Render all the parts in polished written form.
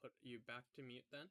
put you back to mute then.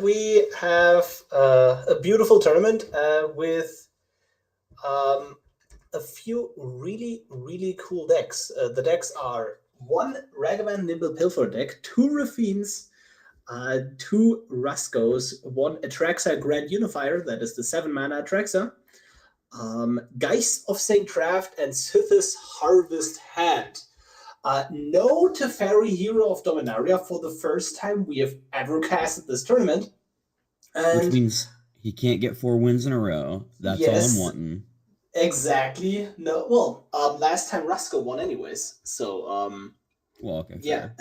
We have a beautiful tournament with a few really cool decks. The decks are one Ragavan Nimble Pilfer deck, two Raffines, two Ruskos, one Atraxa Grand Unifier, that is the 7-mana Atraxa, Geist of St. Draft, and Sythis Harvest Hand. No Teferi Hero of Dominaria for the first time we have ever cast at this tournament. And which means he can't get 4 wins in a row. That's all I'm wanting. Exactly. No, well, last time Rusko won anyways. So, well, okay. Yeah,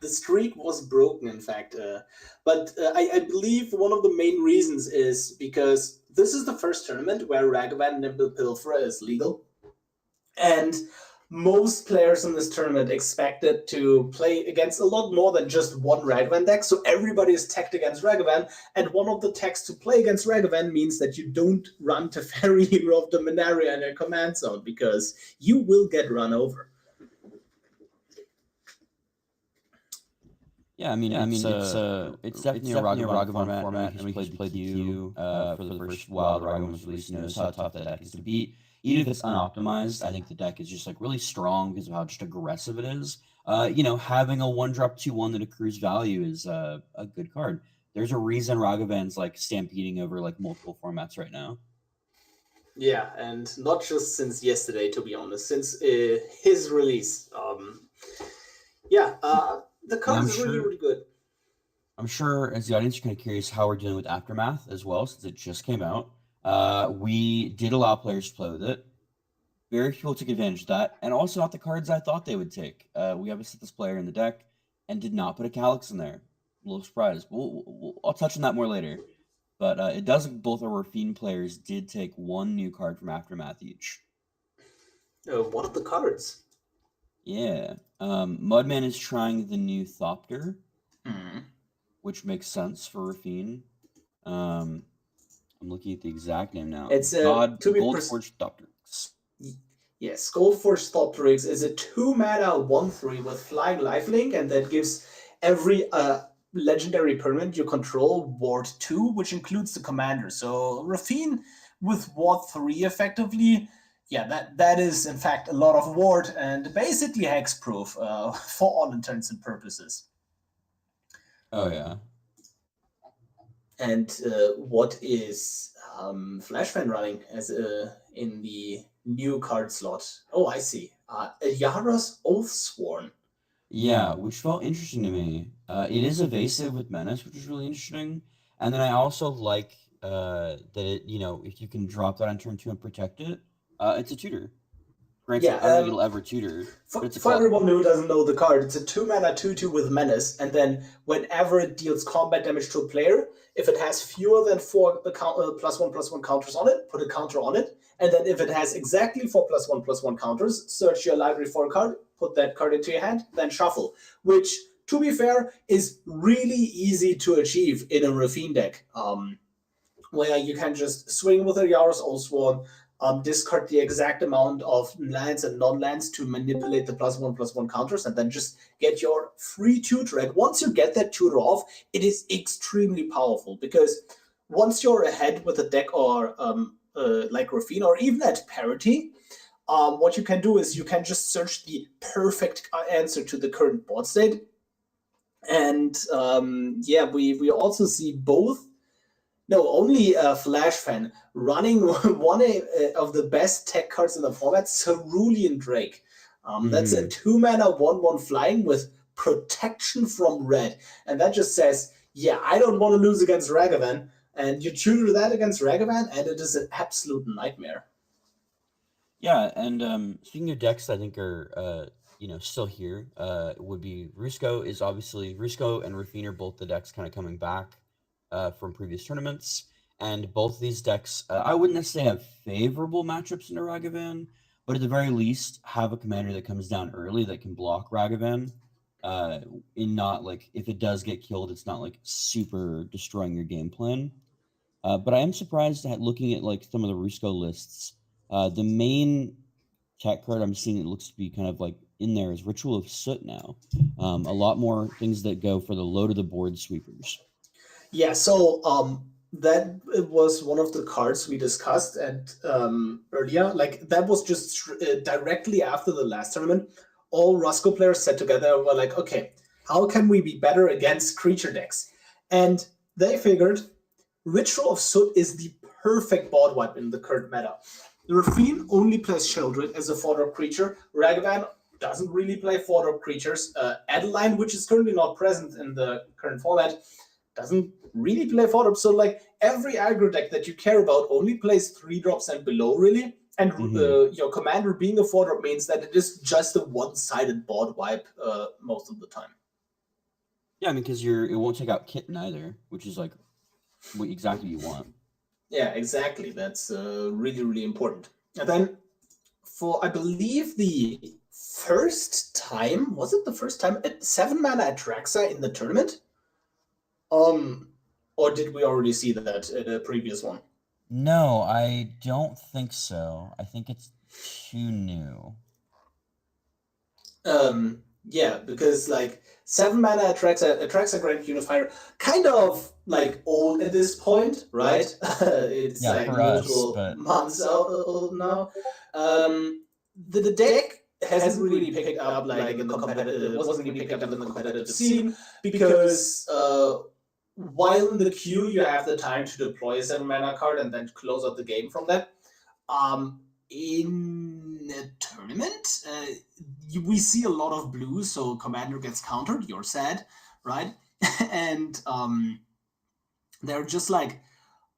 the streak was broken, in fact. But I believe one of the main reasons is because this is the first tournament where Ragavan Nimble Pilfer is legal. And most players in this tournament expected to play against a lot more than just one Ragavan deck, so everybody is teched against Ragavan, and one of the techs to play against Ragavan means that you don't run Teferi Hero of Dominaria in your command zone, because you will get run over. Yeah, I mean, it's definitely a Ragavan format, and we played the queue for the first while the Ragavan was released, knows how tough that deck is to beat. Even if it's unoptimized, I think the deck is just like really strong because of how just aggressive it is. Having a 1-drop 2/1 that accrues value is a good card. There's a reason Ragavan's like stampeding over like multiple formats right now. Yeah, and not just since yesterday, to be honest, since his release. The card is really good. I'm sure as the audience you're kind of curious how we're dealing with Aftermath as well, since it just came out. We did allow players to play with it. Very few took advantage of that, and also not the cards I thought they would take. We have a Sythis player in the deck and did not put a Calyx in there. A little surprised. I'll touch on that more later. But it does both our Raffine players did take 1 new card from Aftermath each. What are the cards? Yeah. Mudman is trying the new Thopter, which makes sense for Raffine. I'm looking at the exact name now. It's Goldforged Thopteryx. Yes, Goldforged Thopteryx is a 2-mana 1/3 with Flying Lifelink, and that gives every legendary permanent you control Ward 2, which includes the commander. So Raffine with Ward 3 effectively, yeah, that is in fact a lot of ward and basically hexproof for all intents and purposes. Oh yeah. And what is Flashfan running as in the new card slot? Oh, I see. Yara's Oathsworn. Yeah, which felt interesting to me. It is evasive with Menace, which is really interesting. And then I also like that it, if you can drop that on turn 2 and protect it, it's a tutor. Granted, Yeah, I don't think it'll ever tutor, but it's a for call. everyone who doesn't know the card, it's a 2-mana 2/2 with Menace, and then whenever it deals combat damage to a player, if it has fewer than 4 +1/+1 counters on it, put a counter on it, and then if it has exactly 4 +1/+1 counters, search your library for a card, put that card into your hand, then shuffle, which, to be fair, is really easy to achieve in a Raffine deck. Where you can just swing with a Yaros Oathsworn, discard the exact amount of lands and non-lands to manipulate the +1/+1 counters, and then just get your free tutor. And once you get that tutor off, it is extremely powerful, because once you're ahead with a deck or like Raffine, or even at parity, what you can do is you can just search the perfect answer to the current board state. And yeah, we also see both. No, only Flash Fan running one of the best tech cards in the format, Cerulean Drake. That's a 2-mana 1/1 flying with protection from red. And that just says, yeah, I don't want to lose against Ragavan. And you tutor that against Ragavan, and it is an absolute nightmare. Yeah, and speaking of decks, I think are still here. Would be Rusko is obviously Rusko and Raffine are both the decks kind of coming back from previous tournaments, and both of these decks I wouldn't necessarily have favorable matchups into Ragavan, but at the very least have a commander that comes down early that can block Ragavan. In not like if it does get killed, it's not like super destroying your game plan. But I am surprised at looking at like some of the Rusko lists. The main tech card I'm seeing that looks to be kind of like in there is Ritual of Soot now. A lot more things that go for the low to the board sweepers. Yeah, so that was one of the cards we discussed and earlier. Like that was just directly after the last tournament. All Rusko players sat together and were like, okay, how can we be better against creature decks? And they figured Ritual of Soot is the perfect board wipe in the current meta. Raffine only plays Sheldred as a 4-drop creature. Ragavan doesn't really play 4-drop creatures. Adeline, which is currently not present in the current format, doesn't really play 4-drop. So like every aggro deck that you care about only plays 3-drops and below, really. And your commander being a 4-drop means that it is just a one-sided board wipe most of the time. Yeah, I mean, because it won't take out Kitten either, which is like what exactly you want. Yeah, exactly. That's really, really important. And then for, I believe, the first time, was it the first time, 7-mana Atraxa in the tournament? Or did we already see that at a previous one? No, I don't think so. I think it's too new. Yeah, because like 7-mana Atraxa Grand Unifier, kind of like old at this point, right? It's Yeah, like for us, multiple but months old now. The deck hasn't really picked up like in the competitive, wasn't really picked up in the competitive scene, because while in the queue you have the time to deploy a 7-mana card and then close out the game from that. In a tournament, we see a lot of blue, so commander gets countered, you're sad, right? And there are just like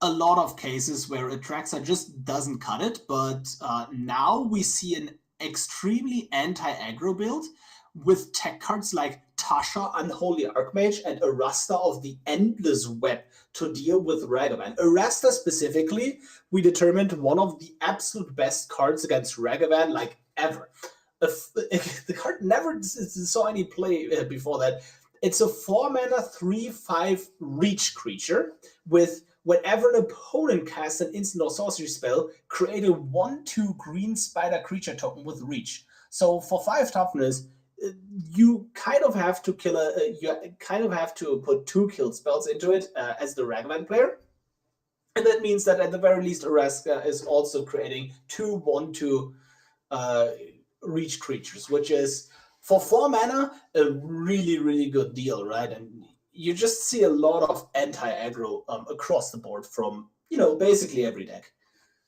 a lot of cases where Atraxa just doesn't cut it, but now we see an extremely anti-aggro build with tech cards like Tasha, Unholy Archmage, and Arasta of the Endless Web to deal with Ragavan. Arasta specifically, we determined one of the absolute best cards against Ragavan like ever. The card never saw any play before that. It's a 4-mana 3/5 reach creature with whenever an opponent casts an instant or sorcery spell, create a 1/2 green spider creature token with reach. So for 5 toughness, you kind of have to put 2 kill spells into it as the Ragavan player. And that means that at the very least, Araska is also creating 2 1/2 reach creatures, which is for 4 mana a really, really good deal, right? And you just see a lot of anti-aggro across the board from basically every deck.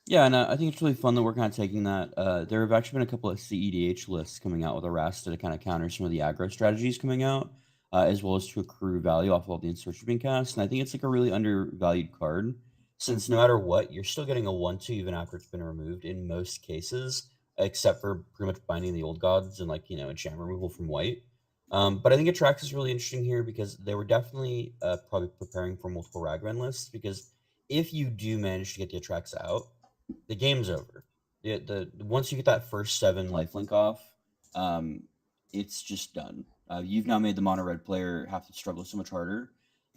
Yeah, and I think it's really fun that we're kind of taking that. There have actually been a couple of CEDH lists coming out with Arasta to kind of counter some of the aggro strategies coming out, as well as to accrue value off all the inserts being cast. And I think it's like a really undervalued card, since no matter what, you're still getting a 1-2 even after it's been removed in most cases, except for pretty much binding the old gods and like, enchant removal from white. But I think Atraxa is really interesting here because they were definitely probably preparing for multiple Ragavan lists, because if you do manage to get the Atraxa out, the game's over. The once you get that first 7 lifelink off, it's just done. You've now made the mono red player have to struggle so much harder.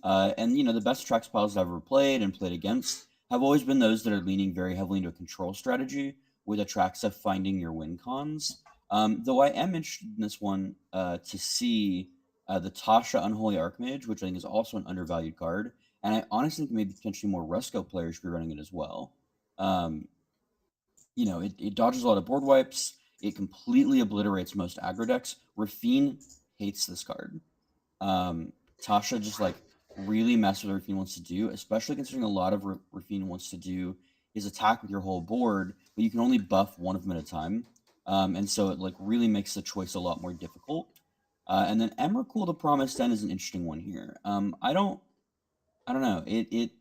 And the best Atraxa piles I've ever played and played against have always been those that are leaning very heavily into a control strategy, with Atraxa finding your win cons. Though I am interested in this one to see the Tasha Unholy Archmage, which I think is also an undervalued card, and I honestly think maybe potentially more Rusko players should be running it as well. It dodges a lot of board wipes. It completely obliterates most aggro decks. Raffine hates this card. Tasha just really mess with what Raffine wants to do, especially considering a lot of Raffine wants to do is attack with your whole board, but you can only buff one of them at a time. And so it really makes the choice a lot more difficult. And then Emrakul the Promised End is an interesting one here. I don't know. It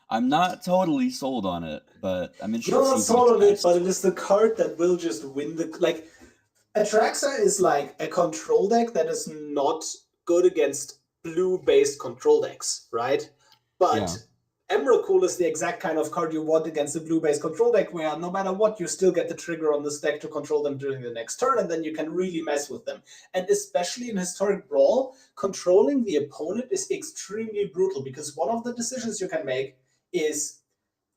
I'm not totally sold on it, but I'm interested. You're not sold on it, but it is the card that will just win the Atraxa is like a control deck that is not good against blue-based control decks, right? But Emrakul is the exact kind of card you want against a blue-based control deck, where no matter what, you still get the trigger on this deck to control them during the next turn, and then you can really mess with them. And especially in Historic Brawl, controlling the opponent is extremely brutal, because one of the decisions you can make is,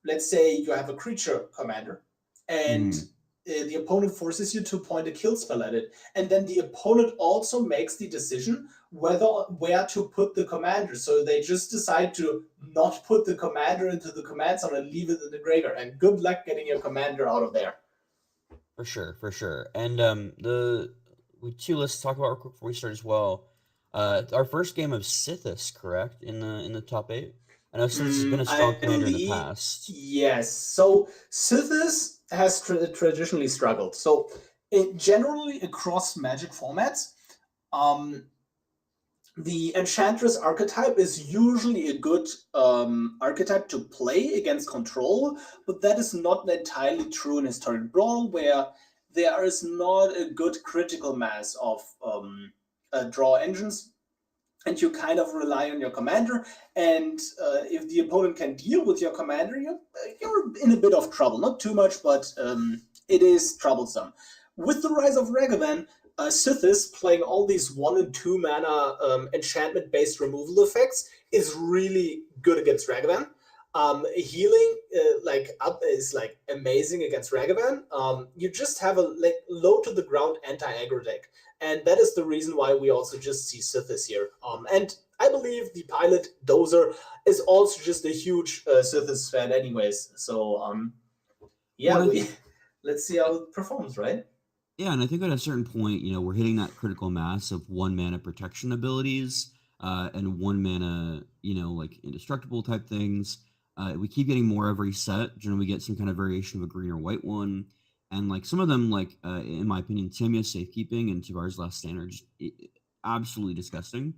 let's say you have a creature commander, and the opponent forces you to point a kill spell at it, and then the opponent also makes the decision where to put the commander. So they just decide to not put the commander into the command zone and leave it in the graveyard. And good luck getting your commander out of there. For sure. And we two lists to talk about real quick before we start as well. Our first game of Sythis, correct? In the top 8. I know Sythis has been a strong commander in the past. Yes. So Sythis has traditionally struggled. So generally across Magic formats, the Enchantress archetype is usually a good archetype to play against control, but that is not entirely true in Historic Brawl, where there is not a good critical mass of draw engines, and you kind of rely on your commander, and if the opponent can deal with your commander, you're in a bit of trouble. Not too much, but it is troublesome. With the rise of Ragavan, Sythis playing all these 1 and 2 mana enchantment-based removal effects is really good against Ragavan. Healing up is amazing against Ragavan. You just have a low to the ground anti-aggro deck, and that is the reason why we also just see Sythis here. And I believe the pilot Dozer is also just a huge Sythis fan, anyways. So let's see how it performs, right? Yeah, and I think at a certain point, we're hitting that critical mass of 1 mana protection abilities and 1 mana, indestructible type things. We keep getting more every set. Generally, we get some kind of variation of a green or white one. And some of them, in my opinion, Tamiya's Safekeeping and Tivar's Last Stand are just absolutely disgusting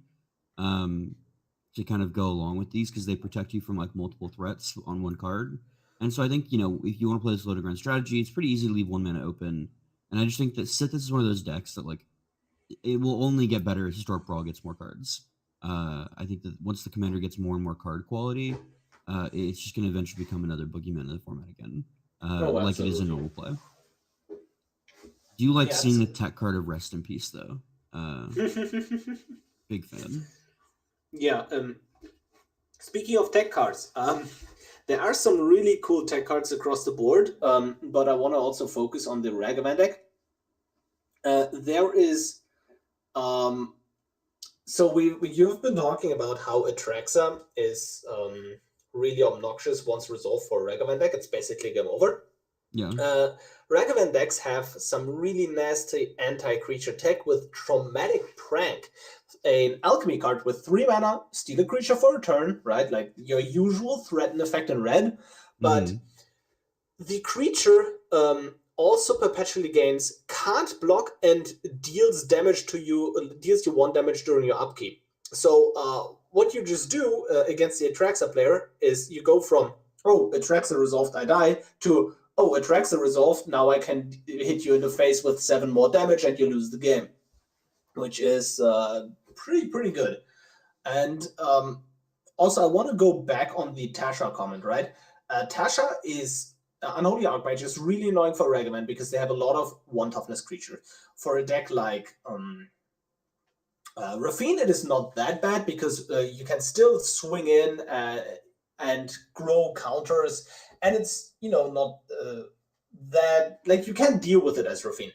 to kind of go along with these, because they protect you from multiple threats on one card. And so I think, if you want to play this low to ground strategy, it's pretty easy to leave 1 mana open. And I just think that Sythis is one of those decks that it will only get better as Historic Brawl gets more cards. I think that once the commander gets more and more card quality, it's just going to eventually become another boogeyman in the format again, like it is in normal play. Do you like seeing the tech card of Rest in Peace, though? Big fan. Yeah. Speaking of tech cards, there are some really cool tech cards across the board, but I want to also focus on the Ragavan deck. There is... So you've been talking about how Atraxa is really obnoxious once resolved for a Ragavan deck. It's basically game over. Yeah. Ragavan decks have some really nasty anti-creature tech with Traumatic Prank, an alchemy card with 3 mana, steal a creature for a turn, right? Like your usual threaten effect in red. But the creature also perpetually gains can't block and deals damage to you, deals you 1 damage during your upkeep. So what you just do against the Atraxa player is you go from, oh, Atraxa resolved, I die, to, oh, Atraxa resolved, now I can hit you in the face with 7 more damage and you lose the game, which is pretty good. And also, I want to go back on the Tasha comment, right? Tasha is Unholy Archmage is really annoying for Ragavan because they have a lot of 1 toughness creatures. For a deck like Raffine, it is not that bad because you can still swing in and grow counters, and it's not that, like, you can't deal with it as Raffine.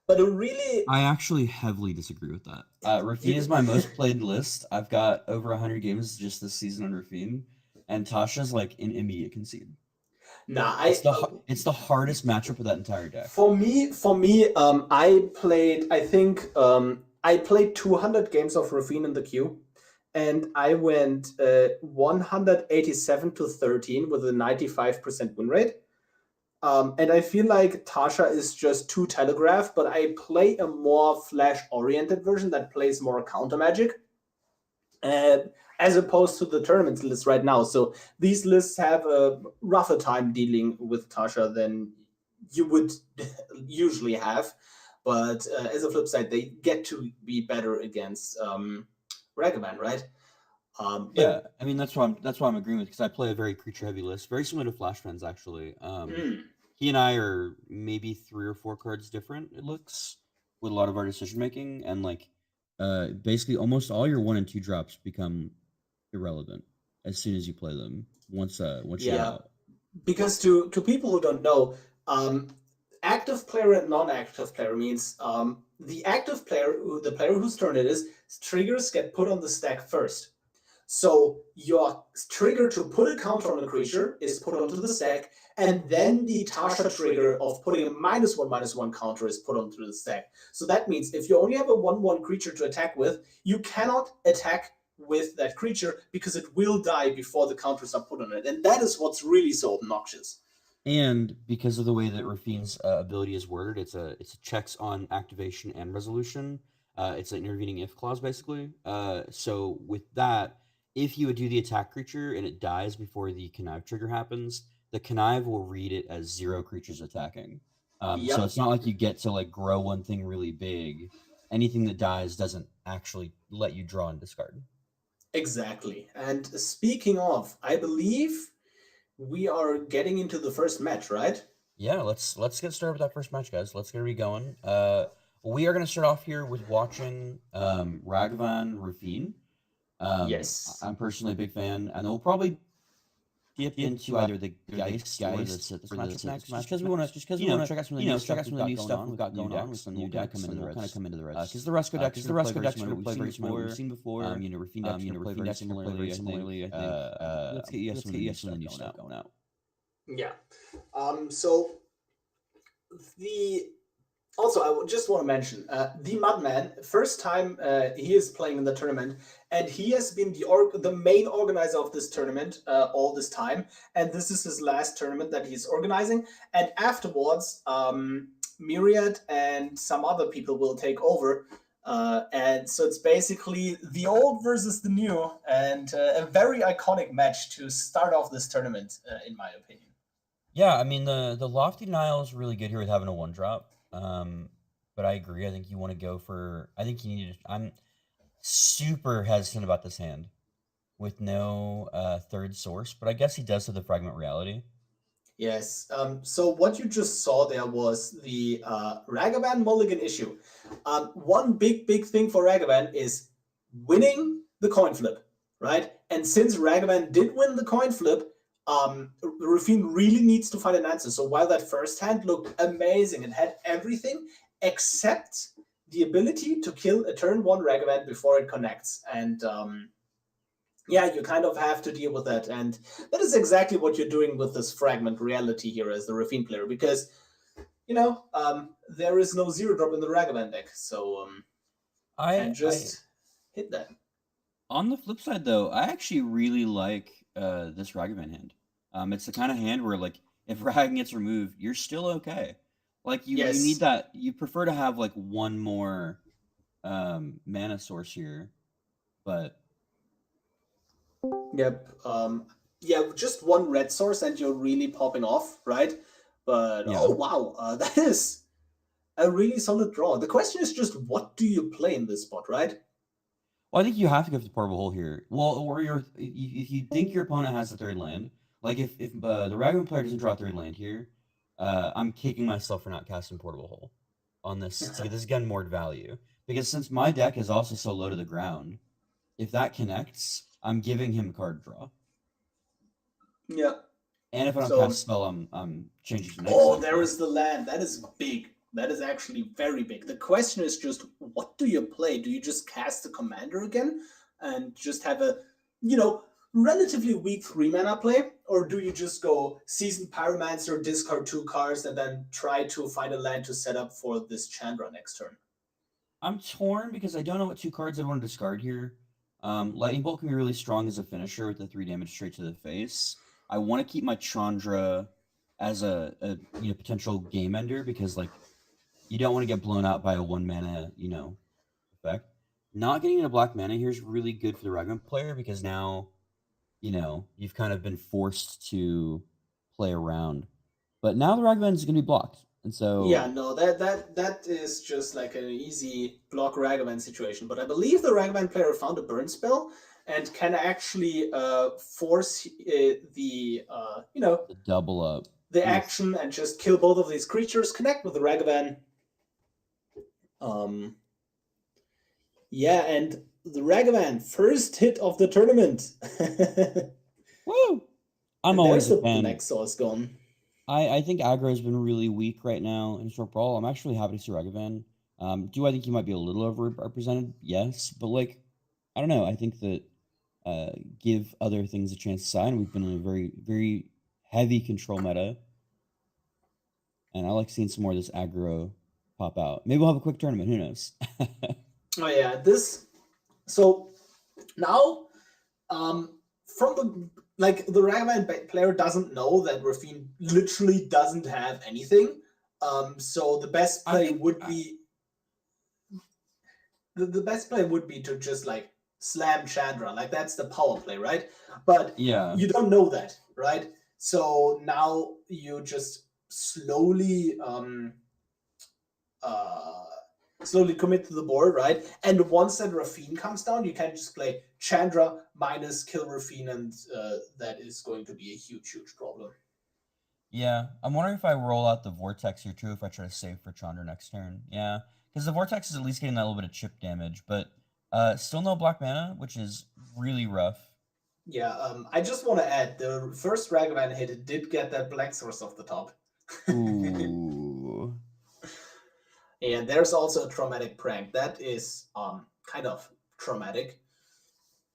But it really, I actually heavily disagree with that. Raffine is my most played list. I've got over 100 games just this season on Raffine, and Tasha's like an immediate concede. nah, It's the hardest matchup of that entire deck. For me, I played 200 games of Raffine in the queue, and I went 187 to 13 with a 95% win rate. And I feel like Tasha is just too telegraphed, but I play a more flash-oriented version that plays more counter magic, as opposed to the tournament list right now. So these lists have a rougher time dealing with Tasha than you would usually have. But as a flip side, they get to be better against Ragavan, right? Yeah, I mean that's why I'm agreeing with, because I play a very creature heavy list, very similar to Flash Fans actually. He and I are maybe 3 or 4 cards different. It looks, with a lot of our decision making, and like basically almost all your 1 and 2 drops become irrelevant as soon as you play them. Once you're out. Because to people who don't know, active player and non-active player means the active player, the player whose turn it is, triggers get put on the stack first. So your trigger to put a counter on a creature is put onto the stack, and then the Tasha trigger of putting a -1/-1 counter is put onto the stack. So that means if you only have a 1/1 creature to attack with, you cannot attack with that creature because it will die before the counters are put on it. And that is what's really so obnoxious. And because of the way that Raffine's ability is worded, it's a checks on activation and resolution. It's an intervening if clause, basically. So with that, if you would do the attack creature and it dies before the connive trigger happens, the connive will read it as 0 creatures attacking. So it's not like you get to like grow one thing really big. Anything that dies doesn't actually let you draw and discard. Exactly. And speaking of, I believe we are getting into the first match, right? Yeah, let's get started with that first match, guys. Let's get going. We are going to start off here with watching Ragavan Raffine. Yes. I'm personally a big fan, and we'll probably dip into either the Geist or the Sythis matchup next, just because we want to, check out some of the new stuff we've got going on with some new decks, and we'll kind of come into the Reds. Because the Rusko decks are going to play very similar we've seen before. Raffine decks are play very similarly. I think. Let's get you some of the new stuff going out. Yeah. So also, I just want to mention the Mudman. First time he is playing in the tournament, and he has been the main organizer of this tournament all this time. And this is his last tournament that he's organizing. And afterwards, Myriad and some other people will take over. And so it's basically the old versus the new, and a very iconic match to start off this tournament, in my opinion. Yeah, I mean the Lofty Nile is really good here with having a 1-drop. But I agree. I think you want to go for. I think you need to. I'm super hesitant about this hand with no third source, but I guess he does have the Fragment Reality. Yes. So what you just saw there was the Ragavan Mulligan issue. One big thing for Ragavan is winning the coin flip, right? And since Ragavan did win the coin flip, Raffine really needs to find an answer. So while that first hand looked amazing and had everything except the ability to kill a turn 1 Ragavan before it connects, and yeah, you kind of have to deal with that. And that is exactly what you're doing with this Fragment Reality here as the Raffine player, because there is no 0-drop in the Ragavan deck, so I just hit that. On the flip side, though, I actually really like this Ragavan hand. It's the kind of hand where, like, if Rag gets removed, you're still okay. Like, you need that. You prefer to have, like, one more mana source here. But Yep. Yeah, just one red source and you're really popping off, right? But Yeah. oh wow, that is a really solid draw. The question is just what do you play in this spot, right? Well, I think you have to go for the portable hole here. Well, or if you think your opponent has the third land, like if the Ragavan player doesn't draw a third land here, I'm kicking myself for not casting portable hole on this to get this again more value. Because since my deck is also so low to the ground, if that connects, I'm giving him card draw. Yeah. And if I don't So cast spell, I'm changing to next oh, side. there is the land. That is big. That is actually very big. The question is just what do you play? Do you just cast the commander again and just have a, you know, relatively weak 3 mana play? Or do you just go Seasoned Pyromancer, discard 2 cards, and then try to find a land to set up for this Chandra next turn? I'm torn because I don't know what 2 cards I want to discard here. Lightning Bolt can be really strong as a finisher with the 3 damage straight to the face. I want to keep my Chandra as a potential game ender because like you don't want to get blown out by a 1 mana effect. Not getting into black mana here is really good for the Ragavan player because now you've kind of been forced to play around. But now the Ragavan is going to be blocked, and Yeah, so no, that is just like an easy block Ragavan situation. But I believe the Ragavan player found a burn spell and can actually force the the double up. the Oof. action and just kill both of these creatures. Connect with the Ragavan. Um, yeah, and the Ragavan first hit of the tournament, Woo! I'm and always there's a the fan. black source gone. I think aggro has been really weak right now in short brawl. I'm actually happy to see Ragavan. Do I think he might be a little overrepresented? Yes, but like I don't know. I think that give other things a chance to sign. We've been in a very very heavy control meta, and I like seeing some more of this aggro pop out. Maybe we'll have a quick tournament. Who knows? Oh yeah, this. So now, from the Ragavan player doesn't know that Raffine literally doesn't have anything. So the best I play think would be the best play would be to just like slam Chandra, like that's the power play, right? But yeah. you don't know that, right? So now you just uh, slowly commit to the board, right? And once that Raffine comes down, you can just play Chandra minus kill Raffine, and that is going to be a huge, huge problem. Yeah, I'm wondering if I roll out the Vortex here too, if I try to save for Chandra next turn. Yeah, because the Vortex is at least getting that little bit of chip damage, but still no black mana, which is really rough. Yeah, I just want to add the first Ragavan hit did get that black source off the top. Ooh. And there's also a traumatic prank. That is kind of traumatic.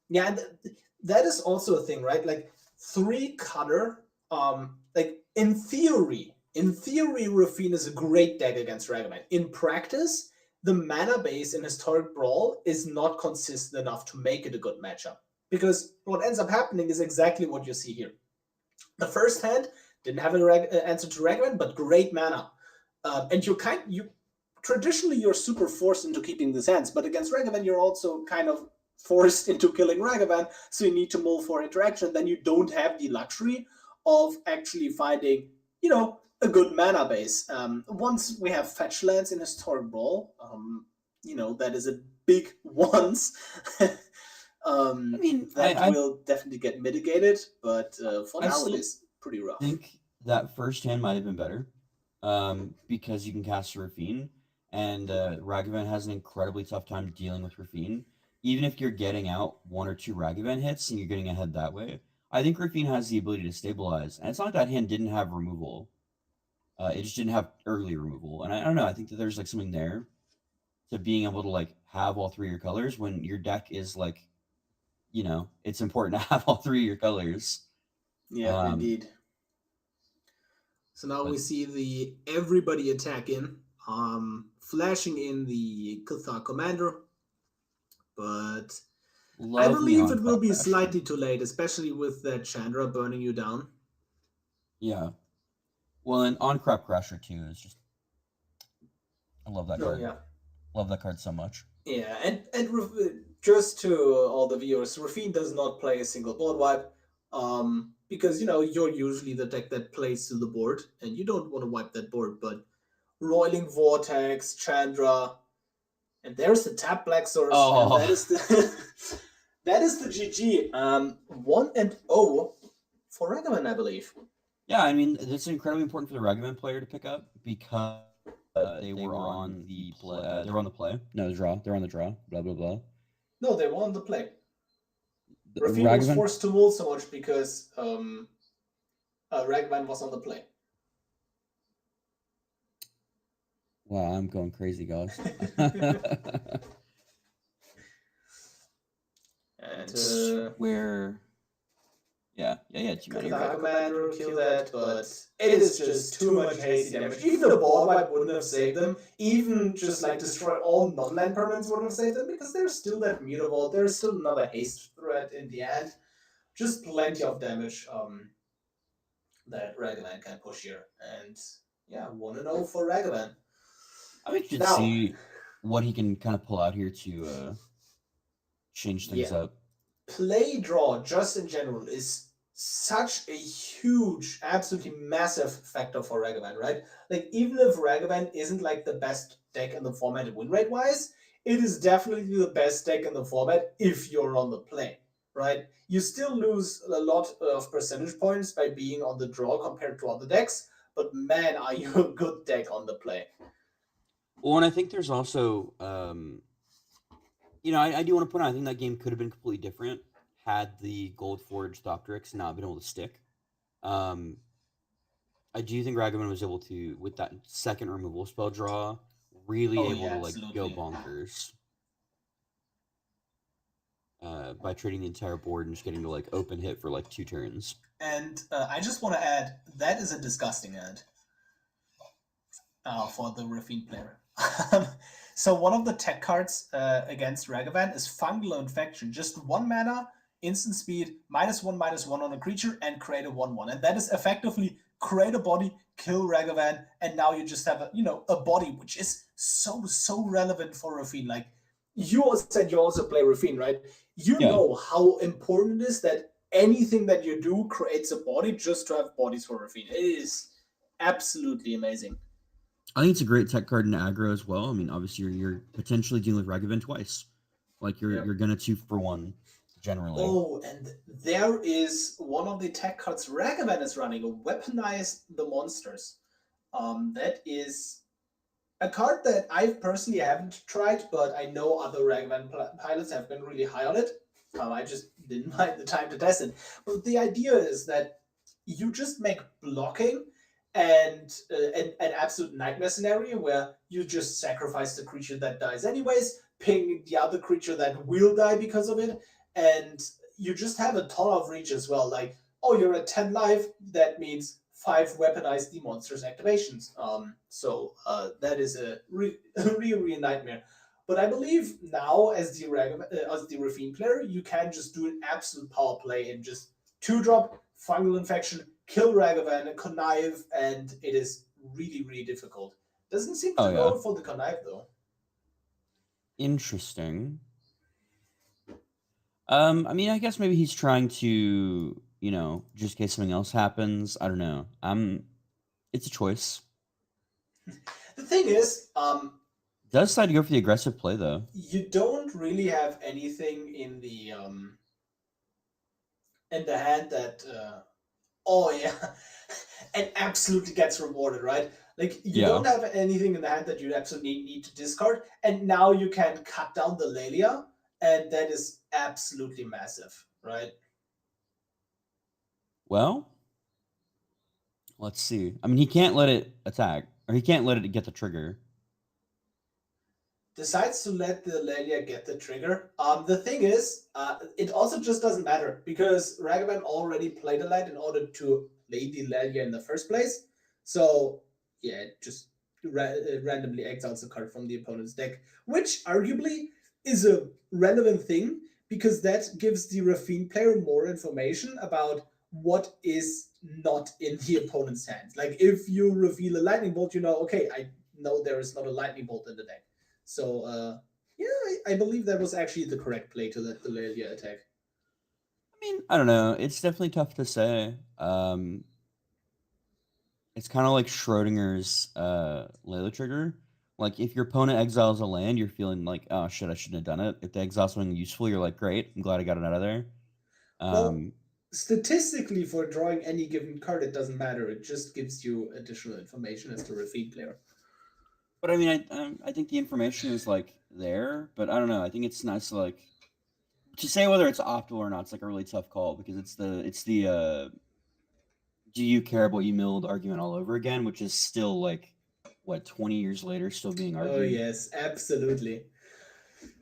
Yeah, and that is also a thing, right? Like 3 cutter, like in theory, Raffine is a great deck against Ragavan. In practice, the mana base in Historic Brawl is not consistent enough to make it a good matchup. Because what ends up happening is exactly what you see here. The first hand didn't have an answer to Ragavan, but great mana. And you traditionally you're super forced into keeping these hands, but against Ragavan you're also kind of forced into killing Ragavan, so you need to mull for interaction. Then you don't have the luxury of actually finding, a good mana base. Once we have fetch lands in Historic Brawl, that is a big once. I mean, That will definitely get mitigated, but for I now it still is pretty rough. think that first hand might have been better, because you can cast Raffine, and Ragavan has an incredibly tough time dealing with Raffine. Even if you're getting out 1 or 2 Ragavan hits and you're getting ahead that way, I think Raffine has the ability to stabilize. And it's not like that hand didn't have removal. It just didn't have early removal. And I don't know. I think that there's like something there to being able to like have all 3 of your colors when your deck is like, it's important to have all 3 of your colors. Yeah, Um, indeed. So now but we see the everybody attacking, flashing in the Cathar commander, but I lovely believe on it will crop be pressure. slightly too late, especially with that Chandra burning you down. Yeah. Well, and on crop crasher too is just I love that Oh card. yeah, Love that card so much. yeah, and just to all the viewers, Raffine does not play a single board wipe. Because you're usually the deck that plays to the board, and you don't want to wipe that board. But Roiling Vortex, Chandra, and there's the tap Black Source, and that is the that is the GG. 1-0 for Ragavan, I believe. Yeah, I mean, it's incredibly important for the Ragavan player to pick up because they were on the play. They were on the play. No, the draw. They're on the draw. Blah blah blah. No, they were on the play. Raffine was forced to mull so much because Ragavan was on the play. Wow, I'm going crazy, guys. And where... Yeah. Ragavan will kill that, but it is just too much hasty damage. Even the board wipe wouldn't have saved them. Even just like destroy all non-land permanents wouldn't have saved them, because there's still that mutable. There's still another haste threat in the end. Just plenty of damage that Ragavan can push here. And yeah, 1-0 for Ragavan. I mean, you should see what he can kind of pull out here to change things up. Play draw, just in general, is such a huge, absolutely massive factor for Ragavan, right? Like, even if Ragavan isn't like the best deck in the format win rate wise, it is definitely the best deck in the format if you're on the play, right? You still lose a lot of percentage points by being on the draw compared to other decks, but man, are you a good deck on the play. Well, and I think there's also, I do want to point out, I think that game could have been completely different had the Gold Forged Atraxa not been able to stick. I do think Ragavan was able to, with that second removal spell draw, really to go bonkers. By trading the entire board and just getting to open hit for 2 turns. And I just want to add, that is a disgusting ad for the Raffine player. So one of the tech cards against Ragavan is Fungal Infection. Just 1 mana, instant speed, -1/-1 on a creature, and create a 1/1. And that is effectively create a body, kill Ragavan, and now you just have a body, which is so relevant for Raffine. Like, you said you also play Raffine, right? You know how important it is that anything that you do creates a body just to have bodies for Raffine. It is absolutely amazing. I think it's a great tech card in aggro as well. I mean, obviously you're potentially dealing with Ragavan twice. You're gonna 2-for-1 generally. Oh, and there is one of the tech cards Ragavan is running, Weaponize the Monsters. That is a card that I personally haven't tried, but I know other Ragavan pilots have been really high on it. I just didn't find the time to test it. But the idea is that you just make blocking and an absolute nightmare scenario where you just sacrifice the creature that dies anyways, ping the other creature that will die because of it, and you just have a ton of reach as well. Like, oh, you're at 10 life, that means 5 weaponized the monsters activations. So that is a real nightmare. But I believe now, as the Raffine player, you can just do an absolute power play and just 2-drop, Fungal Infection, kill Ragavan, connive, and it is really difficult. Doesn't seem to go for the connive though. Interesting. I mean, I guess maybe he's trying to, just in case something else happens. I don't know. It's a choice. The thing is, does decide to go for the aggressive play though. You don't really have anything in the hand that and absolutely gets rewarded, right? Like, you don't have anything in the hand that you absolutely need to discard, and now you can cut down the Lelia, and that is absolutely massive, right? Well, let's see. I mean, he can't let it attack, or he can't let it get the trigger. Decides to let the Lelia get the trigger. The thing is, it also just doesn't matter, because Ragavan already played a land in order to play the Lelia in the first place. So, yeah, it just randomly exiles a card from the opponent's deck, which arguably is a relevant thing, because that gives the Raffine player more information about what is not in the opponent's hands. Like, if you reveal a lightning bolt, okay, I know there is not a lightning bolt in the deck. So Yeah, I believe that was actually the correct play to let the Lelia attack. I mean, I don't know. It's definitely tough to say. It's kind of like Schrodinger's Layla trigger. Like if your opponent exiles a land, you're feeling like, oh shit, I shouldn't have done it. If they exile something useful, you're like, great, I'm glad I got it out of there. Well, Um, statistically, for drawing any given card, it doesn't matter. It just gives you additional information as the Raffine player. but I mean, I think the information is like there, but I don't know. I think it's nice to say whether it's optimal or not. It's like a really tough call because it's the do you care about you milled argument all over again, which is still like what 20 years later still being Oh argued. yes, absolutely.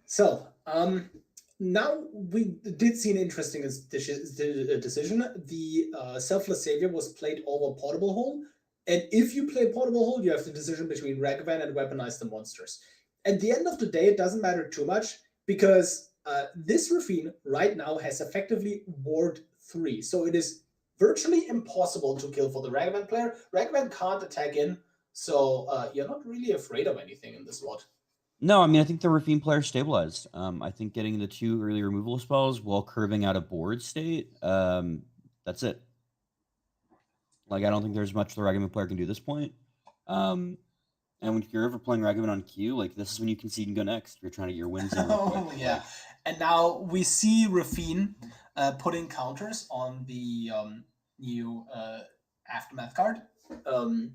So, now we did see an interesting decision. The Selfless Savior was played over Portable Hole, and if you play Portable Hole, you have the decision between Ragavan and Weaponize the Monsters. At the end of the day, it doesn't matter too much because this Raffine right now has effectively Ward 3, so it is virtually impossible to kill for the Ragavan player. Ragavan can't attack in, so you're not really afraid of anything in this WOD. No, I mean I think the Raffine player stabilized. I think getting the 2 early removal spells while curving out a board state, that's it. Like I don't think there's much the Ragavan player can do at this point. Um, and when you're ever playing Ragavan on Q, like this is when you concede and go next. You're trying to get your wins in real quick. Oh yeah, Like and now we see Raffine putting counters on the new aftermath card um,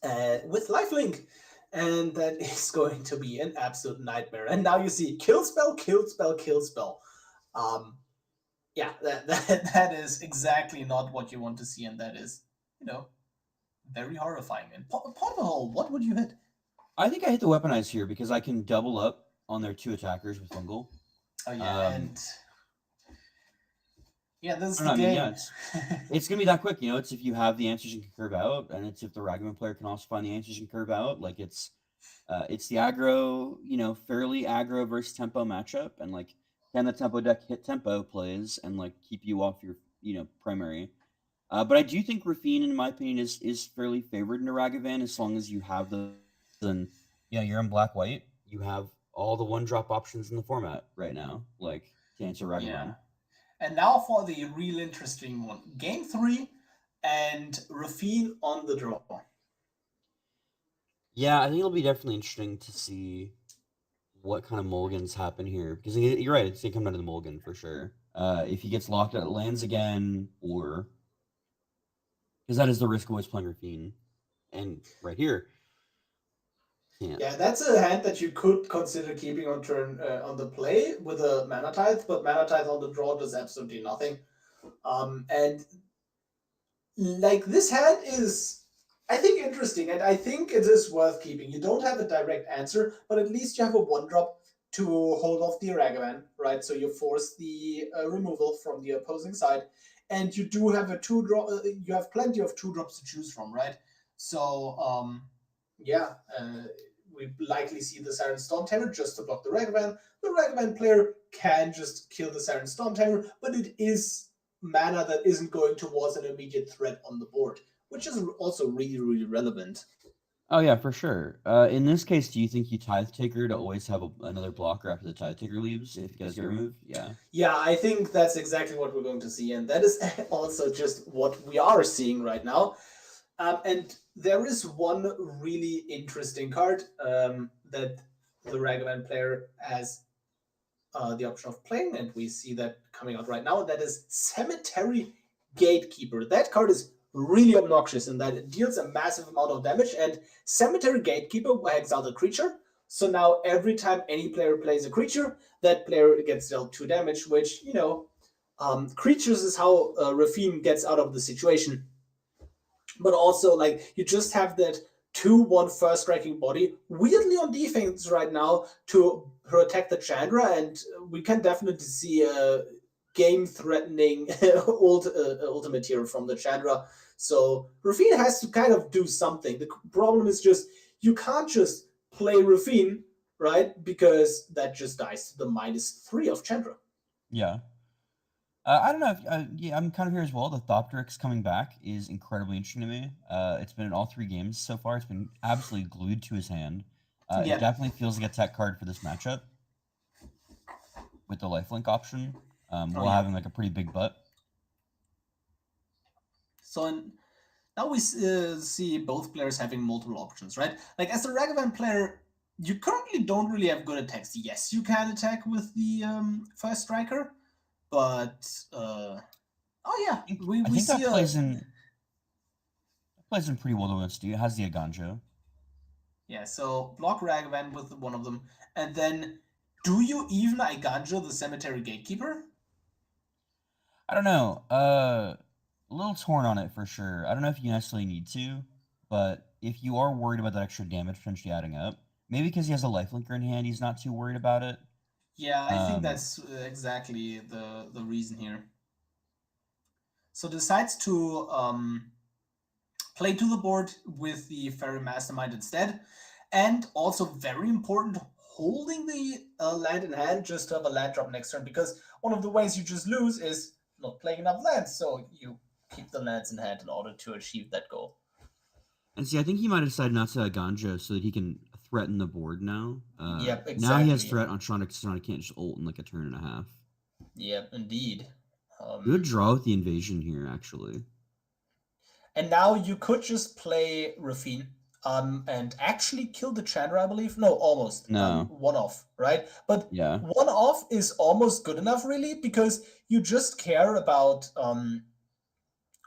with lifelink, and that is going to be an absolute nightmare. And now you see kill spell, kill spell, kill spell. Um, yeah, that is exactly not what you want to see, and that is very horrifying. And Portal Hole, what would you hit? I think I hit the weaponize here because I can double up on their 2 attackers with Fungal. Oh yeah, Um, and yeah, this is I don't the know. I mean, yeah, game. it's gonna be that quick. It's if you have the answers you can curve out, and it's if the Ragavan player can also find the answers you can curve out. Like it's the aggro, fairly aggro versus tempo matchup, and like can the tempo deck hit tempo plays and like keep you off your primary. But I do think Raffine, in my opinion, is fairly favored in Ragavan as long as you have the and you're in black white. You have all the 1-drop options in the format right now, like to answer Yeah. Ragavan. And now for the real interesting one. Game 3 and Raffine on the draw. Yeah, I think it'll be definitely interesting to see what kind of mulligans happen here because you're right. It's gonna come down to the mulligan for sure. If he gets locked at lands again, or because that is the risk of always playing Raffine, and right here can't. Yeah, that's a hand that you could consider keeping on turn on the play with a Mana Tithe, but Mana Tithe on the draw does absolutely nothing. And like this hand is, I think, interesting, and I think it is worth keeping. You don't have a direct answer, but at least you have a 1-drop to hold off the Ragavan, right? So you force the removal from the opposing side, and you do have a 2-drop. You have plenty of 2-drops to choose from, right? So yeah, we likely see the Siren Stormtamer just to block the Ragavan. The Ragavan player can just kill the Siren Stormtamer, but it is mana that isn't going towards an immediate threat on the board, which is also really, really relevant. Oh yeah, for sure. In this case, do you think you Tithe Taker to always have another blocker after the Tithe Taker leaves if he does get removed? Yeah. Yeah, I think that's exactly what we're going to see, and that is also just what we are seeing right now. And there is one really interesting card that the Ragavan player has the option of playing, and we see that coming out right now. That is Cemetery Gatekeeper. That card is really obnoxious in that it deals a massive amount of damage, and Cemetery Gatekeeper exiled a creature. So now every time any player plays a creature, that player gets dealt 2 damage, which, creatures is how Raffine gets out of the situation. But also, like, you just have that 2/1 first striking body weirdly on defense right now to protect the Chandra, and we can definitely see a game threatening ultimate here from the Chandra. So Raffine has to kind of do something. The problem is just you can't just play Raffine, right? Because that just dies to the -3 of Chandra. Yeah. I don't know if yeah, I'm kind of here as well. The Thopterix coming back is incredibly interesting to me. It's been in all 3 games so far. It's been absolutely glued to his hand. It Yeah. definitely feels like a tech card for this matchup with the lifelink option. While yeah. having like a pretty big butt. So now we see both players having multiple options, right? Like as a Ragavan player, you currently don't really have good attacks. Yes, you can attack with the first striker, but oh yeah, we I think see that plays in pretty well against you. It has the Aganjo. yeah. So block Ragavan with one of them, and then do you even Iganjo the Cemetery Gatekeeper? I don't know. A little torn on it for sure. I don't know if you necessarily need to, but if you are worried about that extra damage potentially adding up, maybe because he has a lifelinker in hand, he's not too worried about it. Yeah, I think that's exactly the reason here. So decides to play to the board with the Fairy Mastermind instead, and also very important, holding the land in hand just to have a land drop next turn, because one of the ways you just lose is not playing enough lands, so you keep the lands in hand in order to achieve that goal. And see, I think he might have decided not to Ganja so that he can threaten the board now. Yep, exactly. Now he has threat on Sonic, so Sonic can't just ult in like a turn and a half. Yep, indeed. Good draw with the invasion here, actually. And now you could just play Raffine and actually kill the Chandra, I believe. No, almost. No. One off, right? But yeah, one off is almost good enough, really, because you just care about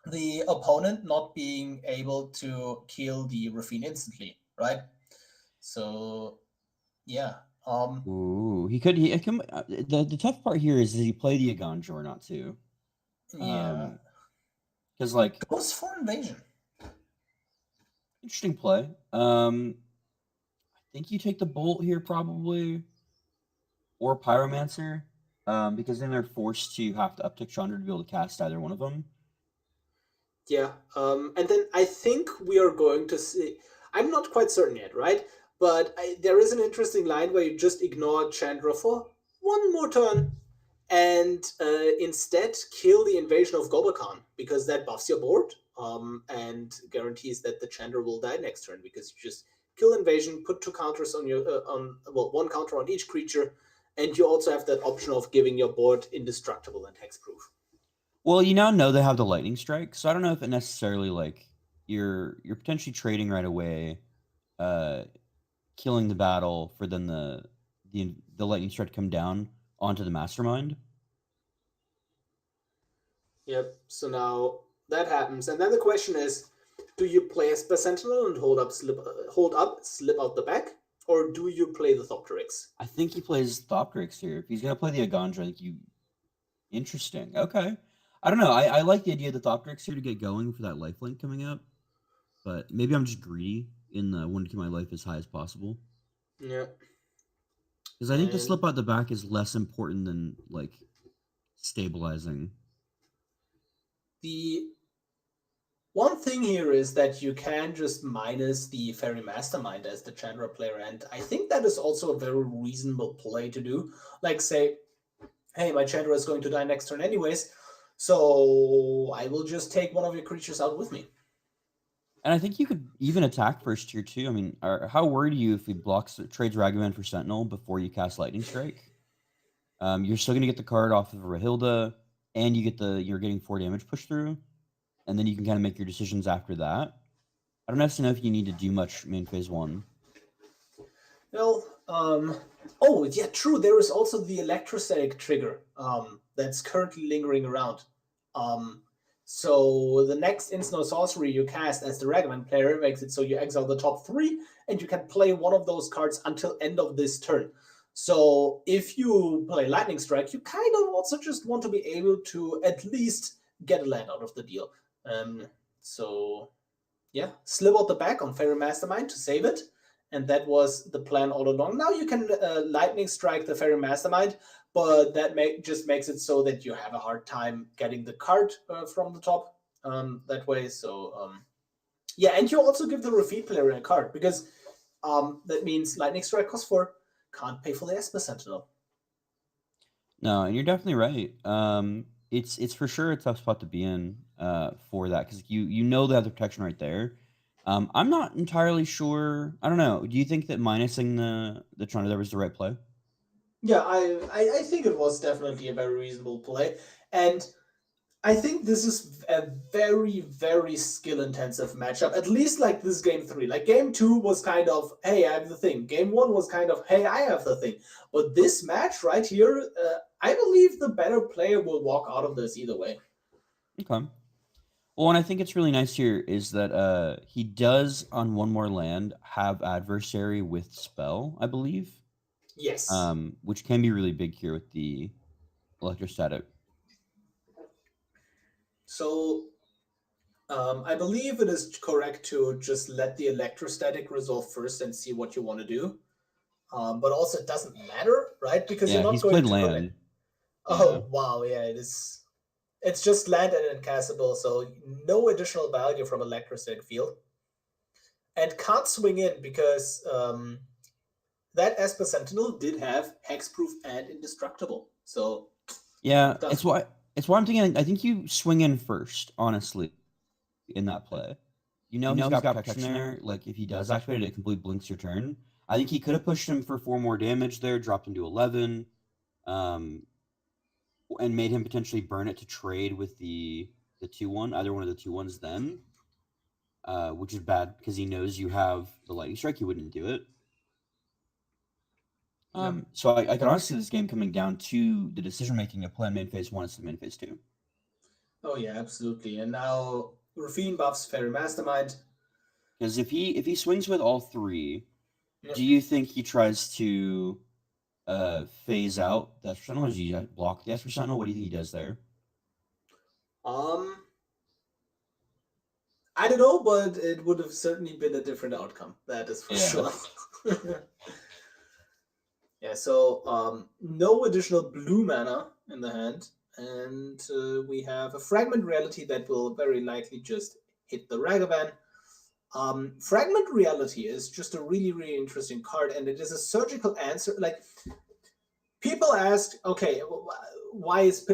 the opponent not being able to kill the Raffine instantly, right? So, yeah. Ooh, he could. The tough part here is, does he play the Aganjo or not too? Yeah. Because like Goes for invasion. interesting play. I think you take the bolt here probably, or Pyromancer, because then they're forced to have to uptick Chandra to be able to cast either one of them. Yeah, and then I think we are going to see. I'm not quite certain yet, right? But there is an interesting line where you just ignore Chandra for one more turn and instead kill the invasion of Gobakhan, because that buffs your board and guarantees that the Chandra will die next turn, because you just kill invasion, put two counters on your one counter on each creature, and you also have that option of giving your board indestructible and hexproof. Well, you now know they have the lightning strike, so I don't know if it necessarily like you're potentially trading right away, killing the battle for then the lightning strike to come down onto the mastermind. Yep. So now that happens, and then the question is, do you play Esper Sentinel and hold up, slip out the back, or do you play the Thopteryx? I think he plays Thopteryx here. If he's gonna play the Aganjo, I think you. Interesting. Okay. I don't know. I like the idea of the Thopteryx here to get going for that lifelink coming up, but maybe I'm just greedy in the want to keep my life as high as possible. Yeah. Because I think the slip out the back is less important than like stabilizing. The one thing here is that you can just minus the Fairy Mastermind as the Chandra player, and I think that is also a very reasonable play to do. Like, say, hey, my Chandra is going to die next turn anyways, so I will just take one of your creatures out with me. And I think you could even attack first tier too. I mean, how worried are you if he trades Ragavan for Sentinel before you cast Lightning Strike? You're still gonna get the card off of Rahilda, and you're getting 4 damage push through, and then you can kind of make your decisions after that. I don't necessarily know if you need to do much main phase 1. Well, oh yeah, true. There is also the electrostatic trigger that's currently lingering around. So the next instant sorcery you cast as the Ragavan player makes it so you exile the top 3, and you can play one of those cards until end of this turn. So if you play Lightning Strike, you kind of also just want to be able to at least get a land out of the deal. So yeah, slip out the back on Fairy Mastermind to save it. And that was the plan all along. Now you can Lightning Strike the Fairy Mastermind, but that just makes it so that you have a hard time getting the card from the top that way. So yeah, and you also give the Raffine player a card, because that means Lightning Strike costs 4, can't pay for the Esper Sentinel. No, and you're definitely right. It's for sure a tough spot to be in for that, because you know they have the protection right there. I'm not entirely sure. I don't know. Do you think that minusing the Toronto there was the right play? Yeah, I think it was definitely a very reasonable play. And I think this is a very, very skill intensive matchup, at least like this game three. Like game two was kind of, hey, I have the thing. Game one was kind of, hey, I have the thing. But this match right here, I believe the better player will walk out of this either way. Okay. Well, and I think it's really nice here is that he does on one more land have adversary with spell, I believe. Yes. Which can be really big here with the electrostatic. So I believe it is correct to just let the electrostatic resolve first and see what you want to do. But also, it doesn't matter, right? Because you're Yeah, not he's going played to connect. land. Yeah. Oh, wow. Yeah, it is. It's just land and incastable, so no additional value from electrostatic field. And can't swing in because that Esper Sentinel did have hexproof and indestructible. So Yeah, doesn't. it's why I'm thinking I think you swing in first, honestly, in that play. You know he's got protection there. Like if he does activate it, it completely blinks your turn. I think he could have pushed him for 4 more damage there, dropped him to 11, um, and made him potentially burn it to trade with the 2-1, either one of the 2-1s then, which is bad because he knows you have the lightning strike. He wouldn't do it. Yeah. So I can honestly see this game coming down to the decision making of plan main phase 1 instead of main phase 2. Oh, yeah, absolutely. And now Raffine buffs Fairy Mastermind. Because if he swings with all 3, Yep. do you think he tries to phase out the Sentinel, or does he block the Sentinel? What do you think he does there? Um, I don't know, but it would have certainly been a different outcome. That is for sure. Yeah, so no additional blue mana in the hand, and we have a Fragment Reality that will very likely just hit the Ragavan. Fragment Reality is just a really, really interesting card, and it is a surgical answer. Like, people ask, okay, why is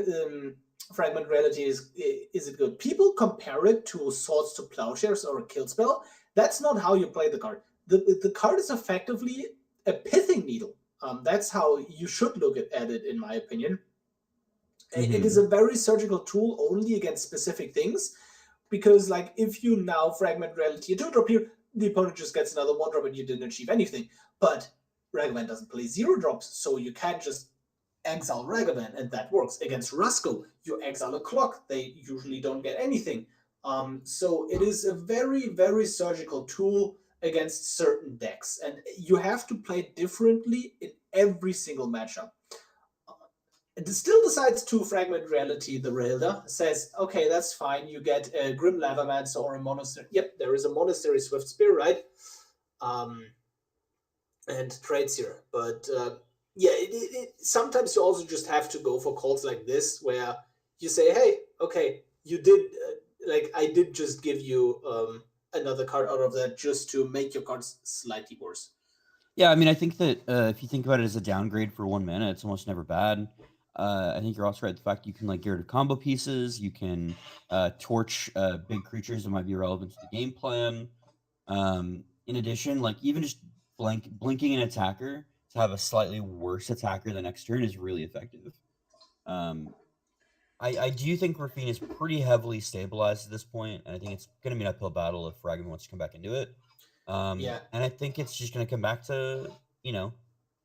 Fragment Reality is it good? People compare it to Swords to Plowshares or a Kill Spell. That's not how you play the card. The card is effectively a pithing needle. That's how you should look at it, in my opinion. Mm-hmm. It is a very surgical tool only against specific things, because like if you now Fragment Reality a 2-drop here, the opponent just gets another 1-drop and you didn't achieve anything. But Ragavan doesn't play 0-drops, so you can't just exile Ragavan, and that works. Against Rusko, you exile a clock. They usually don't get anything. So it is a very, very surgical tool against certain decks, and you have to play it differently in every single matchup. It still decides to Fragment Reality the Rahilda, says, okay, that's fine, you get a Grim Lavamancer or a Monastery. Yep, there is a Monastery Swift Spear, right? And trades here. But yeah, sometimes you also just have to go for calls like this, where you say, hey, okay, you did, like, I did just give you another card out of that just to make your cards slightly worse. Yeah, I mean, I think that if you think about it as a downgrade for 1 mana, it's almost never bad. I think you're also right. The fact you can like get rid of combo pieces, you can torch big creatures that might be relevant to the game plan. In addition, like even just blinking an attacker to have a slightly worse attacker the next turn is really effective. I do think Raffine is pretty heavily stabilized at this point, and I think it's going to be an uphill battle if Ragavan wants to come back into it. Yeah. And I think it's just going to come back to,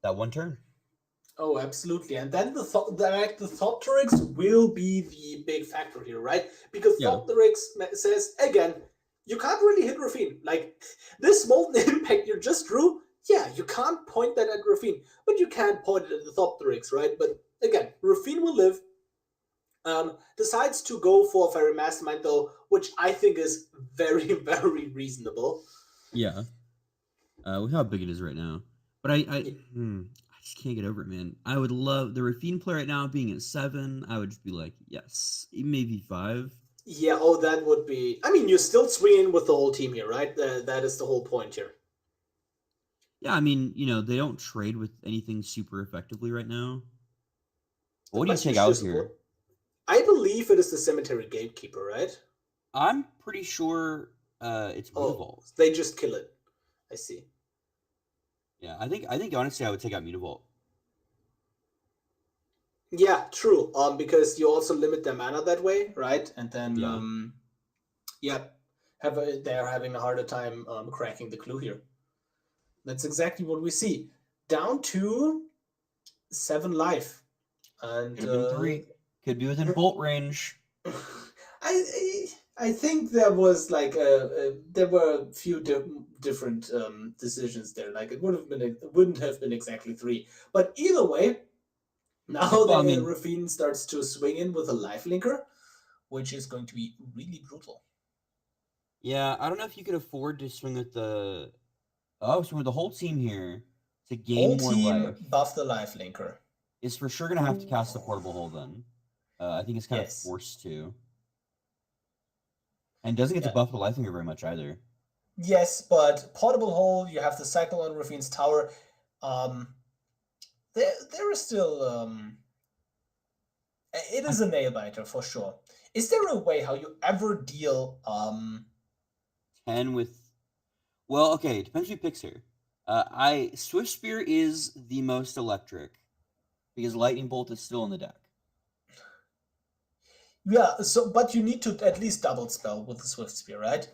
that one turn. Oh, absolutely. And then the Thopterix will be the big factor here, right? Because Thopterix says, again, you can't really hit Raffine. Like, this Molten Impact you just drew, yeah, you can't point that at Raffine, but you can point it at the Thopterix, right? But again, Raffine will live. Decides to go for Fairy Mastermind, though, which I think is very, very reasonable. Yeah. With how big it is right now. But I just can't get over it, man. I would love the Raffine play right now being at 7. I would just be like, yes, maybe 5. Yeah, that would be... I mean, you're still swinging with the whole team here, right? That is the whole point here. Yeah, I mean, they don't trade with anything super effectively right now. What do you take out here? I believe it is the Cemetery Gatekeeper, right? I'm pretty sure It's Oh, Mutavault. they just kill it. I see. Yeah, I think honestly I would take out Mutavault. Yeah, true. Because you also limit their mana that way, right? And then Yeah. yeah, they're having a harder time cracking the clue here. That's exactly what we see. Down to 7 life, and Could have been 3. Could be within bolt range. I think there was like there were a few different decisions there. Like it wouldn't have been exactly 3, but either way, now Well, I the mean, Raffine starts to swing in with a life linker, which is going to be really brutal. yeah, I don't know if you could afford to swing with the swing with the whole team here to gain Whole more team life. buff the life linker. Is for sure gonna have to cast the portable hole then. I think it's kind of Yes. forced to. And doesn't get to buff the life linker very much either. Yes, but portable hole, you have the cycle on Raffine's tower. There is still it is a nail biter for sure. Is there a way how you ever deal 10 with, well, okay, it depends who picks here. Swift Spear is the most electric because Lightning Bolt is still in the deck. Yeah, so but you need to at least double spell with the Swift Spear, right?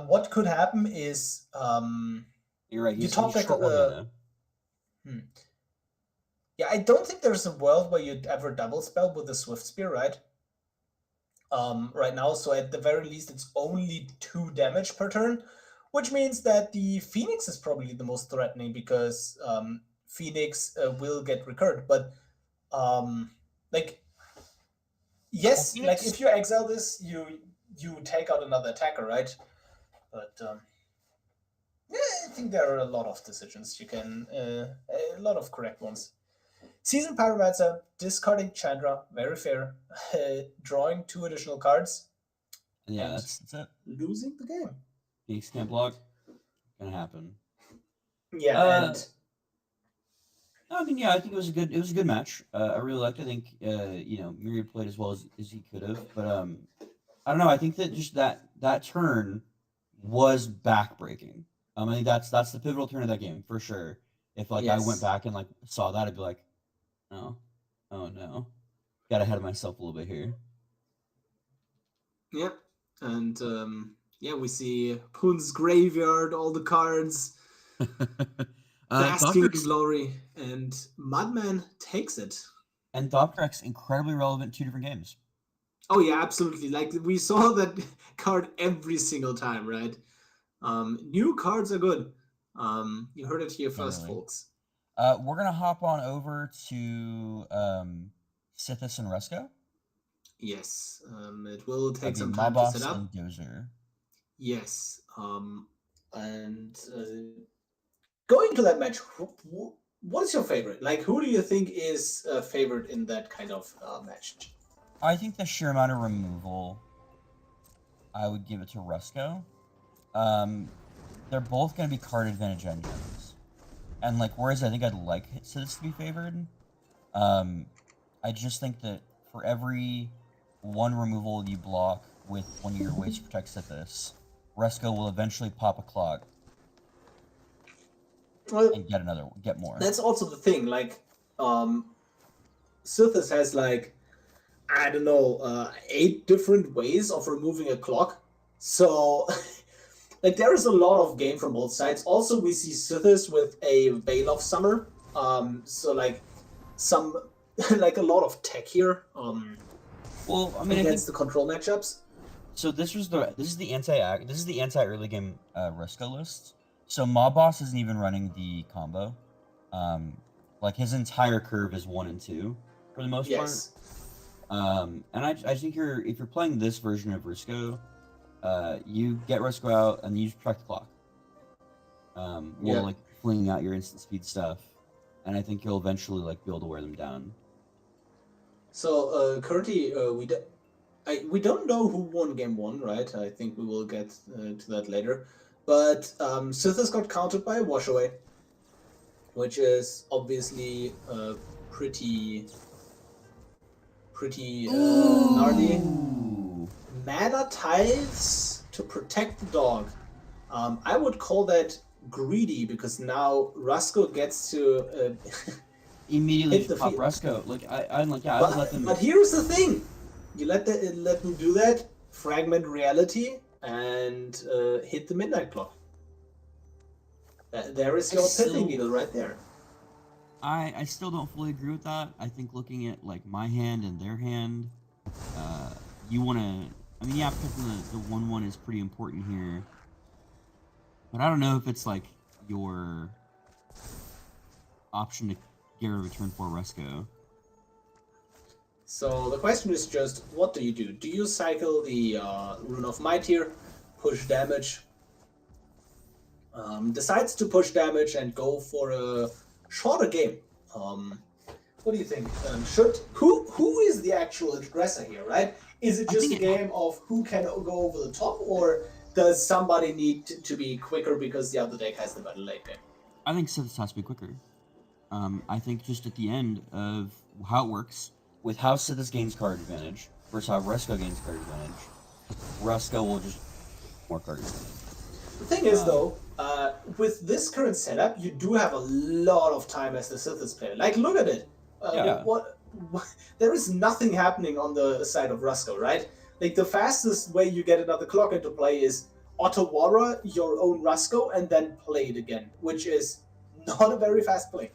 What could happen is You're right. you He's talk like short one mana. Yeah, I don't think there's a world where you'd ever double spell with the Swift Spear, right? Right now, so at the very least, it's only 2 damage per turn, which means that the Phoenix is probably the most threatening because Phoenix will get recurred. But like, yes, Well, like if you exile this, you take out another attacker, right? But yeah, I think there are a lot of decisions you can, a lot of correct ones. Season Pyromancer, discarding Chandra, very fair. Drawing 2 additional cards. Yeah, that's it. Losing the game. Phoenix can't block. Gonna happen. Yeah, and I mean, yeah, I think it was a good match. I really liked it. I think Myriad played as well as he could have, but I don't know. I think that just that turn was backbreaking. I think that's the pivotal turn of that game for sure. If I went back and saw that, I'd be like, oh no, got ahead of myself a little bit here. Yeah, and we see Poon's graveyard, all the cards, basking in glory, and Mudman takes it. And Thoptrak's incredibly relevant in 2 different games. Oh yeah, absolutely. Like we saw that card every single time, right? New cards are good. You heard it here first, folks. We're gonna hop on over to Sythis and Rusko. Yes, it will take some time to set up. And Dozer. Yes, and going to that match, what is your favorite? Like, who do you think is favored in that kind of match? I think the sheer amount of removal, I would give it to Rusko. They're both going to be card advantage engines. And, whereas I think I'd like Sythis to be favored, I just think that for every 1 removal you block with one of your ways to protect Sythis, Rusko will eventually pop a clog. Well, and get more. That's also the thing. Sythis has I don't know, 8 different ways of removing a clock. So, there is a lot of game from both sides. Also, we see Sythis with a Veil of Summer. So some a lot of tech here. Well, I mean, against the control matchups. So this is the anti early game Rusko list. So Mob Boss isn't even running the combo. His entire curve is 1 and 2 for the most part. And I think if you're playing this version of Rusko, you get Rusko out and you just protect the clock. Flinging out your instant speed stuff, and I think you'll eventually be able to wear them down. So currently we don't know who won game 1, right? I think we will get to that later. But Sythis got countered by a wash away, which is obviously pretty gnarly. Mana Tithes to to protect the dog. I would call that greedy because now Rusko gets to Immediately hit the pop field. Rusko. Like I'm like, yeah, I would let them. But here's the thing: you let them do that, fragment reality, and hit the midnight clock. There is your pithing needle right there. I still don't fully agree with that. I think looking at like my hand and their hand, you want to. I mean, yeah, protecting the 1/1 is pretty important here, but I don't know if it's like your option to get rid of a turn 4 Rusko. So the question is just, what do? Do you cycle the Rune of Might here, push damage, decides to push damage and go for a shorter game? What do you think? Who is the actual aggressor here, right? Is it just a game of who can go over the top, or does somebody need to be quicker because the other deck has the better late game? I think Sythis has to be quicker. I think just at the end of how it works, with how Sythis gains card advantage versus how Rusko gains card advantage, Rusko will just more card advantage. The thing is, though, with this current setup, you do have a lot of time as the Sythis player. Like, look at it. What? There is nothing happening on the side of Rusko, right? Like, the fastest way you get another clock into play is Auto-Warra your own Rusko and then play it again, which is not a very fast play.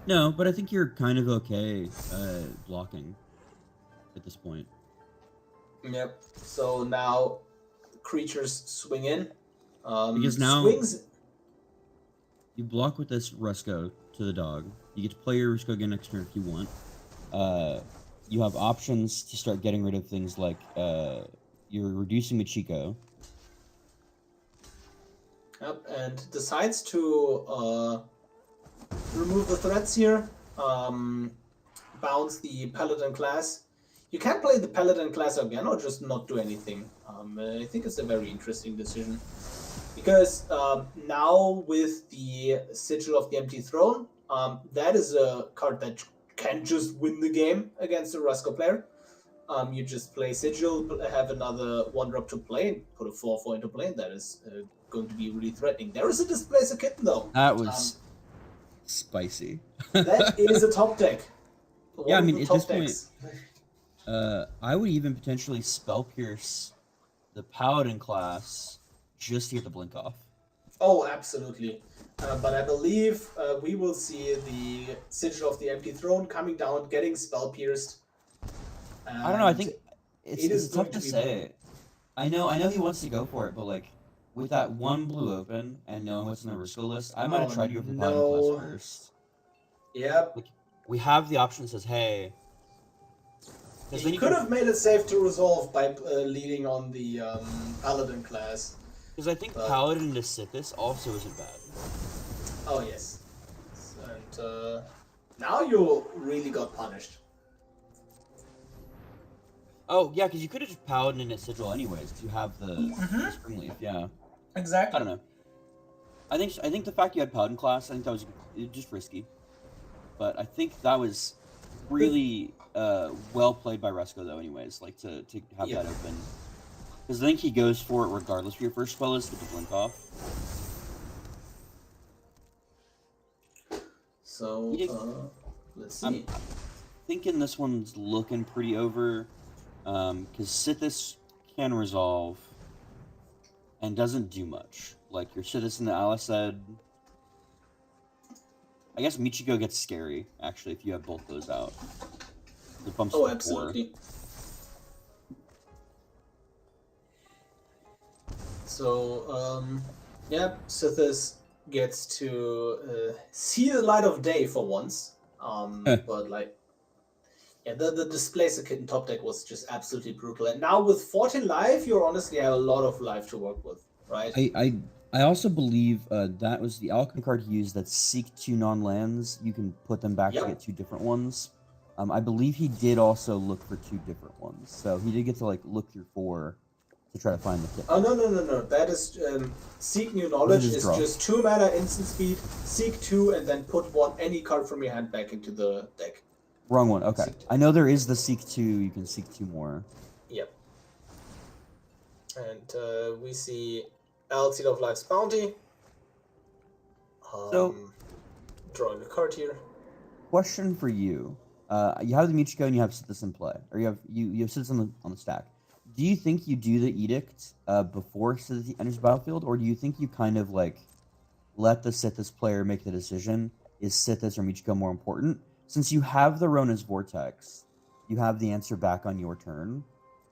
No, but I think you're kind of okay blocking at this point. Yep. So now creatures swing in. Because now swings. You block with this Rusko to the dog. You get to play your Rusko again next turn if you want. You have options to start getting rid of things like you're reducing Michiko. Yep, and decides to remove the threats here. Bounce the Paladin class. You can play the Paladin class again or just not do anything. I think it's a very interesting decision. Because now with the Sigil of the Empty Throne, that is a card that can just win the game against a Rusko player. You just play Sigil, have another 1-drop to play, and put a 4/4 into play, and that is going to be really threatening. There is a Displacer Kitten, though. That was spicy. That is a top deck. Yeah, I mean, at this point, I would even potentially Spell Pierce the Paladin class just to get the blink off. Oh, absolutely. But I believe we will see the Sigil of the Empty Throne coming down, getting Spell Pierced. I don't know. I think it's tough to say. I know he wants to go for it, but like with that one blue open and knowing what's in the Rusko list, I might have tried to go for the Paladin class first. Yep. Like, we have the option that says, hey. You could have made it safe to resolve by leading on the Paladin class. Because I think Paladin to Sythis also isn't bad. Oh, yes. And now you really got punished. Oh, yeah, because you could have just Paladin into Sigil anyways, because you have the Spring Leaf, yeah. Exactly. I don't know. I think the fact you had Paladin class, I think that was just risky. But I think that was really well played by Rusko, though, anyways, like to have that open. Because I think he goes for it regardless of your first spell list with the blink off. So, let's see. I'm thinking this one's looking pretty over. Because Sythis can resolve and doesn't do much. Like your Sythis in the Alised. I guess Michiko gets scary, actually, if you have both those out. It bumps to absolutely. 4. So, yeah, Sythis gets to see the light of day for once. But, like, yeah, the Displacer Kitten top deck was just absolutely brutal. And now with 14 life, you honestly have a lot of life to work with, right? I also believe that was the Alchemy card he used that seek 2 non-lands. You can put them back to get 2 different ones. I believe he did also look for 2 different ones. So he did get to like look through 4 to try to find the kit. Oh, no. That is Seek New Knowledge is just 2 mana instant speed, seek 2, and then put any card from your hand back into the deck. Wrong one. Okay. I know there is the Seek 2. You can Seek 2 more. Yep. And we see Altitude of Life's Bounty. So- Drawing a card here. Question for you. You have the Michiko and you have Sythis in play, or you have Sythis on the stack. Do you think you do the edict before Sythis enters the battlefield, or do you think you kind of like let the Sythis player make the decision? Is Sythis or Michiko more important? Since you have the Rona's Vortex, you have the answer back on your turn.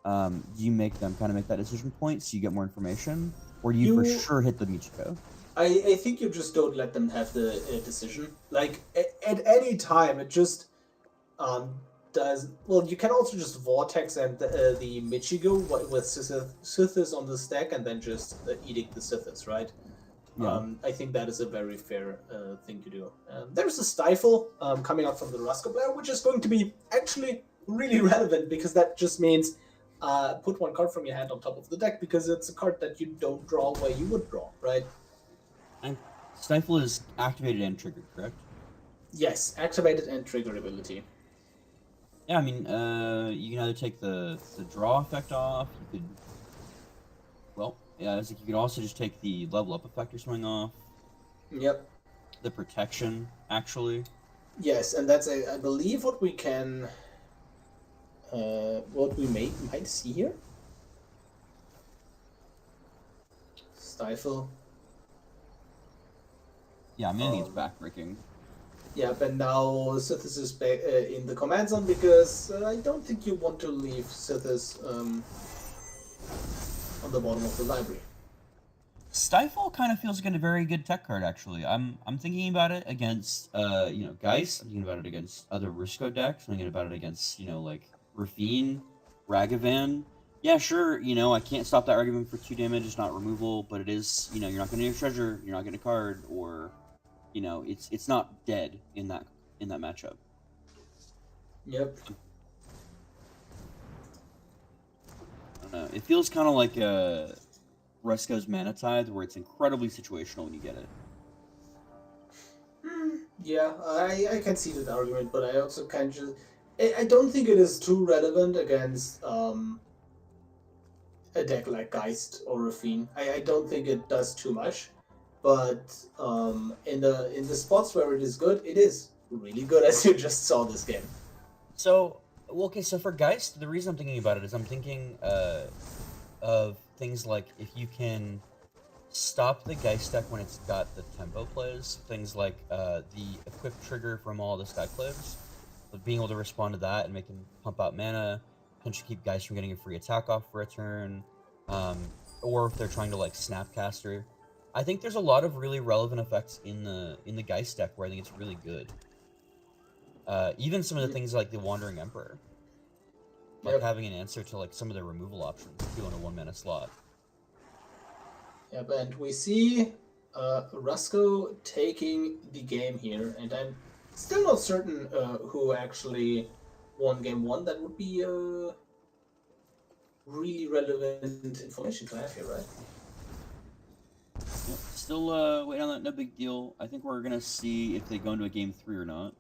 Do you make them kind of make that decision point so you get more information, or do you for sure hit the Michiko? I think you just don't let them have the decision. Like at any time, it just does. Well, you can also just Vortex and the Michigo with Sythis on the stack, and then just edict the Sythis, right? Yeah. I think that is a very fair thing to do. There's a Stifle coming out from the Rusko player, which is going to be actually really relevant because that just means put one card from your hand on top of the deck because it's a card that you don't draw where you would draw, right? And Stifle is activated and triggered, correct? Yes, activated and trigger ability. Yeah, I mean, you can either take the draw effect off. You could, well, yeah, it's like you could also just take the level up effect or something off. Yep. The protection, actually. Yes, and that's I believe what we can, what we might see here. Stifle. Yeah, I think it's backbreaking. Yep, and now Sythis is back in the command zone because I don't think you want to leave Sythis on the bottom of the library. Stifle kind of feels like a very good tech card, actually. I'm thinking about it against Geist. I'm thinking about it against other Rusko decks. I'm thinking about it against like Raffine, Ragavan. Yeah, sure. I can't stop that Ragavan for 2 damage. It's not removal, but it is. You're not going to get a treasure. You're not getting a card, or it's not dead in that matchup. Yep. I don't know. It feels kind of like Rusko's Mana Tithe, where it's incredibly situational when you get it. Yeah, I can see that argument, but I also can just... I don't think it is too relevant against a deck like Geist or Raffine. I don't think it does too much, but in the spots where it is good, it is really good, as you just saw this game. So, okay, so for Geist, the reason I'm thinking about it is I'm thinking of things like if you can stop the Geist deck when it's got the tempo plays, things like the equip trigger from all the Skyclaves, but being able to respond to that and make them pump out mana, potentially keep Geist from getting a free attack off for a turn, or if they're trying to like Snapcaster. I think there's a lot of really relevant effects in the Geist deck where I think it's really good. Even some of the things like the Wandering Emperor, like having an answer to like some of their removal options if you want a 1 mana slot. Yep, and we see Rusko taking the game here, and I'm still not certain who actually won game 1. That would be really relevant information to have here, right? Yep. Still waiting on that. No big deal. I think we're gonna see if they go into a game 3 or not.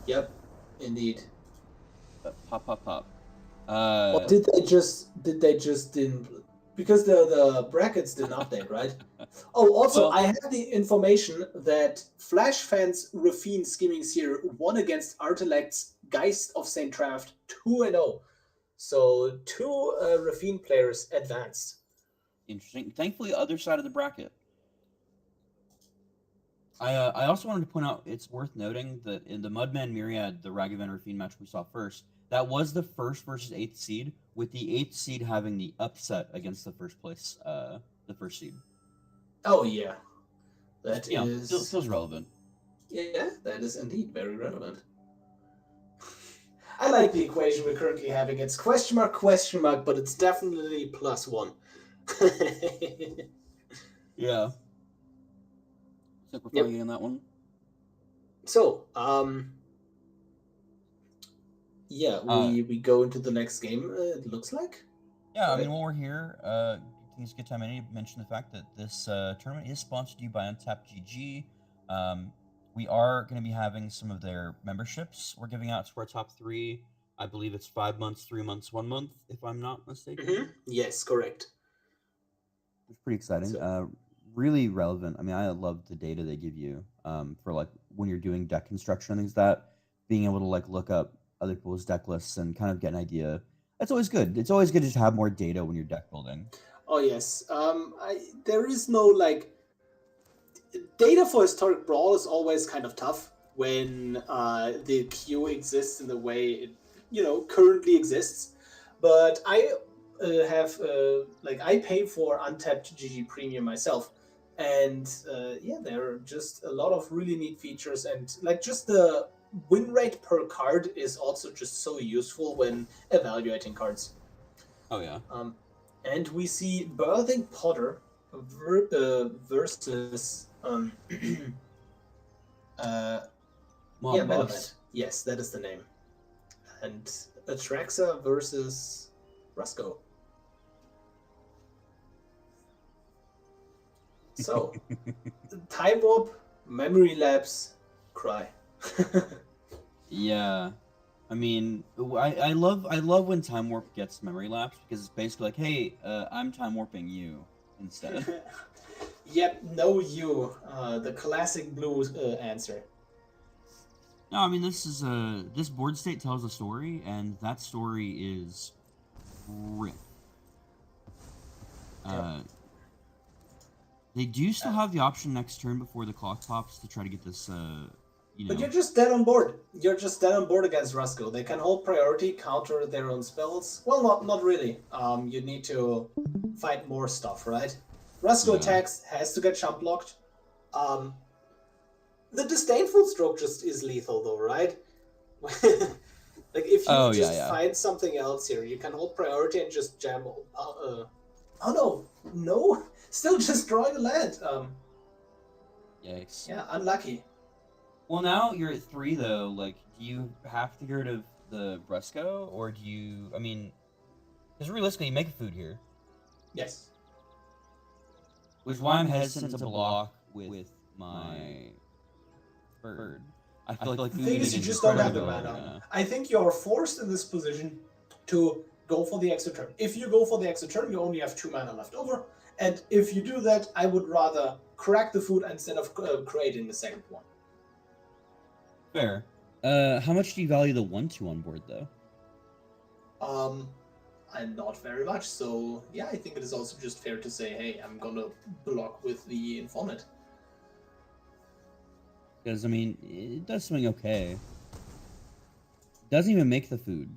Yep, indeed. Pop. Or did they just didn't, because the brackets didn't update, right? Oh, also, well, I have the information that Flash fans Raffine Skimmings here won against Artelect's Geist of St. Traft 2-0. So 2 Raffine players advanced. Interesting. Thankfully, other side of the bracket. I also wanted to point out, it's worth noting that in the Mudman Myriad, the Ragavan Raffine match we saw first, that was the 1st versus 8th seed, with the 8th seed having the upset against the first place, the 1st seed. Oh yeah, that is feels relevant. Yeah, that is indeed very relevant. I like the equation we're currently having. It's question mark, but it's definitely +1. Yeah. Except we're finally getting that one. So, yeah, we go into the next game, it looks like. Yeah, I mean, while we're here, I think it's a good time to mention the fact that this tournament is sponsored to you by Untapped GG. We are going to be having some of their memberships we're giving out to our top 3. I believe it's 5 months, 3 months, 1 month, if I'm not mistaken. Yes, correct. It's pretty exciting. So- Really relevant. I mean, I love the data they give you for like when you're doing deck construction and things like that. Being able to like look up other people's deck lists and kind of get an idea. That's always good. It's always good to just have more data when you're deck building. Oh yes. There is no like data for historic Brawl is always kind of tough when the queue exists in the way it currently exists. But I have I pay for untapped GG Premium myself, and there are just a lot of really neat features, and like just the win rate per card is also just so useful when evaluating cards. Oh yeah. And we see Birthing Potter versus Metamet. Yes, that is the name. And Atraxa versus Rusko. So, time warp, memory lapse, cry. Yeah. I mean, I love when time warp gets memory lapse because it's basically like, hey, I'm time warping you instead. Yep, no you. The classic blue answer. No, I mean this board state tells a story, and that story is rip. They do still have the option next turn before the clock pops to try to get this. But you're just dead on board. You're just dead on board against Rusko. They can hold priority, counter their own spells. Well, not really. You need to fight more stuff, right? Rusko attacks, has to get jump blocked. The disdainful stroke just is lethal though, right? Like if you find something else here, you can hold priority and just jam. Oh no, still just drawing a land. Yikes. Yeah, unlucky. Well, now you're at 3 though. Like, do you have to get rid of the Rusko, or do you? I mean, because realistically, you make a food here. Yes. Which is why I'm hesitant to block with my bird. I feel like the thing is, you just don't have the mana. I think you're forced in this position to go for the extra turn. If you go for the extra turn, you only have 2 mana left over. And if you do that, I would rather crack the food instead of creating the second one. Fair. How much do you value the 1/2 on board though? I'm not very much. So yeah, I think it is also just fair to say, hey, I'm gonna block with the Informant. Because, I mean, it does swing okay. Doesn't even make the food.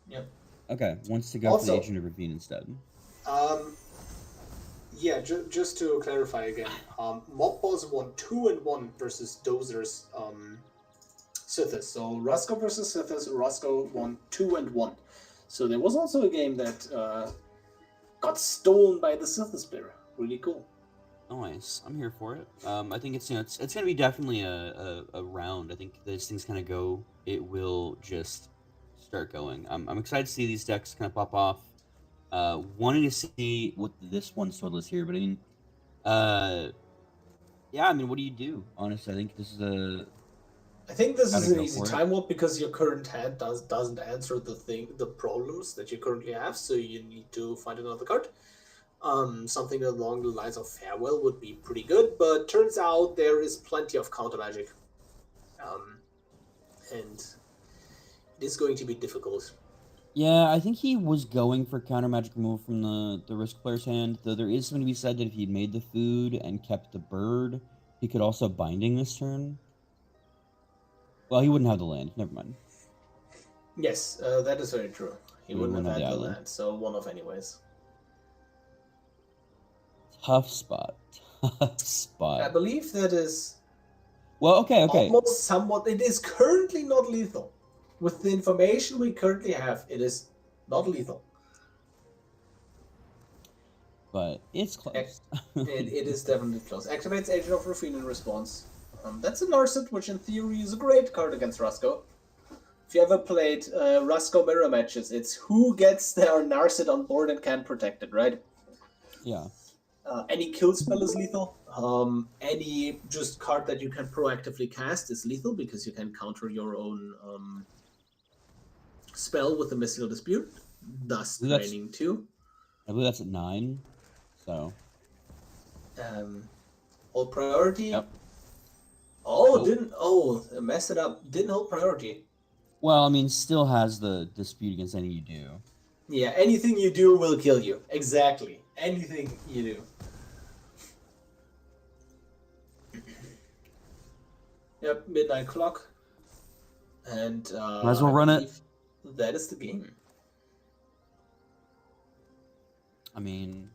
Yep. Okay, wants to go for the Agent of Raffine instead. Yeah, just to clarify again, Mob Boss won 2-1 versus Dozer's Sythis. So Rusko versus Sythis, Rusko won 2-1. So there was also a game that got stolen by the Sythis player. Really cool. Nice. I'm here for it. I think it's it's gonna be definitely a round. I think as things kind of go, it will just start going. I'm excited to see these decks kind of pop off. Wanting to see what this one sort is here, but I mean, yeah. I mean, what do you do? Honestly, I think this is I think this is an easy time warp because your current hand doesn't answer the problems that you currently have, so you need to find another card. Something along the lines of Farewell would be pretty good, but turns out there is plenty of counter magic. And it is going to be difficult. Yeah, I think he was going for counter magic removal from the Risk player's hand, though there is something to be said that if he'd made the food and kept the bird, he could also binding this turn. Well, he wouldn't have the land. Never mind. Yes, that is very true. He wouldn't have had the land, so 1-off anyways. Tough spot. Tough spot. I believe that is... Well, okay. Almost somewhat... It is currently not lethal. With the information we currently have, it is not lethal. But it's close. It is definitely close. Activates Agent of Raffine in response. That's a Narset, which in theory is a great card against Rusko. If you ever played Rusko mirror matches, it's who gets their Narset on board and can protect it, right? Yeah. Any kill spell is lethal. Any just card that you can proactively cast is lethal because you can counter your own spell with the Mystical Dispute, thus draining 2. I believe that's at 9. So. Hold priority. Yep. Oh, didn't. Oh, messed it up. Didn't hold priority. Well, I mean, still has the dispute against anything you do. Yeah, anything you do will kill you. Exactly. Anything you do. Yep, midnight clock. And Might as well run it. That is the game. I mean,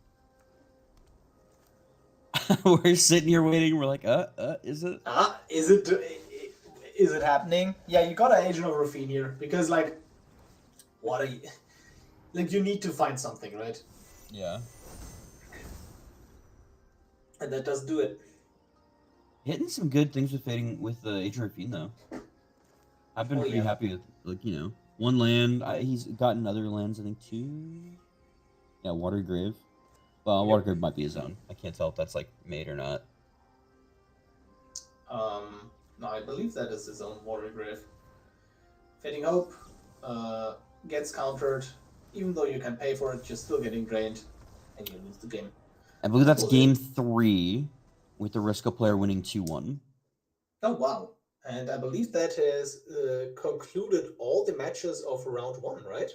we're sitting here waiting. We're like, is it? Is it happening? Yeah, you got an Agent of Raffine here because, like, what are you? Like, you need to find something, right? Yeah. And that does do it. Hitting some good things with fading with the Agent of Raffine though. I've been pretty happy with, like, you know, one land. He's gotten other lands, I think, 2. Yeah, Watergrave. Well, Watergrave might be his own. I can't tell if that's like made or not. No, I believe that is his own Watergrave. Fading Hope gets countered. Even though you can pay for it, you're still getting drained, and you lose the game. I believe that's game 3, with the Rusko player winning 2-1. Oh, wow. And I believe that has concluded all the matches of round 1, right?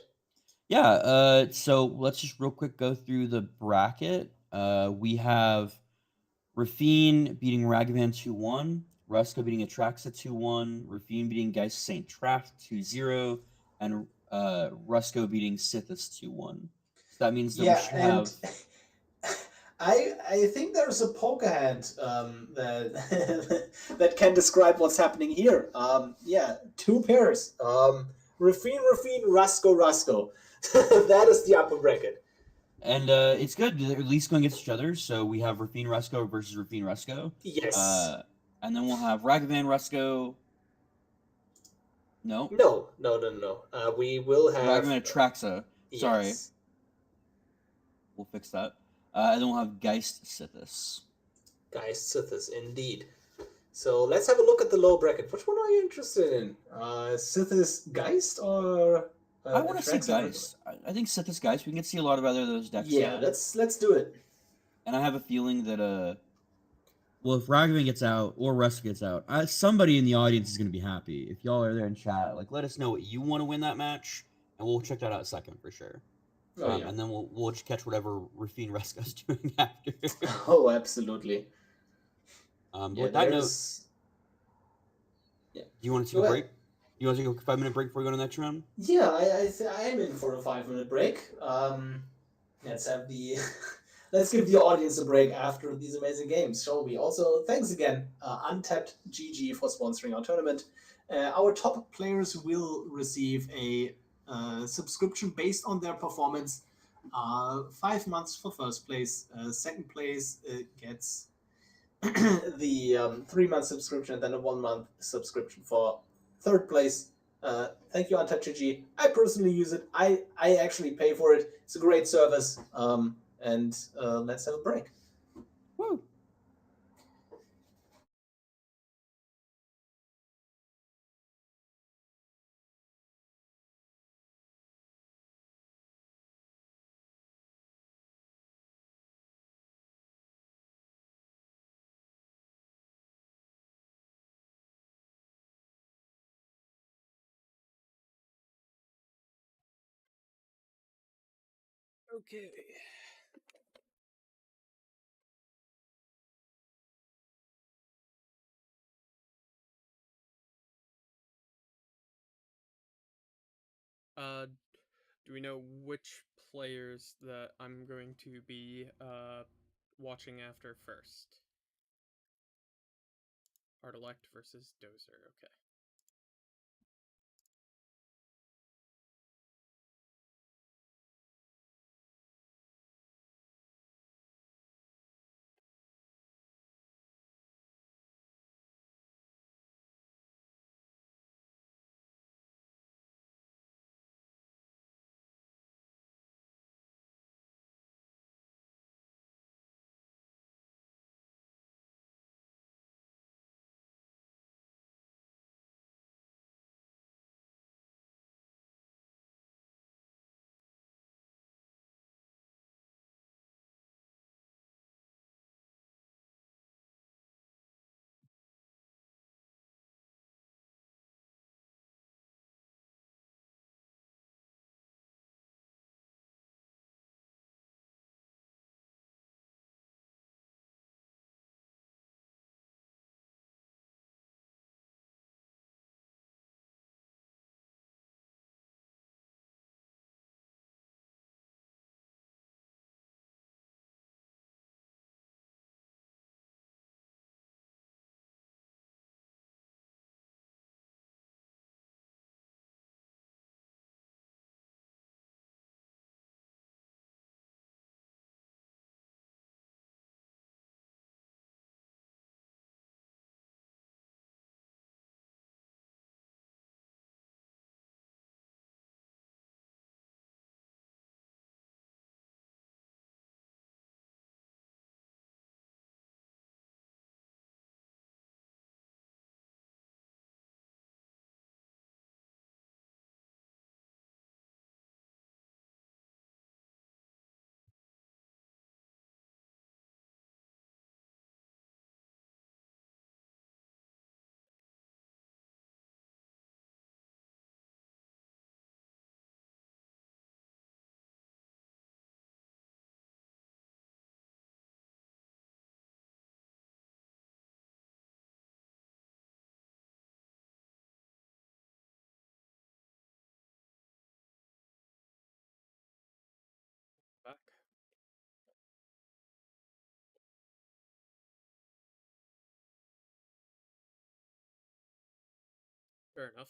Yeah, so let's just real quick go through the bracket. We have Raffine beating Ragavan 2-1, Rusko beating Atraxa 2-1, Raffine beating Geist Saint Traft 2-0, and Rusko beating Sythis 2-1. So that means that we should have... I think there's a poker hand that that can describe what's happening here. Yeah, 2 pairs. Raffine, Rusko. That is the upper bracket. And it's good. They're at least going against each other. So we have Raffine Rusko versus Raffine Rusko. Yes. And then we'll have Ragavan Rusko. No. We will have Ragavan Atraxa. Yes. Sorry. We'll fix that. And then we'll have Geist Sythis. Geist Sythis, indeed. So let's have a look at the low bracket. Which one are you interested in? Sythis Geist or? I want to see Geist. I think Sythis Geist. We can see a lot of other of those decks. Yeah, let's do it. And I have a feeling that well, if Ragavan gets out or Rusk gets out, somebody in the audience is going to be happy. If y'all are there in chat, like, let us know what you want to win that match, and we'll check that out second for sure. And then we'll just catch whatever Raffine Rusko's doing after. Oh, absolutely. With that note, do you want to take a break? You want to take a 5-minute break before we go to the next round? Yeah, I'm in for a 5-minute break. Let's have the let's give the audience a break after these amazing games, shall we? Also, thanks again, Untapped GG, for sponsoring our tournament. Our top players will receive a subscription based on their performance. 5 months for first place. Second place gets the 3-month subscription, and then a 1-month subscription for third place. Thank you, Untapped GG. I personally use it. I actually pay for it. It's a great service. And let's have a break. Woo! Okay. Do we know which players that I'm going to be watching after first? Artelect versus Dozer, okay. Fair enough.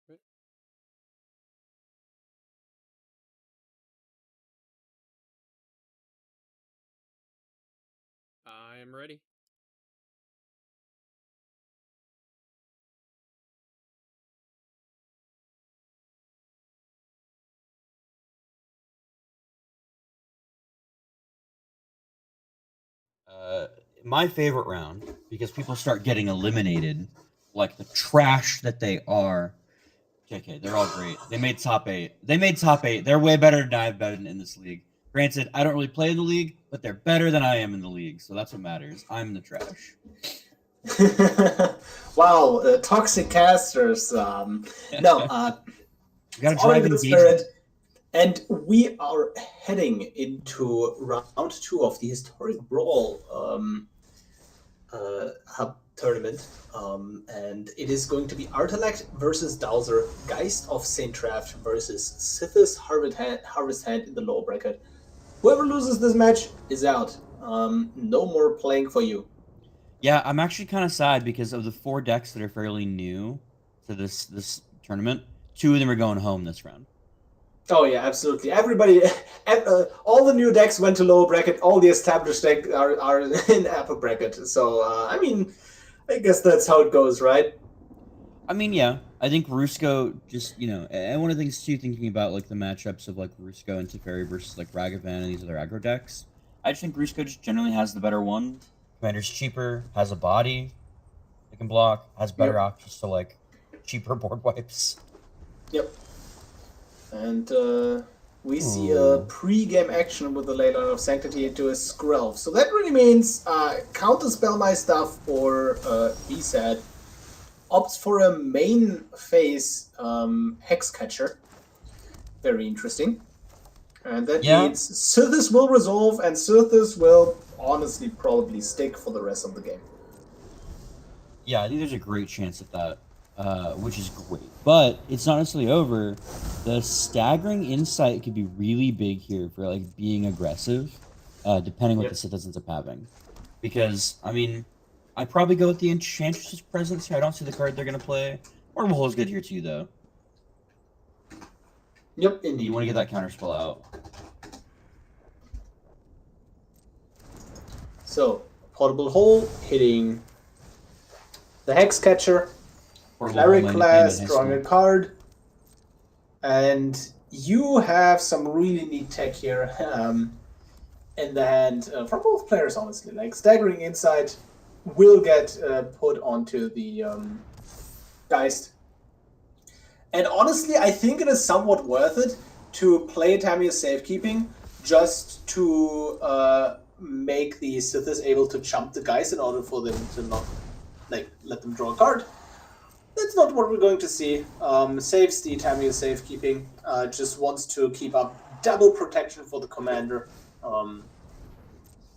Right. I am ready. My favorite round, because people start getting eliminated like the trash that they are. Okay, they're all great. They made top 8. They're way better than I've been in this league. Granted, I don't really play in the league, but they're better than I am in the league, so that's what matters. I'm the trash. Wow, toxic casters. No, You gotta drive the engagement. spirit. And we are heading into round 2 of the historic Brawl hub tournament. And it is going to be Artelect versus Dowser, Geist of St. Traft versus Sythis Harvest Hand in the lower bracket. Whoever loses this match is out. No more playing for you. Yeah, I'm actually kind of sad because of the 4 decks that are fairly new to this tournament. 2 of them are going home this round. Oh yeah, absolutely. Everybody, all the new decks went to lower bracket. All the established decks are in upper bracket. So I mean, I guess that's how it goes, right? I mean, yeah, I think Rusko just and one of the things too, thinking about like the matchups of like Rusko and Teferi versus like Ragavan and these other aggro decks. I just think Rusko just generally has the better one. Commander's cheaper, has a body, it can block, has better options to like cheaper board wipes. Yep. And we see a pre-game action with the Leyline of Sanctity into a Skrelv. So that really means counterspell my stuff or BSAD opts for a main phase Hex Catcher. Very interesting. And that means Sythis will resolve, and Sythis will honestly probably stick for the rest of the game. Yeah, I think there's a great chance of that, which is great. But it's not necessarily over. The staggering insight could be really big here for like being aggressive, depending what the Sythis ends up having. Because, I mean, I'd probably go with the Enchantress's Presence here. I don't see the card they're going to play. Orbital Hole is good here too, though. Yep, indeed. You want to get that counterspell out. So, Portable Hole hitting the Hex Catcher, Cleric Class, drawing a card, and you have some really neat tech here in the hand from both players, honestly. Like, Staggering Insight will get put onto the Geist. And honestly, I think it is somewhat worth it to play Tamiya's Safekeeping just to make the Sythis able to jump the Geist in order for them to not let them draw a card. That's not what we're going to see. Saves the Tamiya Safekeeping, just wants to keep up double protection for the commander. I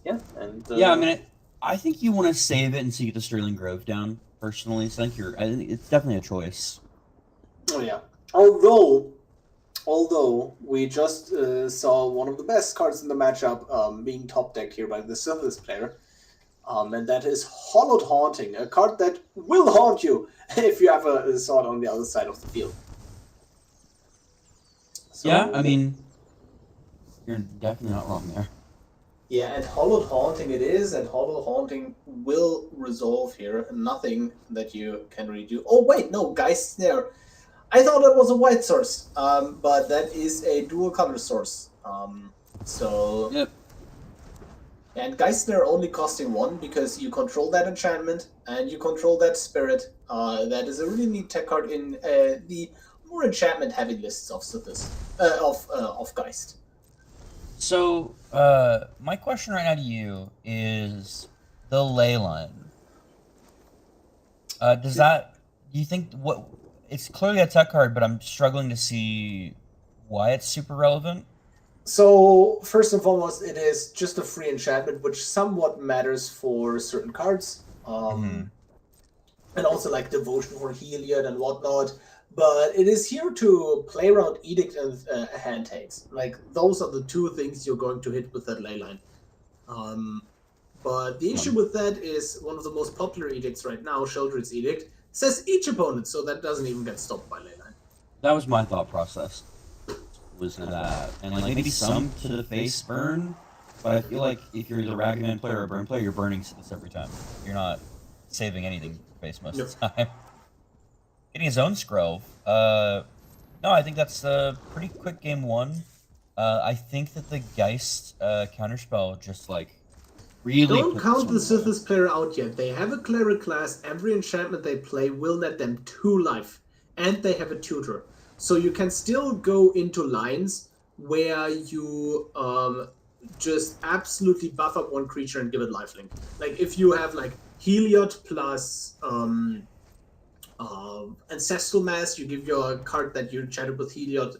mean, I think you want to save it and see the Sterling Grove down, personally. So I think it's definitely a choice. Oh yeah. Although we just saw one of the best cards in the matchup being top decked here by the Sythis player. and that is Hollowed Haunting, a card that will haunt you if you have a sword on the other side of the field. So, yeah, I mean, you're definitely not wrong there. Yeah, and Hollowed Haunting it is, and Hollowed Haunting will resolve here. Nothing that you can redo. Oh wait, no, Geist there. I thought that was a white source, but that is a dual color source. So Yep. And Geistner only costing 1 because you control that enchantment and you control that spirit. That is a really neat tech card in the more enchantment-heavy lists of Sythis, of Geist. So, my question right now to you is the ley line. Do you think it's clearly a tech card, but I'm struggling to see why it's super relevant. So, first and foremost, it is just a free enchantment, which somewhat matters for certain cards. And also like Devotion for Heliod and whatnot. But it is here to play around Edict and hand takes. Like, those are the two things you're going to hit with that ley line. But the issue with that is one of the most popular edicts right now, Sheldred's Edict, says each opponent, so that doesn't even get stopped by ley line. That was my thought process. Was that, and like maybe some to the face burn, but I feel like if you're the Ragavan player or burn player, you're burning this every time. You're not saving anything for face most of the time. Getting his own Scrove. No, I think that's a pretty quick game 1. I think that the Geist counterspell just like really. Don't count the Sythis player out yet. They have a cleric class. Every enchantment they play will net them 2 life, and they have a tutor. So you can still go into lines where you just absolutely buff up one creature and give it lifelink. Like if you have like Heliod plus Ancestral Mass, you give your card that you chatted with Heliod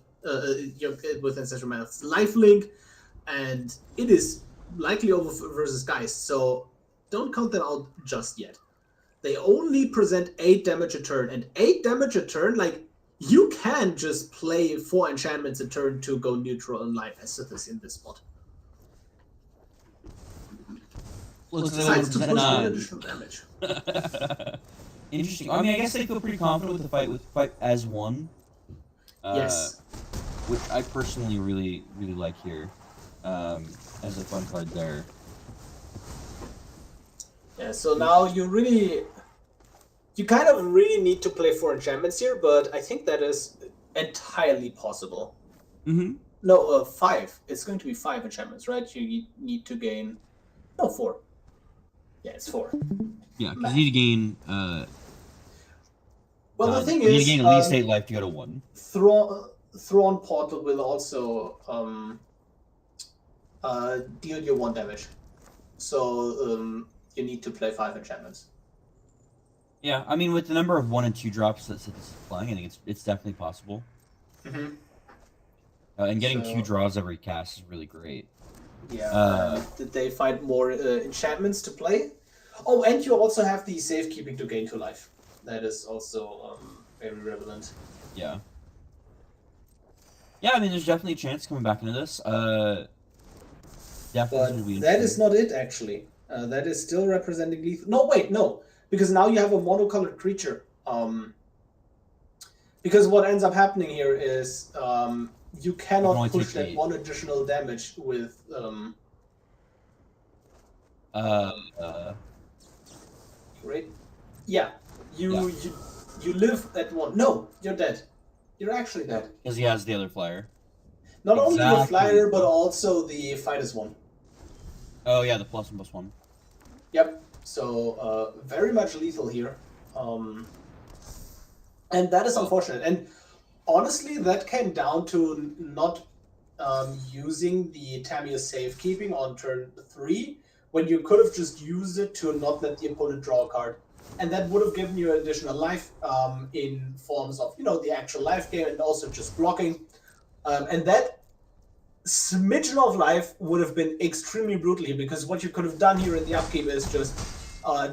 with Ancestral Mass lifelink, and it is likely over versus Geist. So don't count them out just yet. They only present 8 damage a turn, and 8 damage a turn, like. You can just play 4 enchantments a turn to go neutral in life as Sythis in this spot. Besides to push 1 additional damage. Interesting. I mean, I guess they feel pretty confident with the fight as 1. Yes. Which I personally really like here as a fun card there. Yeah, so now you kind of really need to play 4 enchantments here, but I think that is entirely possible. Mm-hmm. No, 5. It's going to be 5 enchantments, right? You need to gain... No, 4. Yeah, it's 4. Yeah, because you need to gain... well, the thing you is... need to gain at least 8 life to go to 1. Thrawn Portal will also deal you 1 damage. So you need to play 5 enchantments. Yeah, I mean, with the number of 1 and 2 drops that Sythis is playing, I think it's definitely possible. Mm-hmm. And getting 2 draws every cast is really great. Yeah. Did they find more enchantments to play? Oh, and you also have the safekeeping to gain 2 life. That is also very relevant. Yeah. Yeah, I mean, there's definitely a chance coming back into this. But that is not it, actually. That is still representing lethal. No, wait, no. Because now you have a monocolored creature. Because what ends up happening here is you cannot push that 1 additional damage with... Right? Yeah. You live at 1. No, you're dead. You're actually dead. Because he has the other flyer. Not only the flyer, but also the fight is 1. Oh yeah, the +1/+1. Yep. So very much lethal here. And that is unfortunate. And honestly, that came down to not using the Tamiya safekeeping on turn 3, when you could have just used it to not let the opponent draw a card. And that would have given you additional life in forms of, the actual life game and also just blocking. And that smidgen of life would have been extremely brutal here, because what you could have done here in the upkeep is just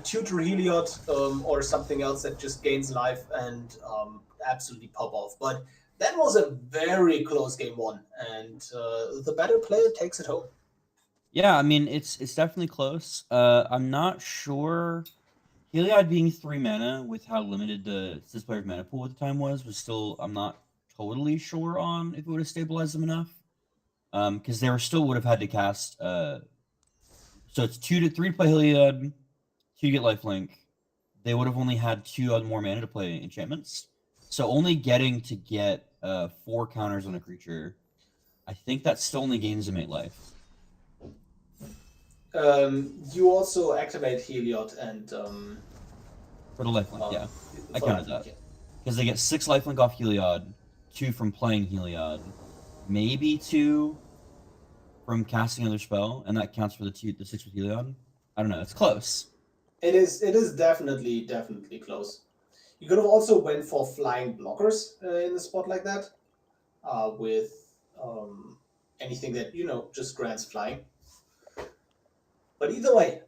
tutor Heliod or something else that just gains life and absolutely pop off. But that was a very close game 1, and the better player takes it home. Yeah, I mean it's definitely close. I'm not sure. Heliod being 3 mana with how limited this player's mana pool at the time was still I'm not totally sure on if it would have stabilized them enough. Because they still would have had to cast. So it's 2 to 3 to play Heliod, 2 to get lifelink. They would have only had 2 more mana to play enchantments. So only getting to get 4 counters on a creature, I think that still only gains them 8 life. You also activate Heliod and For the lifelink, yeah. I for counted lifelink, that. yeah. Because they get 6 lifelink off Heliod, 2 from playing Heliod, maybe 2 from casting another spell, and that counts for the 6 with Heliod. I don't know. It's close. It is definitely close. You could have also went for flying blockers in a spot like that, with anything that just grants flying. But either way,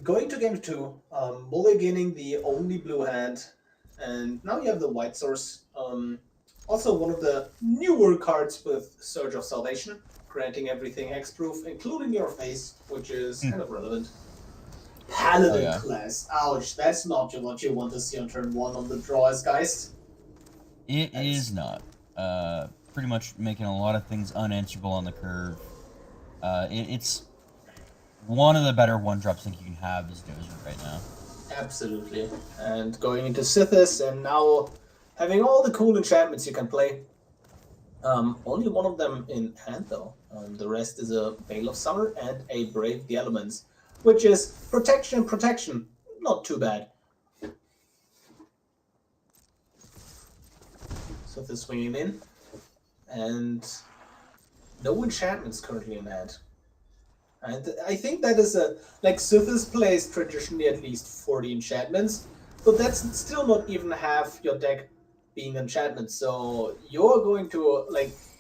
going to game 2, mulliganing the only blue hand, and now you have the white source. Also one of the newer cards with Surge of Salvation, granting everything hexproof, including your face, which is kind of relevant. Paladin class. Ouch, that's not what you want to see on turn 1 on the draw as Geist. It is not. Pretty much making a lot of things unanswerable on the curve. It's one of the better 1-drops I think you can have is Dozer right now. Absolutely. And going into Sythis and now having all the cool enchantments you can play. Only one of them in hand though. The rest is a Veil of Summer and a Brave the Elements, which is protection. Not too bad. Sythis swinging in. And no enchantments currently in hand. And I think that is Sythis plays traditionally at least 40 enchantments, but that's still not even half your deck being enchantments. So you're going to,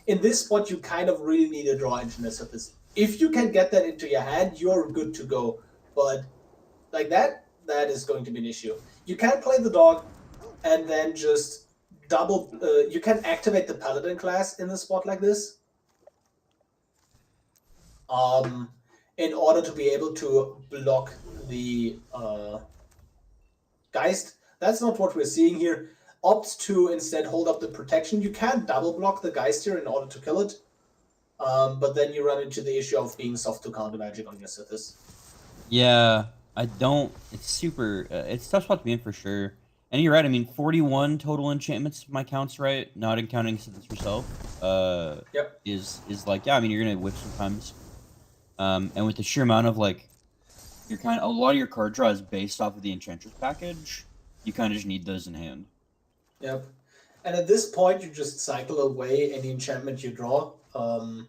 in this spot, you kind of really need a draw engine as Sythis. If you can get that into your hand, you're good to go. But that is going to be an issue. You can't play the dog and then just double. You can activate the Paladin class in a spot like this. In order to be able to block the Geist. That's not what we're seeing here. Opt to instead hold up the protection. You can double block the Geist here in order to kill it, but then you run into the issue of being soft to counter magic on your Sythis. Yeah, I don't. It's super. It's tough spot to be in for sure. And you're right. I mean, 41 total enchantments, if my count's right, not counting Sythis yourself. Yep. Is yeah. I mean, you're gonna whip sometimes. And with the sheer amount of a lot of your card draw is based off of the Enchantress package. You kind of just need those in hand. Yep. And at this point, you just cycle away any enchantment you draw. But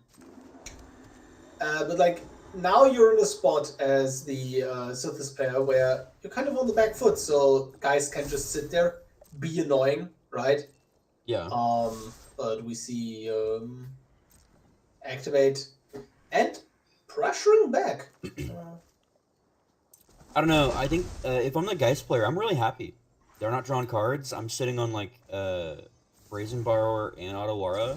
now you're in a spot as the Sythis player where you're kind of on the back foot, so guys can just sit there, be annoying, right? Yeah. But we see activate and pressuring back. I don't know. I think if I'm the Geist player, I'm really happy. They're not drawing cards. I'm sitting on Brazen Borrower and Otawara.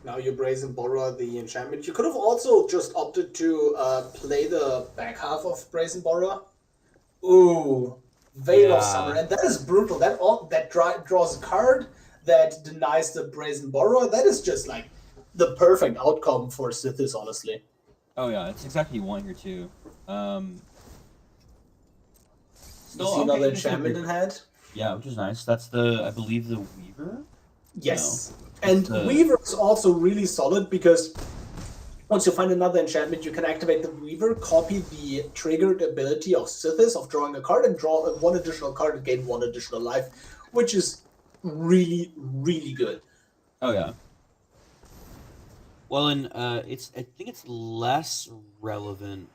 Now you Brazen Borrower the enchantment. You could have also just opted to play the back half of Brazen Borrower. Ooh, Veil of Summer, and that is brutal. That draws a card that denies the Brazen Borrower. That is just the perfect outcome for Sythis, honestly. Oh yeah, it's exactly what you want here too. You see another enchantment in hand? Yeah, which is nice. That's I believe the Weaver? Yes. No, and Weaver is also really solid because once you find another enchantment, you can activate the Weaver, copy the triggered ability of Sythis of drawing a card, and draw one additional card and gain 1 additional life, which is really, really good. Oh yeah. Well, and I think it's less relevant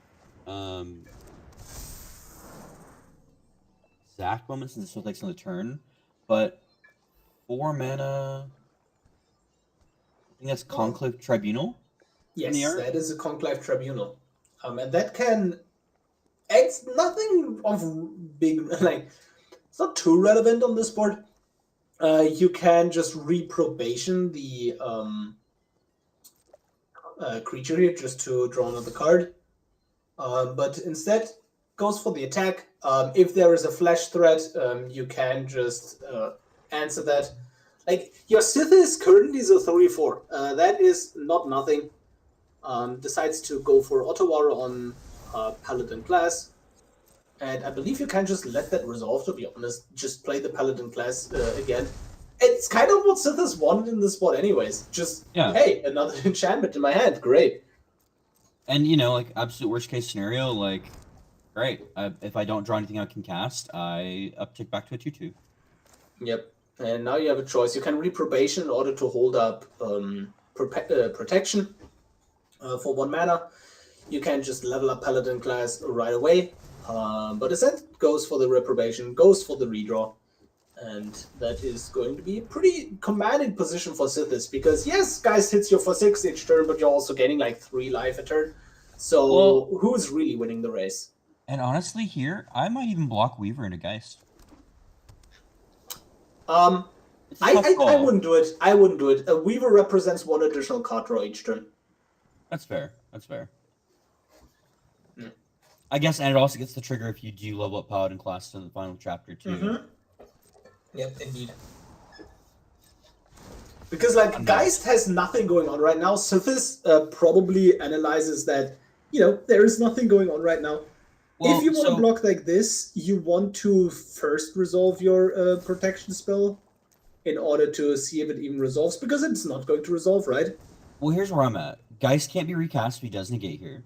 exact moment since it still takes another turn, but 4 mana. I think that's Conclave Tribunal. Yes, that is a Conclave Tribunal, and that can. It's nothing of big It's not too relevant on this board. You can just reprobation the a creature here just to draw another card. But instead goes for the attack. If there is a flash threat, you can just answer that. Like, your Sythis currently is a 3-4. That is not nothing. Decides to go for Ottawara on Paladin class. And I believe you can just let that resolve, to be honest. Just play the Paladin class again. It's kind of what Sythis wanted in this spot anyways. Just, hey, another enchantment in my hand. Great. And, you know, like, absolute worst case scenario, like, great. If I don't draw anything I can cast, I uptick back to a 2-2. Yep. And now you have a choice. You can reprobation in order to hold up protection for 1 mana. You can just level up Paladin class right away. But instead goes for the reprobation, goes for the redraw. And that is going to be a pretty commanding position for Sythis. Because, yes, Geist hits you for 6 each turn, but you're also gaining like 3 life a turn. So who's really winning the race? And honestly, here, I might even block Weaver into Geist. I wouldn't do it. I wouldn't do it. A Weaver represents 1 additional card draw each turn. That's fair. That's fair. I guess, and it also gets the trigger if you do level up Paladin class in the final chapter too. Yep, indeed. Because like Geist has nothing going on right now. Sythis probably analyzes that, you know, there is nothing going on right now. Well, if you want to block like this, you want to first resolve your protection spell in order to see if it even resolves, because it's not going to resolve, right? Well, here's where I'm at. Geist can't be recast if he does negate here,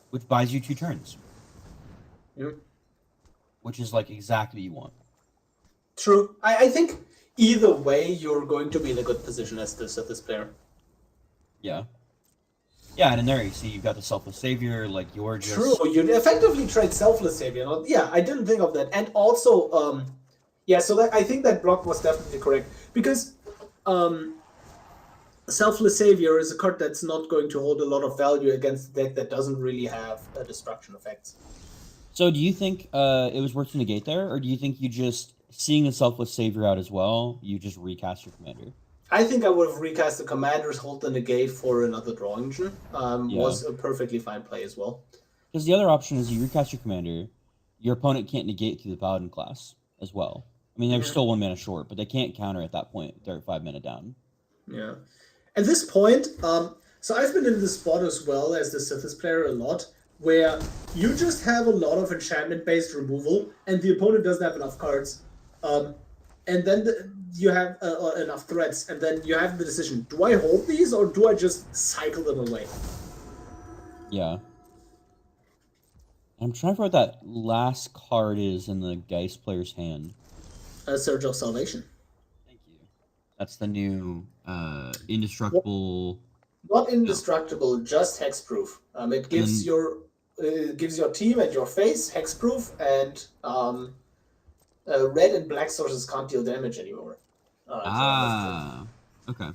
which buys you 2 turns. Yep. Which is like exactly what you want. True. I think either way, you're going to be in a good position as this player. Yeah. Yeah, and in there you see you've got the Selfless Savior, like you're just... True, you effectively trade Selfless Savior. Yeah, I didn't think of that. And also, yeah, so that, I think that block was definitely correct. Because Selfless Savior is a card that's not going to hold a lot of value against a deck that doesn't really have destruction effects. So do you think it was worth to negate there, or do you think you just, seeing the Selfless Savior out as well, you just recast your commander? I think I would have recast the commanders, hold the negate for another draw engine. Was a perfectly fine play as well. Because the other option is you recast your commander, your opponent can't negate through the Paladin class as well. I mean, they're still 1 mana short, but they can't counter at that point. They're 5 mana down. Yeah. At this point, so I've been in this spot as well as the Sythis player a lot, where you just have a lot of enchantment-based removal, and the opponent doesn't have enough cards. And then you have enough threats, and then you have the decision, do I hold these, or do I just cycle them away? Yeah. I'm trying to figure out what that last card is in the Geist player's hand. Surge of Salvation. Thank you. That's the new indestructible... Not indestructible, just hexproof. It gives your team and your face hexproof, and red and black sources can't deal damage anymore. Okay.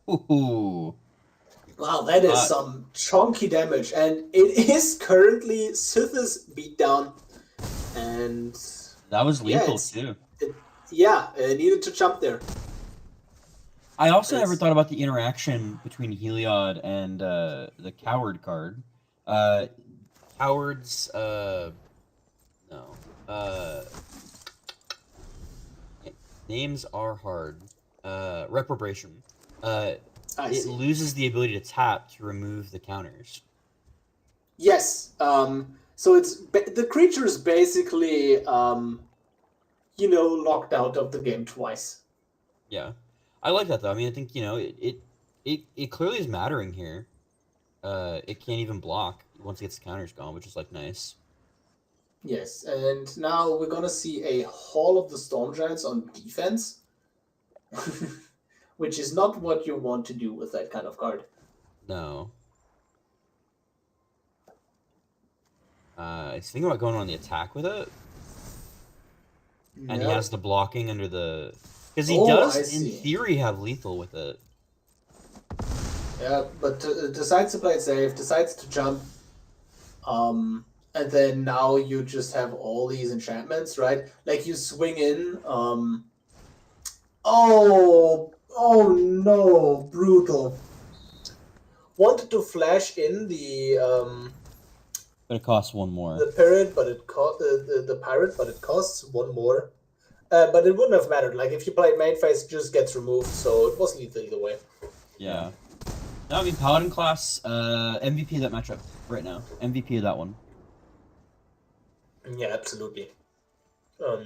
Ooh. Wow, that is some chunky damage, and it is currently Sythis beatdown, and that was lethal too. It needed to jump there. I also never thought about the interaction between Heliod and the Coward card. Cowards, names are hard. Reprobation. It loses the ability to tap to remove the counters. Yes. So it's the creature is basically, locked out of the game twice. Yeah, I like that though. I mean, I think it clearly is mattering here. It can't even block once it gets the counters gone, which is like nice. Yes, and now we're gonna see a Hall of the Storm Giants on defense. Which is not what you want to do with that kind of card. No. He's thinking about going on the attack with it. And he has the blocking under the... Because he does, in theory, have lethal with it. Yeah, but decides to play it safe, decides to jump. And then now you just have all these enchantments, right? Like you swing in... Oh no, brutal. Wanted to flash in But it costs one more. the pirate, but the pirate, but it costs one more. But it wouldn't have mattered. Like if you played main phase, it just gets removed, so it was lethal either way. Yeah. No, I mean Paladin class, MVP of that matchup right now. MVP of that one. Yeah, absolutely. I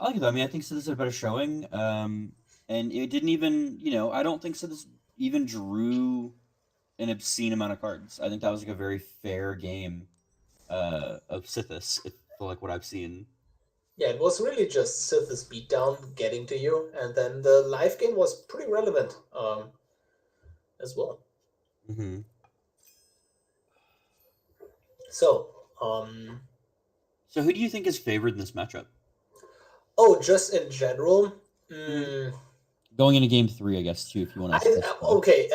like it though. I mean, I think Sythis had a better showing. And it didn't even, I don't think Sythis even drew an obscene amount of cards. I think that was like a very fair game of Sythis, for like what I've seen. Yeah, it was really just Sythis beatdown getting to you, and then the live game was pretty relevant as well. Mm-hmm. So, So who do you think is favored in this matchup? oh, just in general. Going into game 3, I guess, too, if you want to. Okay,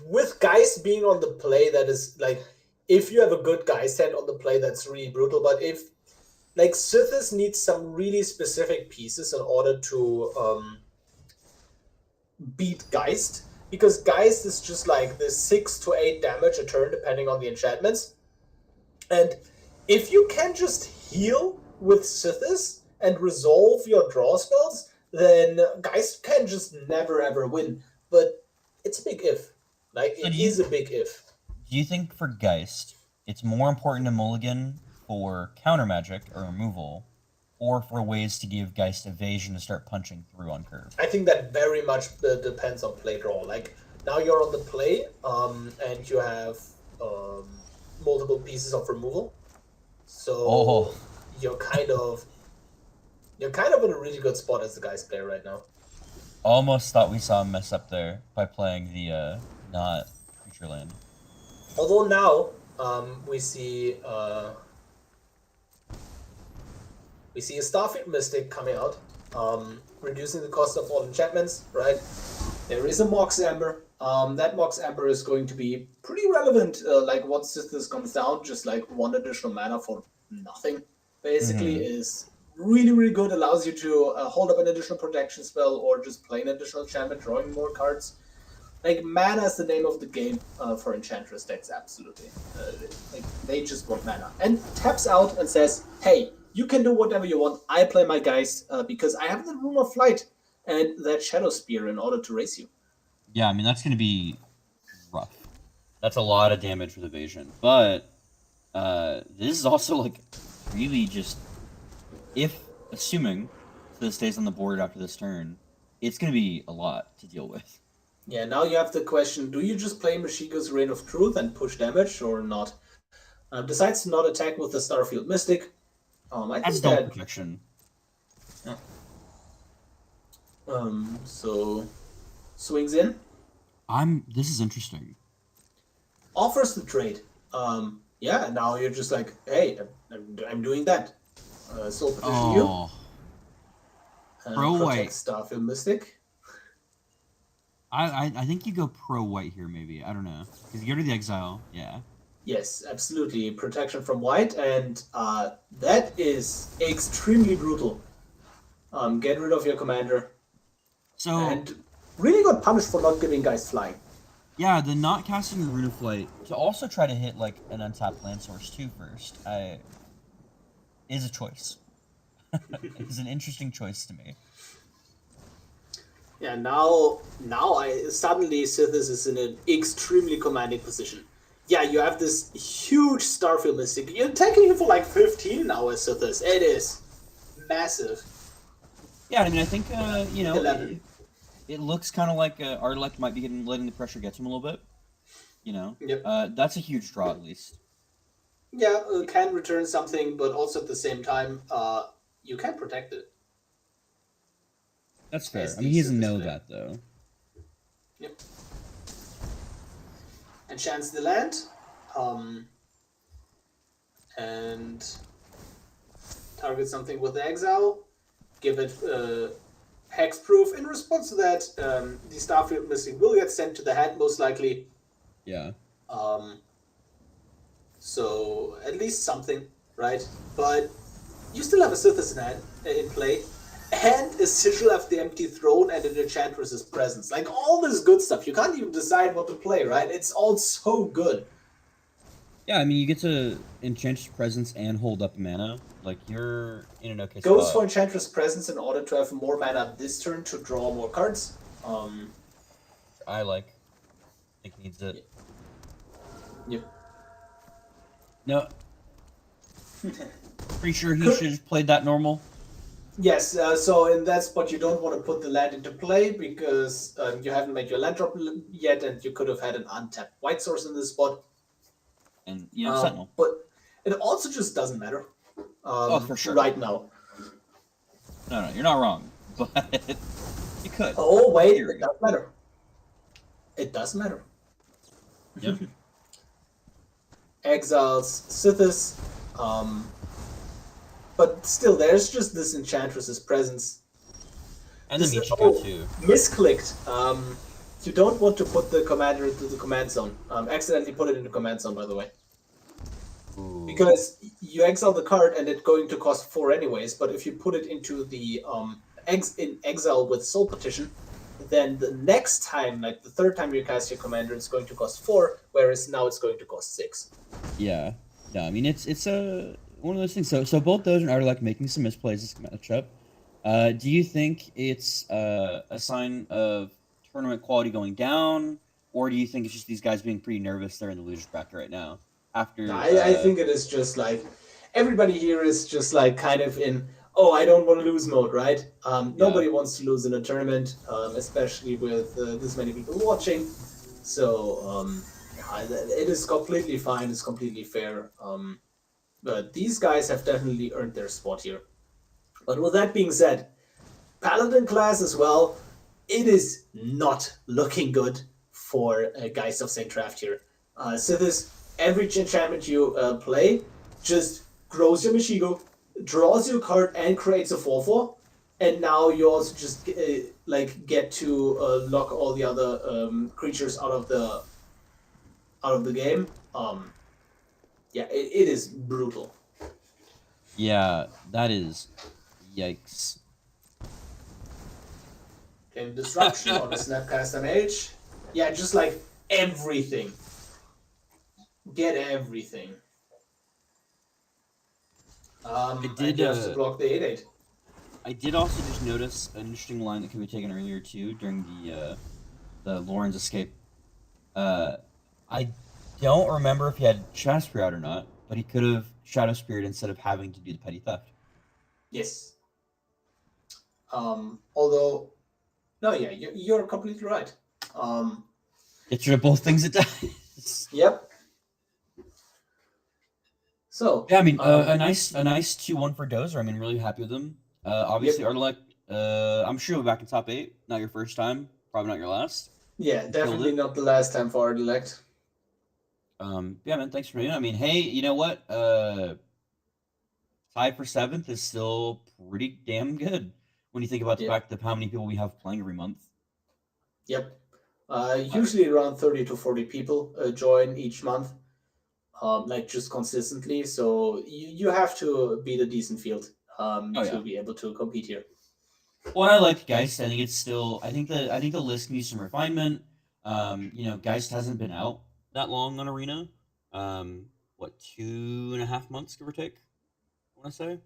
with Geist being on the play, that is like, if you have a good Geist hand on the play, that's really brutal. But if, like, Sythis needs some really specific pieces in order to beat Geist, because Geist is just like the 6 to 8 damage a turn, depending on the enchantments. And if you can just heal with Sythis and resolve your draw spells, then Geist can just never ever win. But it's a big if. Like, it is a big if. Do you think for Geist, it's more important to mulligan for counter magic or removal, or for ways to give Geist evasion to start punching through on curve? I think that very much depends on play draw. Like, now you're on the play, and you have multiple pieces of removal. So you're kind of in a really good spot as a Geist player right now. Almost thought we saw him mess up there by playing the not creature land. Although now we see a Starfield Mystic coming out, reducing the cost of all enchantments. Right, there is a Mox Amber. That Mox Amber is going to be pretty relevant. Like once this comes down, just like one additional mana for nothing, basically, is really, really good. Allows you to hold up an additional protection spell or just play an additional enchantment, drawing more cards. Like, mana is the name of the game for Enchantress decks, absolutely. Like, they just want mana. And taps out and says, hey, you can do whatever you want. I play my Geist because I have the Room of Flight and that Shadow Spear in order to race you. Yeah, I mean, that's going to be rough. That's a lot of damage with evasion. But this is also, like, really just... assuming this stays on the board after this turn, it's going to be a lot to deal with. Yeah, now you have the question, do you just play Mashiko's Reign of Truth and push damage or not? Decides to not attack with the Starfield Mystic. I That's think double that... protection. Yeah. So... swings in. This is interesting. Offers the trade. Yeah, now you're just like, hey, I'm doing that. Soul Petition you. Pro Protect white. Starfield Mystic. I think you go pro white here, maybe. I don't know. Because you go to the exile, yeah. Yes, absolutely. Protection from white, and that is extremely brutal. Get rid of your commander. So and really got punished for not giving guys flying. Yeah, the not casting the Rune of Flight to also try to hit like an untapped land source too first. Is a choice. It's an interesting choice to me. Yeah, now suddenly Sythis is in an extremely commanding position. Yeah, you have this huge Starfield Mystic. You're attacking him for like 15 now as Sythis. It is massive. Yeah, I mean, I think, 11. It looks kind of like Artelect might be letting the pressure get to him a little bit. Yep. That's a huge draw at least. Yeah, can return something, but also at the same time, you can protect it. That's fair. I mean, he doesn't know that, though. Yep. Enchants the land. And target something with the exile. Give it hexproof. In response to that, the Starfield Mystic will get sent to the hand, most likely. Yeah. So, at least something, right? But you still have a Sythis in play. and a sigil of the empty throne and an enchantress's presence. Like all this good stuff. You can't even decide what to play, right? It's all so good. Yeah, I mean, you get to Enchantress Presence and hold up mana. Like, you're in an okay Goes spot. for Enchantress Presence in order to have more mana this turn to draw more cards. I think needs it. Yep. No. Pretty sure he should have played that normal. Yes, so in that spot you don't want to put the land into play because you haven't made your land drop yet, and you could have had an untapped white source in this spot. And, Sentinel. But it also just doesn't matter. For sure. Right now. No, you're not wrong. But you could. Oh, wait, it does matter. It does matter. Yep. Exiles Sythis. But still, there's just this Enchantress's presence. And the Michiko, too. Misclicked. You don't want to put the commander into the command zone. Accidentally put it into command zone, by the way. Ooh. Because you exile the card and it's going to cost 4 anyways, but if you put it into the in exile with Soul Petition, then the next time, like the third time you cast your commander, it's going to cost 4, whereas now it's going to cost 6. Yeah. I mean, it's one of those things. So both those are like making some misplays this matchup. Do you think it's a sign of tournament quality going down, or do you think it's just these guys being pretty nervous? They're in the loser's bracket right now. I think it is just like everybody here is just like kind of in I don't want to lose mode, right? Nobody wants to lose in a tournament, especially with this many people watching. So it is completely fine. It's completely fair. But these guys have definitely earned their spot here. But with that being said, Paladin class as well, it is not looking good for Geist of St. Traft here. Sythis, every enchantment you play just grows your Michigo, draws you a card, and creates a 4/4. And now you also just get to lock all the other creatures out of the game. It is brutal. Yeah, that is yikes. Game disruption on the Snapcaster Mage. Yeah, just like everything. Get everything. I did just block the 8/8. I did also just notice an interesting line that could be taken earlier too during the Lauren's escape. I don't remember if he had Shadow Spirit out or not, but he could have Shadow Spirit instead of having to do the petty theft. Yes. Although, no, yeah, you're completely right. It's rid of both things it does. Yep. So yeah, I mean, a nice 2-1 for Dozer. I mean, really happy with him. Obviously, Artelec, I'm sure you'll be back in top 8. Not your first time, probably not your last. Yeah, definitely not the last time for Artelec. Yeah, man, thanks for me. I mean, hey, you know what? Tied for 7th is still pretty damn good when you think about the fact of how many people we have playing every month. Yep. Usually around 30 to 40 people join each month, just consistently. So you have to beat a decent field to be able to compete here. Well, I like Geist. I think it's still. I think the list needs some refinement. Geist hasn't been out that long on Arena. 2.5 months, give or take? I want to say.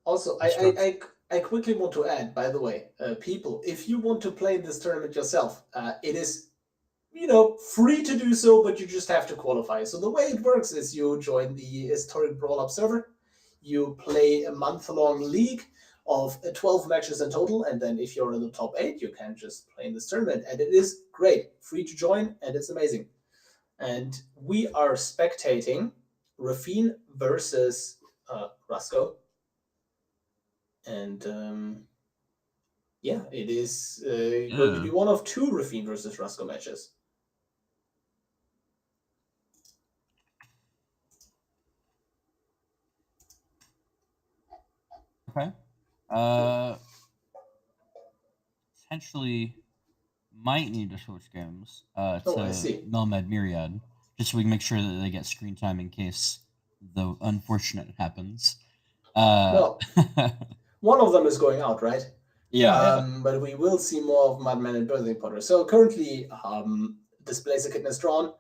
Also, I quickly want to add, by the way, people, if you want to play this tournament yourself, it is, free to do so, but you just have to qualify. So the way it works is you join the Historic Brawl Observer, you play a month-long league of 12 matches in total, and then if you're in the top 8, you can just play in this tournament, and it is great, free to join, and it's amazing. And we are spectating Raffine versus Rusko. And it is going to be one of 2 Raffine versus Rusko matches. Okay. Potentially might need to switch games to Melmed Myriad, just so we can make sure that they get screen time in case the unfortunate happens. one of them is going out, right? Yeah. But we will see more of Mudman and Birthing Potter. So currently, Displacer Kitten is drawn,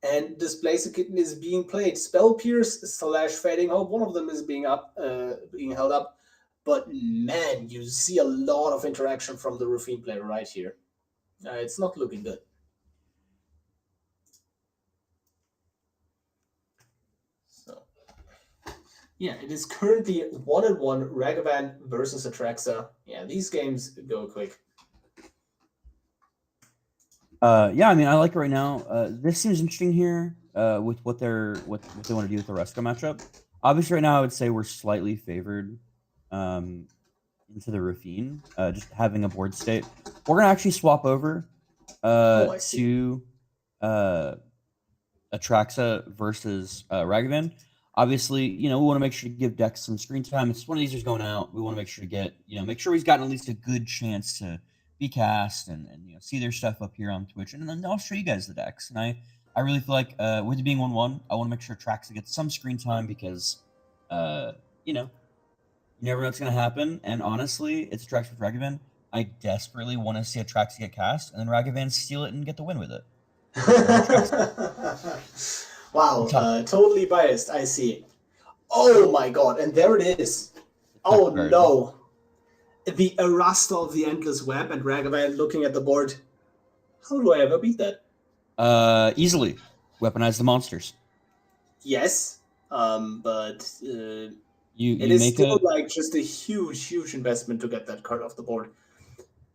and Displacer Kitten is being played. Spell Pierce / Fading Hope. One of them is being held up. But man, you see a lot of interaction from the Raffine player right here. It's not looking good. So, yeah, it is currently 1-1 Ragavan versus Atraxa. Yeah, these games go quick. Yeah, I mean, I like it right now. This seems interesting here with what they want to do with the Rusko matchup. Obviously, right now, I would say we're slightly favored into the Raffine, just having a board state. We're going to actually swap over to Atraxa versus Ragavan. Obviously, we want to make sure to give Dex some screen time. It's one of these is going out. We want to make sure to get, make sure he's gotten at least a good chance to be cast and see their stuff up here on Twitch. And then I'll show you guys the decks. And I really feel like with it being 1-1, I want to make sure Atraxa gets some screen time because, you never know what's going to happen. And honestly, it's Atraxa with Ragavan. I desperately want to see Atraxa get cast and then Ragavan steal it and get the win with it. Wow, totally biased, I see. Oh my god, and there it is. Oh no. The Atraxa of the Endless Web and Ragavan looking at the board. How do I ever beat that? Easily. Weaponize the monsters. Yes, but it is still like just a huge investment to get that card off the board.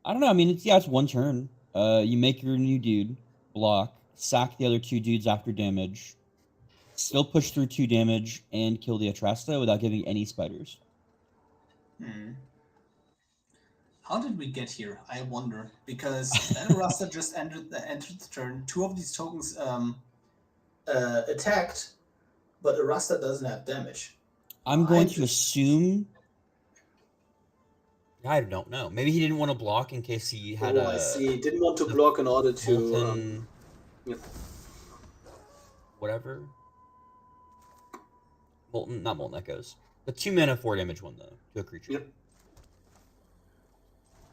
I don't know. I mean, it's one turn. You make your new dude, block, sack the other 2 dudes after damage, still push through 2 damage, and kill the Atraxa without giving any spiders. How did we get here? I wonder. Because then Atraxa just entered the turn. 2 of these tokens attacked, but Atraxa doesn't have damage. I'm going to assume... I don't know. Maybe he didn't want to block in case he had I see. Didn't want to block in order to... whatever. Not Molten Echoes. The 2 mana 4 damage one, though, to a creature. Yep.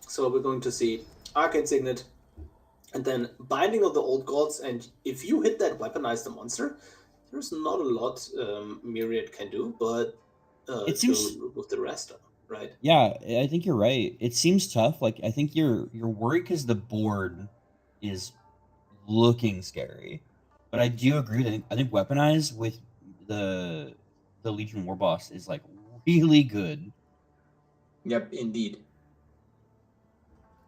So we're going to see Arcane Signet, and then Binding of the Old Gods, and if you hit that Weaponize the Monster, there's not a lot Myriad can do, but it seems with the rest of them, right? Yeah, I think you're right. It seems tough. Like, I think you're worried because the board is looking scary. But I do agree. I think Weaponize with the Legion War Boss is like really good. Yep, indeed.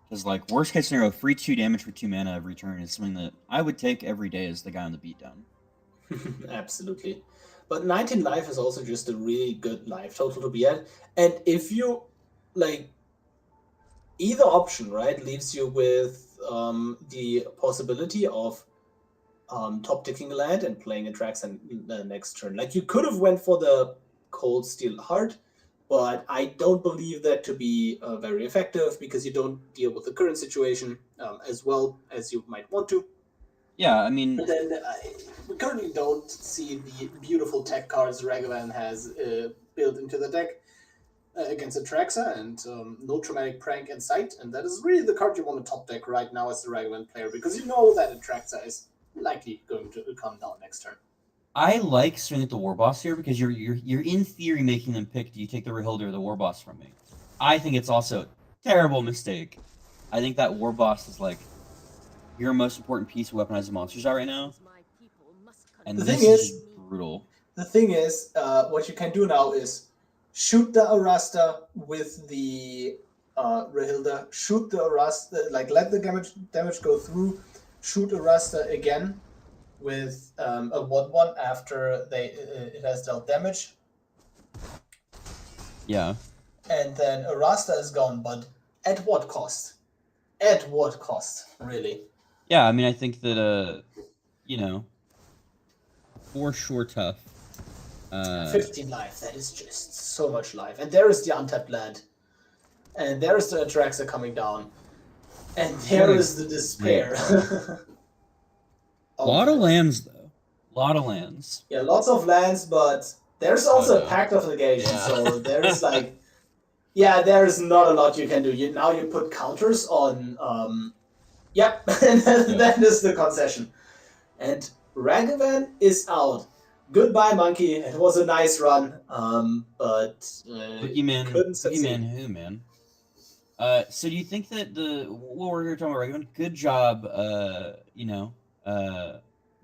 Because like worst case scenario, free 2 damage for 2 mana every turn is something that I would take every day as the guy on the beatdown. Absolutely. But 19 life is also just a really good life total to be at. And if you like either option, right, leaves you with the possibility of top ticking a land and playing Atraxa the next turn. Like you could have went for the Cold Steel Heart, but I don't believe that to be very effective because you don't deal with the current situation as well as you might want to. Yeah, I mean... And then we currently don't see the beautiful tech cards Ragavan has built into the deck against Atraxa, and no Traumatic Prank in sight, and that is really the card you want to top deck right now as the Ragavan player, because you know that Atraxa is likely going to come down next turn. I like swinging at the War Boss here because you're in theory making them pick, do you take the Rehilder or the War Boss from me? I think it's also a terrible mistake. I think that War Boss is like your most important piece of weaponizing monsters are right now. And this is brutal. The thing is, what you can do now is shoot the Atraxa with the Rehilder, shoot the Atraxa, like let the damage go through, shoot Atraxa again with a 1/1 after it has dealt damage. Yeah. And then Atraxa is gone, but at what cost? At what cost, really? Yeah, I mean, I think that, for sure tough. 15 life, that is just so much life. And there is the untapped land. And there is the Atraxa coming down. And there is the despair. A lot of lands, though. A lot of lands. Yeah, lots of lands, but there's also a Pact of Negation, so there's like... Yeah, there's not a lot you can do. Now you put counters on. Yep, and that is the concession. And Ragavan is out. Goodbye, monkey. It was a nice run, but couldn't succeed. Boogeyman who, man? So do you think that what we're here talking about, Ragavan, good job,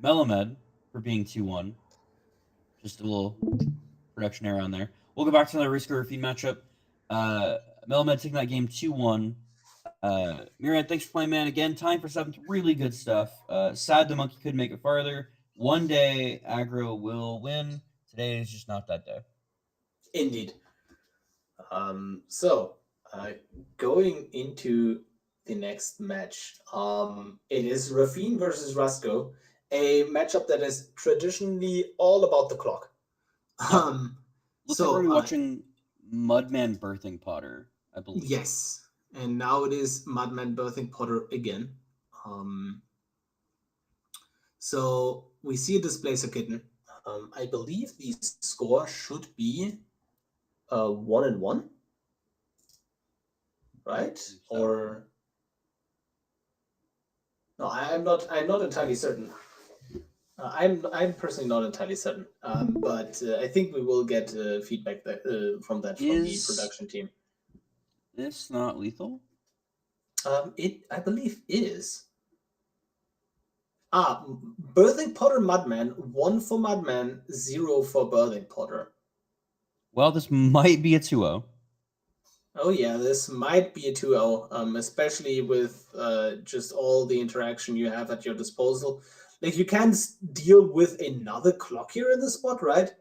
Melamed for being 2-1. Just a little production error on there. We'll go back to the Rusko Raffine matchup. Melamed taking that game 2-1. Myriad, thanks for playing, man. Again, time for 7th. Really good stuff. Sad the monkey couldn't make it farther. One day, aggro will win. Today is just not that day. Indeed. So, going into the next match, it is Raffine versus Rusko, a matchup that is traditionally all about the clock. Looks like we're watching Mudman Birthing Potter, I believe. Yes. And now it is Mudman Birthing Potter again. So we see a Displacer Kitten. I believe the score should be 1-1, right? So. Or no, I'm not entirely certain. I'm personally not entirely certain. But I think we will get feedback from the production team. This not lethal? I believe is. Birthing Potter Mudman, 1 for Mudman, 0 for Birthing Potter. Well, this might be a 2-0. Oh yeah, this might be a 2-0, especially with just all the interaction you have at your disposal. Like, you can deal with another clock here in this spot, right?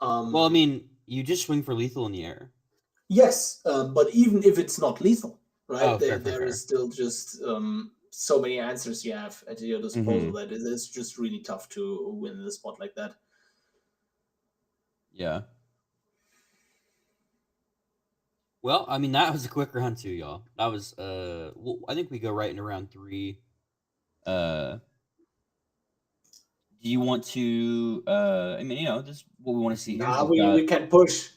Well, I mean, you just swing for lethal in the air. Yes, but even if it's not lethal, right? Oh, there is still just so many answers you have at your disposal that it's just really tough to win in a spot like that. Yeah. Well, I mean, that was a quick round 2, y'all. That was I think we go right into round 3. Do you want to I mean, this is what we want to see here. We can push.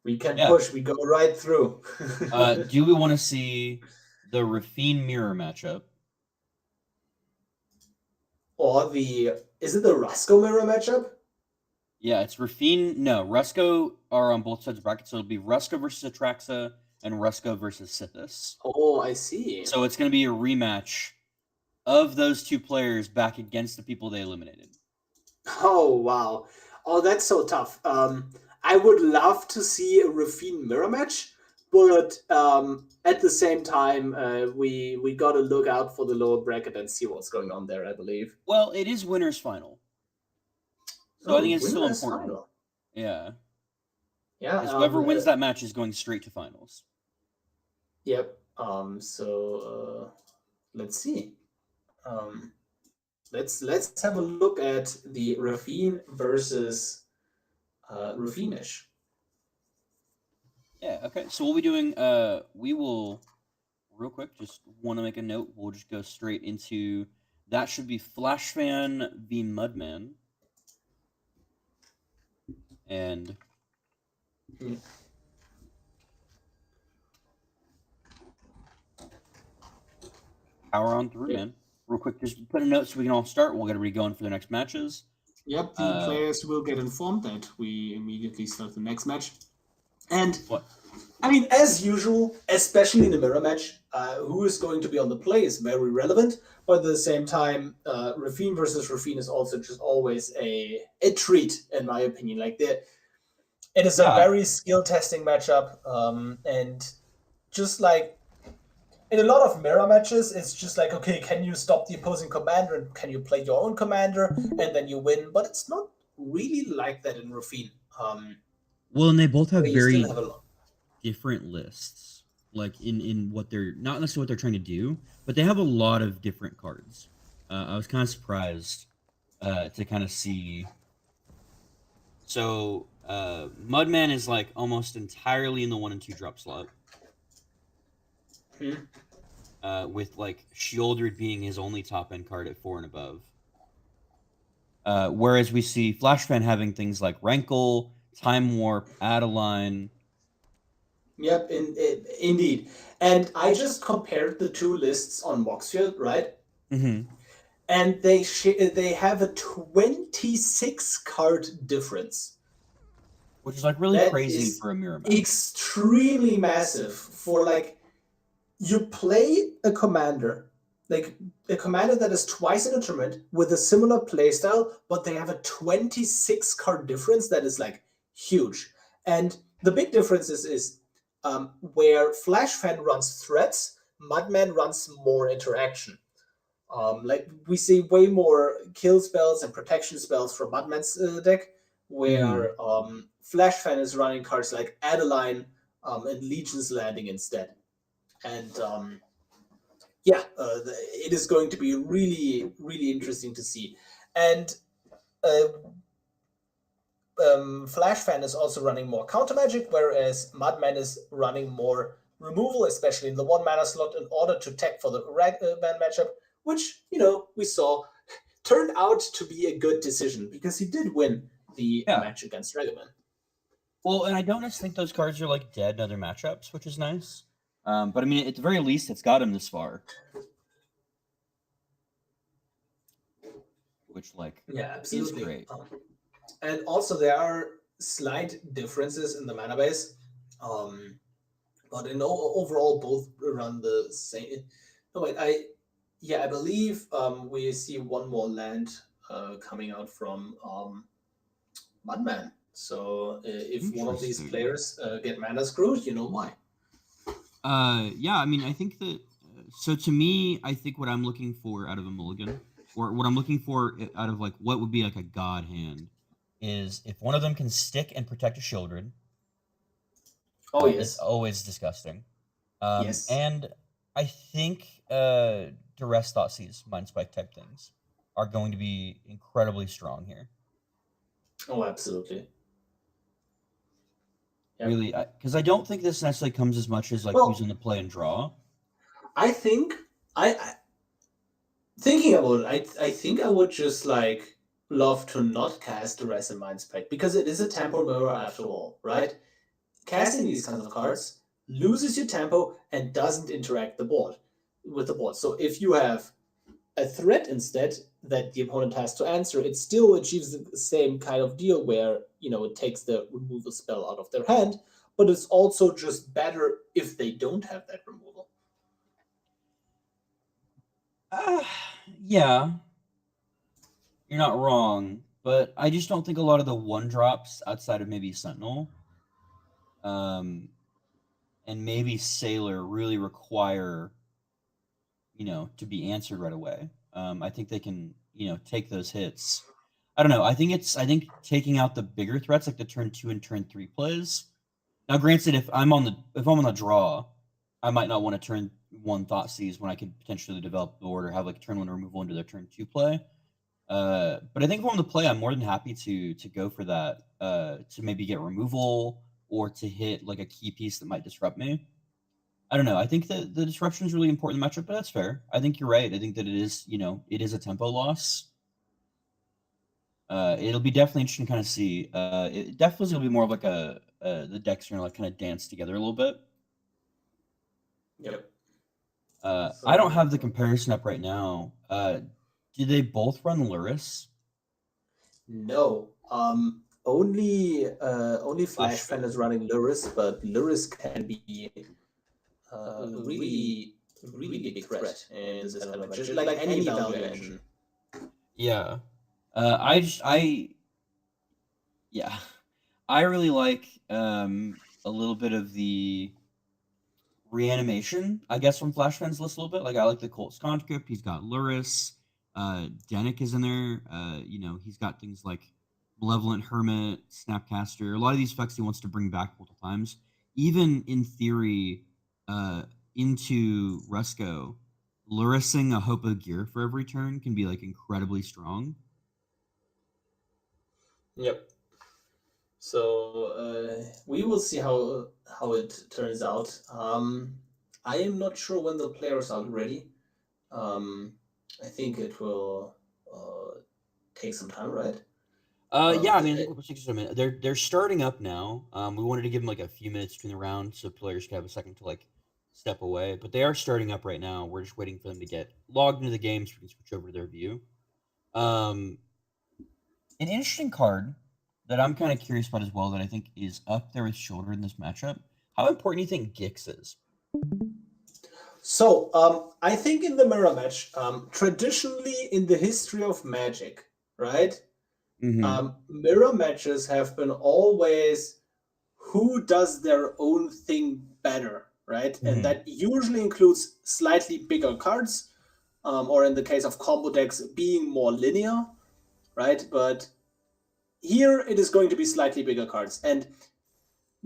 We can push. We go right through. Do we want to see the Raffine mirror matchup? Or is it the Rusko mirror matchup? Yeah, it's Raffine. No, Rusko are on both sides of the bracket, so it'll be Rusko versus Atraxa and Rusko versus Sythis. Oh, I see. So it's going to be a rematch of those two players back against the people they eliminated. Oh, wow. Oh, that's so tough. I would love to see a Raffine mirror match, but at the same time, we got to look out for the lower bracket and see what's going on there, I believe. Well, it is winner's final. So I think it's still important. Final. Yeah. Yeah. Because whoever wins that match is going straight to finals. Yep. So let's see. Let's have a look at the Raffine versus Raffine-ish. Yeah, okay. So we'll be doing we will real quick just want to make a note. We'll just go straight into that should be Flashfan v Mudman. And power on through, man. Real quick, just put a note so we can all start. We'll get everybody going for the next matches. Yep, the players will get informed that we immediately start the next match. And I mean, as usual, especially in the mirror match, who is going to be on the play is very relevant. But at the same time, Raffine versus Raffine is also just always a treat, in my opinion. Like, it is a very skill testing matchup, and just like in a lot of mirror matches, it's just like, okay, can you stop the opposing commander and can you play your own commander and then you win? But it's not really like that in Raffine. Well, and they both have very different lists, like in what they're not necessarily what they're trying to do, but they have a lot of different cards. I was kind of surprised to kind of see. So Mudman is like almost entirely in the 1 and 2 drop slot. With like Shieldred being his only top end card at 4 and above. Whereas we see Flashfan having things like Rankle, Time Warp, Adeline. Yep, indeed. And I just compared the two lists on Moxfield, right? Mm-hmm. And they have a 26 card difference. Which is like really That crazy is for a mirror match. extremely massive for like you play a commander, like a commander that is twice in a tournament with a similar playstyle, but they have a 26 card difference that is like huge. And the big difference is where Flash Fan runs threats, Mudman runs more interaction. Like we see way more kill spells and protection spells from Mudman's deck, where Flash Fan is running cards like Adeline and Legion's Landing instead. And yeah, it is going to be really, really interesting to see. And uh, Flash Fan is also running more counter magic, whereas Mudman is running more removal, especially in the 1 mana slot, in order to tech for the Ragavan matchup, which, we saw turned out to be a good decision because he did win the match against Ragavan. Well, and I don't just think those cards are like dead in other matchups, which is nice. But I mean, at the very least, it's got him this far. Which, like, absolutely. is great. And also, there are slight differences in the mana base. But in overall, both run the same. No, wait, I believe we see one more land coming out from Mudman. So if one of these players get mana screwed, you know why. Yeah, I mean, I think that. So to me, I think what I'm looking for out of a mulligan, or what I'm looking for out of like what would be like a god hand, is if one of them can stick and protect a Shieldred. Oh yes, it's always disgusting. Yes, and I think Duress Thoughtseize, Mind Spike type things are going to be incredibly strong here. Oh, absolutely. Yep. Really, because I don't think this necessarily comes as much as like using the play and draw. I think I thinking about it, I think I would just like love to not cast Duress and Mind Spike because it is a tempo mirror after all, right? Casting these kinds of cards loses your tempo and doesn't interact with the board. So if you have a threat instead that the opponent has to answer, it still achieves the same kind of deal where, it takes the removal spell out of their hand, but it's also just better if they don't have that removal. Yeah, you're not wrong, but I just don't think a lot of the 1-drops outside of maybe Sentinel, and maybe Sailor really require, to be answered right away. I think they can, take those hits. I don't know. I think taking out the bigger threats like the turn 2 and turn 3 plays. Now, granted, if I'm on the draw, I might not want to turn 1 Thoughtseize when I could potentially develop the board or have like turn 1 removal into their turn 2 play. But I think if I'm on the play, I'm more than happy to go for that, to maybe get removal or to hit like a key piece that might disrupt me. I don't know. I think that the disruption is really important in the matchup, but that's fair. I think you're right. I think that it is a tempo loss. It'll be definitely interesting to kind of see. It definitely is going to be more of like the decks are going to like kind of dance together a little bit. Yep. I don't have the comparison up right now. Do they both run Luris? No. Only Flash Fan is running Luris, but Luris can be a really, really big threat in this kind of match, just like any value engine. Yeah. Yeah. I really like a little bit of the reanimation, I guess, from Flash Fan's list a little bit. Like I like the Colt's Conscript. He's got Luris. Denick is in there. He's got things like Malevolent Hermit, Snapcaster. A lot of these effects he wants to bring back multiple times. Even in theory, into Rusko, Lurising a Hope of Gear for every turn can be like incredibly strong. Yep. So we will see how it turns out. I am not sure when the players are ready. I think it will take some time, right? Yeah, I mean, I think we're 6 or 7 minutes. They're starting up now. We wanted to give them like a few minutes between the rounds so players can have a second to like step away. But they are starting up right now. We're just waiting for them to get logged into the game so we can switch over to their view. An interesting card that I'm kind of curious about as well that I think is up there with Shoulder in this matchup. How important do you think Gix is? So I think in the mirror match, traditionally in the history of Magic, right? Mirror matches have been always who does their own thing better, right? And that usually includes slightly bigger cards, or in the case of combo decks, being more linear, right? But here it is going to be slightly bigger cards. And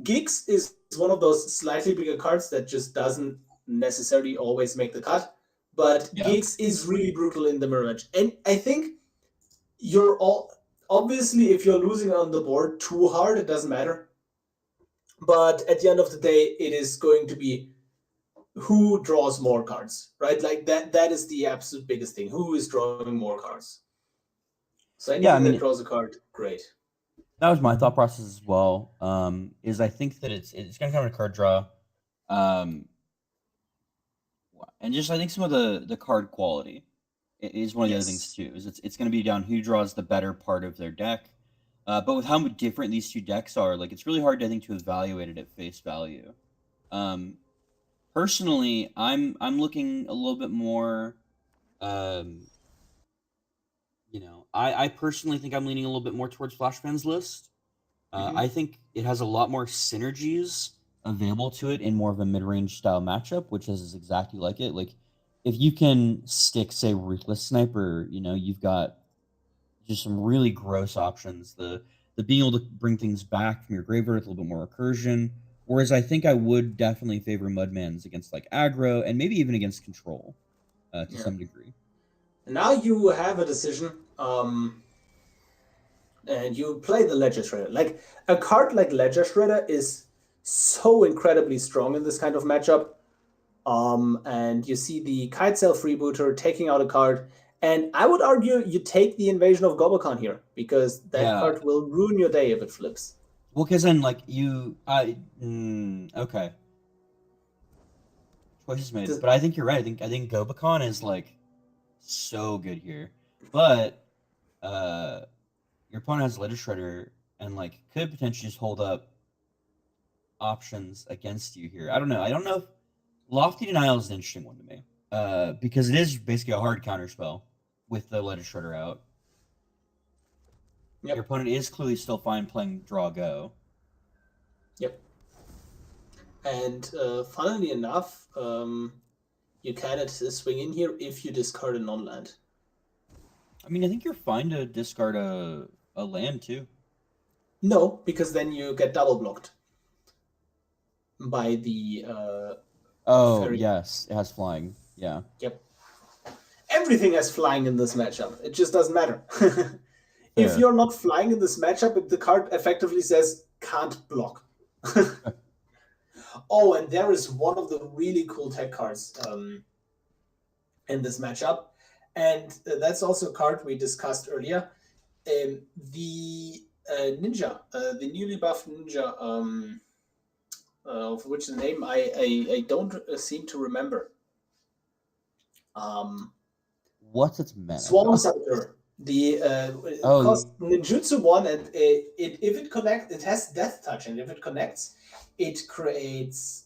Gix is one of those slightly bigger cards that just doesn't necessarily always make the cut. But Gix is really brutal in the mirror match. And I think you're all obviously if you're losing on the board too hard, it doesn't matter. But at the end of the day, it is going to be who draws more cards, right? Like that is the absolute biggest thing. Who is drawing more cards? So anything that draws a card, great. That was my thought process as well. Is I think that it's going to come to card draw, and just I think some of the card quality is one of the other things too. Is it's going to be down who draws the better part of their deck, but with how different these two decks are, like it's really hard I think to evaluate it at face value. Personally, I'm looking a little bit more. I personally think I'm leaning a little bit more towards Flashfan's list. I think it has a lot more synergies available to it in more of a mid-range style matchup, which is exactly like it. Like, if you can stick, say, Ruthless Sniper, you've got just some really gross options. The being able to bring things back from your graveyard with a little bit more recursion. Whereas I think I would definitely favor Mudmans against like aggro and maybe even against control to some degree. Now you have a decision, and you play the Ledger Shredder. Like a card like Ledger Shredder is so incredibly strong in this kind of matchup. And you see the Kitesail Freebooter taking out a card, and I would argue you take the Invasion of Gobakon here because that card will ruin your day if it flips. Well, because then like okay, choices made, but I think you're right. I think Gobakon is like so good here, but your opponent has Ledger Shredder and like could potentially just hold up options against you here. I don't know. I don't know if Lofty Denial is an interesting one to me, because it is basically a hard counter spell with the Ledger Shredder out. Your opponent is clearly still fine playing Draw Go. Yep. And funnily enough, you can swing in here if you discard a non-land. I mean, I think you're fine to discard a land too. No, because then you get double blocked by the. Yes, it has flying. Yeah. Yep. Everything has flying in this matchup. It just doesn't matter. If you're not flying in this matchup, the card effectively says can't block. Oh, and there is one of the really cool tech cards in this matchup. And that's also a card we discussed earlier. The Ninja, the newly buffed Ninja, of which the name I don't seem to remember. What's its mana? Swarm Saboteur. The cost Ninjutsu 1, and if it connects, it has Death Touch, and if it connects, it creates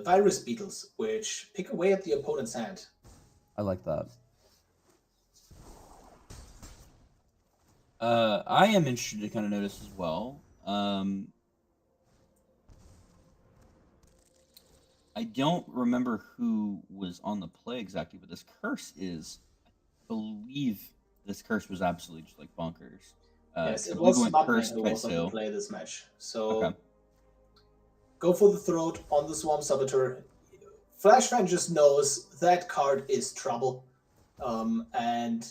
virus beetles, which pick away at the opponent's hand. I like that. I am interested to kind of notice as well. I don't remember who was on the play exactly, but this curse is, I believe this curse was absolutely just like bonkers. Yes, it was Mudman who was on the play this match. So go for the throat on the Swarm Saboteur. Flashfan just knows that card is trouble. And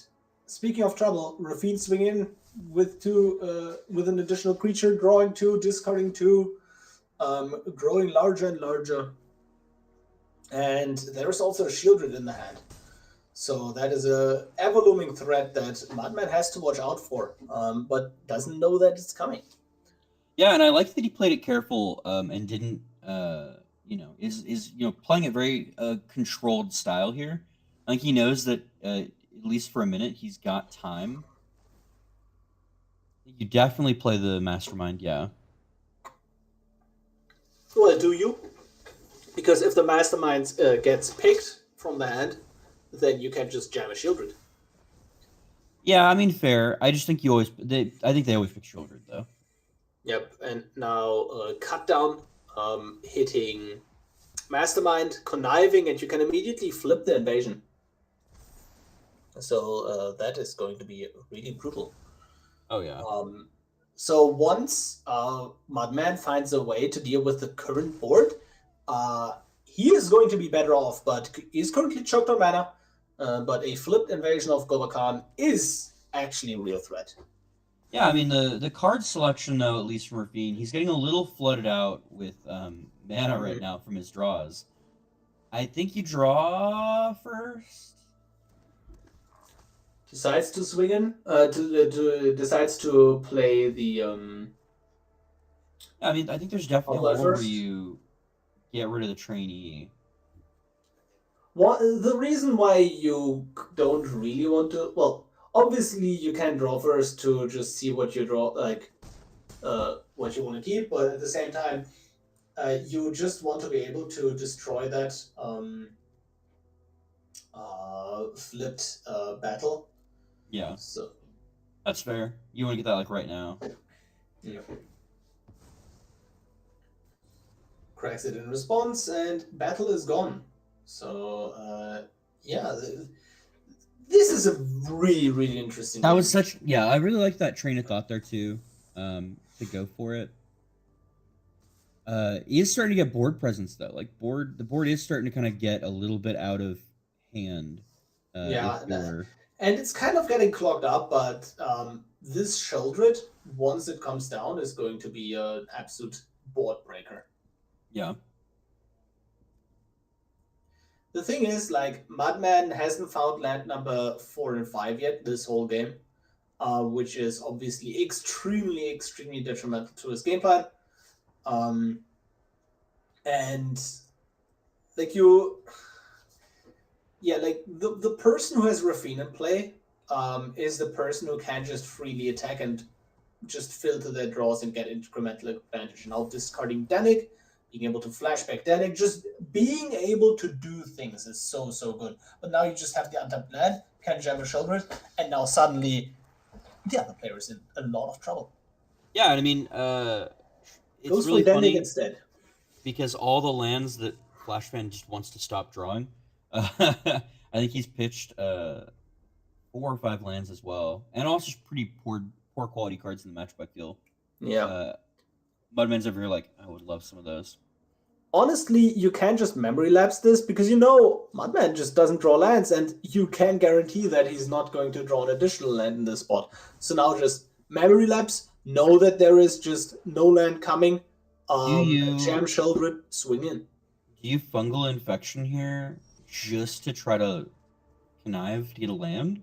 speaking of trouble, Raffine swing in with an additional creature, drawing 2, discarding 2, growing larger and larger. And there's also a Shieldred in the hand. So that is a ever-looming threat that Madman has to watch out for, but doesn't know that it's coming. Yeah, and I like that he played it careful and didn't, is playing a very controlled style here. I think he knows that at least for a minute he's got time. You definitely play the Mastermind, yeah. Well, do you? Because if the Mastermind gets picked from the hand, then you can just jam a Shieldred. Yeah, I mean, fair. I just think I think they always pick Shieldred, though. Yep, and now cut down, hitting Mastermind, conniving, and you can immediately flip the invasion. So that is going to be really brutal. Oh, yeah. So once Mudman finds a way to deal with the current board, he is going to be better off, but he's currently choked on mana. But a flipped invasion of Gobakan is actually a real threat. Yeah, I mean, the card selection, though, at least from Raffine, he's getting a little flooded out with mana right now from his draws. I think you draw first. Decides to swing in, decides to play the. I mean, I think there's definitely a world where you get rid of the trainee. The reason why you don't really want to, well, obviously you can draw first to just see what you draw, like, what you want to keep, but at the same time, you just want to be able to destroy that flipped battle. Yeah. So that's fair. You want to get that like right now. Yeah. Cracks it in response, and battle is gone. So yeah, this is a really, really interesting. That was such, yeah, I really like that train of thought there too. To go for it. He is starting to get board presence though. Like the board is starting to kind of get a little bit out of hand. Yeah, and it's kind of getting clogged up, but this Shieldred, once it comes down, is going to be an absolute board breaker. Yeah. The thing is, like, Mudman hasn't found land number 4 and 5 yet this whole game, which is obviously extremely, extremely detrimental to his game plan. And like like the person who has Raffine in play is the person who can just freely attack and just filter their draws and get incremental advantage. Now discarding Danik, being able to flashback Danik, just being able to do things is so, so good. But now you just have the untapped land, can jam a Shieldred, and now suddenly the other player is in a lot of trouble. Yeah, I mean, it's goes really for Danik funny instead. Because all the lands that Flashfan just wants to stop drawing, I think he's pitched 4 or 5 lands as well, and also pretty poor quality cards in the matchup, I feel. Yeah. Mudman's over here like, I would love some of those. Honestly, you can just memory lapse this because Mudman just doesn't draw lands, and you can guarantee that he's not going to draw an additional land in this spot. So now just memory lapse, know that there is just no land coming. Jam Shieldred, swing in. Do you fungal infection here just to try to connive to get a land?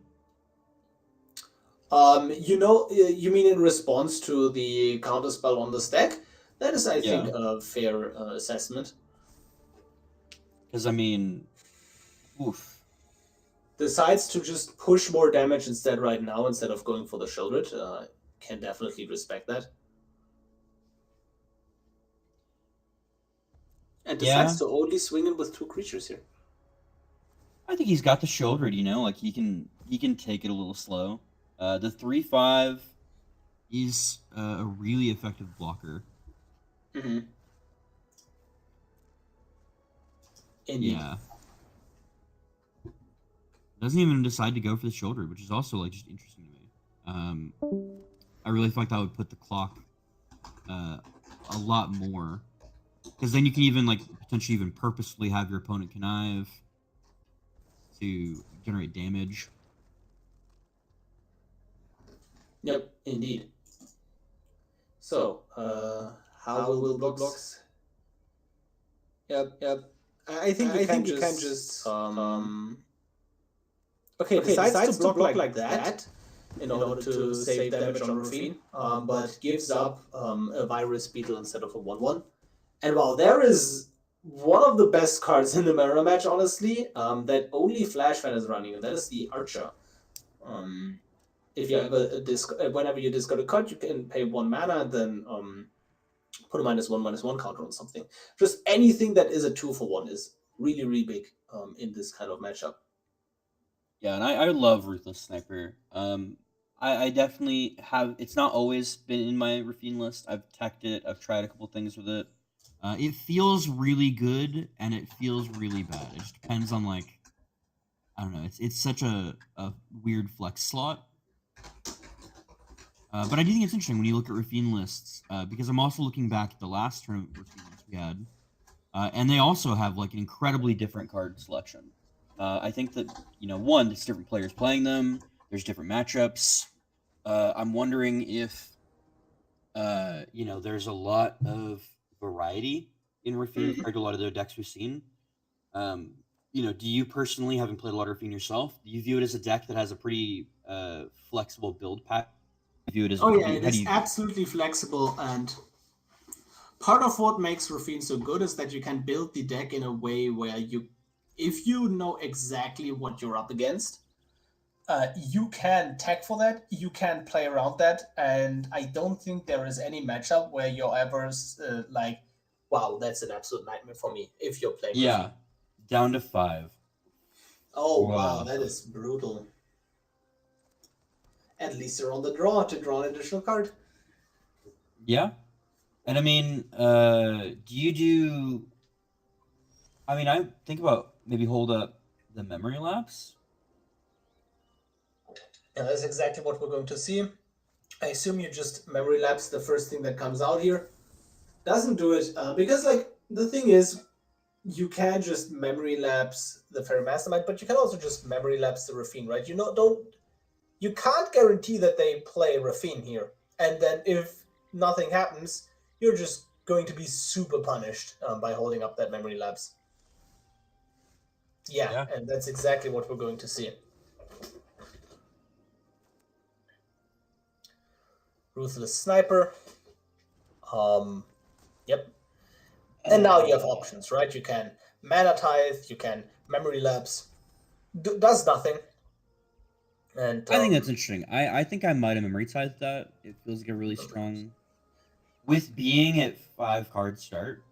You mean in response to the counterspell on the stack? That is, I think, a fair assessment. Because, I mean, oof. Decides to just push more damage instead right now, instead of going for the Shieldred. Can definitely respect that. And decides to only swing in with 2 creatures here. I think he's got the Shieldred, like he can take it a little slow. The 3/5 is a really effective blocker. Mm-hmm. Indeed. Yeah. Doesn't even decide to go for the Shieldred, which is also like just interesting to me. I really feel like that would put the clock a lot more. Because then you can even potentially even purposefully have your opponent connive to generate damage. Yep, indeed. So, how will blocks? Yep. I think you can just Okay, decides to block like that in order to save damage on Raffine, but gives up a Virus Beetle instead of a 1/1. And while there is one of the best cards in the mirror match, honestly, that only Flashfan is running, and that is the Archer. If you ever whenever you discard a card, you can pay 1 mana and then put a -1/-1 counter on something. Just anything that is a 2-for-1 is really, really big in this kind of matchup. Yeah, and I love Ruthless Sniper. I definitely have. It's not always been in my Raffine list. I've teched it. I've tried a couple things with it. It feels really good and it feels really bad. It just depends on like, I don't know. It's such a weird flex slot. But I do think it's interesting when you look at Raffine lists because I'm also looking back at the last tournament Raffine list we had, and they also have like an incredibly different card selection. I think that one, there's different players playing them. There's different matchups. I'm wondering if there's a lot of variety in Raffine compared to a lot of the decks we've seen. Do you personally, having played a lot of Raffine yourself, do you view it as a deck that has a pretty flexible build pattern? View it as it is absolutely flexible, and part of what makes Raffine so good is that you can build the deck in a way where if you know exactly what you're up against, you can tech for that, you can play around that, and I don't think there is any matchup where you're ever like, wow, that's an absolute nightmare for me if you're playing Raffine. Down to 5. Oh, wow, that is brutal. At least you're on the draw to draw an additional card. Yeah. And I mean, do you do... I mean, I think about maybe hold up the memory lapse. And that's exactly what we're going to see. I assume you just memory lapse the first thing that comes out here. Doesn't do it, because like the thing is, you can just memory lapse the Fairy Mastermind, but you can also just memory lapse the Raffine, right? You can't guarantee that they play Raffine here, and then if nothing happens, you're just going to be super punished by holding up that memory lapse. Yeah, and that's exactly what we're going to see. Ruthless Sniper. Yep. And now you have options, right? You can Mana Tithe, you can Memory Lapse. Does nothing. And I think that's interesting. I think I might have Memory Tithe that. It feels like a really strong... With being at 5 card start,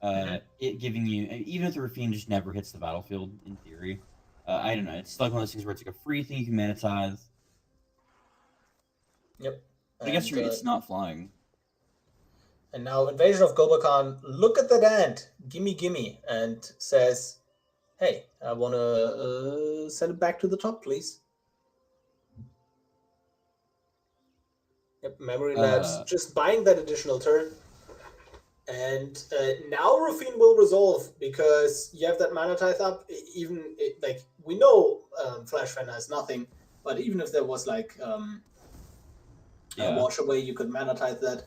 it giving you... Even if the Raffine just never hits the battlefield, in theory, I don't know. It's like one of those things where it's like a free thing you can Mana Tithe. Yep. But I guess it's not flying. And now Invasion of Gobakhan, look at that ant, gimme, and says, hey, I want to send it back to the top, please. Yep, Memory Labs, just buying that additional turn. And now Raffine will resolve, because you have that Mana Tithe up, we know Flashfan has nothing, but even if there was like a wash away, you could Mana Tithe that.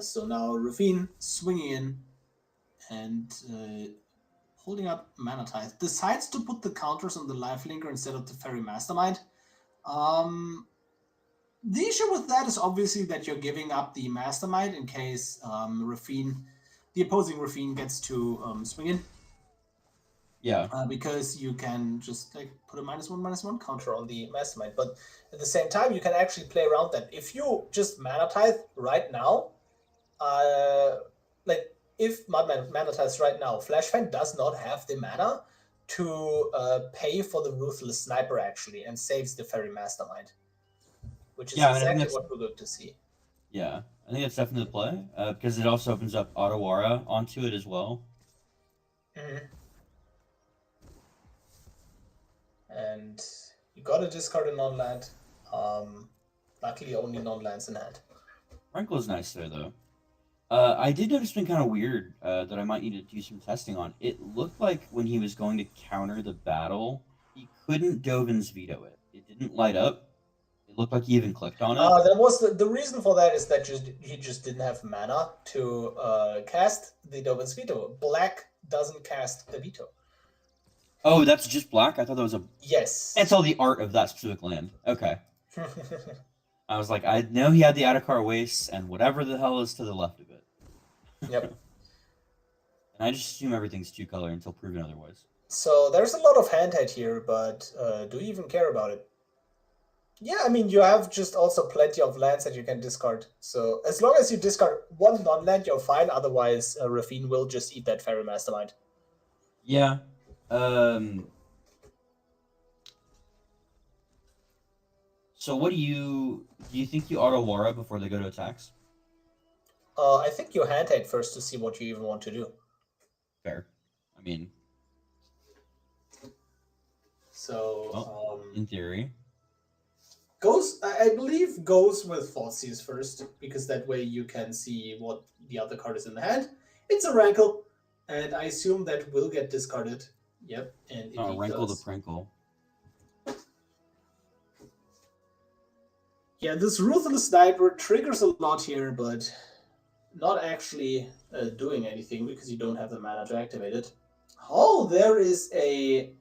So now Raffine swinging in and holding up Mana Tithe. Decides to put the counters on the Lifelinker instead of the Fairy Mastermind. The issue with that is obviously that you're giving up the Mastermind in case the opposing Raffine gets to swing in. Yeah. Because you can just put a -1/-1 counter on the Mastermind. But at the same time, you can actually play around that. If you just Mana Tithe right now, if Mana Tithe right now, Flashfan does not have the mana to pay for the Ruthless Sniper actually, and saves the Fairy Mastermind. Which is exactly what we're going to see. Yeah, I think that's definitely the play, because it also opens up Otawara onto it as well. And you got to discard a non-land. Luckily, only non-lands in hand. Rankle's nice there, though. I did notice something kind of weird that I might need to do some testing on. It looked like when he was going to counter the battle, he couldn't Dovin's veto it. It didn't light up. It looked like he even clicked on it. That was the reason for that is that he just didn't have mana to cast the Dovin's veto. Black doesn't cast the veto. Oh, that's just black? I thought that was a... Yes. That's all the art of that specific land. Okay. I was like, I know he had the Atakar Wastes and whatever the hell is to the left of it. Yep. And I just assume everything's two-color until proven otherwise. So there's a lot of hand-height here, but do you even care about it? Yeah, I mean, you have just also plenty of lands that you can discard. So as long as you discard one non-land, you're fine. Otherwise, Raffine will just eat that Fairy Mastermind. Yeah. So what do you think you auto Wara before they go to attacks? I think you hand-height first to see what you even want to do. Fair. I mean... So, well, in theory. I believe goes with Thoughtseize first, because that way you can see what the other card is in the hand. It's a Rankle, and I assume that will get discarded. Yep, and it Rankle does. the Prankle. Yeah, this Ruthless Sniper triggers a lot here, but not actually doing anything because you don't have the mana to activate it. Oh, there is a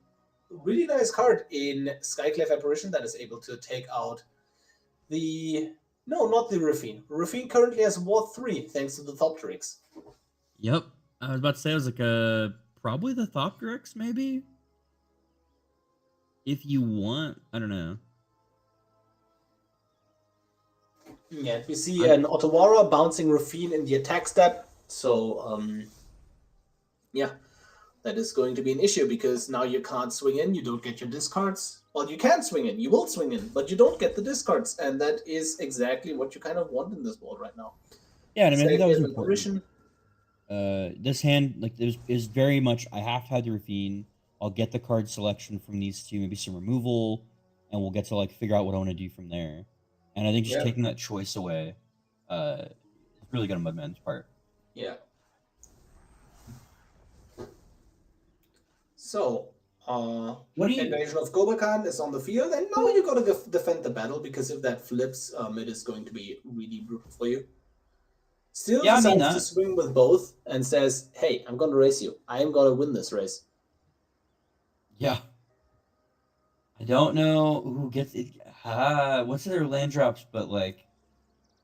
really nice card in Skyclave Apparition that is able to take out the... No, not the Raffine. Raffine currently has Ward 3 thanks to the Thopterix. Yep. I was about to say it was like probably the Thopterix, maybe? If you want, I don't know. Yeah, we see an Otawara bouncing Raffine in the attack step. So, yeah, that is going to be an issue because now you can't swing in, you don't get your discards. Well, you can swing in, you will swing in, but you don't get the discards, and that is exactly what you kind of want in this board right now. Yeah, and I mean, I think that was important. Apparition. This hand, like, is very much, I have to have the Raffine. I'll get the card selection from these two, maybe some removal, and we'll get to, like, figure out what I want to do from there. And I think just taking that choice away is really good on Mudman's part. Yeah. So, Invasion of Gobakan is on the field, and now you gotta defend the battle, because if that flips, it is going to be really brutal for you. Still decides to swing with both and says, hey, I'm gonna race you. I am gonna win this race. Yeah. I don't know who gets it. What's their land drops, but like,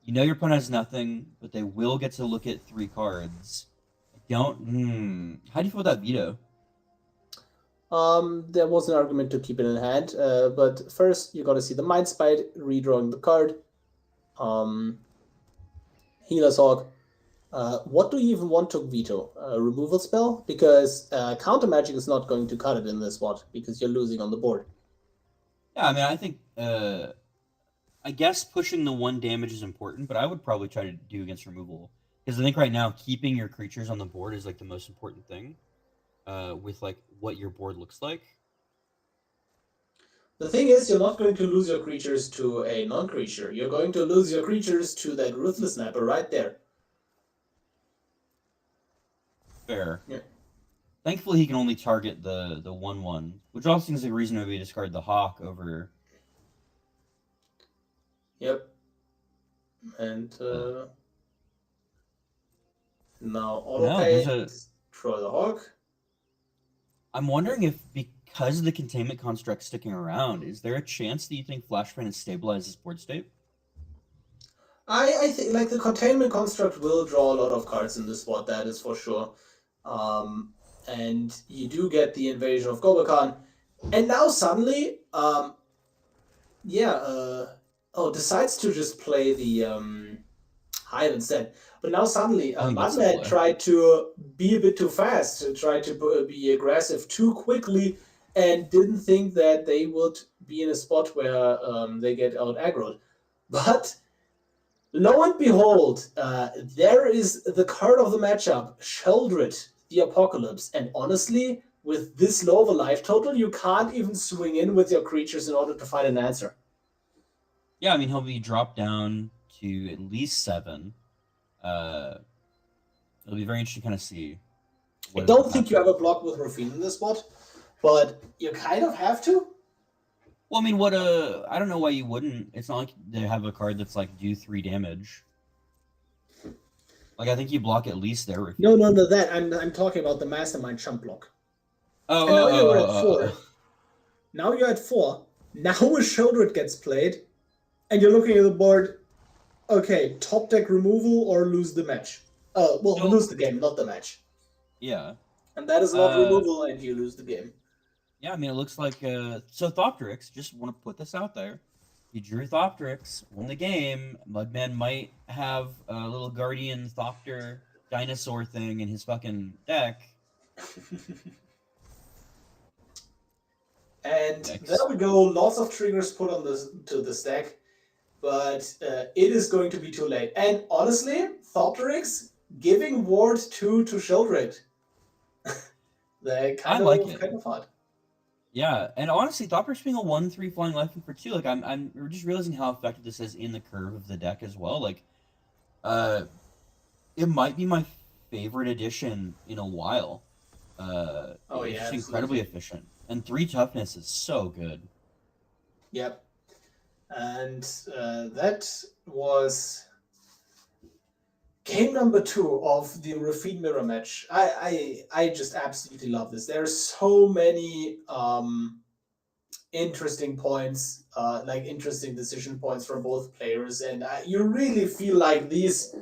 you know your opponent has nothing, but they will get to look at 3 cards. I don't... How do you feel about that veto? There was an argument to keep it in hand, but first you gotta see the Mind Spite, redrawing the card. Healer's Hawk. What do you even want to veto? A removal spell? Because counter magic is not going to cut it in this spot, because you're losing on the board. Yeah, I mean, I think, I guess pushing the 1 damage is important, but I would probably try to do against removal. Because I think right now, keeping your creatures on the board is, like, the most important thing, with, like, what your board looks like. The thing is, you're not going to lose your creatures to a non-creature. You're going to lose your creatures to that Ruthless Sniper right there. Fair. Yeah. Thankfully, he can only target the 1/1, which also seems like a reason maybe discard the Hawk over. Yep. And now autopay, destroy the Hawk. I'm wondering if, because of the containment construct sticking around, is there a chance that you think Flashbang has stabilized his board state? I think, like, the containment construct will draw a lot of cards in this spot, that is for sure. And you do get the Invasion of Gobakan. And now suddenly, decides to just play the Hive instead. But now suddenly, Mudman tried to be a bit too fast, tried to be aggressive too quickly, and didn't think that they would be in a spot where they get out aggroed. But lo and behold, there is the card of the matchup, Sheldred, the Apocalypse. And honestly, with this low of a life total, you can't even swing in with your creatures in order to find an answer. Yeah, I mean, he'll be dropped down to at least 7. It'll be very interesting to kind of see. I don't think you have a block with Raffine in this spot, but you kind of have to. Well, I mean, I don't know why you wouldn't. It's not like they have a card that's like do 3 damage. Like, I think you block at least there. No, that I'm talking about the Mastermind chump block. And now you're at Oh. 4. Now you're at 4. Now a Shieldred gets played, and you're looking at the board. Okay, top deck removal or lose the match. Lose the game, not the match. Yeah. And that is not removal, and you lose the game. Yeah, I mean, it looks like so Thopterix. Just want to put this out there. He drew Thopterix, won the game. Mudman might have a little Guardian Thopter dinosaur thing in his fucking deck. And there we go. Lots of triggers put on the stack, but it is going to be too late. And honestly, Thopterix giving ward 2 to Shieldred. They kind of hard. Yeah, and honestly, Thopterix being a 1/3 flying life for 2, like I'm just realizing how effective this is in the curve of the deck as well. Like, it might be my favorite addition in a while. It's just incredibly efficient, and 3 toughness is so good. Yep, and that was game number 2 of the Raffine mirror match. I just absolutely love this. There are so many interesting points, like interesting decision points from both players, and you really feel like these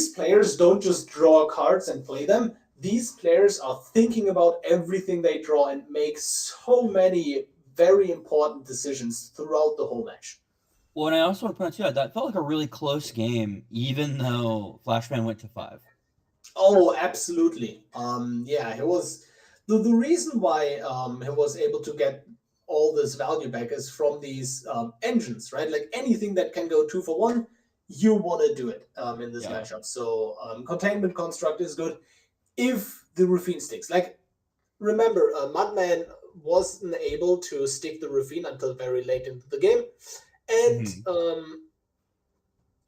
players don't just draw cards and play them. These players are thinking about everything they draw and make so many very important decisions throughout the whole match. Well, and I also want to point out, too, that felt like a really close game, even though Flashman went to 5. Oh, absolutely. Yeah, it was the reason why he was able to get all this value back is from these engines, right? Like anything that can go 2 for 1, you want to do it in this matchup. So Containment Construct is good if the Raffine sticks. Like, remember, Mudman wasn't able to stick the Raffine until very late into the game. And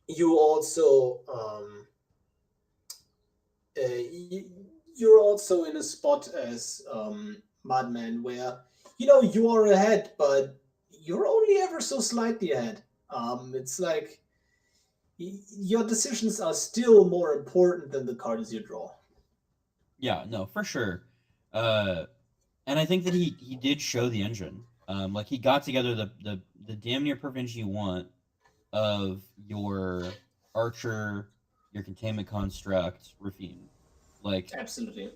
you also you're also in a spot as Mudman where you are ahead, but you're only ever so slightly ahead. It's like your decisions are still more important than the cards you draw. Yeah, no, for sure. And I think that he did show the engine. Like he got together the damn near perfect engine you want of your Archer, your Containment Construct, Raffine. Like absolutely.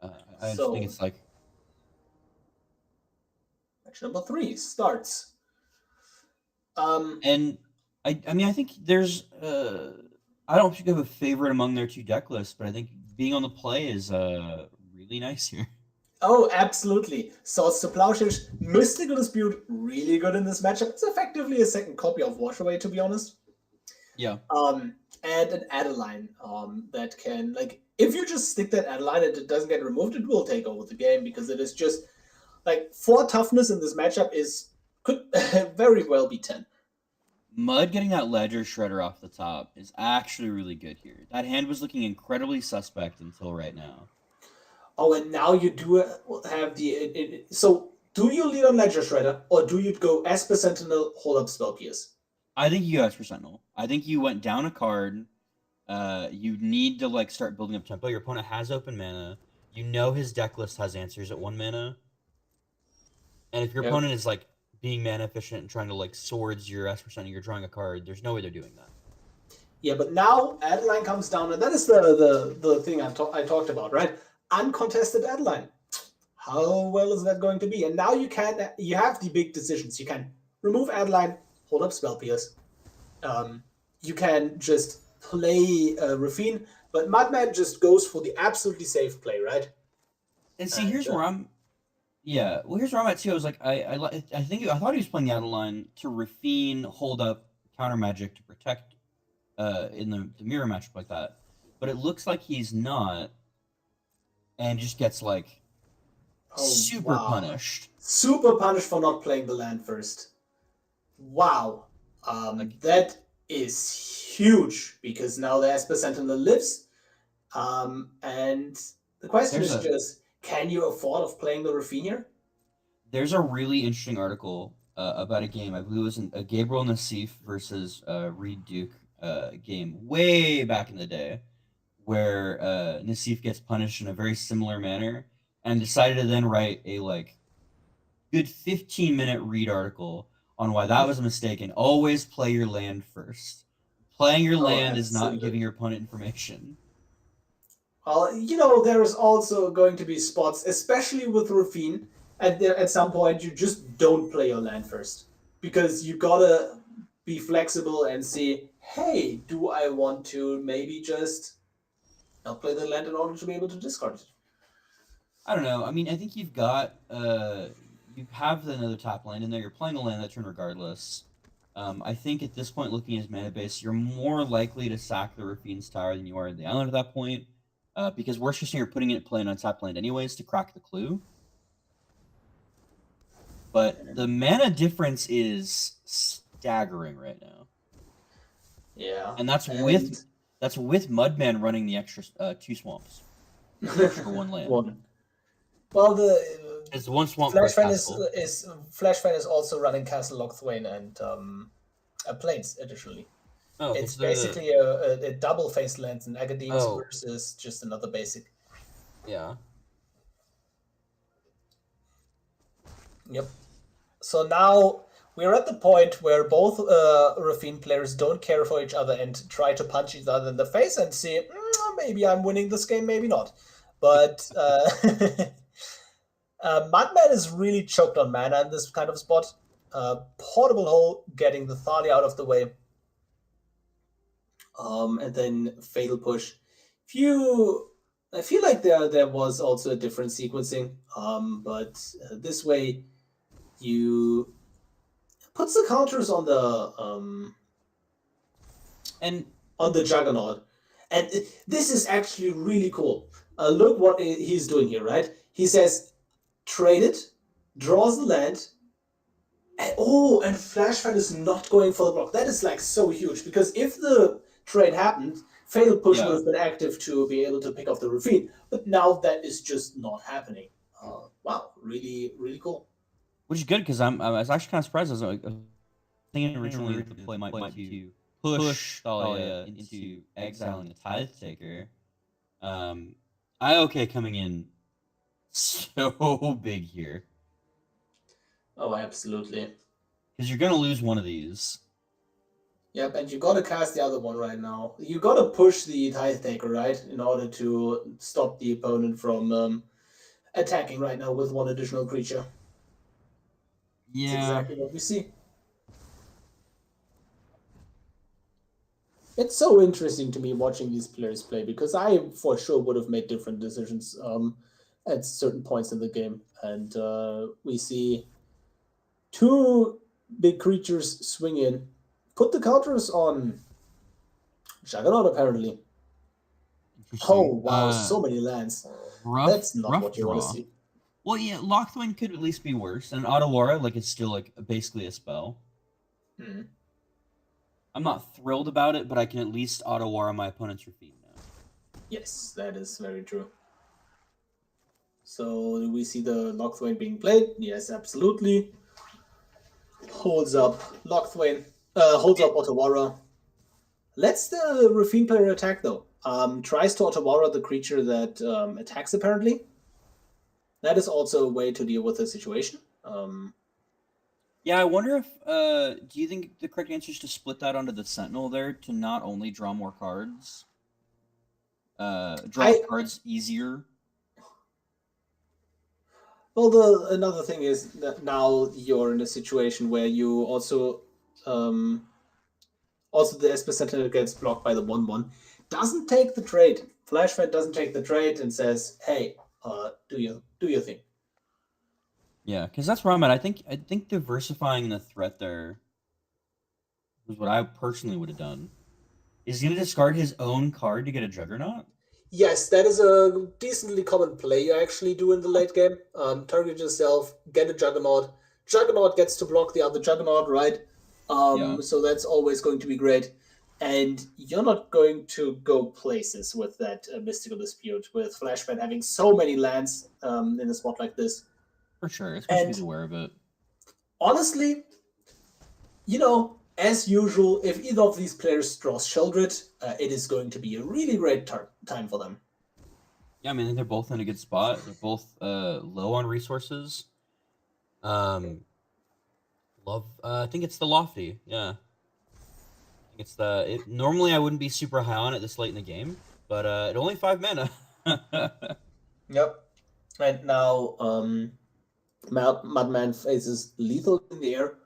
I just think it's like match number 3 starts. And I mean I think there's I don't think I have a favorite among their 2 deck lists, but I think being on the play is really nice here. Oh, absolutely. Swords to Plowshares, Mystical Dispute, really good in this matchup. It's effectively a second copy of Washaway, to be honest. Yeah. And an Adeline that can, like, if you just stick that Adeline and it doesn't get removed, it will take over the game because it is just, like, 4 toughness in this matchup could very well be 10. Mud getting that Ledger Shredder off the top is actually really good here. That hand was looking incredibly suspect until right now. Oh, and now you do have the... So, do you lead on Ledger Shredder, or do you go Esper Sentinel, hold up Spell Pierce? I think you go Esper Sentinel. I think you went down a card. You need to, like, start building up tempo. Your opponent has open mana. You know his deck list has answers at 1 mana. And if your opponent is, like, being mana efficient and trying to, like, swords your Esper Sentinel, you're drawing a card, there's no way they're doing that. Yeah, but now Adeline comes down, and that is the thing I talked about, right? Uncontested Adeline. How well is that going to be? And now you have the big decisions. You can remove Adeline, hold up Spell Pierce. You can just play Raffine, but Mudman just goes for the absolutely safe play, right? And see, here's where I'm. Yeah, well, here's where I'm at too. I was like, I thought he was playing the Adeline to Raffine, hold up counter magic to protect, in the mirror matchup like that. But it looks like he's not. And just gets, like, super punished. Super punished for not playing the land first. Wow. That is huge, because now the Esper Sentinel lives. And the question is just, can you afford of playing the Raffine here? There's a really interesting article about a game. I believe it was a Gabriel Nassif versus Reed Duke game way back in the day, where Nassif gets punished in a very similar manner, and decided to then write a good 15-minute read article on why that was a mistake and always play your land first. Playing your land is not giving your opponent information. Well, there is also going to be spots, especially with Raffine, at some point you just don't play your land first. Because you gotta be flexible and see, hey, do I want to maybe just not play the land in order to be able to discard it? I don't know. I mean, I think you've got you have another top land in there. You're playing a land that turn regardless. I think at this point, looking at his mana base, you're more likely to sack the Raffine's Tower than you are the island at that point. Because worst case you're putting it playing on top land anyways to crack the clue. But the mana difference is staggering right now. Yeah. And that's with Mudman running the extra 2 swamps. The extra 1 land. Well, it's 1 swamp. Flashfan is also running Castle Lochthwain and Plains additionally. Oh, it's basically a double face lands and Agademes versus just another basic. Yeah. Yep. So now we're at the point where both Raffine players don't care for each other and try to punch each other in the face and see, maybe I'm winning this game, maybe not. But Mudman is really choked on mana in this kind of spot. Portable Hole getting the Thalia out of the way. And then Fatal Push. I feel like there was also a different sequencing, but this way you puts the counters on the on the Juggernaut, and this is actually really cool. Look what he's doing here, right? He says, trade it, draws the land, and Flashfan is not going for the block. That is so huge, because if the trade happened, Fatal Push would have been active to be able to pick off the Raffine, but now that is just not happening. Wow, really, really cool. Which is good, because I was actually kind of surprised. I was thinking originally that the play might be to push Thalia into exiling the Tithe Taker. IOK coming in so big here. Oh, absolutely. Because you're going to lose one of these. Yep, and you got to cast the other one right now. You got to push the Tithe Taker, right, in order to stop the opponent from attacking right now with one additional creature. Yeah. That's exactly what we see. It's so interesting to me watching these players play, because I for sure would have made different decisions at certain points in the game. And we see 2 big creatures swing in, put the counters on Juggernaut, apparently. Oh, wow, so many lands. That's not what you want to see. Well, yeah, Lochthwain could at least be worse. And Otawara, it's still, basically a spell. Mm-hmm. I'm not thrilled about it, but I can at least Otawara my opponent's Raffine now. Yes, that is very true. So, do we see the Lochthwain being played? Yes, absolutely. Holds up Lochthwain. Holds up Otawara. Lets the Raffine player attack, though. Tries to Otawara the creature that attacks, apparently. That is also a way to deal with the situation. Yeah, I wonder if... do you think the correct answer is to split that onto the Sentinel there to not only draw more cards? Draw cards easier? Well, another thing is that now you're in a situation where you also the Esper Sentinel gets blocked by the 1/1. Doesn't take the trade. Flashfan doesn't take the trade and says, "Hey, do your thing." Yeah, because that's where I'm at. I think diversifying the threat there was what I personally would have done. Is he going to discard his own card to get a Juggernaut? Yes, that is a decently common play you actually do in the late game. Target yourself, get a Juggernaut. Juggernaut gets to block the other Juggernaut, right? So that's always going to be great. And you're not going to go places with that Mystical Dispute, with Flashman having so many lands in a spot like this. For sure, especially be aware of it. Honestly, as usual, if either of these players draws Sheldred, it is going to be a really great time for them. Yeah, I mean, they're both in a good spot. They're both low on resources. I think it's the Lofty. Yeah, I think it's normally I wouldn't be super high on it this late in the game, but it only 5 mana. Yep. And now Mudman faces lethal in the air.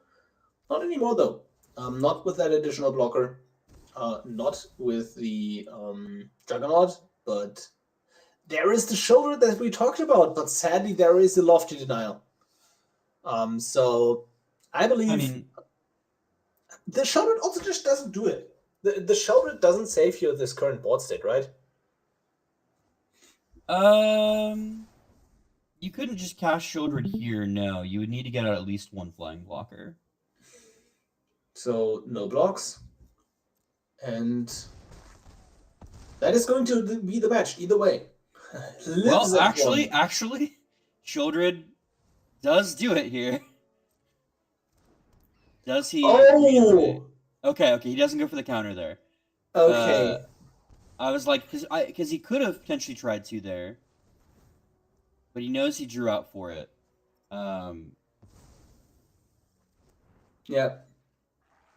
Not anymore though. Not with that additional blocker. Not with the Juggernaut, but there is the shoulder that we talked about, but sadly there is a Lofty denial. So I believe the shoulder also just doesn't do it. The shoulder doesn't save you this current board state, right? You couldn't just cast Shieldred here, no. You would need to get out at least one flying blocker. So, no blocks. And that is going to be the match, either way. Well, actually, Shieldred does do it here. Does he? Oh! Okay, he doesn't go for the counter there. Okay. I was like, because he could have potentially tried to there, but he knows he drew out for it. Yeah.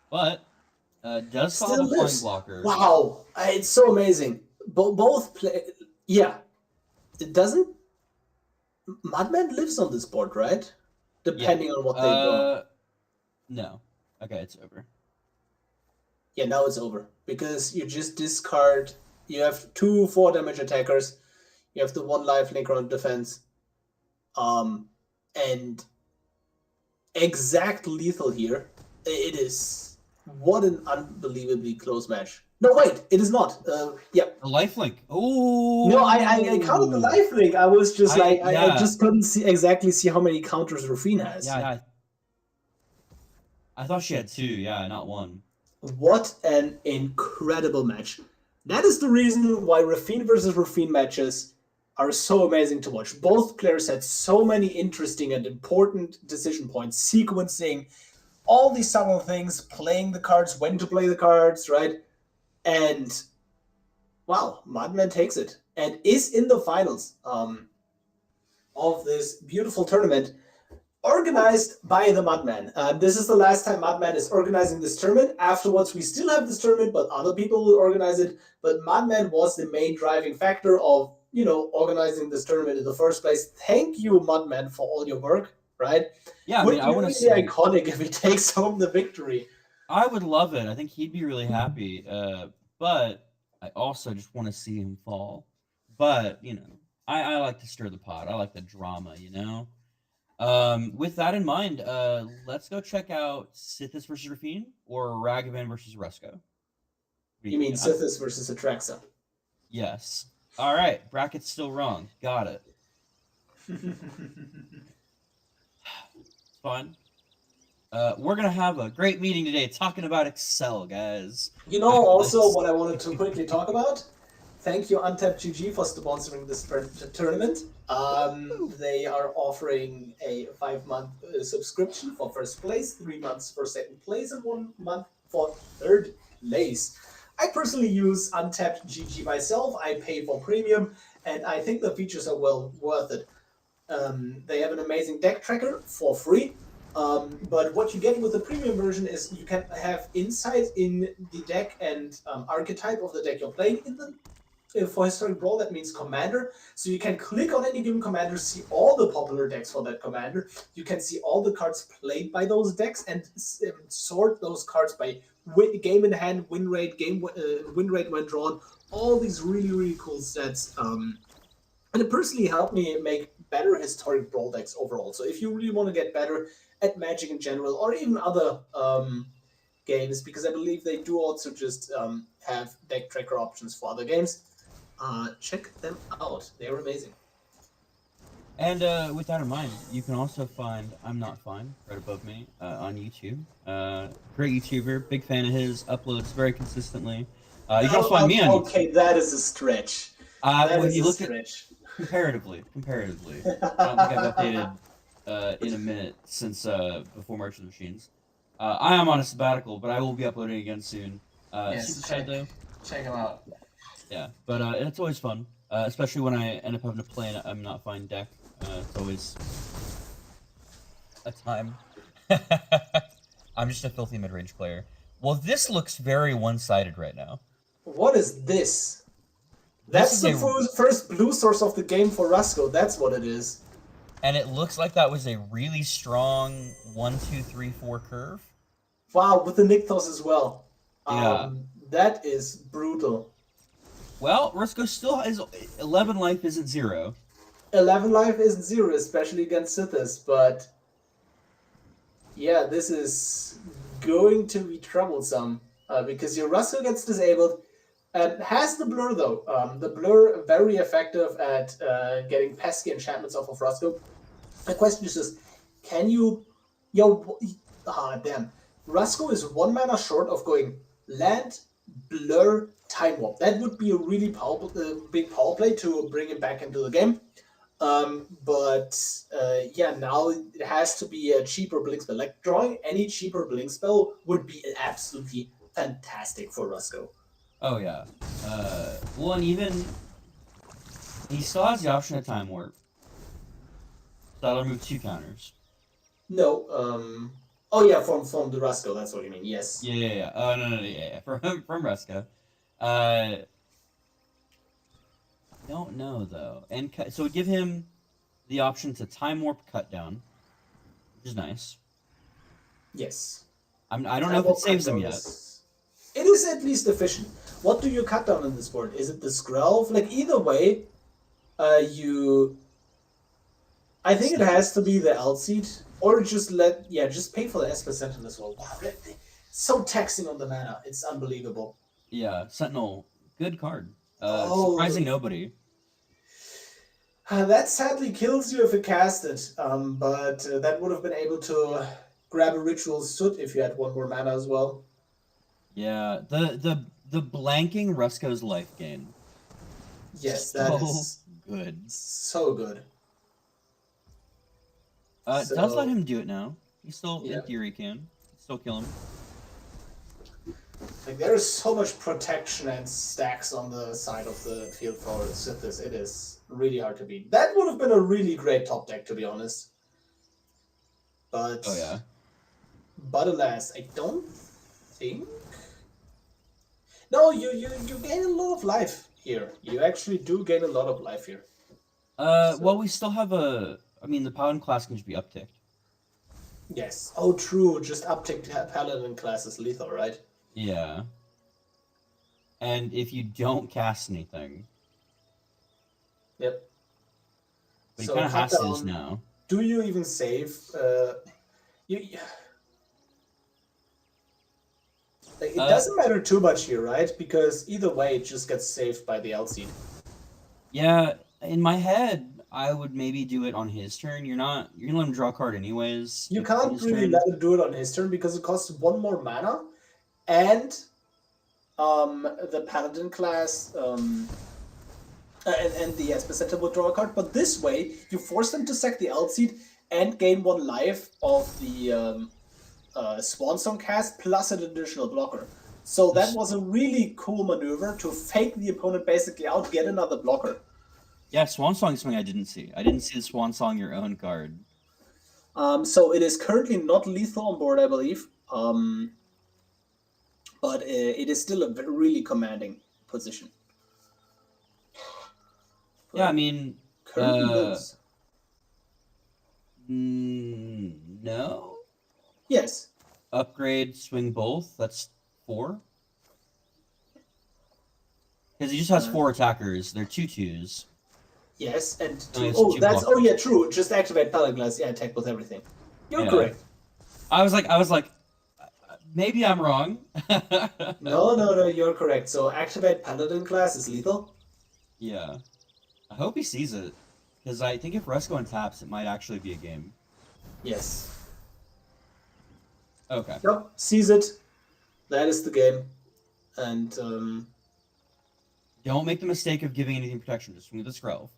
But does Still follow the flying lives. blocker. Wow, it's so amazing. Both play. Yeah, it doesn't. Mudman lives on this board, right? Depending on what they draw. No. Okay, it's over. Yeah, now it's over because you just discard. You have 2 4 damage attackers. You have the 1 lifelink on defense. And exact lethal here. It is. What an unbelievably close match. No, wait, it is not. Yeah. The lifelink. Oh. No, I counted the lifelink. I was just I just couldn't exactly see how many counters Raffine has. Yeah. I thought she had 2. Yeah, not 1. What an incredible match. That is the reason why Raffine versus Raffine matches are so amazing to watch. Both players had so many interesting and important decision points, sequencing, all these subtle things, playing the cards, when to play the cards, right? And wow, Mudman takes it and is in the finals of this beautiful tournament organized by the Mudman. This is the last time Mudman is organizing this tournament. Afterwards, we still have this tournament, but other people will organize it. But Mudman was the main driving factor of, organizing this tournament in the first place. Thank you, Mudman, for all your work, right? Yeah, I mean, I want to say iconic if he takes home the victory. I would love it. I think he'd be really happy. But I also just want to see him fall. But, I like to stir the pot. I like the drama, With that in mind, let's go check out Sythis versus Raffine or Ragavan versus Rusko. You mean Sythis versus Atraxa? Yes. All right. Bracket's still wrong. Got it. Fun. We're going to have a great meeting today talking about Excel, guys. Also what I wanted to quickly talk about. Thank you, UntapGG, for sponsoring this tournament. They are offering a 5-month subscription for first place, 3 months for second place, and 1 month for third place. I personally use UntapGG myself. I pay for premium, and I think the features are well worth it. They have an amazing deck tracker for free. But what you get with the premium version is you can have insight in the deck and archetype of the deck you're playing. For Historic Brawl, that means commander. So you can click on any given commander, see all the popular decks for that commander. You can see all the cards played by those decks and sort those cards by game in hand, win rate, win rate when drawn. All these really, really cool stats. And it personally helped me make better Historic Brawl decks overall. So if you really want to get better at Magic in general, or even other games, because I believe they do also just have deck tracker options for other games, check them out. They're amazing. And with that in mind, you can also find ImNotFine right above me on YouTube. Great YouTuber, big fan of his, uploads very consistently. You can also find me on YouTube. Okay, that is a stretch. When you look at comparatively, I don't think I've updated in a minute since before March of the Machines. I am on a sabbatical, but I will be uploading again soon. Yes, Super sad though. check him out. Yeah, but it's always fun, especially when I end up having to play an ImNotFine deck. It's always a time. I'm just a filthy mid-range player. Well, this looks very one-sided right now. What is this? This That's is the first blue source of the game for Rusko. That's what it is. And it looks like that was a really strong 1, 2, 3, 4 curve. Wow, with the Nykthos as well. Yeah. That is brutal. Well, Rusko still has 11 life isn't 0. 11 life isn't 0, especially against Sythis, but yeah, this is going to be troublesome because your Rusko gets disabled and has the blur though. The blur very effective at getting pesky enchantments off of Rusko. The question is just, can you... damn. Rusko is 1 mana short of going land, blur, time warp. That would be a really big power play to bring him back into the game. Yeah, now it has to be a cheaper blink spell. Like, drawing any cheaper blink spell would be absolutely fantastic for Rusko. Oh, yeah. Well, and even... he still has the option of time warp. That'll remove 2 counters. No, oh yeah, from the Rusko, that's what you mean, yes. Yeah. Oh, no, yeah. From Rusko. Don't know, though. And so give him the option to time warp cut down, which is nice. Yes. I don't know if it saves him yet. It is at least efficient. What do you cut down on this board? Is it the Skrelv? Like, either way, I think it has to be the L-Seed, or just just pay for the Esper Sentinel as well. Wow, so taxing on the mana. It's unbelievable. Yeah, Sentinel, good card. Surprising nobody. That sadly kills you if you cast it, but that would have been able to grab a Ritual Soot if you had 1 more mana as well. Yeah, the blanking Rusko's life gain. Yes, that is good. So good. It does let him do it now. He still, in theory, can. Still kill him. Like, there is so much protection and stacks on the side of the field for Sythis. It is really hard to beat. That would have been a really great top deck, to be honest. But... oh, yeah. But alas, I don't think... No, you gain a lot of life here. You actually do gain a lot of life here. Well, we still have the Paladin class can just be upticked. Yes. Oh, true. Just uptick Paladin class is lethal, right? Yeah. And if you don't cast anything. Yep. But he kind of has to this now. Do you even save? It doesn't matter too much here, right? Because either way, it just gets saved by the L-Seed. Yeah, in my head, I would maybe do it on his turn. You're gonna let him draw a card anyways. You can't really let him do it on his turn because it costs 1 more mana, and the Paladin class and the Esper Sentinel will draw a card. But this way, you force them to sack the L-Seed and gain 1 life of the Swan Song cast plus an additional blocker. So that was a really cool maneuver to fake the opponent basically out, get another blocker. Yeah, Swan Song is something I didn't see. I didn't see the Swan Song your own card. So it is currently not lethal on board, I believe. But it is still a really commanding position. Yeah, I mean... no? Yes. Upgrade, swing both, that's 4? Because he just has 4 attackers. They're 2/2s. Yes, and blockers. Oh yeah, true. Just activate Paladin Glass. Yeah, attack with everything. You're correct. I was like, maybe I'm wrong. No, you're correct. So activate Paladin Glass is lethal. Yeah, I hope he sees it, because I think if Rusko untaps, it might actually be a game. Yes. Okay. Yep, sees it. That is the game, and don't make the mistake of giving anything protection. Just swing the Skrelv.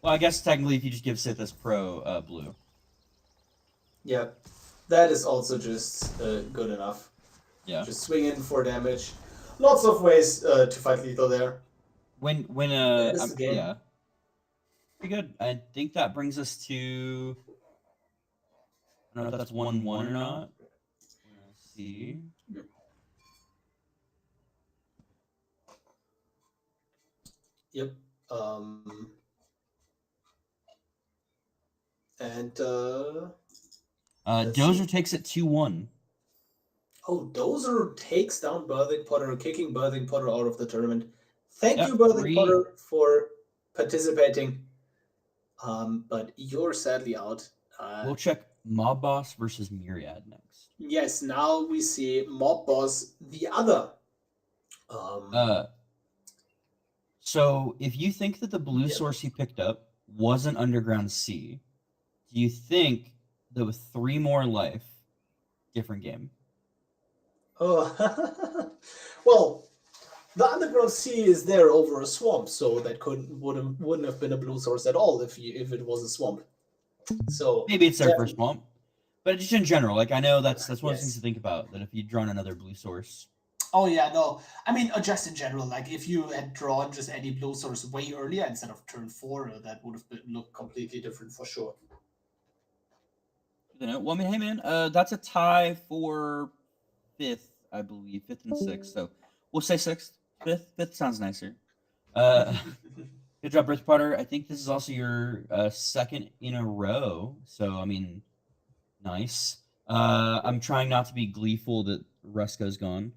Well, I guess technically if you just give Sythis Pro blue. Yeah, that is also just good enough. Yeah. Just swing in for damage. Lots of ways to fight lethal there. When That is the game. yeah. Pretty good. I think that brings us to, I don't know if that's 1-1 or not. We're gonna see. Yep. And Dozer takes it 2-1. Oh, Dozer takes down Birthing Potter, kicking Birthing Potter out of the tournament. Thank Yep, you, Birthing Potter, for participating. But you're sadly out. We'll check Mob Boss versus Myriad next. Yes, now we see Mob Boss, the other. So if you think that the blue Yep. source he picked up was an Underground C, do you think that with 3 more life, different game? Oh, well, the Underground Sea is there over a swamp, so that wouldn't have been a blue source at all if it was a swamp. So Maybe it's their first swamp, but just in general, like I know that's one of the Yes. things to think about. That if you'd drawn another blue source, Oh yeah, no. I mean, just in general, like if you had drawn just any blue source way earlier instead of turn 4, that would have looked completely different for sure. you know. Well, I mean, hey man, that's a tie for 5th, I believe, 5th and 6th. So we'll say 6th. 5th sounds nicer. Good job, Bridge Potter. I think this is also your 2nd in a row. So I mean, nice. I'm trying not to be gleeful that Rusko's gone,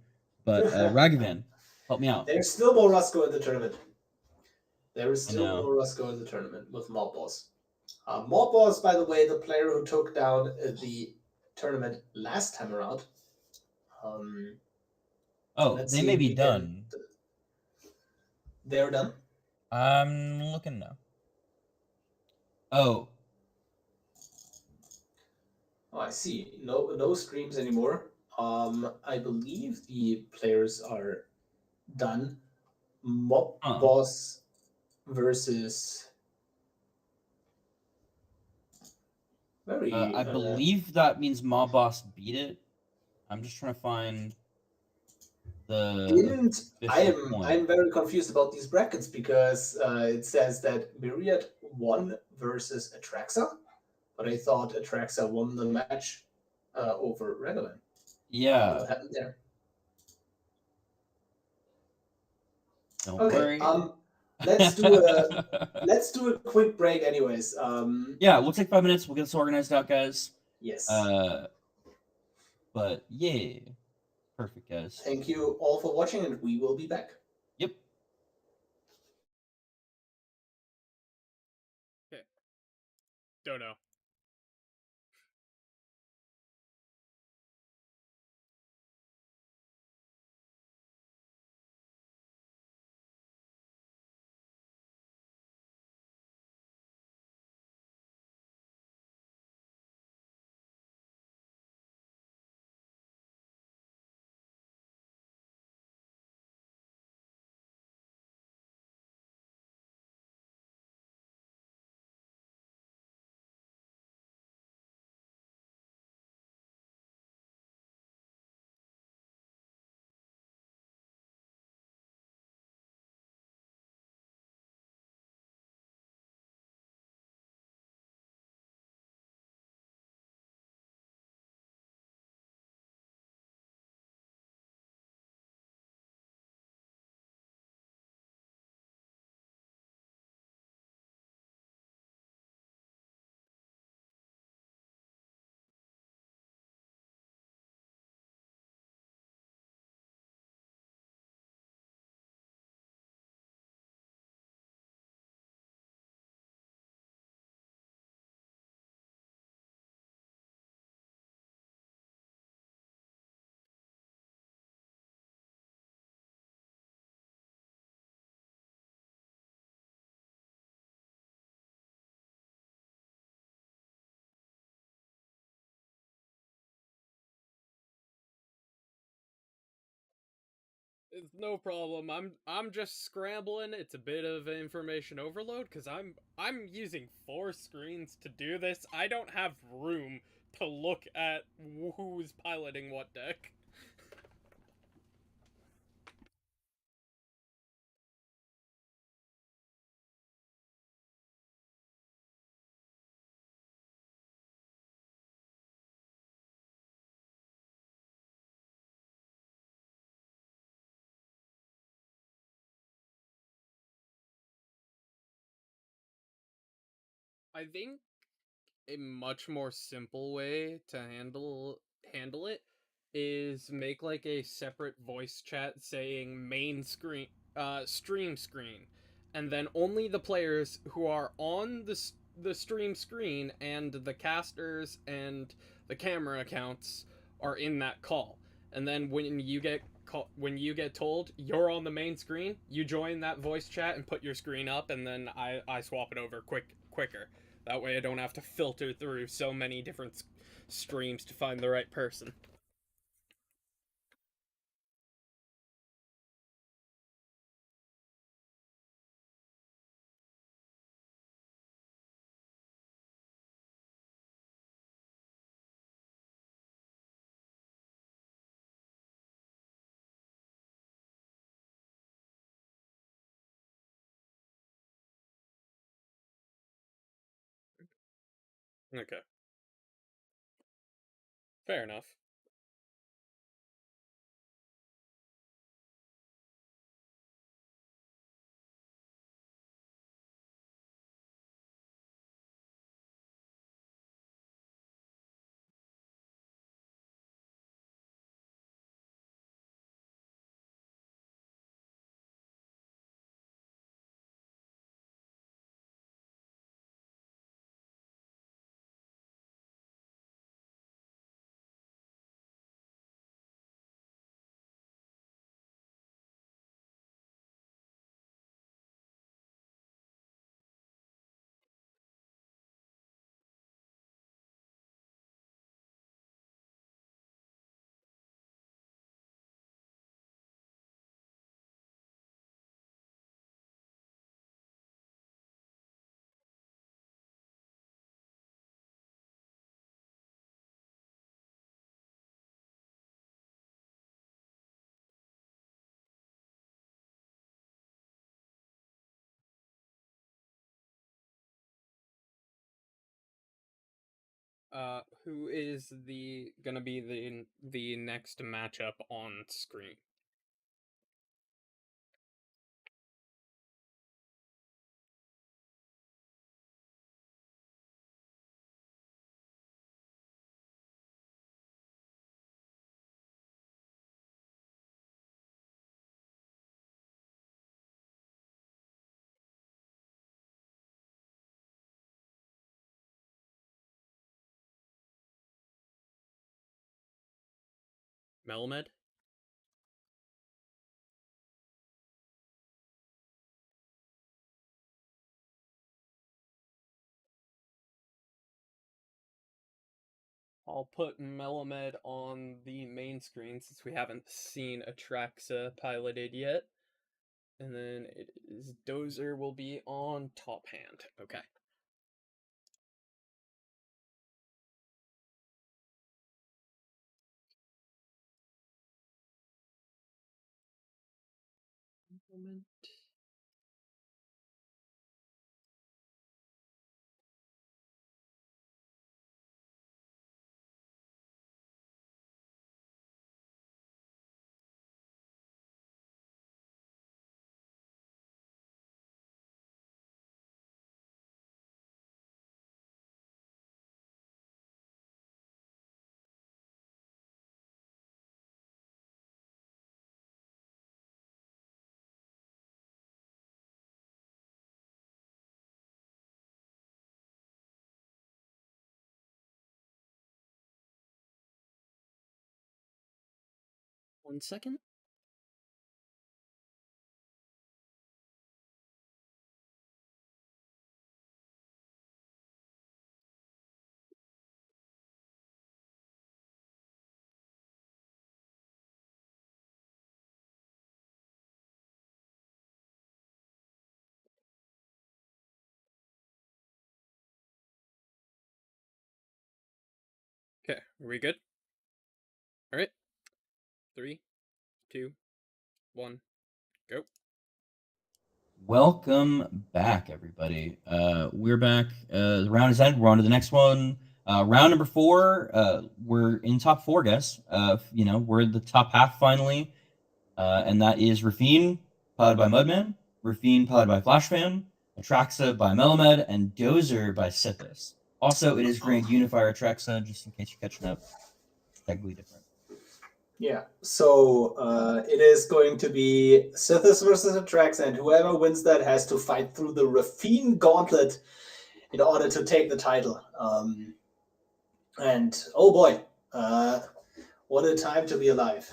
but Ragavan, help me out. There's still more Rusko in the tournament. There is I still know. more Rusko in the tournament with Mob Boss. Mob Boss, by the way, the player who took down the tournament last time around. Oh, Let's they see may if be we can- done. They're done. I'm looking now. Oh, Oh, I see. No streams anymore. I believe the players are done. Mob Boss versus I believe that means Mob Boss beat it. I'm just trying to find the. I'm very confused about these brackets because it says that Myriad won versus Atraxa, but I thought Atraxa won the match over Ragavan. Yeah. What happened there? Don't Okay. worry. Let's do a quick break, anyways. Yeah, we'll take 5 minutes. We'll get this organized out, guys. Yes. But yeah, perfect, guys. Thank you all for watching, and we will be back. Yep. Okay. Don't know. It's no problem. I'm just scrambling. It's a bit of information overload because I'm using 4 screens to do this. I don't have room to look at who's piloting what deck. I think a much more simple way to handle it is make like a separate voice chat saying main screen stream screen, and then only the players who are on the stream screen and the casters and the camera accounts are in that call. And then when you get told you're on the main screen, you join that voice chat and put your screen up, and then I swap it over quicker. That way I don't have to filter through so many different streams to find the right person. Okay, fair enough. Who is the gonna be the next matchup on screen? Melmed? I'll put Melamed on the main screen since we haven't seen Atraxa piloted yet. And then it is Dozer will be on top hand. Okay. Moment. One second. Okay, are we good? All right. 3, 2, 1, go. Welcome back, everybody. We're back. The round is ended. We're on to the next one. Round number 4. We're in top 4, guys. We're in the top half finally. And that is Raffine, piloted by Mudman, Raffine, piloted by Flashfan, Atraxa by Melamed, and Dozer by Sythis. Also, it is Grand Unifier Atraxa, just in case you're catching up. Technically different. Yeah, so it is going to be Sythis versus Atraxa, and whoever wins that has to fight through the Raffine gauntlet in order to take the title. And oh boy, what a time to be alive.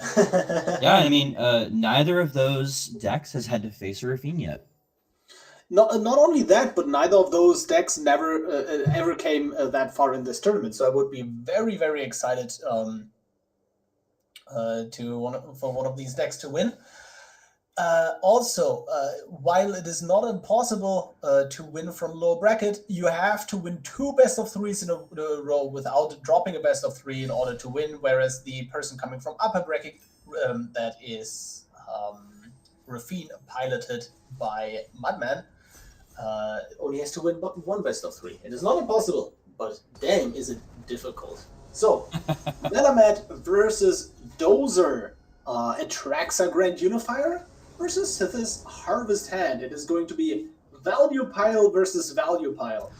Yeah, I mean, neither of those decks has had to face a Raffine yet. Not only that, but neither of those decks never ever came that far in this tournament. So I would be very, very excited for one of these decks to win. Also, while it is not impossible to win from low bracket, you have to win 2 best of 3s in a row without dropping a best of 3 in order to win. Whereas the person coming from upper bracket, that is Raffine, piloted by Mudman, only has to win 1 best of 3. It is not impossible, but damn, is it difficult. So, Melamed versus Dozer, Atraxa Grand Unifier versus Sythis Harvest Hand. It is going to be Value Pile versus Value Pile.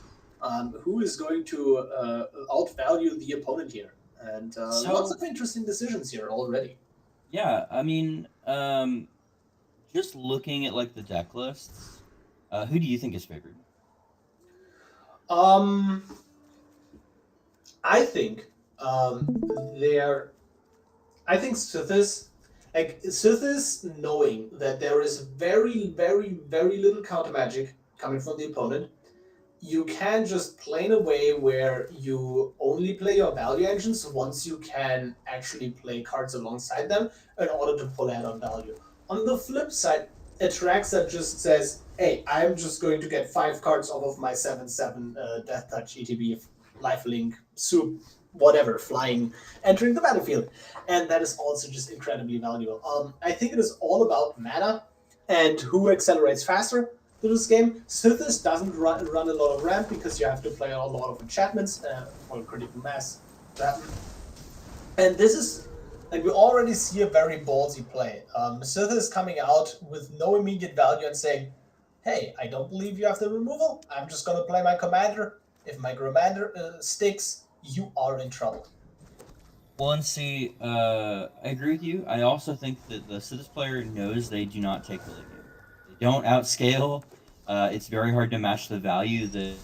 Who is going to outvalue the opponent here? And lots of interesting decisions here already. Yeah, I mean, just looking at like the deck lists, who do you think is favored? I think I think Sythis, knowing that there is very, very, very little counter magic coming from the opponent, you can just play in a way where you only play your value engines once you can actually play cards alongside them in order to pull out on value. On the flip side, Atraxa just says, hey, I'm just going to get 5 cards off of my 7/7 Death Touch ETB, Lifelink, Soup, whatever, flying, entering the battlefield. And that is also just incredibly valuable. I think it is all about mana and who accelerates faster through this game. Sythis doesn't run a lot of ramp because you have to play a lot of enchantments or critical mass. And this is, like, we already see a very ballsy play. Sythis coming out with no immediate value and saying, hey, I don't believe you have the removal. I'm just going to play my commander. If my commander sticks, you are in trouble. Well, and see, I agree with you. I also think that the Sythis player knows they do not take the late game. They don't outscale. It's very hard to match the value that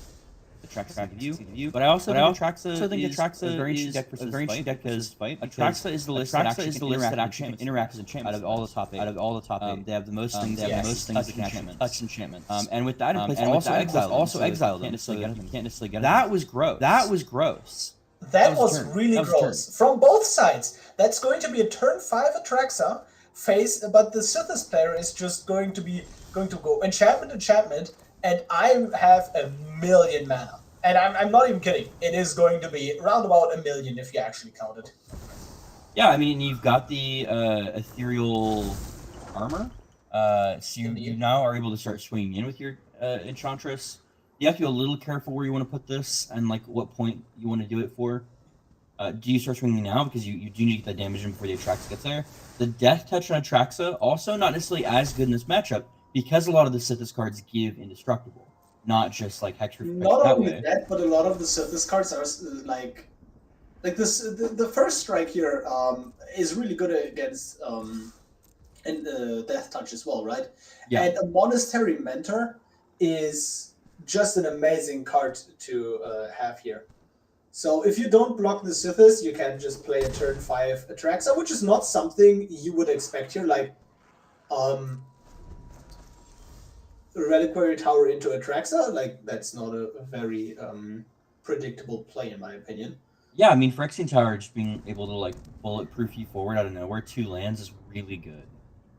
Atraxa gives you. But I also think Atraxa is a very interesting deck for Sythis because Atraxa is the list that actually interacts with enchantment out of all the top 8. They have the most things. They have the most things touch enchantments. And with that in place, also exile them. You can't necessarily get them. That was gross. That was really gross. From both sides. That's going to be a turn 5 Atraxa phase, but the Sythis player is just going to go enchantment, and I have 1,000,000 mana. And I'm not even kidding. It is going to be around about 1,000,000 if you actually count it. Yeah, I mean, you've got the ethereal armor, so you now are able to start swinging in with your Enchantress. You have to be a little careful where you want to put this and like what point you want to do it for. Do you start swinging now because you do need to get that damage in before the Atraxa gets there? The Death Touch on Atraxa also not necessarily as good in this matchup because a lot of the Sythis cards give indestructible, not just like Hex Refresh. Not only that, but a lot of the Sythis cards are like this. The first strike here is really good against Death Touch as well, right? Yeah. And a Monastery Mentor is just an amazing card to have here. So if you don't block the Sythis, you can just play a turn 5 Atraxa, which is not something you would expect here, like Reliquary Tower into Atraxa. Like, that's not a very predictable play in my opinion. Yeah, I mean, Phyrexian Tower just being able to like bulletproof you forward out of nowhere 2 lands is really good.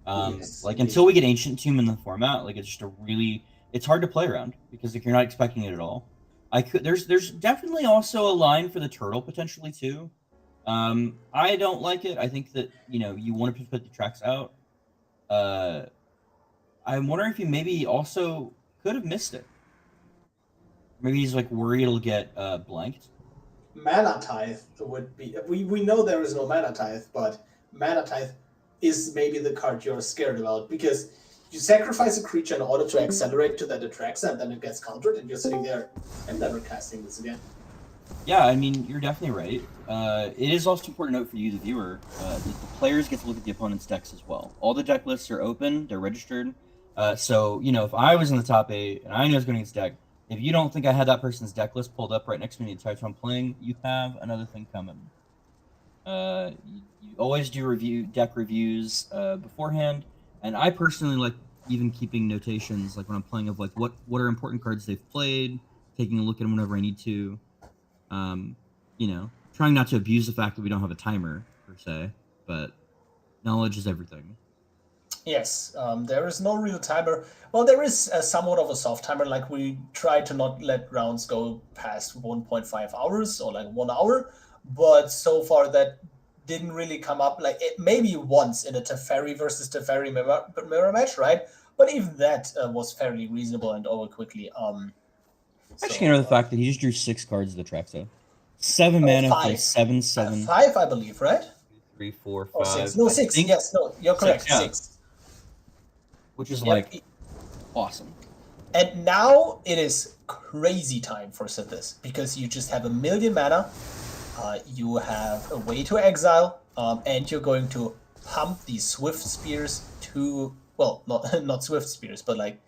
Until we get Ancient Tomb in the format, like it's just it's hard to play around because you're not expecting it at all. There's definitely also a line for the turtle potentially too. I don't like it. I think that you want to put the tracks out. I'm wondering if he maybe also could have missed it. Maybe he's like worried it'll get blanked. Mana Tithe would be. We know there is no Mana Tithe, but Mana Tithe is maybe the card you're scared about because you sacrifice a creature in order to accelerate to that Atraxa, and then it gets countered, and you're sitting there. I'm never casting this again. Yeah, I mean, you're definitely right. It is also important to note for you, the viewer, that the players get to look at the opponent's decks as well. All the deck lists are open, they're registered. So, if I was in the top 8 and I knew I was going against deck, if you don't think I had that person's deck list pulled up right next to me the entire time I'm playing, you have another thing coming. You always do deck reviews beforehand, and I personally like even keeping notations, like when I'm playing, of like what are important cards they've played, taking a look at them whenever I need to. Trying not to abuse the fact that we don't have a timer per se, but knowledge is everything. Yes, there is no real timer. Well, there is somewhat of a soft timer, like we try to not let rounds go past 1.5 hours or like 1 hour, but so far that didn't really come up. Like maybe once in a Teferi versus Teferi mirror match, right? But even that was fairly reasonable and over quickly. Actually, the fact that he just drew 6 cards of the Atraxa. 7 mana for 7/7. 5, I believe, right? 3, 4, 5. Or 6. No, 6. Yes, no, you're correct. 6. Yeah. 6. Which is like awesome. And now it is crazy time for Sythis because you just have a million mana. You have a way to exile, and you're going to pump these Swift Spears to, well, not Swift Spears, but like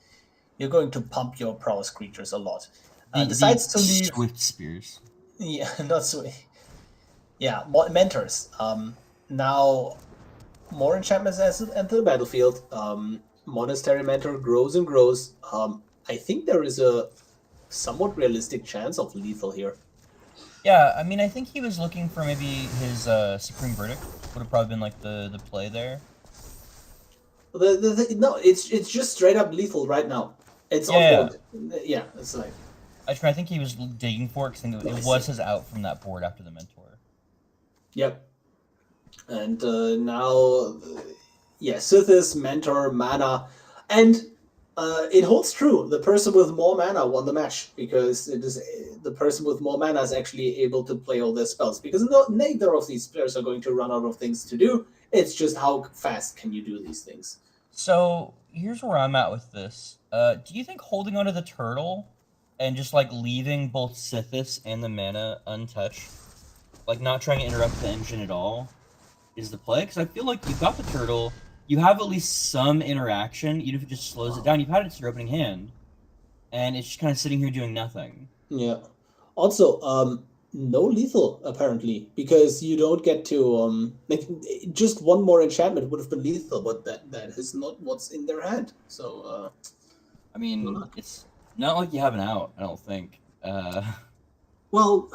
you're going to pump your prowess creatures a lot. Decides to leave Swift Spears. Yeah, not Swift. Yeah, mentors. Now more enchantments enter the battlefield. Monastery Mentor grows and grows. I think there is a somewhat realistic chance of lethal here. Yeah, I mean, I think he was looking for maybe his Supreme Verdict. Would have probably been like the play there. No, it's just straight up lethal right now. It's yeah, it's like. I think he was digging for it because it was his out from that board after the Mentor. Yep. And now, Sythis, Mentor, Mana, and it holds true. The person with more mana won the match because it is the person with more mana is actually able to play all their spells because neither of these players are going to run out of things to do. It's just how fast can you do these things. So here's where I'm at with this. Do you think holding onto the turtle and just like leaving both Sythis and the mana untouched, like not trying to interrupt the engine at all, is the play? Because I feel like you've got the turtle, you have at least some interaction, even if it just slows it down. You've had it to your opening hand, and it's just kind of sitting here doing nothing. Yeah. Also, no lethal apparently because you don't get to just one more enchantment would have been lethal, but that is not what's in their hand. So I mean, it's not like you have an out, I don't think. Well,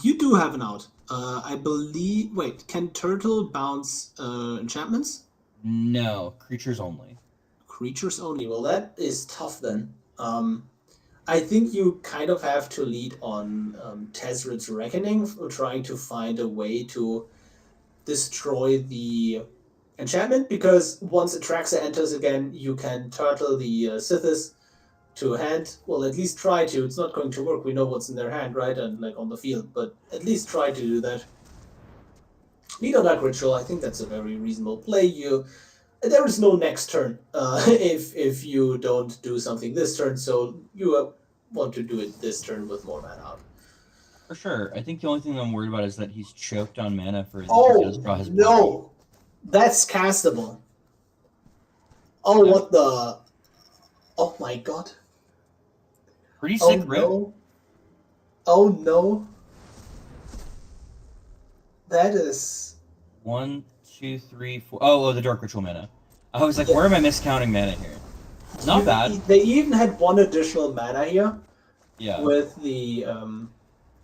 you do have an out. I believe. Wait, can turtle bounce enchantments? No, creatures only. Creatures only. Well, that is tough then. I think you kind of have to lead on Tezrit's Reckoning, trying to find a way to destroy the enchantment, because once Atraxa enters again, you can turtle the Sythis to hand. Well, at least try to. It's not going to work. We know what's in their hand, right? And like on the field, but at least try to do that. Lead on Dark Ritual. I think that's a very reasonable play. There is no next turn if you don't do something this turn, so you want to do it this turn with more mana out. For sure. I think the only thing I'm worried about is that he's choked on mana for his his no! That's castable. Oh, yeah. What the... Oh my god. Pretty sick rip. No. Oh no. That is... 1, 2, 3, 4... Oh, the Dark Ritual mana. I was like, where am I miscounting mana here? Not bad. They even had one additional mana here. Yeah. With the...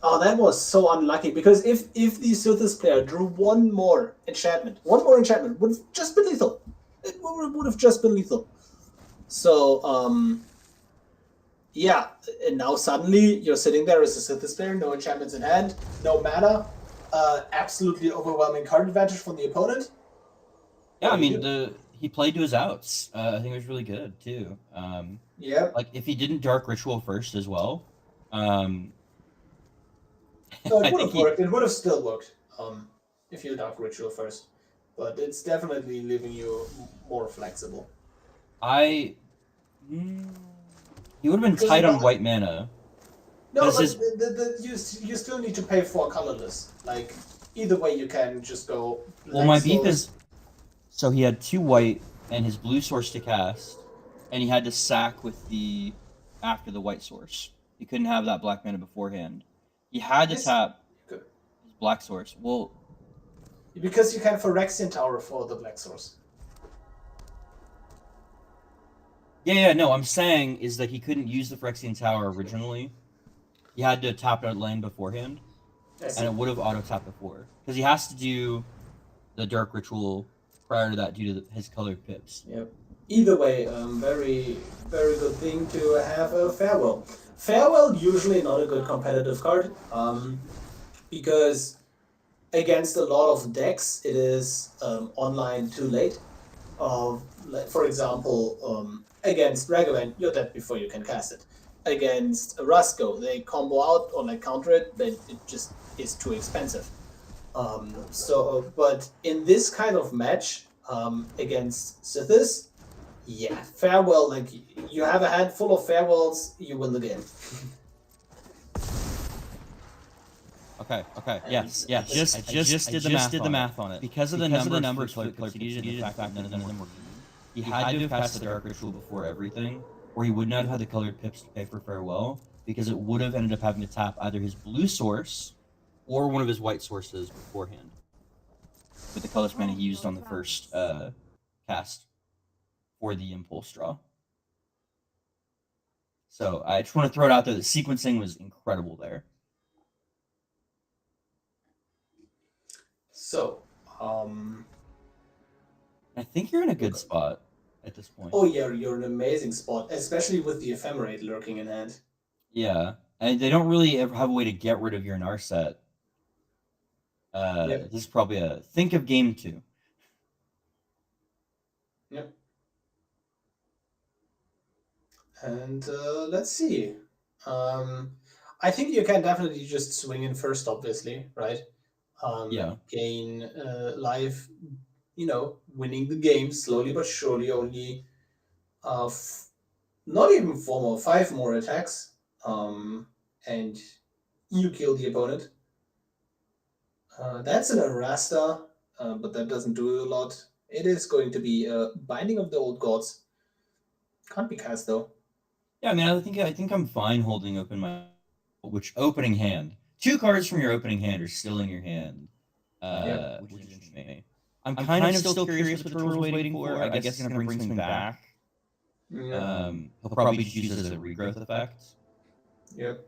Oh, that was so unlucky, because if the Sythis player drew one more enchantment would have just been lethal. It would have just been lethal. So, yeah, and now suddenly you're sitting there as a Sythis player, no enchantments in hand, no mana. absolutely overwhelming card advantage from the opponent. Yeah, What I do you mean, he played to his outs. I think it was really good too. Yeah. Like if he didn't Dark Ritual first as well, No, it I would think have worked. It would have still worked if you Dark Ritual first. But it's definitely leaving you more flexible. he would have been Because tight you on don't- white mana. No, This but is- you still need to pay for colorless. Like either way, you can just go. Well, my beef is, so he had 2 white and his blue source to cast, and he had to sack with the after the white source. He couldn't have that black mana beforehand. He had to Yes. tap Good. his black source. Well, Because you can Phyrexian Tower for the black source. yeah, no, I'm saying is that he couldn't use the Phyrexian Tower originally. He had to tap out land beforehand, and it would have auto tapped before because he has to do the Dark Ritual prior to that due to his colored pips. Yep. Either way, very very good thing to have a Farewell. Farewell usually not a good competitive card, because against a lot of decks it is online too late. For example, against Ragavan, you're dead before you can cast it. Against Rusko, they combo out or like counter it, but it just is too expensive. But in this kind of match against Sythis, yeah, Farewell, like you have a handful of Farewells, you win the game. Okay. Yes. I just did the math on it. Because of the number of colored pips he needed, and the fact that none of them were green, he had to have cast the Dark Ritual before everything, or he would not have had the colored pips to pay for Farewell, because it would have ended up having to tap either his blue source or one of his white sources beforehand with the colorless mana he used on the first cast for the Impulse Draw. So I just want to throw it out there that sequencing was incredible there. So, I think you're in a good spot at this point. oh yeah, you're in an amazing spot, especially with the Ephemerate lurking in hand. Yeah, and they don't really ever have a way to get rid of your Narset. Yep. This is probably a think of game 2. Yep. And let's see. I think you can definitely just swing in first, obviously, right? Yeah. Gain life, winning the game slowly but surely. Only not even 4 more, 5 more attacks, and you kill the opponent. That's an Arasta, but that doesn't do a lot. It is going to be a Binding of the Old Gods. Can't be cast though. Yeah, I mean, I think I'm fine holding open my opening hand. 2 cards from your opening hand are still in your hand, which is interesting. I'm kind of still curious what the turtle's waiting for. I guess he's gonna bring something back. Yeah. He'll probably just use it as a regrowth effect. Yep.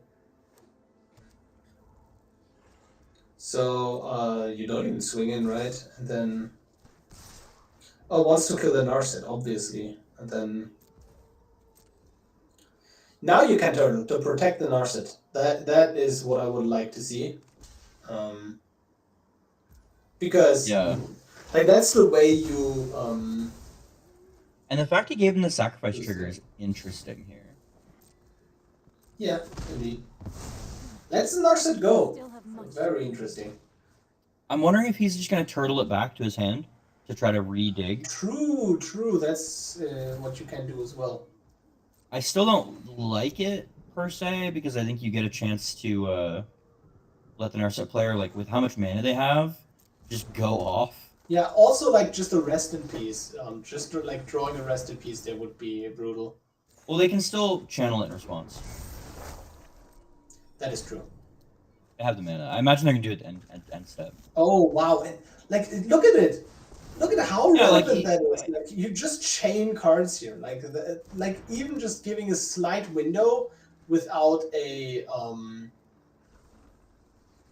So you don't even swing in, right? And then wants to kill the Narset, obviously, and then now you can turn to protect the Narset. That is what I would like to see, because like that's the way you. And the fact he gave him the sacrifice trigger is interesting here. Yeah, indeed. Let's the Narset go. Very interesting. I'm wondering if he's just going to turtle it back to his hand to try to re-dig. True. That's what you can do as well. I still don't like it, per se, because I think you get a chance to let the Narset player, like, with how much mana they have, just go off. Yeah, also, like, just a rest in peace. Just, like, drawing a rest in peace there would be brutal. Well, they can still channel it in response. That is true. They have the mana. I imagine they're going to do it at end step. Oh, wow. And, like, look at it. Look at how relevant that is. Like, you just chain cards here. Like even just giving a slight window without a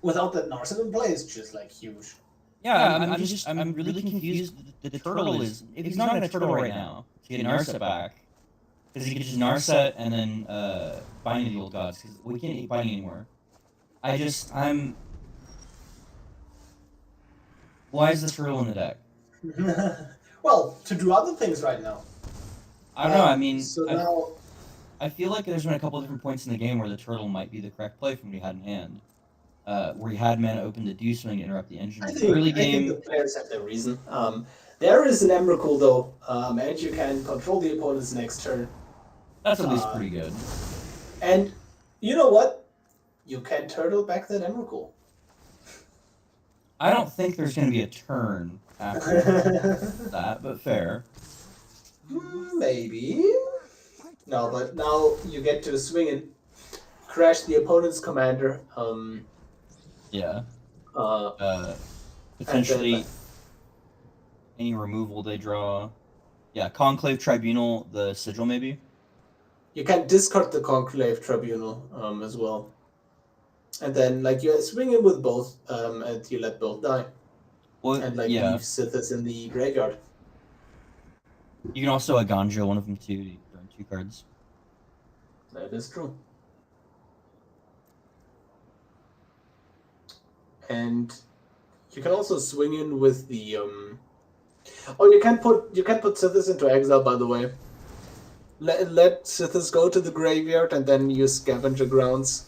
without that Narset in play is just like huge. Yeah, I'm really confused. The turtle is, if he's not going to turtle right now to get Narset back, because he could just Narset and then Binding the Old Gods, because we can't eat Binding anymore. Why is the turtle in the deck? Well, to do other things right now. I don't know. I mean, So now I feel like there's been a couple different points in the game where the turtle might be the correct play from what he had in hand. Where he had mana open to do something to interrupt the engine. I In the early think game, the players have their reason. There is an Emrakul though, and you can control the opponent's next turn. that's at least pretty good. And you know what? You can turtle back that Emrakul. I don't think there's going to be a turn after that, but fair. Maybe. No, but now you get to swing and crash the opponent's commander. Yeah. And Potentially then, any removal they draw. Yeah, Conclave Tribunal, the Sigil maybe. you can discard the Conclave Tribunal as well. And then like you swing in with both, and you let both die. Well, And like yeah. leave Sythis in the graveyard. You can also Aganja one of them too. You burn 2 cards. That is true. And you can also swing in with the Oh, you can put Sythis into exile, by the way. Let Sythis go to the graveyard and then use Scavenger Grounds.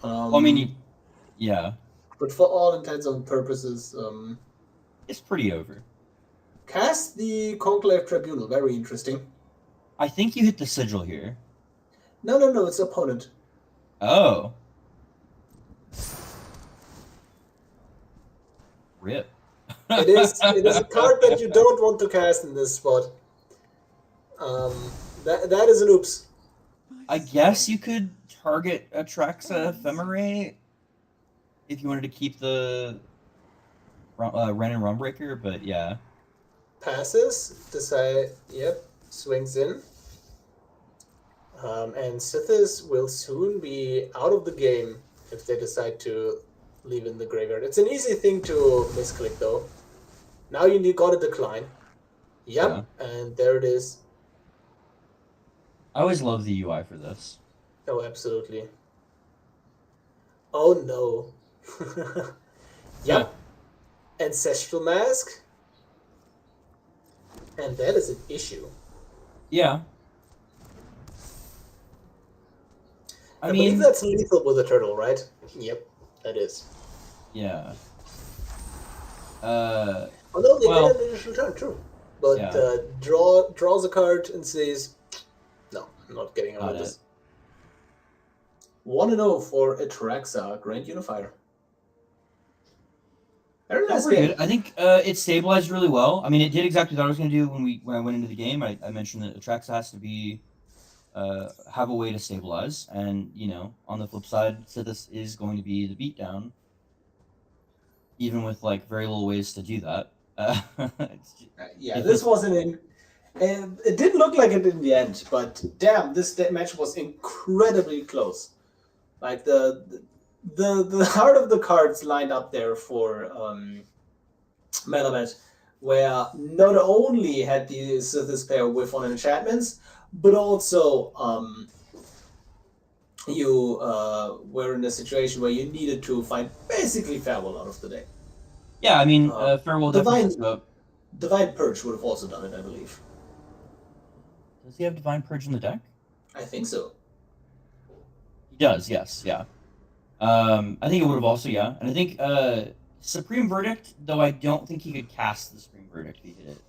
Well, I mean, yeah. But for all intents and purposes, It's pretty over. cast the Conclave Tribunal. Very interesting. I think you hit the Sigil here. No, it's opponent. Oh. Rip. It is a card that you don't want to cast in this spot. That is an oops. I guess you could target Atraxa Ephemerate if you wanted to keep the Ren and Runbreaker, but yeah. Passes, decide, yep, swings in. And Sythis will soon be out of the game if they decide to leave in the graveyard. It's an easy thing to misclick though. Now you got a decline. Yep, yeah. And there it is. I always love the UI for this. Oh, absolutely. Oh no. Yep. Ancestral Mask. And that is an issue. Yeah. I believe that's lethal with a turtle, right? Yep, that is. Yeah. Although they get an initial turn, true. But yeah. Draws a card and says, no, I'm not getting out of this. 1-0 for Atraxa, Grand Unifier. Very nice game. Good. I think it stabilized really well. I mean, it did exactly what I was going to do when I went into the game. I mentioned that Atraxa has to be have a way to stabilize, and you know, on the flip side, Sythis is going to be the beatdown, even with like very little ways to do that. Yeah, this wasn't in. It didn't look like it in the end, but damn, this match was incredibly close. Like the heart of the cards lined up there for Melamed, where not only had the Sythis pair whiff on enchantments, but also you were in a situation where you needed to find basically Farewell out of the deck. Yeah, I mean, Farewell Divine Purge would have also done it, I believe. Does he have Divine Purge in the deck? I think so. He does, yes, yeah. I think it would have also, yeah. And I think Supreme Verdict, though I don't think he could cast the Supreme Verdict if he hit it.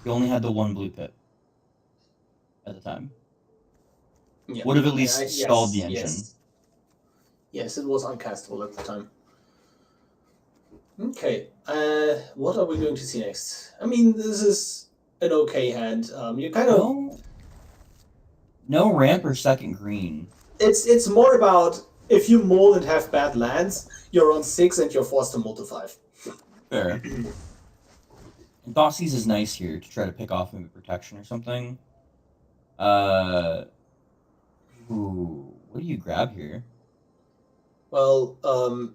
He only had the 1 blue pip at the time. Yeah. Would have at least stalled the engine. Yes, it was uncastable at the time. Okay, what are we going to see next? I mean, this is an okay hand. You kind of... No ramp or second green. It's more about... If you mold and have bad lands, you're on 6 and you're forced to mold to 5. Fair. And Thoughtseize is nice here to try to pick off maybe protection or something. Ooh, what do you grab here? Well,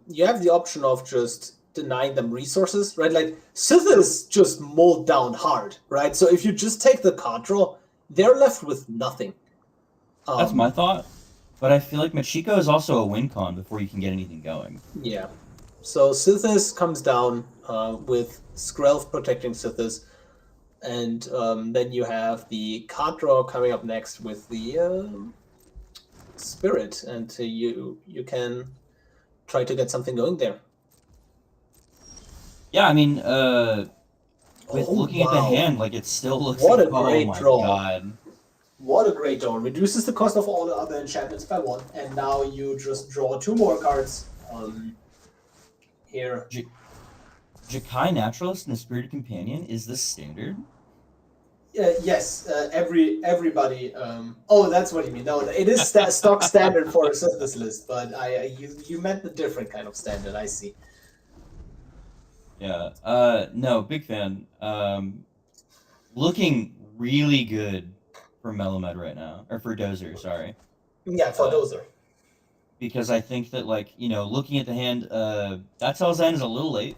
you have the option of just denying them resources, right? Like, Sythis just mold down hard, right? So if you just take the card draw, they're left with nothing. That's my thought. But I feel like Machiko is also a win con before you can get anything going. Yeah. So Sythis comes down with Skrelv protecting Sythis, and then you have the card draw coming up next with the Spirit, and you can try to get something going there. Yeah, I mean, with looking at the wow. hand, like it still looks What like, a great oh my draw. god. What a great draw. Reduces the cost of all the other enchantments by 1, and now you just draw 2 more cards here. Jakai Naturalist and the Spirited Companion, is this standard? Yes, everybody. Oh, that's what you mean. No, it is stock standard for a Sythis list, but you meant the different kind of standard. I see. Yeah. No, big fan. Looking really good for Melamed right now, or for Dozer. Sorry. Yeah, for Dozer. Because I think that, like, you know, looking at the hand, that Tells End is a little late.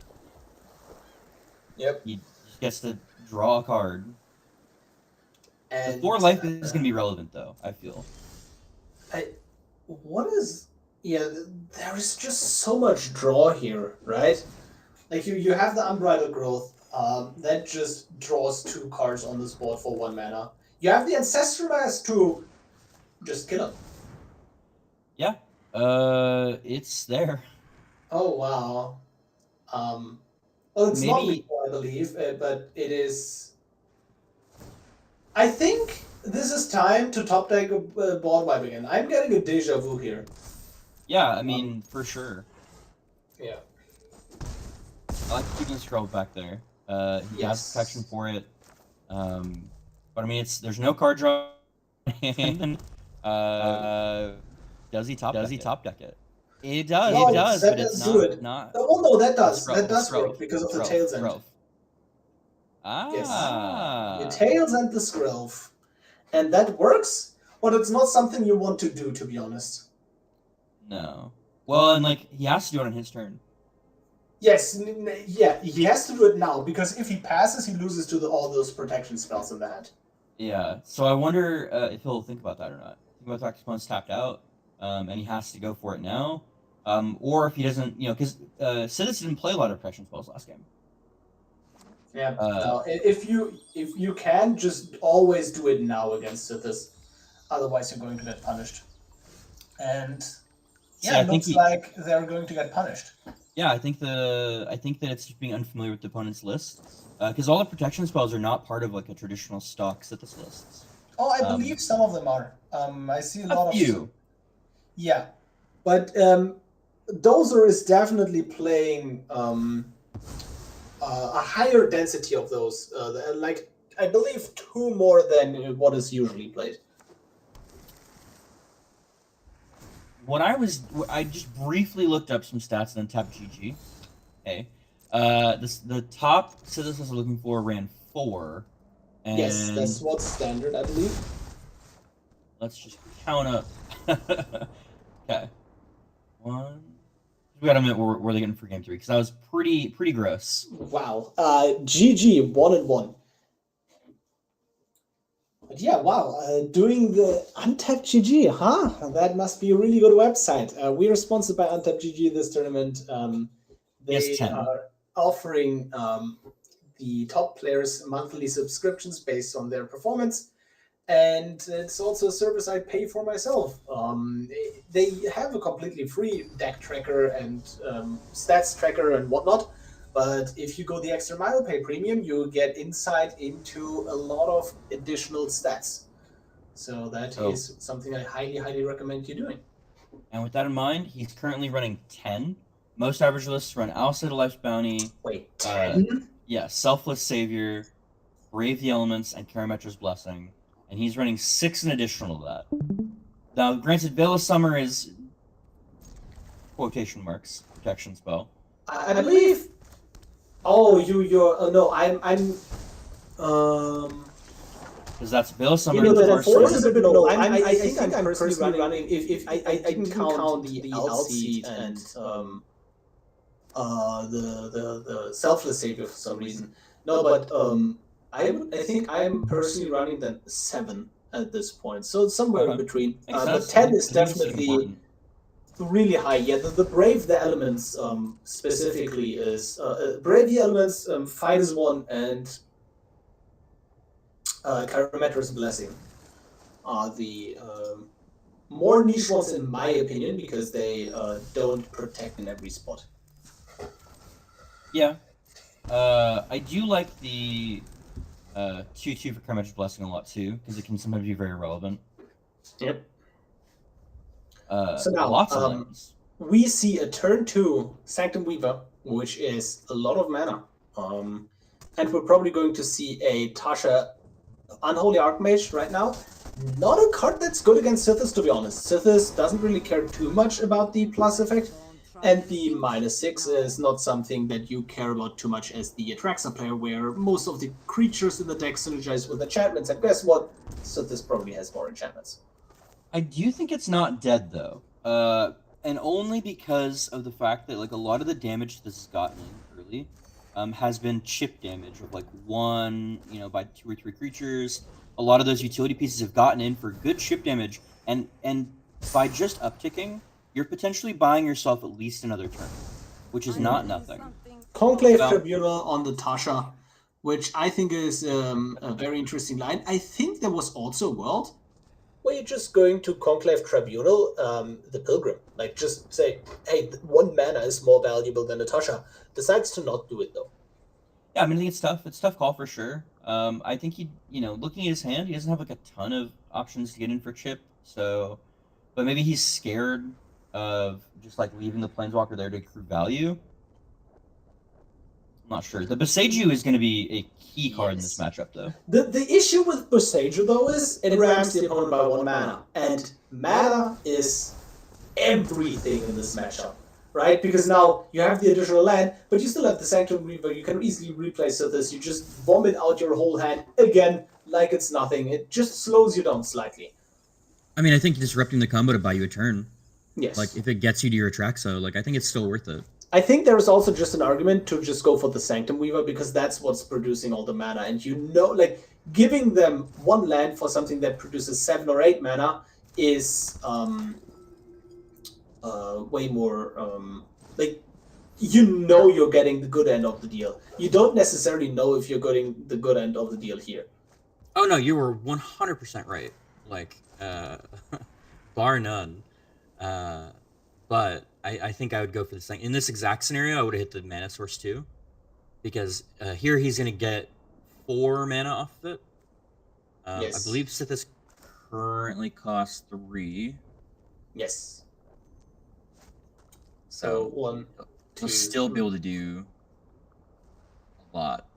Yep. He just gets to draw a card. And the 4 life is going to be relevant, though, I feel. Yeah, there is just so much draw here, right? Like, you have the Unbridled Growth, that just draws 2 cards on this board for 1 mana. You have the Ancestral Mask to just kill him. Yeah, it's there. Oh, wow. Well, it's not before, I believe, but it is... I think this is time to top deck a board wipe again. I'm getting a deja vu here. Yeah, I mean, for sure. Yeah. I like keeping Scroll back there. He has protection for it. But I mean, there's no card draw. Does he top deck it? It does. No, it does, that but it's doesn't not. Oh no, that does. Scroll, That does Scroll, work because of the Scroll, Tails End. Scroll. Ah. Yes. Your Tails End the Skrelv. And that works, but it's not something you want to do, to be honest. No. Well, and like, he has to do it on his turn. Yes, yeah, he has to do it now, because if he passes, he loses to all those protection spells in the hand. Yeah, so I wonder if he'll think about that or not. Think about the fact his opponent's tapped out, and he has to go for it now. Or if he doesn't, you know, because Sythis didn't play a lot of protection spells last game. Yeah, no, if you can, just always do it now against Sythis. Otherwise, you're going to get punished. And yeah, it looks like they're going to get punished. Yeah, I think that it's just being unfamiliar with the opponent's list, because all the protection spells are not part of like a traditional stock Sythis list. Oh, I believe some of them are. I see a lot of few. Yeah, but Dozer is definitely playing a higher density of those. Like, I believe 2 more than what is usually played. I just briefly looked up some stats and then tapped GG. Okay. The top Sythis I was looking for ran 4. And yes, that's what's standard, I believe. Let's just count up. Okay. 1. We got a minute where they're getting for game 3, because that was pretty gross. Wow. GG 1-1. But yeah, wow. Doing the Untapped GG, huh? That must be a really good website. We're sponsored by Untapped GG this tournament. They are offering the top players monthly subscriptions based on their performance. And it's also a service I pay for myself. They have a completely free deck tracker and stats tracker and whatnot. But if you go the extra mile, pay premium, you get insight into a lot of additional stats. So that is something I highly, highly recommend you doing. And with that in mind, he's currently running 10. Most average lists run Outside of Life's Bounty. Wait, 10? Yeah, Selfless Savior, Brave the Elements, and Karametra's Blessing. And he's running 6 in additional to that. Now, granted, Veil of Summer is quotation marks protection spell. I believe. Oh, no, I'm. Because that's Veil of Summer. You know, that force is a bit low. I think I'm personally running. If I didn't count the LC and the Selfless Savior for some reason. No, but I think I'm personally running the 7 at this point, so it's somewhere in between. But 10 is definitely really high. Yeah, the Brave the Elements specifically is Brave the Elements, Fight is one, and Chirometra's Blessing are the more niche ones in my opinion because they don't protect in every spot. Yeah. I do like the 2/2 for Chirometra's Blessing a lot too, because it can sometimes be very relevant. Yep. So now, lots of lands. We see a turn 2 Sanctum Weaver, which is a lot of mana. And we're probably going to see a Tasha Unholy Archmage right now. Not a card that's good against Sythis, to be honest. Sythis doesn't really care too much about the plus effect, and the -6 is not something that you care about too much as the Atraxa player, where most of the creatures in the deck synergize with enchantments, and guess what? Sythis probably has more enchantments. I do think it's not dead though, and only because of the fact that like a lot of the damage this has gotten in early has been chip damage of like 1, by 2 or 3 creatures. A lot of those utility pieces have gotten in for good chip damage, and by just upticking, you're potentially buying yourself at least another turn, which is not nothing. Conclave Tribunal on the Tasha, which I think is a very interesting line. I think there was also a world where you're just going to Conclave Tribunal, the Pilgrim. Like, just say, hey, 1 mana is more valuable than the Tasha. Decides to not do it, though. Yeah, I mean, I think it's tough. It's a tough call for sure. I think looking at his hand, he doesn't have like a ton of options to get in for chip. So, but maybe he's scared of just like leaving the Planeswalker there to accrue value. I'm not sure. The Boseiju is going to be a key card in this matchup, though. The issue with Boseiju, though, is it ramps the opponent by 1 mana. And mana is everything in this matchup. Right? Because now you have the additional land, but you still have the Sanctum Reaver. You can easily replace this. You just vomit out your whole hand again like it's nothing. It just slows you down slightly. I mean, I think disrupting the combo to buy you a turn. Yes. Like, if it gets you to your Atraxa, like, I think it's still worth it. I think there is also just an argument to just go for the Sanctum Weaver because that's what's producing all the mana. And giving them 1 land for something that produces 7 or 8 mana is way more you're getting the good end of the deal. You don't necessarily know if you're getting the good end of the deal here. Oh no, you were 100% right. Like, bar none. But I think I would go for this thing. In this exact scenario, I would have hit the mana source too. Because here he's going to get 4 mana off of it. Yes. I believe Sythis currently costs 3. Yes. So 1, 2. He'll still be able to do a lot.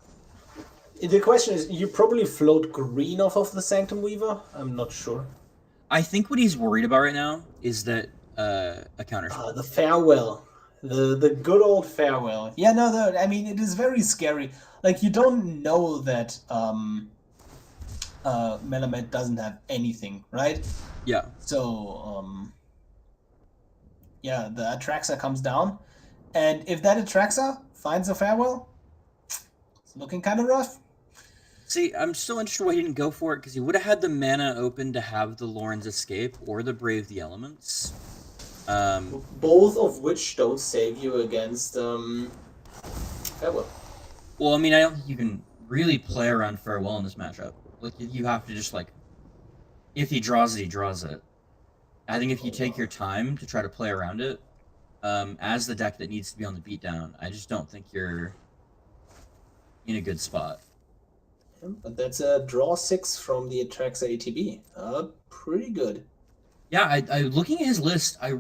The question is, you probably float green off of the Sanctum Weaver? I'm not sure. I think what he's worried about right now is that a counter. The Farewell. The good old Farewell. Yeah, no, I mean, it is very scary. Like, you don't know that Melamed doesn't have anything, right? Yeah. So, yeah, the Atraxa comes down, and if that Atraxa finds a Farewell, it's looking kind of rough. See, I'm still interested why he didn't go for it, because he would have had the mana open to have the Loren's Escape or the Brave the Elements. Both of which don't save you against Farewell. Well, I mean, I don't think you can really play around Farewell in this matchup. Like, you have to just, like, if he draws it, he draws it. I think if you take your time to try to play around it, as the deck that needs to be on the beatdown, I just don't think you're in a good spot. But that's a draw 6 from the Atraxa ATB. Pretty good. Yeah, I looking at his list, I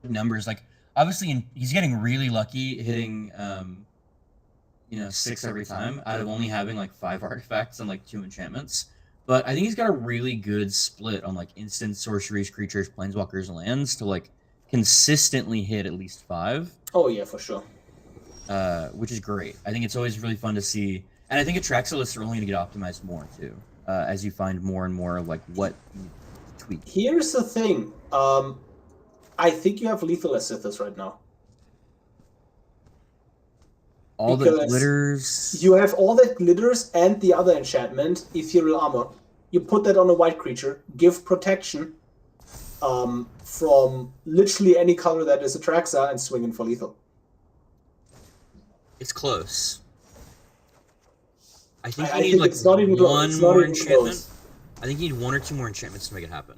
numbers, like, obviously he's getting really lucky hitting 6 every time out of only having like 5 artifacts and like 2 enchantments. But I think he's got a really good split on like instant sorceries, creatures, planeswalkers, and lands to like consistently hit at least 5. Oh yeah, for sure. Which is great. I think it's always really fun to see, and I think Atraxa lists are only going to get optimized more too, as you find more and more like what you need to tweak. Here's the thing. I think you have lethal Sythis right now. All the glitters. You have all that glitters and the other enchantment, Ethereal Armor. You put that on a white creature, give protection. from literally any color that is Atraxa and swing in for lethal. It's close. I think I you need think like it's not even close. one It's not more even enchantment. close. I think you need 1 or 2 more enchantments to make it happen.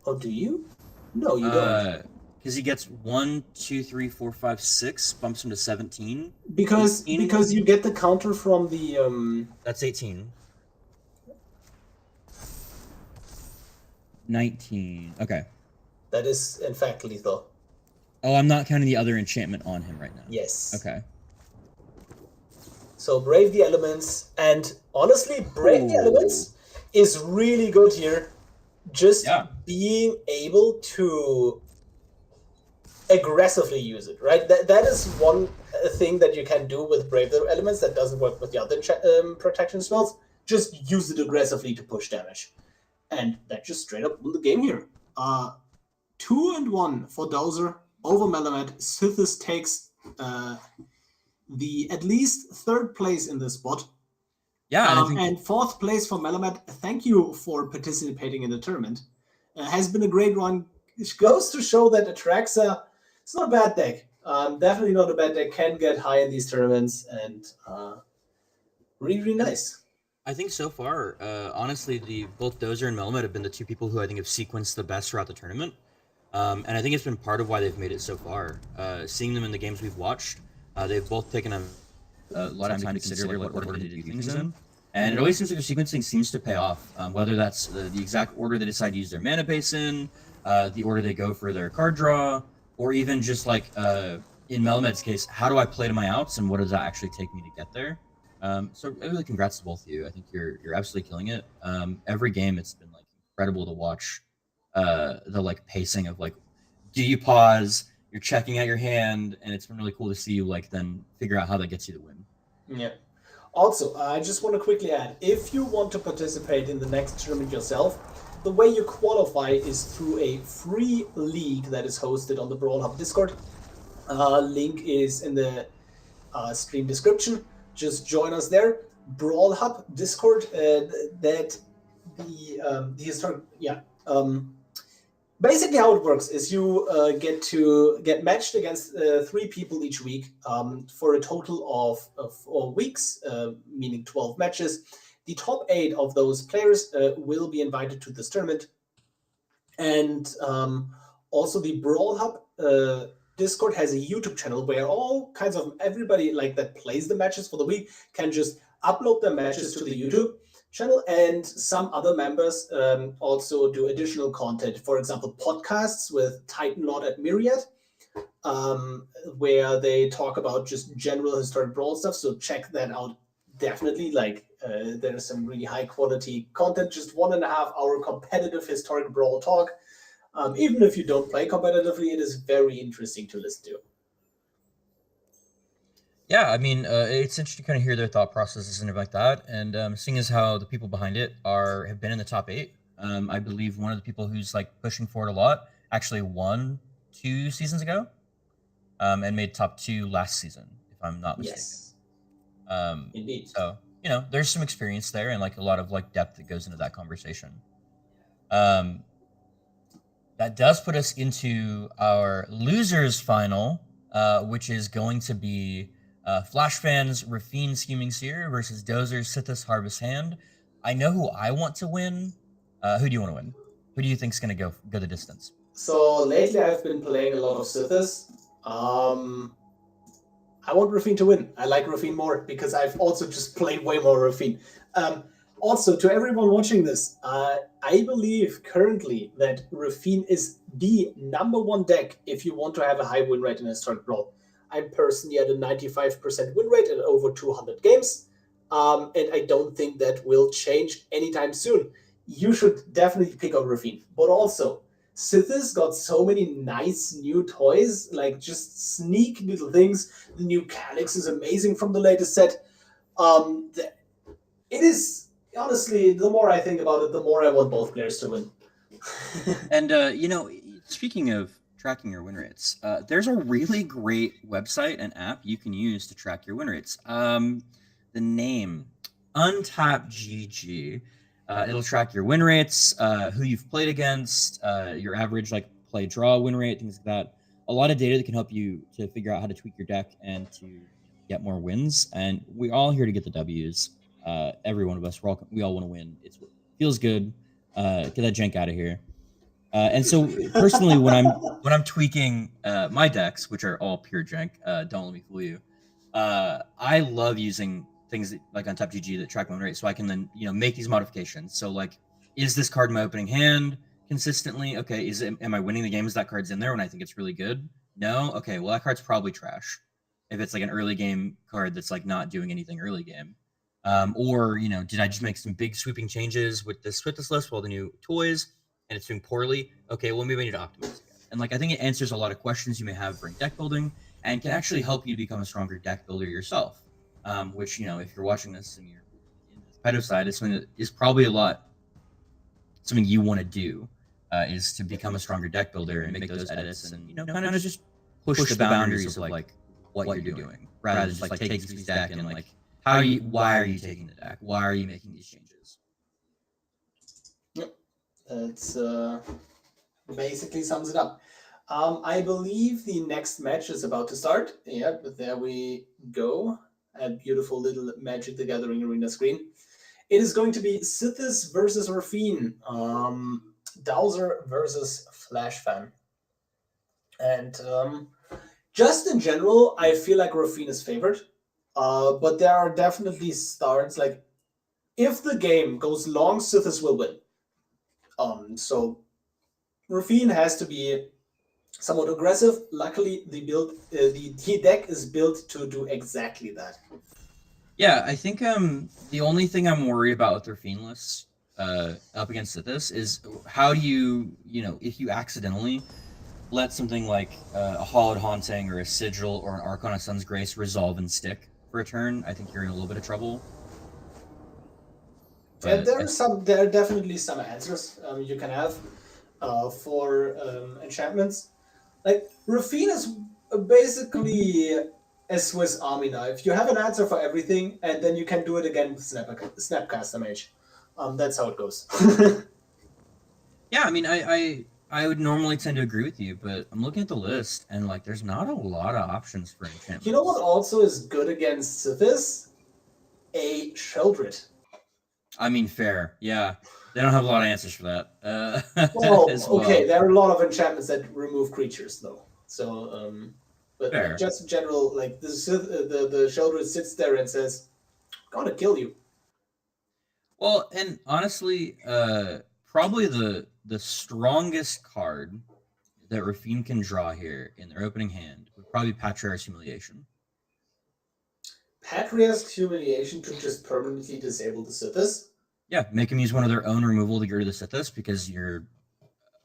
Oh, do you? No, you don't. Because he gets 1, 2, 3, 4, 5, 6, bumps him to 17. Because 18. because you get the counter from the That's 18. 19. Okay. that is in fact lethal. Oh, I'm not counting the other enchantment on him right now. Yes. Okay. So Brave the Elements, and honestly, Brave the Elements is really good here. Just being able to aggressively use it, right? That is one thing that you can do with Brave the Elements that doesn't work with the other protection spells. Just use it aggressively to push damage. And that just straight up won the game here. 2-1 for Dozer over Melamed. Sythis takes the at least 3rd place in this spot. Yeah, and 4th place for Melamed. Thank you for participating in the tournament. Has been a great run. It goes to show that Atraxa, it's not a bad deck. Definitely not a bad deck. Can get high in these tournaments, and really, really nice. I think so far, honestly, both Dozer and Melamed have been the 2 people who I think have sequenced the best throughout the tournament. And I think it's been part of why they've made it so far. Seeing them in the games we've watched, they've both taken a lot of time to consider what order to do things in. And it always seems like their sequencing seems to pay off, whether that's the exact order they decide to use their mana base in, the order they go for their card draw, or even just like in Melamed's case, how do I play to my outs and what does that actually take me to get there? So really congrats to both of you. I think you're absolutely killing it. Every game it's been like incredible to watch the like pacing of like, do you pause, you're checking out your hand, and it's been really cool to see you like then figure out how that gets you the win. Yeah. Also, I just want to quickly add, if you want to participate in the next tournament yourself, the way you qualify is through a free league that is hosted on the Brawl Hub Discord. Link is in the stream description. Just join us there. Brawl Hub Discord. That the historic. Yeah. Basically, how it works is you get matched against 3 people each week for a total of 4 weeks, meaning 12 matches. The top 8 of those players will be invited to this tournament. And also the Brawl Hub Discord has a YouTube channel where all kinds of everybody like that plays the matches for the week can just upload their matches to the YouTube channel, and some other members also do additional content. For example, podcasts with Titan Lord at Myriad, where they talk about just general historic Brawl stuff. So check that out. Definitely, there's some really high quality content. Just 1.5 hour competitive historic Brawl talk. Even if you don't play competitively, it is very interesting to listen to. Yeah, I mean, it's interesting to kind of hear their thought processes and everything like that. And seeing as how the people behind it have been in the top 8, I believe one of the people who's like pushing for it a lot actually won 2 seasons ago, and made top 2 last season, if I'm not mistaken. Yes. Indeed. So there's some experience there and like a lot of like depth that goes into that conversation. That does put us into our losers final, which is going to be Flash Fans Raffine Scheming Seer versus Dozer Sythis Harvest Hand. I know who I want to win. Who do you want to win? Who do you think is going to go the distance? So lately I've been playing a lot of Sythis. I want Raffine to win. I like Raffine more because I've also just played way more Raffine. Also, to everyone watching this, I believe currently that Raffine is the #1 deck if you want to have a high win rate in Historic Brawl. I'm personally at a 95% win rate in over 200 games, and I don't think that will change anytime soon. You should definitely pick up Raffine. But also, Sythis got so many nice new toys, like just sneak little things. The new Calyx is amazing from the latest set. It is... Honestly, the more I think about it, the more I want both players to win. And, speaking of tracking your win rates, there's a really great website and app you can use to track your win rates. The name, Untap GG. It'll track your win rates, who you've played against, your average like play draw win rate, things like that. A lot of data that can help you to figure out how to tweak your deck and to get more wins. And we're all here to get the W's. Every one of us, we all want to win. It feels good. Get that jank out of here. And so personally, when I'm tweaking my decks, which are all pure jank, don't let me fool you. I love using things like on Top GG that track win rate, so I can then make these modifications. So like, is this card in my opening hand consistently? Okay, am I winning the games that card's in there when I think it's really good? No. Okay, well that card's probably trash. If it's like an early game card that's like not doing anything early game, or did I just make some big sweeping changes with this list, all the new toys, and it's doing poorly? Okay, well maybe I need to optimize again. And like I think it answers a lot of questions you may have for deck building, and can actually help you become a stronger deck builder yourself. Which if you're watching this and you're in the competitive side, it's something that is probably something you want to do, is to become a stronger deck builder and make those edits and kind of just push the boundaries of like what you're doing, rather than just like taking this deck and like why are you taking the deck? Why are you making these changes? Yep, that's basically sums it up. I believe the next match is about to start. Yeah, but there we go. A beautiful little Magic the Gathering arena screen. It is going to be Sythis versus Raffine, Dowser versus Flashfan. And just in general, I feel like Raffine is favored. But there are definitely starts, like, if the game goes long, Sythis will win. So Raffine has to be somewhat aggressive. Luckily, the deck is built to do exactly that. Yeah, I think the only thing I'm worried about with Raffine lists up against Sythis is how do you if you accidentally let something like a Hollowed Haunting or a Sigil or an Archon of Sun's Grace resolve and stick for a turn, I think you're in a little bit of trouble. But there are definitely some answers you can have for enchantments. Like, Raffine is basically a Swiss Army knife. You have an answer for everything, and then you can do it again with Snapcaster Mage. That's how it goes. Yeah, I mean, I would normally tend to agree with you, but I'm looking at the list, and like, there's not a lot of options for enchantments. You know what also is good against Sythis? A Sheldred. I mean, fair. Yeah. They don't have a lot of answers for that. Well, okay, there are a lot of enchantments that remove creatures, though. So, but fair. Just in general, like the Sheldred sits there and says, "I'm gonna kill you." Well, and honestly, probably the strongest card that Raffine can draw here in their opening hand would probably be Patriarch's Humiliation. Patriarch's Humiliation to just permanently disable the Sythis? Yeah, make them use one of their own removal to get rid of the Sythis because you're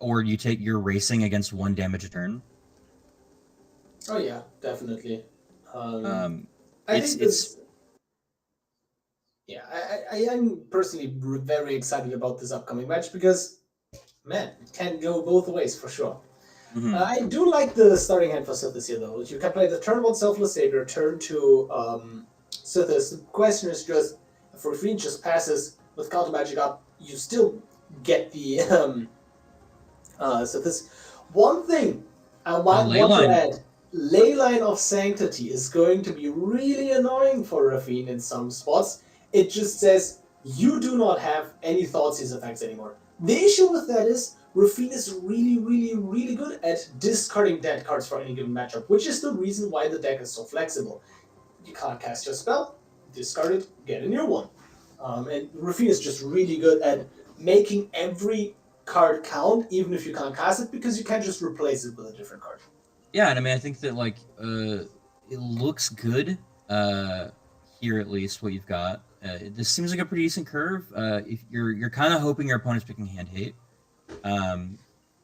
racing against 1 damage a turn. Oh yeah, definitely. I am personally very excited about this upcoming match because, man, it can go both ways for sure. Mm-hmm. I do like the starting hand for Sythis here, though. You can play the turn 1 Selfless Savior, turn 2 Sythis. The question is just, if Raffine just passes with counter magic up, you still get the Sythis. One thing I might want to add, Leyline of Sanctity is going to be really annoying for Raffine in some spots. It just says, you do not have any Thoughtseize effects anymore. The issue with that is, Raffine is really, really, really good at discarding dead cards for any given matchup, which is the reason why the deck is so flexible. You can't cast your spell, discard it, get a new one. And Raffine is just really good at making every card count, even if you can't cast it, because you can't just replace it with a different card. Yeah, and I mean, I think that like it looks good here, at least what you've got. This seems like a pretty decent curve. If you're kind of hoping your opponent's picking hand hate.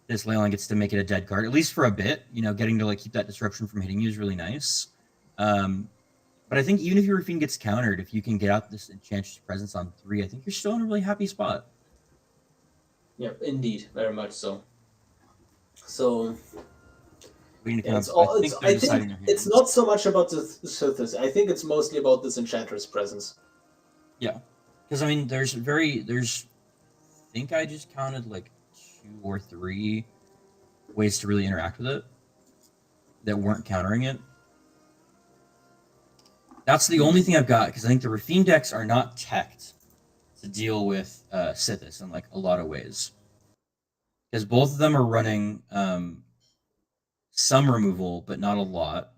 This Leyline gets to make it a dead card, at least for a bit. Getting to like keep that disruption from hitting you is really nice. But I think even if your Raffine gets countered, if you can get out this Enchantress Presence on 3, I think you're still in a really happy spot. Yeah, indeed, very much so. So I think it's not so much about the Sythis. I think it's mostly about this Enchantress Presence. Yeah, because I mean, there's think I just counted like 2 or 3 ways to really interact with it that weren't countering it. That's the only thing I've got, because I think the Raffine decks are not teched to deal with Sythis in like a lot of ways. Because both of them are running some removal, but not a lot,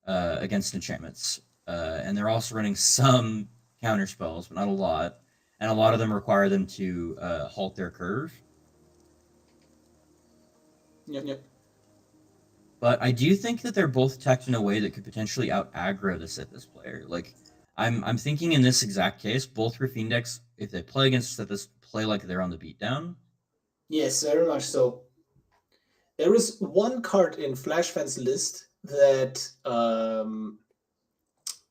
against enchantments. And they're also running some counter spells, but not a lot. And a lot of them require them to halt their curve. Yep. But I do think that they're both teched in a way that could potentially out aggro the Sythis player. Like, I'm thinking in this exact case, both Raffine decks, if they play against Sythis, play like they're on the beatdown. Yes, very much so. There is one card in Flashfan's list that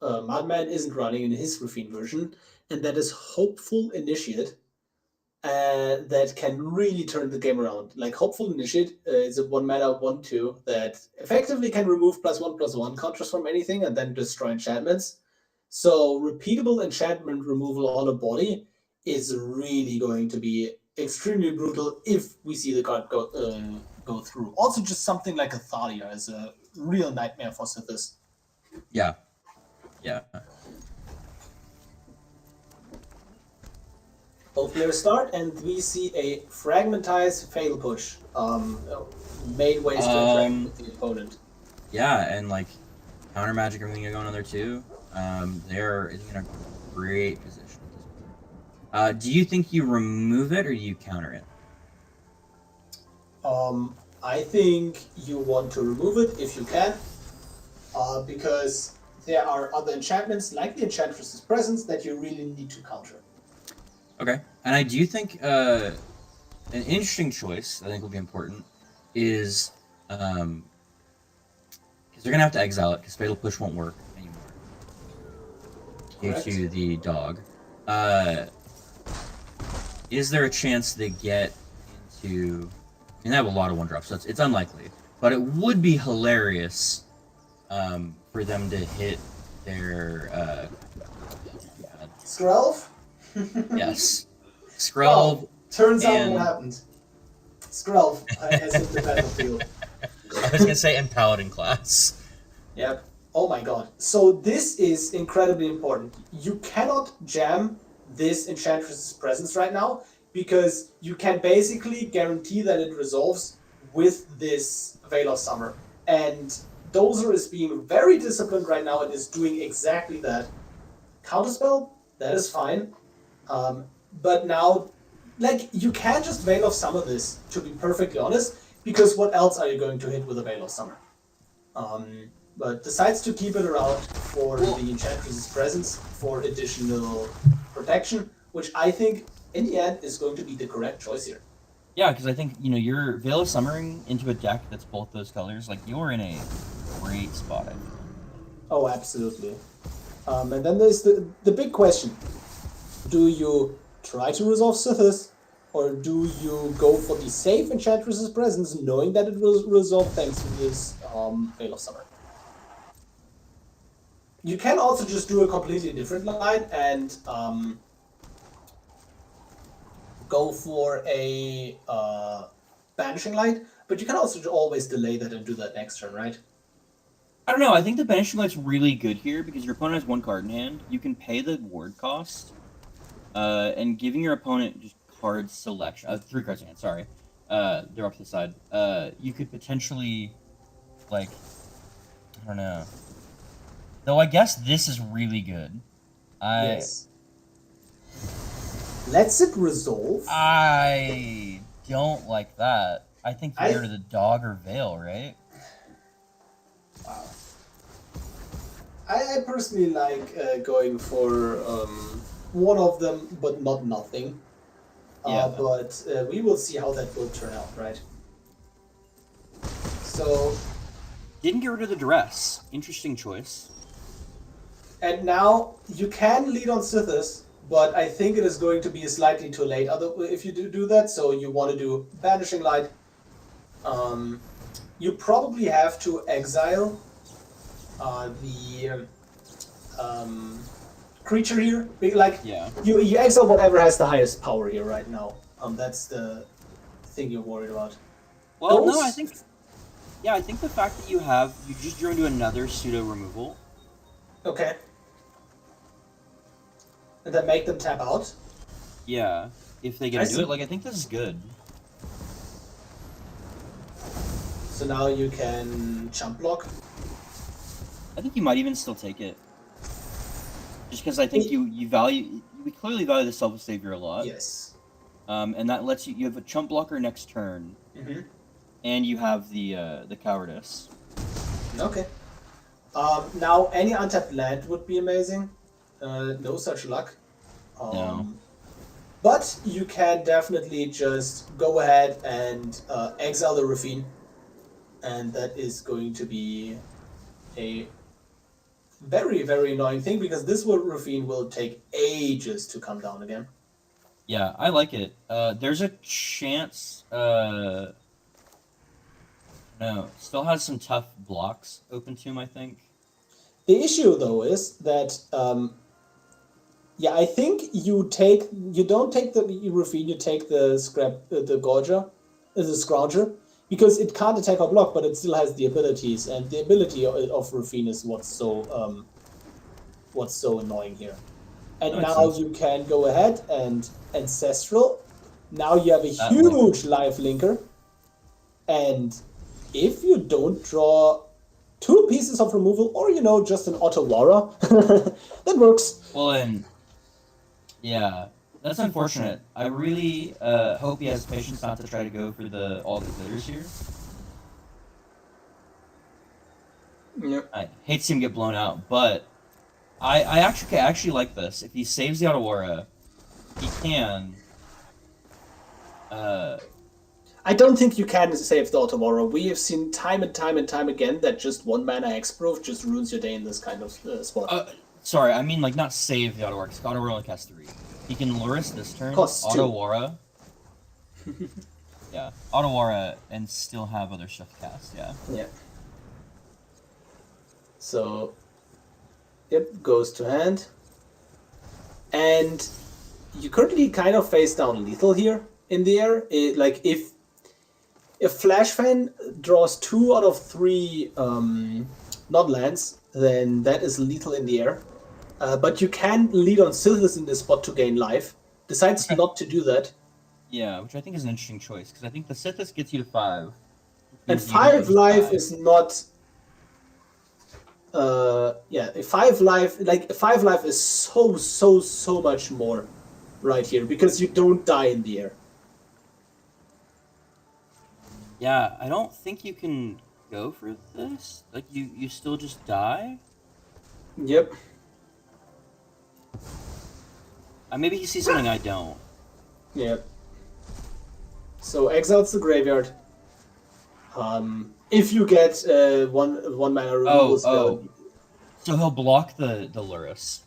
Madman isn't running in his Raffine version, and that is Hopeful Initiate. That can really turn the game around. Like Hopeful Initiate is a 1-mana 1/2 that effectively can remove +1/+1 counters from anything and then destroy enchantments. So repeatable enchantment removal on a body is really going to be extremely brutal if we see the card go through. Also, just something like a Thalia is a real nightmare for Sythis. Yeah. Both players start, and we see a Fragmentize Fail Push. Main ways to interact with the opponent. Yeah, and like counter magic, everything going on there too. They're in a great position at this point. Do you think you remove it or do you counter it? I think you want to remove it if you can, because there are other enchantments like the Enchantress's Presence that you really need to counter. Okay, and I do think an interesting choice I think will be important is because they're gonna have to exile it because Fatal Push won't work anymore due to the dog. Is there a chance they get into? I mean, they have a lot of 1-drops, so it's unlikely, but it would be hilarious for them to hit their Skrelv? Yes. Skrelv. Turns out what happened. Skrelv has hit the battlefield. I was gonna say in Paladin class. Yep. Oh my god. So this is incredibly important. You cannot jam this Enchantress's Presence right now because you can basically guarantee that it resolves with this Veil of Summer. And Dozer is being very disciplined right now and is doing exactly that. Counterspell, that is fine. But now, like, you can't just Veil of Summer this, to be perfectly honest, because what else are you going to hit with a Veil of Summer? But decides to keep it around for the Enchantress's Presence for additional protection, which I think, in the end, is going to be the correct choice here. Yeah, because I think, you're Veil of Summering into a deck that's both those colors, like, you're in a great spot, I feel. Oh, absolutely. And then there's the big question. Do you try to resolve Sythis, or do you go for the safe Enchantress's Presence, knowing that it will resolve thanks to this Veil of Summer? You can also just do a completely different line and go for a Banishing Light, but you can also always delay that and do that next turn, right? I don't know, I think the Banishing Light's really good here because your opponent has 1 card in hand. You can pay the ward cost, and giving your opponent just card selection. 3 cards in hand, sorry. They're up to the side. You could potentially, like, I don't know. Though I guess this is really good. Yes. Lets it resolve? I don't like that. I think you go to the dog or Veil, right? Wow. I personally like going for one of them, but not nothing. But we will see how that will turn out, right? So... Didn't get rid of the Duress. Interesting choice. And now, you can lead on Sythis, but I think it is going to be slightly too late if you do that, so you want to do Banishing Light. You probably have to exile the creature here. You exile whatever has the highest power here right now. That's the thing you're worried about. Well, no, Those- I think the fact that you just drew into another pseudo removal. Okay. And then make them tap out. Yeah, if they get I into see. it, like I think this is good. So now you can jump block. I think you might even still take it. Just because I think we clearly value the Self Savior a lot. Yes. And that lets you have a chump blocker next turn, and you have the cowardice. Okay. Now any untapped land would be amazing. No such luck. No. But you can definitely just go ahead and exile the Raffine, and that is going to be a very, very annoying thing because this Raffine will take ages to come down again. Yeah, I like it. There's a chance. No, still has some tough blocks open to him, I think. The issue though is that I think you don't take the Raffine, you take the Scrounger, because it can't attack or block, but it still has the abilities, and the ability of Raffine is what's so annoying here. And now you can go ahead and Ancestral. Now you have a huge life linker, and if you don't draw 2 pieces of removal, or just an Otawara, that works. Well, and yeah, that's unfortunate. I really hope he has patience not to try to go for all the glitters here. Yep. I hate to see him get blown out, but I actually like this. If he saves the Otawara, he can. I don't think you can save the Otawara. We have seen time and time and time again that just 1 mana X-Proof just ruins your day in this kind of spot. Sorry, I mean like not save the Otawara, because Otawara only costs 3. He can Luris this turn, Costs 2. Otawara. Yeah, Otawara, and still have other stuff to cast, yeah. Yeah. So, yep, goes to hand. And you currently kind of face down lethal here in the air. Like, if Flash Fan draws 2 out of 3 not lands, then that is lethal in the air. But you can lead on Sythis in this spot to gain life. Decides not to do that. Yeah, which I think is an interesting choice, because I think the Sythis gets you to 5. And 5 life is not... 5 life is so much more right here, because you don't die in the air. Yeah, I don't think you can go for this. Like, you still just die? Yep. Maybe he sees something I don't. Yep. So exiles the graveyard. If you get one mana removal spell. So he'll block the Luris.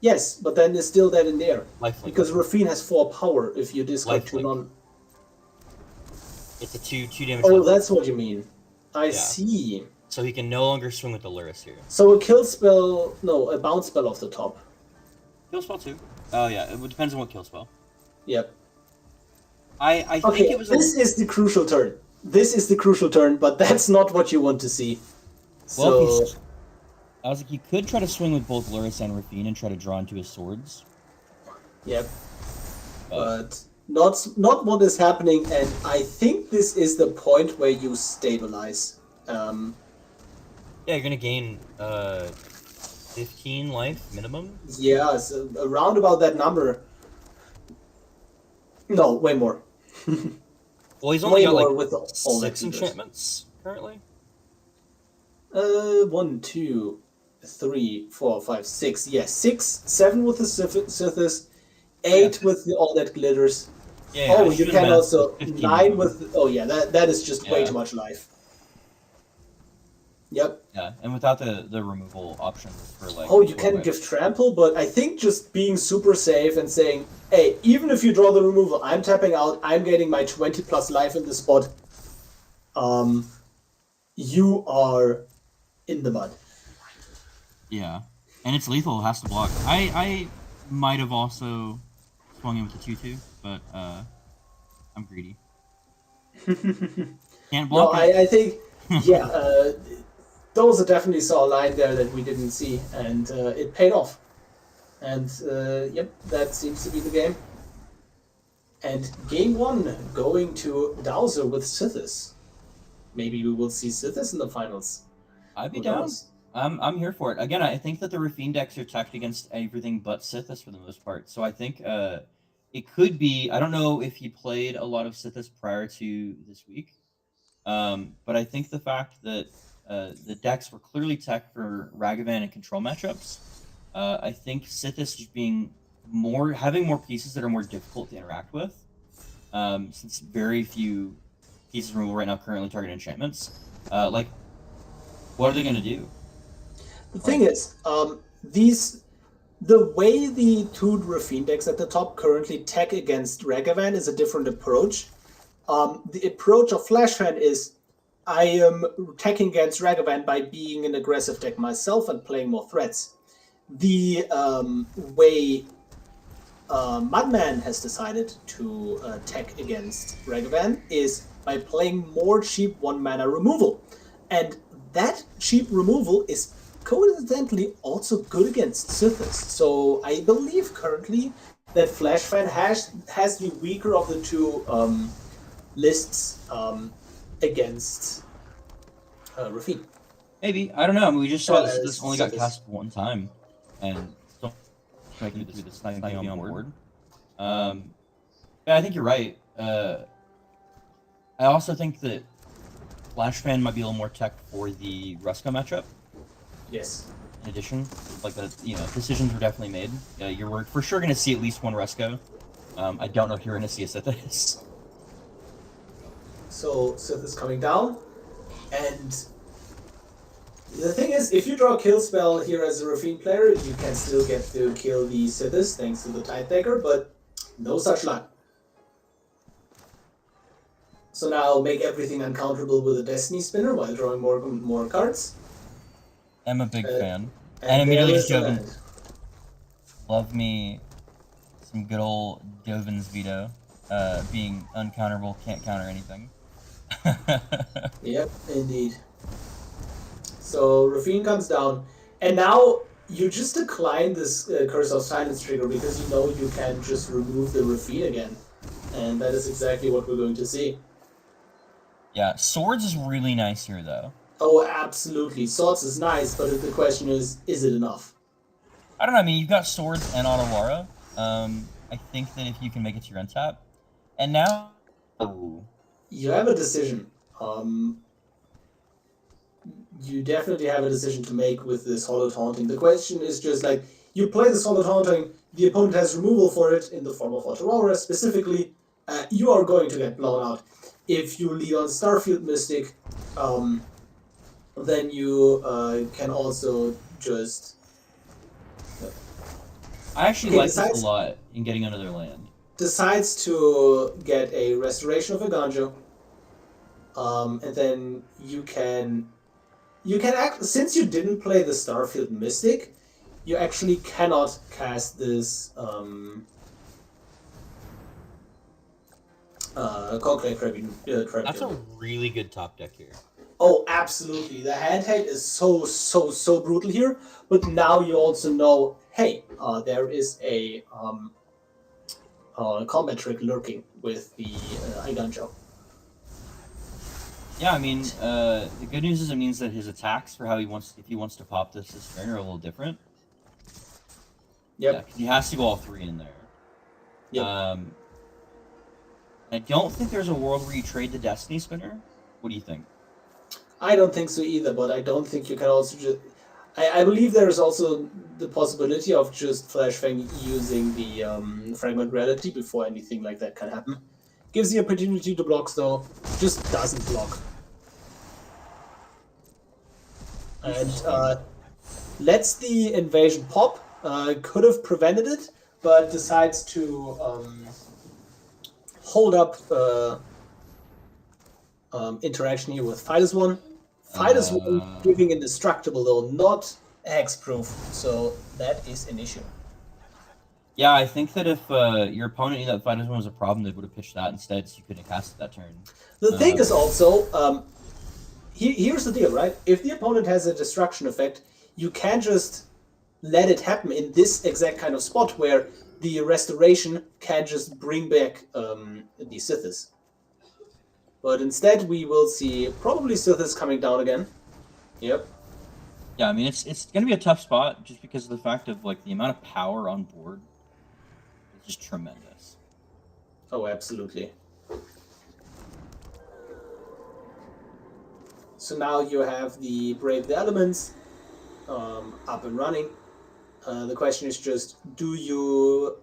Yes, but then it's still dead in the air. Lifelink. Because Raffine has 4 power if you discard 2 non. It's a 2 damage. Oh, that's what you mean. I see. So he can no longer swing with the Luris here. So a kill spell, no, a bounce spell off the top. Kill spell too. Oh yeah, it depends on what kill spell. Yep. I think it was. This is the crucial turn. This is the crucial turn, but that's not what you want to see. Well, I was like, you could try to swing with both Luris and Raffine and try to draw into his swords. Yep. But not what is happening, and I think this is the point where you stabilize. Yeah, you're gonna gain 15 life minimum. Yeah, so around about that number. No, way more. Well, he's only got like with all 6 enchantments currently. 1, 2, 3, 4, 5, 6. Yeah, 6, 7 with the Sythis, 8 with all that glitters. Yeah, you can also 9 with. Oh yeah, that is just way too much life. Yep. Yeah, and without the removal option for like. Oh, you can give trample, but I think just being super safe and saying, hey, even if you draw the removal, I'm tapping out, I'm getting my 20 plus life in this spot. You are in the mud. Yeah, and it's lethal, has to block. I might have also swung him with the 2/2, but I'm greedy. No, Can't block I think, yeah, those definitely saw a line there that we didn't see, and it paid off. And yep, that seems to be the game. And game one going to Dowser with Sythis. Maybe we will see Sythis in the finals. I'd be Who down. knows? I'm here for it. Again, I think that the Raffine decks are checked against everything but Sythis for the most part. So I think it could be. I don't know if he played a lot of Sythis prior to this week, but I think the fact that the decks were clearly tech for Ragavan and control matchups. I think Sythis just being having more pieces that are more difficult to interact with, since very few pieces removal right now currently target enchantments. Like, what are they going to do? The thing is, the way the two Raffine decks at the top currently tech against Ragavan is a different approach. The approach of Flashfan is I am attacking against Ragavan by being an aggressive deck myself and playing more threats. The way Mudman has decided to tech against Ragavan is by playing more cheap 1-mana removal. And that cheap removal is coincidentally also good against Sythis. So I believe currently that Flashfan has the weaker of the two lists against Raffine. Maybe, I don't know. I mean, we just saw As this only got Sythis. cast one time, and still making it through this thing on board. Yeah, I think you're right. I also think that Flashfan might be a little more tech for the Rusko matchup. Yes. In addition, like decisions were definitely made. You're for sure going to see at least one Rusko. I don't know if you're going to see a Sythis. So Sythis coming down, and the thing is, if you draw a kill spell here as a Raffine player, you can still get to kill the Sythis thanks to the Tidedecker, but no such luck. So now make everything uncounterable with a Destiny Spinner while drawing more cards. I'm a big fan. And immediately there is the Joven. land. Love me some good old Joven's veto. Being uncounterable, can't counter anything. Yep, indeed. So Raffine comes down, and now you just decline this Curse of Silence trigger because you know you can just remove the Raffine again. And that is exactly what we're going to see. Yeah, Swords is really nice here, though. Oh, absolutely. Swords is nice, but the question is it enough? I don't know, I mean, you've got Swords and Otawara. I think that if you can make it to your untap. And now... Oh. You have a decision. You definitely have a decision to make with this Hollow Taunting. The question is just like, you play this Hollow Taunting, the opponent has removal for it in the form of Otawara specifically, you are going to get blown out. If you lead on Starfield Mystic, then you can also just... I actually like this a lot in getting another land. Decides to get a Restoration of Aganjo, and then you can act, since you didn't play the Starfield Mystic, you actually cannot cast this Conclave Tribune. That's a really good top deck here. Oh, absolutely. The handheld is so brutal here, but now you also know, hey, there is a combat trick lurking with the Iganjo. Yeah, I mean, the good news is it means that his attacks for how if he wants to pop this turn are a little different. Yep. Yeah, 'cause he has to go all three in there. Yep. I don't think there's a world where you trade the Destiny Spinner. What do you think? I don't think so either, but I don't think you can also just... I believe there is also the possibility of just Flashfang using the Fragment Reality before anything like that can happen. Gives the opportunity to block, though. Just doesn't block. And lets the invasion pop. Could have prevented it, but decides to hold up interaction here with Fidus 1. Fidus 1 giving indestructible, though not hexproof, so that is an issue. Yeah, I think that if your opponent knew that Phytogen was a problem, they would have pitched that instead, so you couldn't have cast it that turn. The thing is also, here's the deal, right? If the opponent has a destruction effect, you can't just let it happen in this exact kind of spot where the restoration can just bring back the Sythis. But instead, we will see probably Sythis coming down again. Yep. Yeah, I mean it's gonna be a tough spot just because of the fact of like the amount of power on board is just tremendous. Oh, absolutely. So now you have the Brave the Elements up and running. The question is just, do you...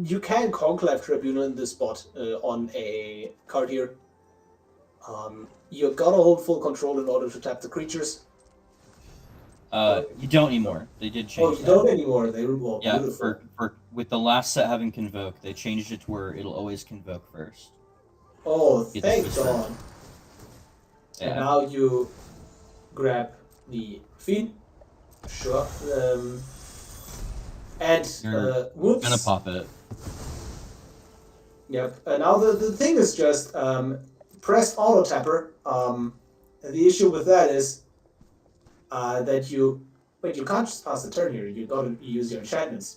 You can Conclave Tribunal in this spot on a card here. You gotta hold full control in order to tap the creatures. You don't anymore. They did change. Oh, you don't anymore. They were all Yeah, beautiful. for with the last set having Convoke, they changed it to where it'll always Convoke first. Oh, thank God. Yeah. And now you grab the feed. Sure. Whoops. Gonna pop it. Yep. Now the thing is just pressed auto tapper. The issue with that is that you can't just pass the turn here. You gotta use your enchantments.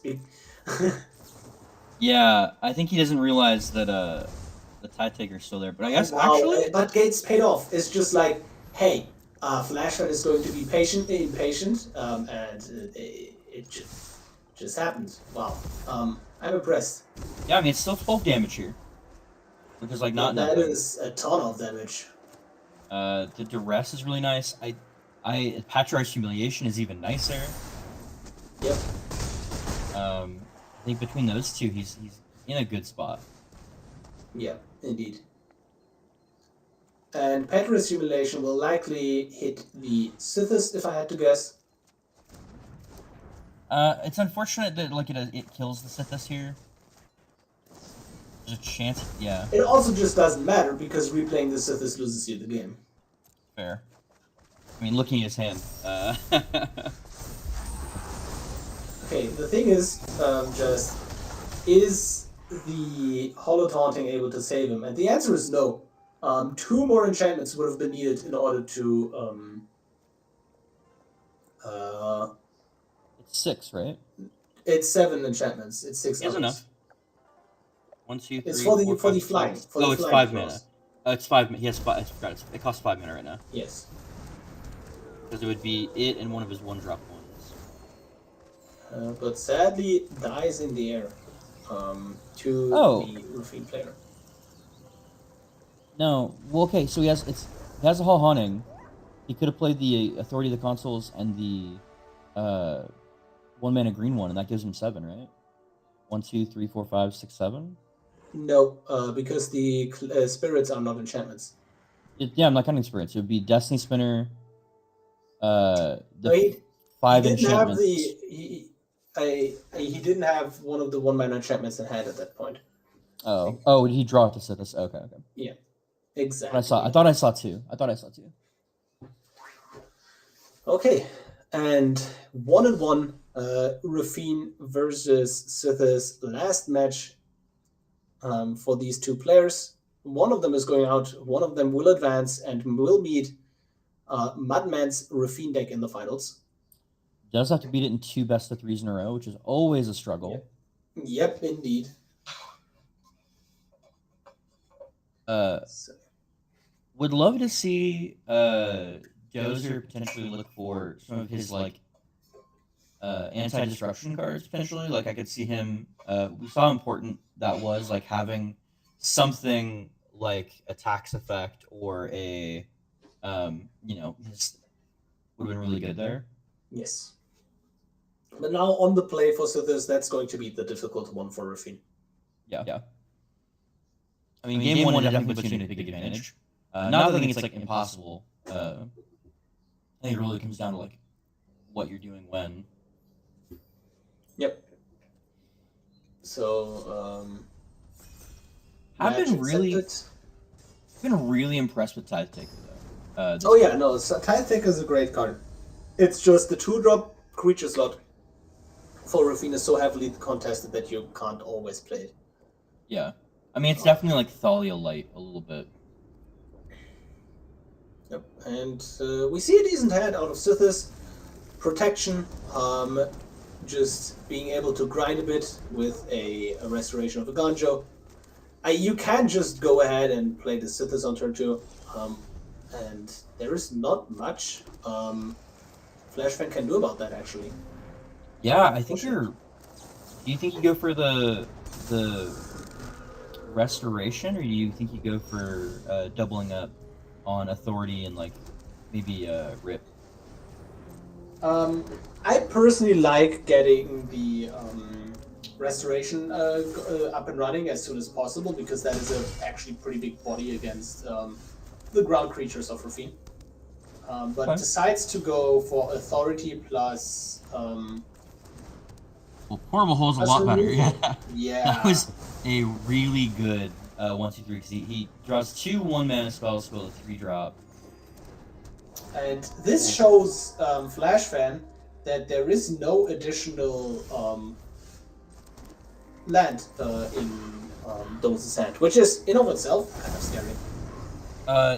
Yeah, I think he doesn't realize that the Tide Taker's still there. But I guess Wow, actually, but Gates paid off. It's just like, hey, Flashheart is going to be impatient, and it just happened. Wow. I'm impressed. yeah, I mean it's still 12 damage here, which is like not That nothing. is a ton of damage. The duress is really nice. Patriarch's Humiliation is even nicer. Yep. I think between those two, he's in a good spot. Yeah, indeed. And Patriarch's Humiliation will likely hit the Sythis, if I had to guess. It's unfortunate that like it kills the Sythis here. There's a chance, yeah. It also just doesn't matter because replaying the Sythis loses you the game. Fair. I mean, looking at his hand. Okay, the thing is, is the Hollow Taunting able to save him? And the answer is no. 2 more enchantments would have been needed in order to, It's 6, right? It's 7 enchantments. It's 6 He has others. enough. 1, 2, 3, It's for the 4, for the 5, flying. 6. For the It's flying 5 clause. mana. It's 5. He has 5. I forgot. It costs 5 mana right now. Yes. Because it would be it and one of his 1-drop ones. But sadly, dies in the air to the Raffine player. No. Well, okay. So he has a Hall Haunting. He could have played the Authority of the Consuls and the 1 mana green one, and that gives him 7, right? 1, 2, 3, 4, 5, 6, 7. No, because the spirits are not enchantments. Yeah, I'm not counting spirits. It would be Destiny Spinner. The he 5 didn't enchantments. have he didn't have one of the 1 mana enchantments in hand at that point. Oh, did he draw it to Sythis? Okay. Yeah, exactly. I thought I saw two. Okay, and 1-1, Raffine versus Sythis, last match for these 2 players. One of them is going out, one of them will advance and will meet Mudman's Raffine deck in the finals. Does have to beat it in 2 best-of-3s in a row, which is always a struggle. Yep, indeed. Would love to see Dozer potentially look for some of his like anti-disruption cards potentially. Like I could see him. We saw how important that was, like having something like a tax effect or a his would have been really good there. Yes. But now on the play for Sythis, that's going to be the difficult one for Raffine. Yeah. I mean, game one definitely puts you in a big advantage. Not that I think it's like impossible. I think it really comes down to like what you're doing when. Yep. So I've been really impressed with Tide Taker though. Oh yeah, no, Tide Taker is a great card. It's just the 2-drop creature slot for Raffine is so heavily contested that you can't always play it. Yeah. I mean, it's definitely like Thalia light a little bit. Yep, and we see a decent hand out of Sythis. Protection, just being able to grind a bit with a restoration of a Ganjo. You can just go ahead and play the Sythis on turn 2, and there is not much Flashfang can do about that, actually. Yeah, I think you're... Do you think you go for the restoration, or do you think you go for doubling up on authority and like maybe rip? I personally like getting the restoration up and running as soon as possible, because that is a actually pretty big body against the ground creatures of Raffine. But Okay. decides to go for authority plus. Well, Portable Hole's a lot better. Yeah. Yeah. That was a really good 1, 2, 3. Because he draws 2 1-mana spells with a 3-drop. And this shows Flashfan that there is no additional land in Doze's hand, which is in of itself kind of scary.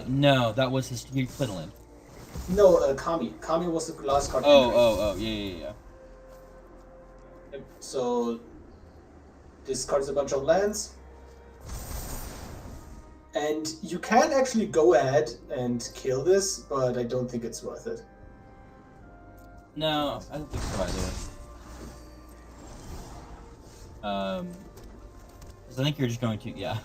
No, that was his. He played a land. No, Kami. Kami was the last card. Yeah. So discards a bunch of lands. And you can actually go ahead and kill this, but I don't think it's worth it. No, I don't think so either. Because I think you're just going to, yeah.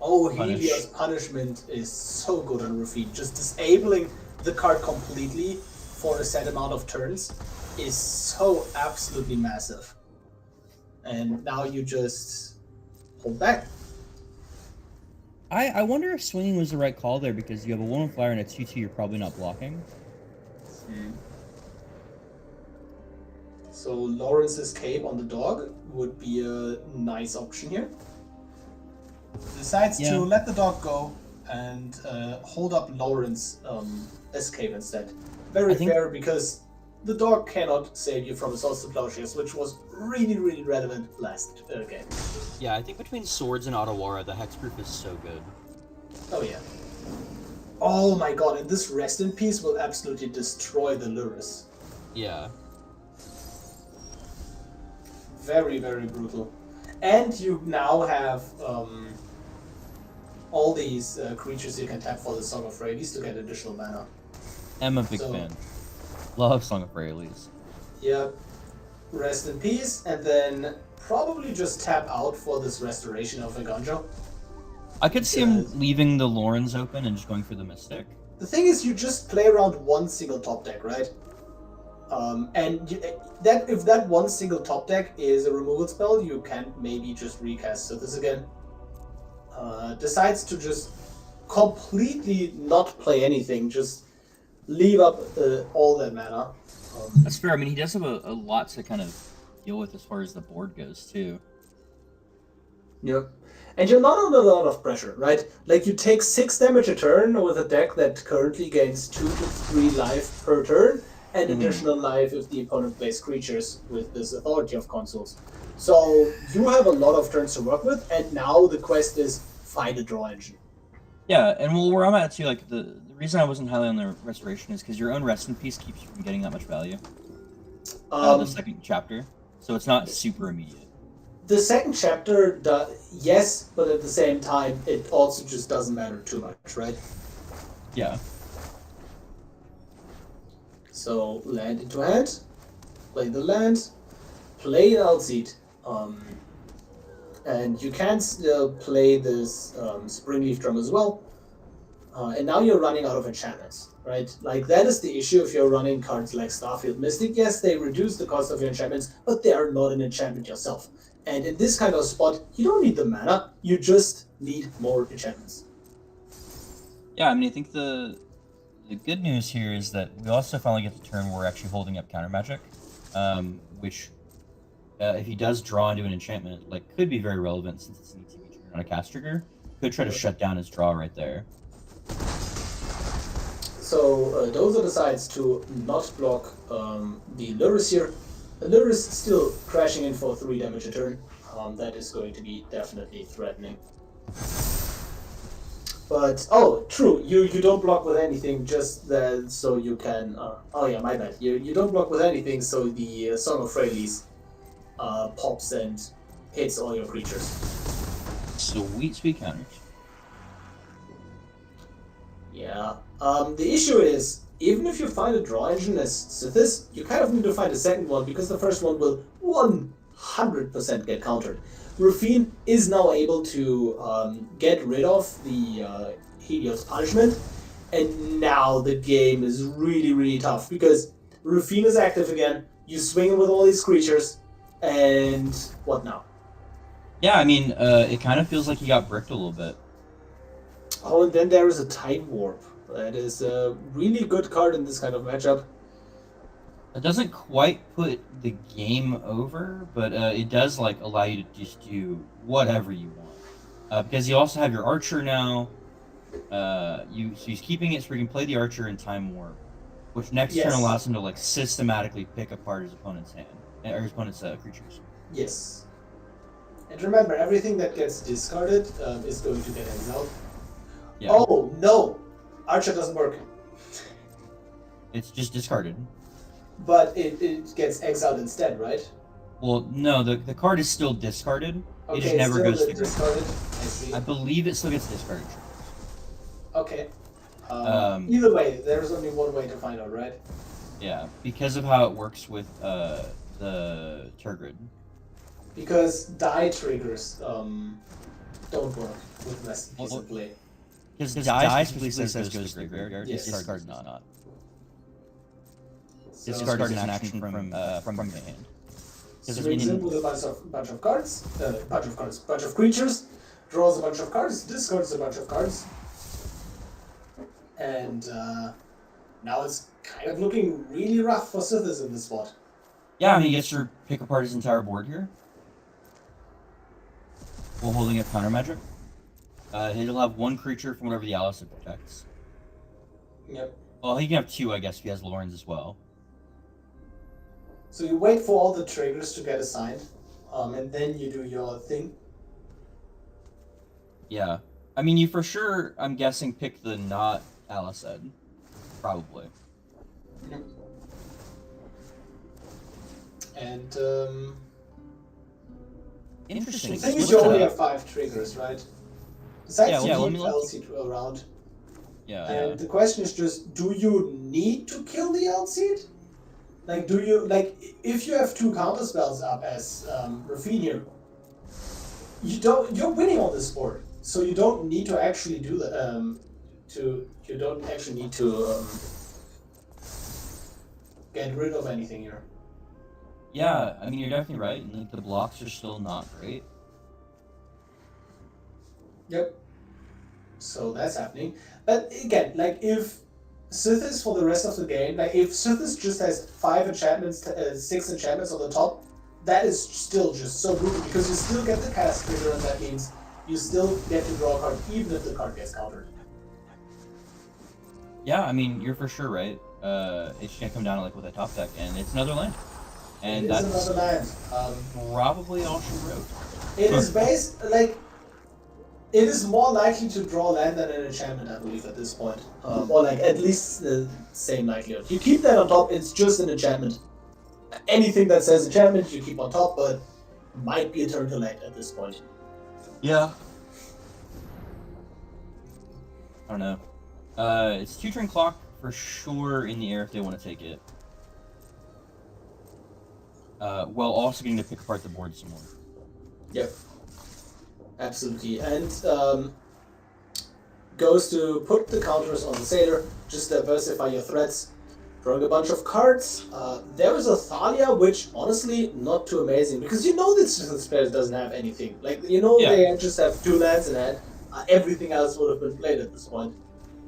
Oh, Punish. Helios Punishment is so good on Raffine. Just disabling the card completely for a set amount of turns is so absolutely massive. And now you just hold back. I wonder if swinging was the right call there, because you have a 1/1 flyer and a 2/2 you're probably not blocking. So Lawrence's Cape on the dog would be a nice option here. Decides to let the dog go and hold up Lawrence escape instead. Very fair, because the dog cannot save you from Assaults to Plowshares, which was really, really relevant last game. Yeah, I think between Swords and Otawara, the hexproof is so good. Oh yeah. Oh my god, and this Rest in Peace will absolutely destroy the Lurus. Yeah. Very, very brutal. And you now have all these creatures you can tap for the Song of Release to get additional mana. I'm a big fan. Love Song of Release. Yep. Rest in Peace, and then probably just tap out for this restoration of a Ganjo. I could see him leaving the Lawrence open and just going for the Mystic. The thing is, you just play around one single top deck, right? And if that one single top deck is a removal spell, you can maybe just recast Sythis again. Decides to just completely not play anything, just leave up all that mana. That's fair. I mean, he does have a lot to kind of deal with as far as the board goes, too. Yep. And you're not under a lot of pressure, right? Like, you take 6 damage a turn with a deck that currently gains 2 to 3 life per turn, and additional life if the opponent plays creatures with this Authority of Consoles. So you have a lot of turns to work with, and now the quest is find a draw engine. Yeah, and well, where I'm at too, like the reason I wasn't highly on the restoration is because your own Rest in Peace keeps you from getting that much value. The second chapter, so it's not super immediate. The second chapter, yes, but at the same time, it also just doesn't matter too much, right? Yeah. So land into hand, play the land, play an Outseed, and you can still play this Springleaf Drum as well. And now you're running out of enchantments, right? Like, that is the issue if you're running cards like Starfield Mystic. Yes, they reduce the cost of your enchantments, but they are not an enchantment yourself. And in this kind of spot, you don't need the mana, you just need more enchantments. Yeah, I mean, I think the good news here is that we also finally get the turn where we're actually holding up counter magic, which, if he does draw into an enchantment, like, could be very relevant since it's an ETB trigger on a cast trigger. Could try to shut down his draw right there. So Dozer decides to not block the Lurus here, Lure is still crashing in for 3 damage a turn. That is going to be definitely threatening. But, oh, true, you don't block with anything, just that so you can... oh yeah, my bad. You don't block with anything, so the Song of Freylies pops and hits all your creatures. Sweet, sweet counters. Yeah. The issue is, even if you find a draw engine as Sythis, you kind of need to find a second one, because the first one will 100% get countered. Raffine is now able to get rid of the Helios punishment, and now the game is really, really tough, because Raffine is active again, you swing with all these creatures, and what now? Yeah, I mean, it kind of feels like he got bricked a little bit. Oh, and then there is a Time Warp. That is a really good card in this kind of matchup. It doesn't quite put the game over, but it does like allow you to just do whatever you want. Because you also have your archer now. So he's keeping it so he can play the archer in Time Warp, which next turn allows him to like systematically pick apart his opponent's hand or his opponent's creatures. Yes. And remember, everything that gets discarded is going to get exiled. Yeah. Oh no, archer doesn't work. It's just discarded. But it gets exiled instead, right? Well, no, the card is still discarded. Okay, it just never goes to discarded. I see. I believe it still gets discarded. Okay. Either way, there's only one way to find out, right? Yeah, because of how it works with the Turgid. Because die triggers don't work with Masterpiece in play. Because die specifically says goes to the graveyard. Yes. Discard not. So Discard is an action from the hand. swings in with a bunch of creatures, draws a bunch of cards, discards a bunch of cards, and now it's kind of looking really rough for Sythis in this spot. Yeah, I mean, he gets to pick apart his entire board here while holding a counter magic. He'll have one creature from whatever the Alice protects. Yep. Well, he can have 2, I guess, if he has Lorens as well. So you wait for all the triggers to get assigned, and then you do your thing. Yeah. I mean, you for sure, I'm guessing, pick the not Aliced. Probably. Yep. And Interesting. the thing is, you only have 5 triggers, right? Besides, you keep LC around. Yeah. And the question is just, do you need to kill the L-Seed? Like, do you, like, if you have 2 counter spells up as Raffine here, you're winning on this board, so you don't need to actually do the, you don't actually need to get rid of anything here. Yeah, I mean, you're definitely right, and like, the blocks are still not great. Yep. So that's happening. But again, like, if Sythis for the rest of the game, like, if Sythis just has 5 enchantments, 6 enchantments on the top, that is still just so brutal, because you still get the cast trigger, and that means you still get to draw a card, even if the card gets countered. Yeah, I mean, you're for sure right. It's gonna come down to, like, with a top deck, and it's another land. And It is that's another land. probably all she wrote. It is based, like, it is more likely to draw land than an enchantment, I believe, at this point. Or, like, at least the same likelihood. You keep that on top, it's just an enchantment. Anything that says enchantment, you keep on top, but might be a turn to late at this point. Yeah. I don't know. It's 2-turn clock for sure in the air if they want to take it. While also getting to pick apart the board some more. Yep. Absolutely. And goes to put the counters on the Satyr, just diversify your threats, drawing a bunch of cards. There is a Thalia, which honestly not too amazing, because you know this player doesn't have anything. Like, you know, they just have 2 lands in hand. Everything else would have been played at this point.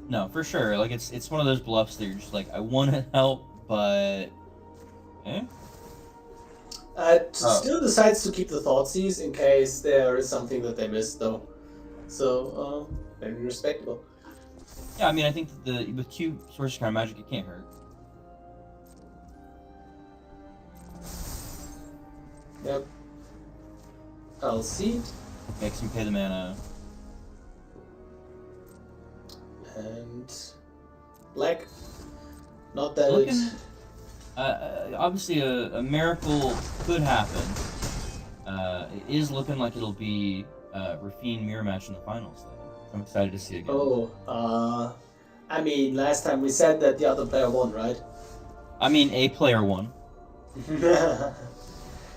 No, for sure. Like, it's one of those bluffs that you're just like, I want to help, but Still decides to keep the Thoughtseize in case there is something that they missed, though. So, very respectable. Yeah, I mean, I think that with 2 sources of kind of magic, it can't hurt. Yep. I'll see. Makes him pay the mana. And black. Not that Looking, obviously a miracle could happen. It is looking like it'll be Raffine mirror match in the finals, though. I'm excited to see it again. Oh, I mean, last time we said that the other player won, right? I mean, a player won.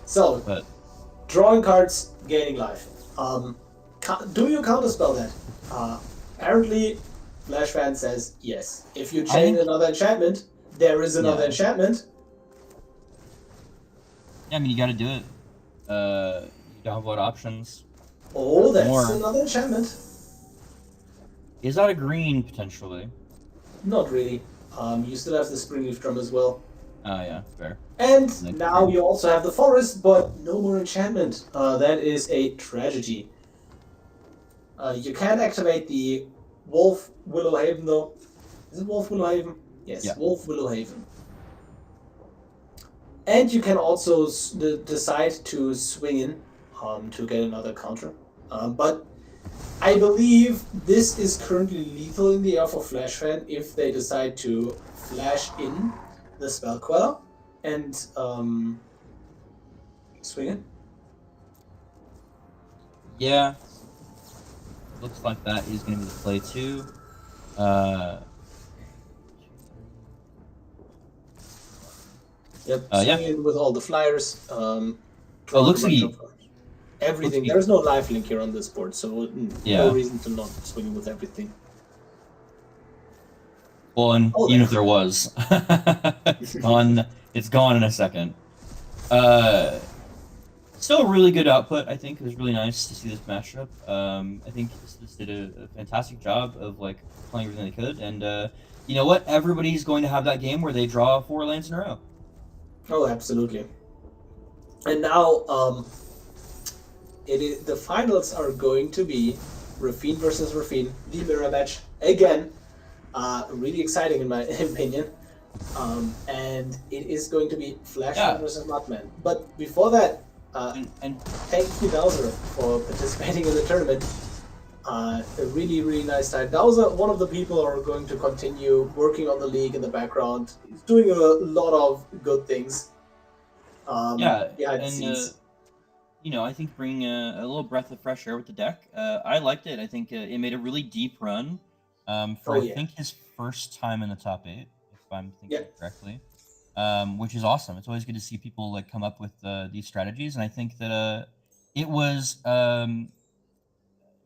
So, but drawing cards, gaining life. Do you counterspell that? Apparently, Flashfan says yes. If you chain another enchantment, there is another enchantment. Yeah, I mean, you gotta do it. You don't have a lot of options. Oh, that's another enchantment. Is that a green, potentially? Not really. You still have the Springleaf Drum as well. Oh, yeah, fair. And now you also have the forest, but no more enchantment. That is a tragedy. You can't activate the Wolf Willowhaven, though. Is it Wolf Willowhaven? Yes, yeah. Wolf Willowhaven. And you can also decide to swing in to get another counter. But I believe this is currently lethal in the air for Flashfan if they decide to flash in the Spell Queller and swing it. Yeah. Looks like that is going to be the play too. Yep, swing in with all the flyers. Looks like everything. There's no lifelink here on this board, so no reason to not swing with everything. Well, and even if there was, it's gone. It's gone in a second. Still a really good output. I think it was really nice to see this matchup. I think this did a fantastic job of like playing everything they could, and you know what? Everybody's going to have that game where they draw 4 lands in a row. Oh, absolutely. And now, the finals are going to be Raffine versus Raffine, the mirror match again. Really exciting in my opinion. And it is going to be Flashman versus Mudman. But before that, and thank you, Dowser, for participating in the tournament. A really, really nice time. Dowser, one of the people who are going to continue working on the league in the background. He's doing a lot of good things. You know, I think bringing a little breath of fresh air with the deck. I liked it. I think it made a really deep run for I think his first time in the top 8, if I'm thinking correctly. Which is awesome. It's always good to see people like come up with these strategies, and I think that it was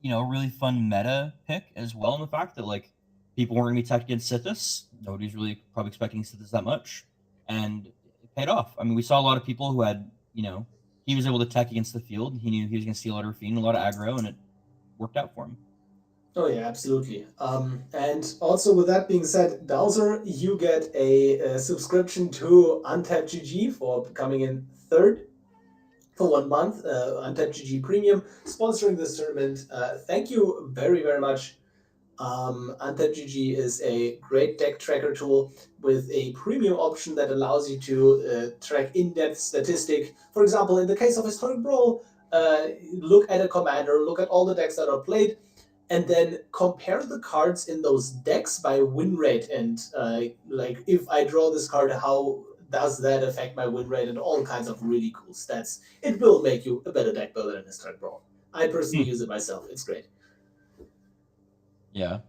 you know, a really fun meta pick as well, in the fact that like people weren't gonna be tech against Sythis. Nobody's really probably expecting Sythis that much, and it paid off. I mean, we saw a lot of people who had, you know, he was able to tech against the field. He knew he was gonna see a lot of Raffine, a lot of aggro, and it worked out for him. Oh yeah, absolutely. And also with that being said, Dowser, you get a subscription to Untapped GG for coming in third for 1 month. Untapped GG Premium sponsoring this tournament. Thank you very, very much. Untapped GG is a great deck tracker tool with a premium option that allows you to track in-depth statistic. For example, in the case of Historic Brawl, look at a commander, look at all the decks that are played, and then compare the cards in those decks by win rate and like if I draw this card, how does that affect my win rate, and all kinds of really cool stats. It will make you a better deck builder in Historic Brawl. I personally use it myself. It's great. Yeah.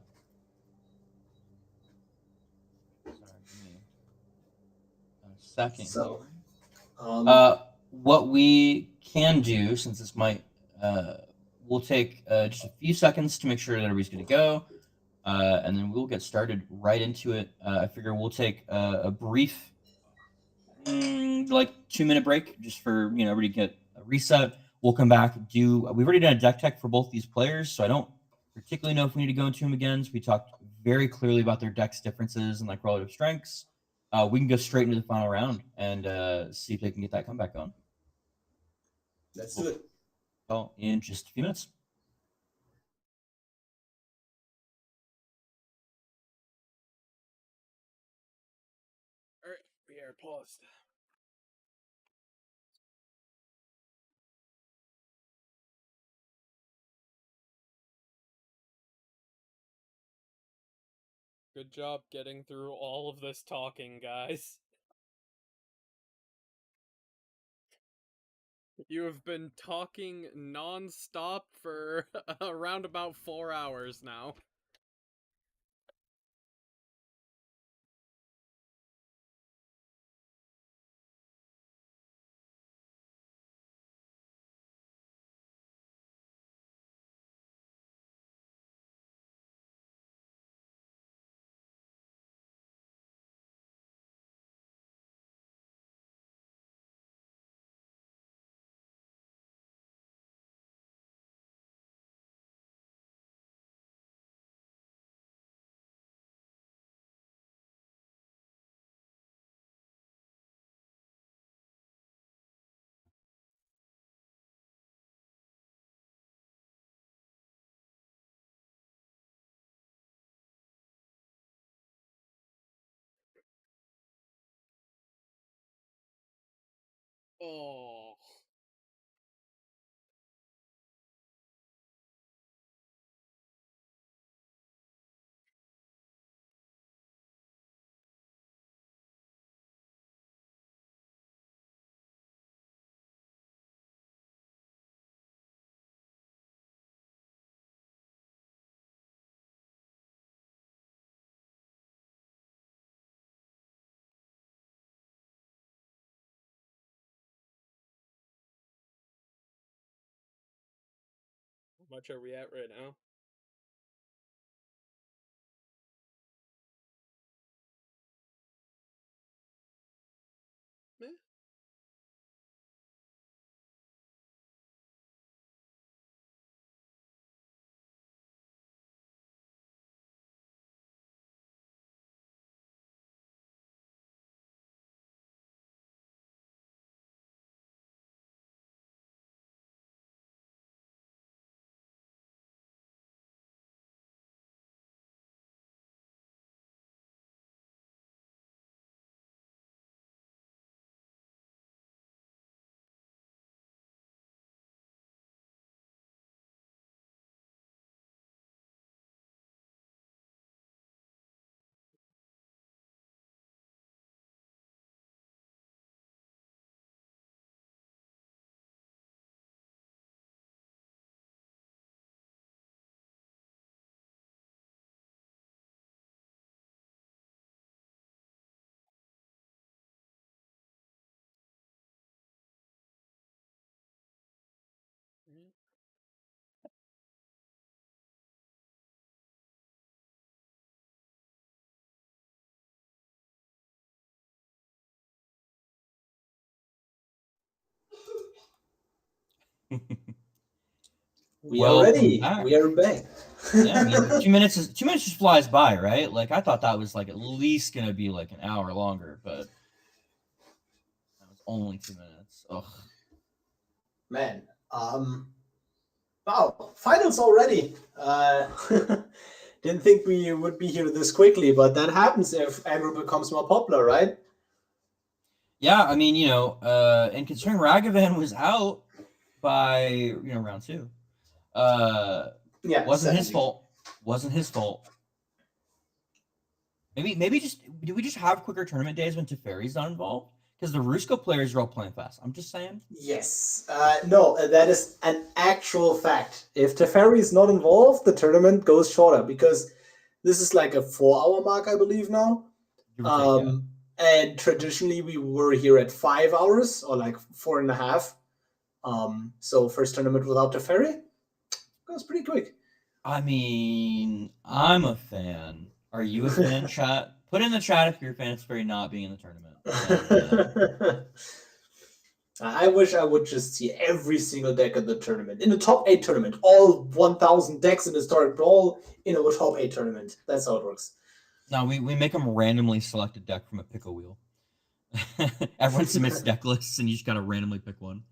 Second. So, what we can do, since this might, we'll take just a few seconds to make sure that everybody's good to go, and then we'll get started right into it. I figure we'll take a brief, like 2-minute break, just for everybody to get a reset. We'll come back. We've already done a deck tech for both these players, so I don't particularly know if we need to go into them again. So we talked very clearly about their deck's differences and like relative strengths. We can go straight into the final round and see if they can get that comeback on. Let's do it. Well, in just a few minutes. All right, we are paused. Good job getting through all of this talking, guys. You have been talking non-stop for around about 4 hours now. Oh. How much are we at right now? Meh. We are ready. Back. We are back. Yeah, I mean, 2 minutes just flies by, right? Like I thought that was like at least gonna be like an hour longer, but that was only 2 minutes. Ugh. Man, wow, finals already. Didn't think we would be here this quickly, but that happens if Andrew becomes more popular, right? Yeah, I mean, and considering Ragavan was out by round 2, Yeah, wasn't his 70. fault. Wasn't his fault. Maybe just do we just have quicker tournament days when Teferi's not involved? Because the Rusko players are all playing fast. I'm just saying. Yes. No, that is an actual fact. If Teferi is not involved, the tournament goes shorter because this is like a 4-hour mark, I believe now. Give or take, yeah. And traditionally we were here at 5 hours or like 4.5. So first tournament without Teferi goes pretty quick. I mean, I'm a fan. Are you a fan, chat? Put in the chat if you're a fan of Teferi not being in the tournament. And, I wish I would just see every single deck of the tournament. In the top 8 tournament, all 1,000 decks in historic Brawl in a top 8 tournament. That's how it works. No, we make them randomly select a deck from a pickle wheel. Everyone submits deck lists and you just gotta randomly pick one.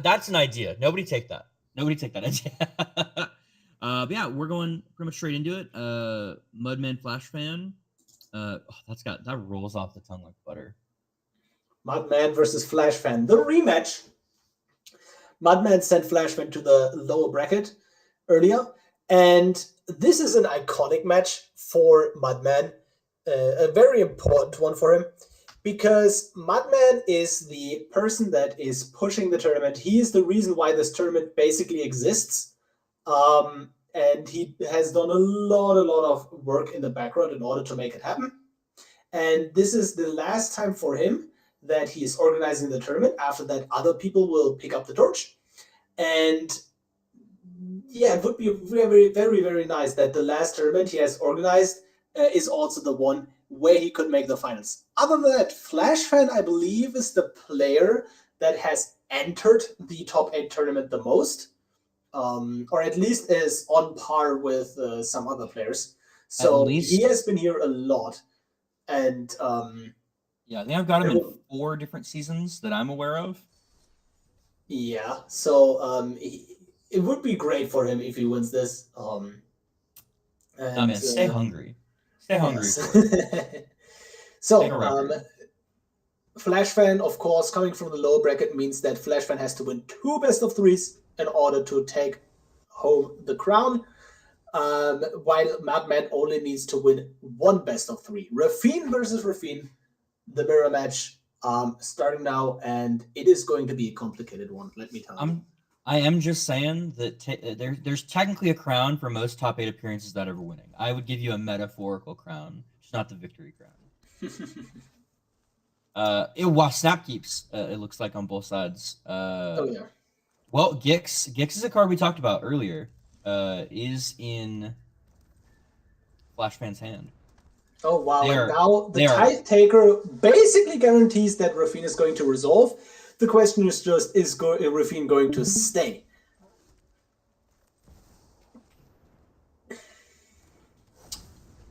That's an idea. Nobody take that. Nobody take that idea. But yeah, we're going pretty much straight into it. Mudman Flash Fan. That rolls off the tongue like butter. Mudman versus Flashfan. The rematch. Mudman sent Flashfan to the lower bracket earlier. And this is an iconic match for Mudman, a very important one for him, because Mudman is the person that is pushing the tournament. He is the reason why this tournament basically exists. And he has done a lot of work in the background in order to make it happen. And this is the last time for him that he is organizing the tournament. After that, other people will pick up the torch. And yeah, it would be very, very, very nice that the last tournament he has organized is also the one where he could make the finals. Other than that, Flashfan, I believe, is the player that has entered the top 8 tournament the most, or at least is on par with some other players. So he has been here a lot. And yeah, I think I've got him in 4 different seasons that I'm aware of. Yeah, so it would be great for him if he wins this. And, stay hungry. Stay hungry. So, Flashfan, of course, coming from the lower bracket means that Flashfan has to win 2 best of 3s in order to take home the crown, while Madman only needs to win 1 best of 3. Raffine versus Raffine, the mirror match, starting now, and it is going to be a complicated one, let me tell you. I am just saying that there's technically a crown for most top 8 appearances that ever winning. I would give you a metaphorical crown, just not the victory crown. Snap keeps, it looks like, on both sides. Oh, yeah. Well, Gix is a card we talked about earlier, is in Flashfan's hand. Oh, wow. And now the Tithe Taker basically guarantees that Raffine is going to resolve. The question is just, is Raffine going to stay?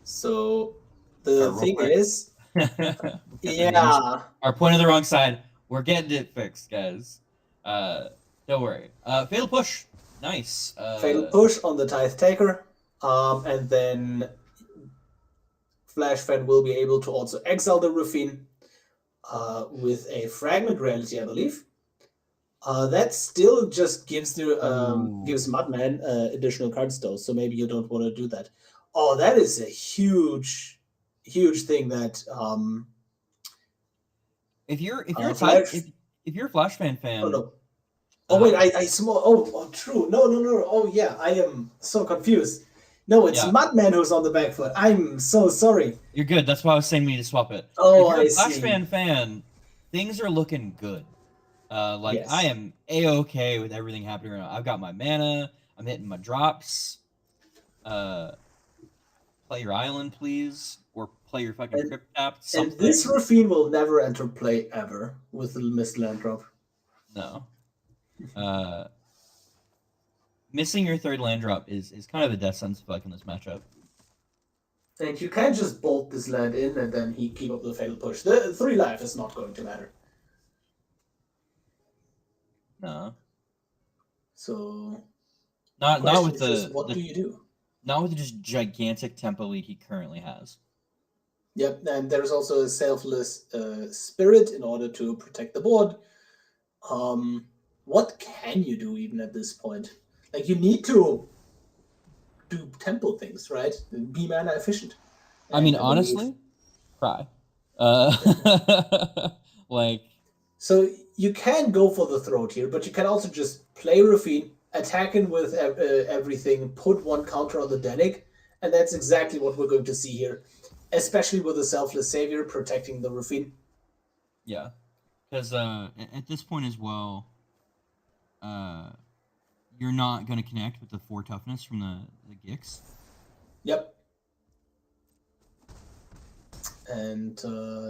So the thing is, yeah. Our point on the wrong side. We're getting it fixed, guys. Don't worry. Fatal push. Nice. Fatal push on the Tithe Taker. And then Flashfan will be able to also exile the Raffine with a Fragment Reality, I believe. That still just gives Mudman additional cards though, so maybe you don't want to do that. Oh, that is a huge thing that if you're a Flashfan fan. Oh no. Oh wait, true. No. Oh yeah, I am so confused. No, it's Mudman who's on the back foot. I'm so sorry. You're good. That's why I was saying we need to swap it. Oh, if you're a Flashfan fan, things are looking good. Yes. I am A-okay with everything happening right now. I've got my mana. I'm hitting my drops. Play your island, please. Or play your fucking Crypt Tap. And this Raffine will never enter play ever with the missed land drop. No. Missing your 3rd land drop is kind of a death sentence in this matchup. And you can't just bolt this land in and then he keep up the fatal push. The 3 life is not going to matter. No. So not with the what do you do? Not with the just gigantic tempo lead he currently has. Yep, and there's also a selfless spirit in order to protect the board. What can you do even at this point? Like, you need to do tempo things, right? Be mana efficient. I mean, honestly, cry. So you can go for the throat here, but you can also just play Raffine, attack in with everything, put 1 counter on the Danik, and that's exactly what we're going to see here, especially with the Selfless Savior protecting the Raffine. Yeah, because at this point as well, you're not going to connect with the 4 toughness from the Gix. Yep. And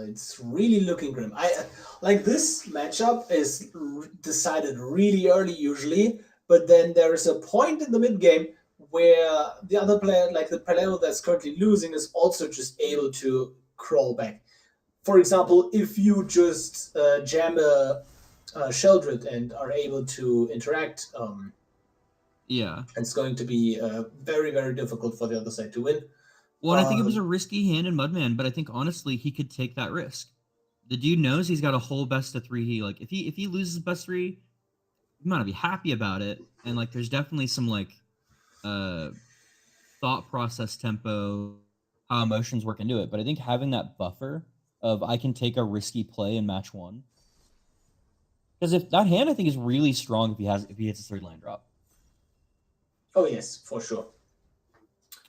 it's really looking grim. This matchup is decided really early usually, but then there is a point in the mid game where the other player, like the player that's currently losing, is also just able to crawl back. For example, if you just jam a Sheldred and are able to interact, it's going to be very, very difficult for the other side to win. Well, I think it was a risky hand in Mudman, but I think honestly he could take that risk. The dude knows he's got a whole best of 3. If he loses best 3, you might not be happy about it, and there's definitely some thought thought process tempo, how emotions work into it. But I think having that buffer of I can take a risky play in match 1. Because if that hand, I think, is really strong if he hits a 3rd land drop. Oh yes, for sure.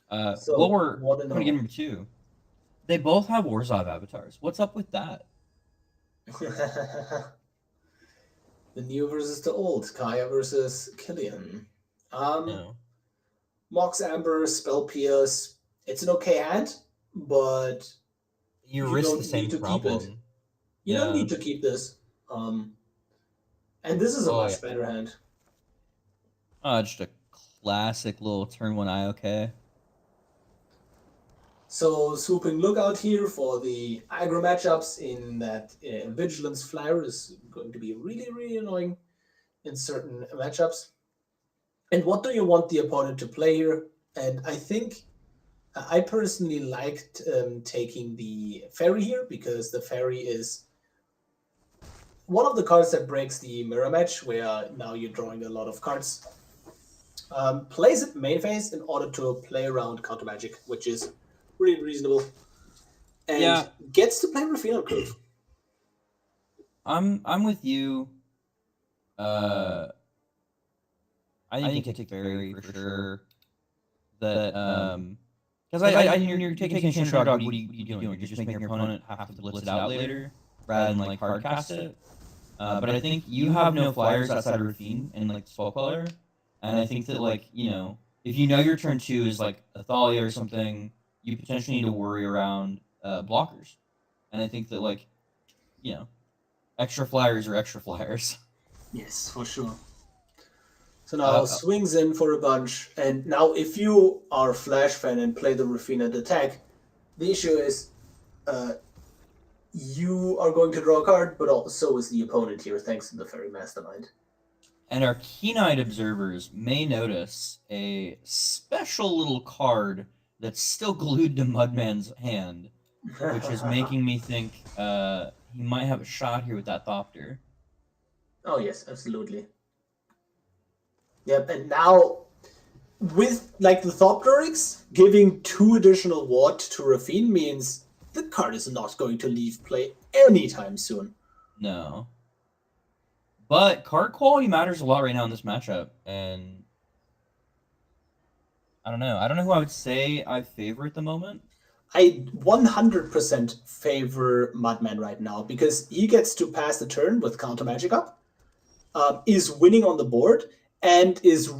What we're what going to get number 2. They both have Orzhov avatars. What's up with that? The new versus the old. Kaya versus Killian. No. Mox Amber, Spell Pierce. It's an okay hand, but You risk don't the same need to problem. keep it. You don't need to keep this. And this is a much better hand. Just a classic little turn 1 IOK. So Swooping Lookout here for the aggro matchups in that Vigilance Flyer is going to be really, really annoying in certain matchups. And what do you want the opponent to play here? And I think I personally liked taking the Fairy here because the Fairy is one of the cards that breaks the mirror match where now you're drawing a lot of cards. Plays it main phase in order to play around counter magic, which is really reasonable. And gets to play Raffine on curve. I'm with you. I think you take Fairy for sure. That because you're taking Tension Dog. What are you doing? You're just making your opponent have to blitz it out later rather than like hard cast it. But I think you have no flyers outside of Raffine and like Spellcaller, and I think that like if you know your turn 2 is like a Thalia or something, you potentially need to worry around blockers, and I think that like extra flyers are extra flyers. Yes, for sure. So now swings in for a bunch, and now if you are Flash fan and play the Raffine at attack, the issue is you are going to draw a card, but also is the opponent here, thanks to the Fairy Mastermind. And our keen-eyed observers may notice a special little card that's still glued to Mudman's hand, which is making me think he might have a shot here with that Thopter. Oh yes, absolutely. Yep, and now with like the Thopterix, giving 2 additional ward to Raffine means the card is not going to leave play anytime soon. No. But card quality matters a lot right now in this matchup, and I don't know. I don't know who I would say I favor at the moment. I 100% favor Mudman right now because he gets to pass the turn with counter magic up, is winning on the board, and is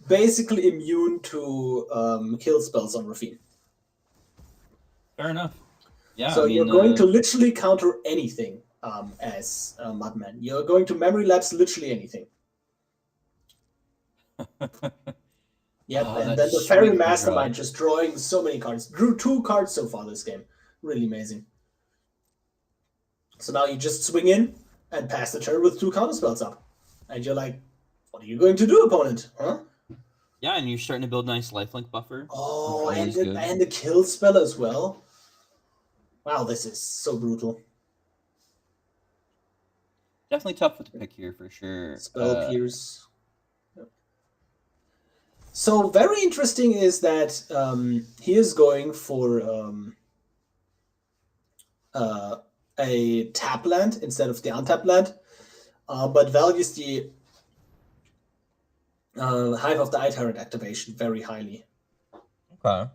basically immune to kill spells on Raffine. Fair enough. Yeah. So you're going to literally counter anything as Mudman. You're going to memory lapse literally anything. Yep, and then the Fairy Mastermind just drawing so many cards. Drew 2 cards so far this game. Really amazing. So now you just swing in and pass the turn with 2 counter spells up. And you're like, what are you going to do, opponent? Huh? Yeah, and you're starting to build a nice lifelink buffer. Oh, and the kill spell as well. Wow, this is so brutal. Definitely tough with the pick here for sure. Spell Pierce. So very interesting is that he is going for a tap land instead of the untap land, but values the Hive of the Eye Tyrant activation very highly. Okay.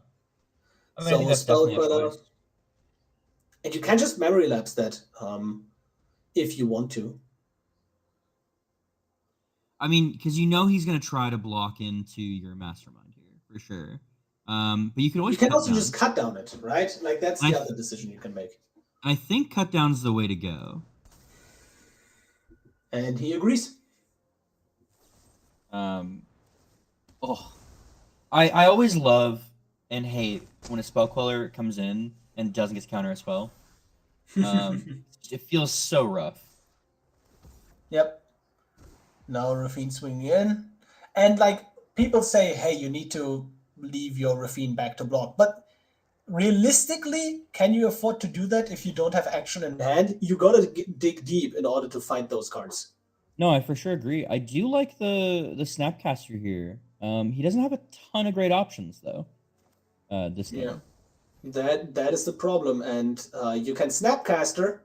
I so think that's Spell definitely a Queller, choice. and you can just memory lapse that if you want to. I mean, because he's going to try to block into your Mastermind here, for sure. But you can always You can also just cut down it, right? Like, that's the other decision you can make. I think cut down's the way to go. And he agrees. I always love and hate when a Spell Queller comes in and doesn't get to counter a spell. It feels so rough. Yep. Now Raffine swinging in. And like people say, hey, you need to leave your Raffine back to block. But realistically, can you afford to do that if you don't have action in hand? You gotta dig deep in order to find those cards. No, I for sure agree. I do like the Snapcaster here. He doesn't have a ton of great options though. this Yeah. game. That is the problem, and you can Snapcaster,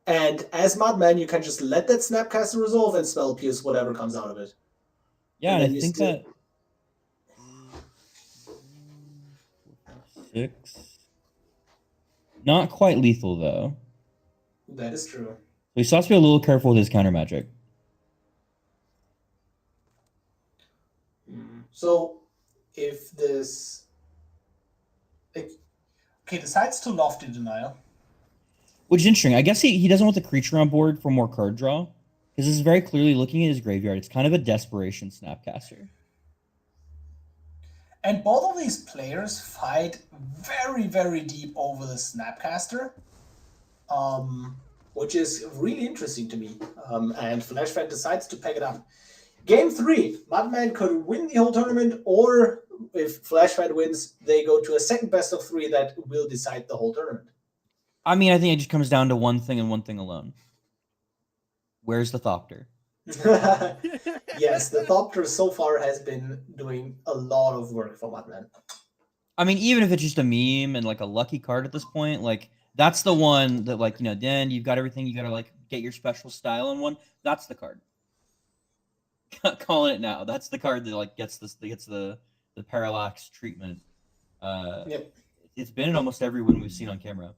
and as Mudman, you can just let that Snapcaster resolve and spell pierce whatever comes out of it. Yeah, And and I then you think still that 6. Not quite lethal though. that is true. So he still has to be a little careful with his counter magic. So if this okay decides to Lofty Denial. Which is interesting. I guess he doesn't want the creature on board for more card draw. Because this is very clearly looking at his graveyard. It's kind of a desperation Snapcaster. And both of these players fight very, very deep over the Snapcaster, which is really interesting to me. And Flashfan decides to pick it up. Game 3, Mudman could win the whole tournament, or if Flashfan wins, they go to a second best of 3 that will decide the whole tournament. I mean, I think it just comes down to one thing and one thing alone. Where's the Thopter? Yes, the Thopter so far has been doing a lot of work for Mudman. I mean, even if it's just a meme and like a lucky card at this point, like that's the one that, like, then you've got everything. You got to like get your special style in one. That's the card. Calling it now. That's the card that like gets the parallax treatment. Yep. It's been in almost every win we've seen on camera.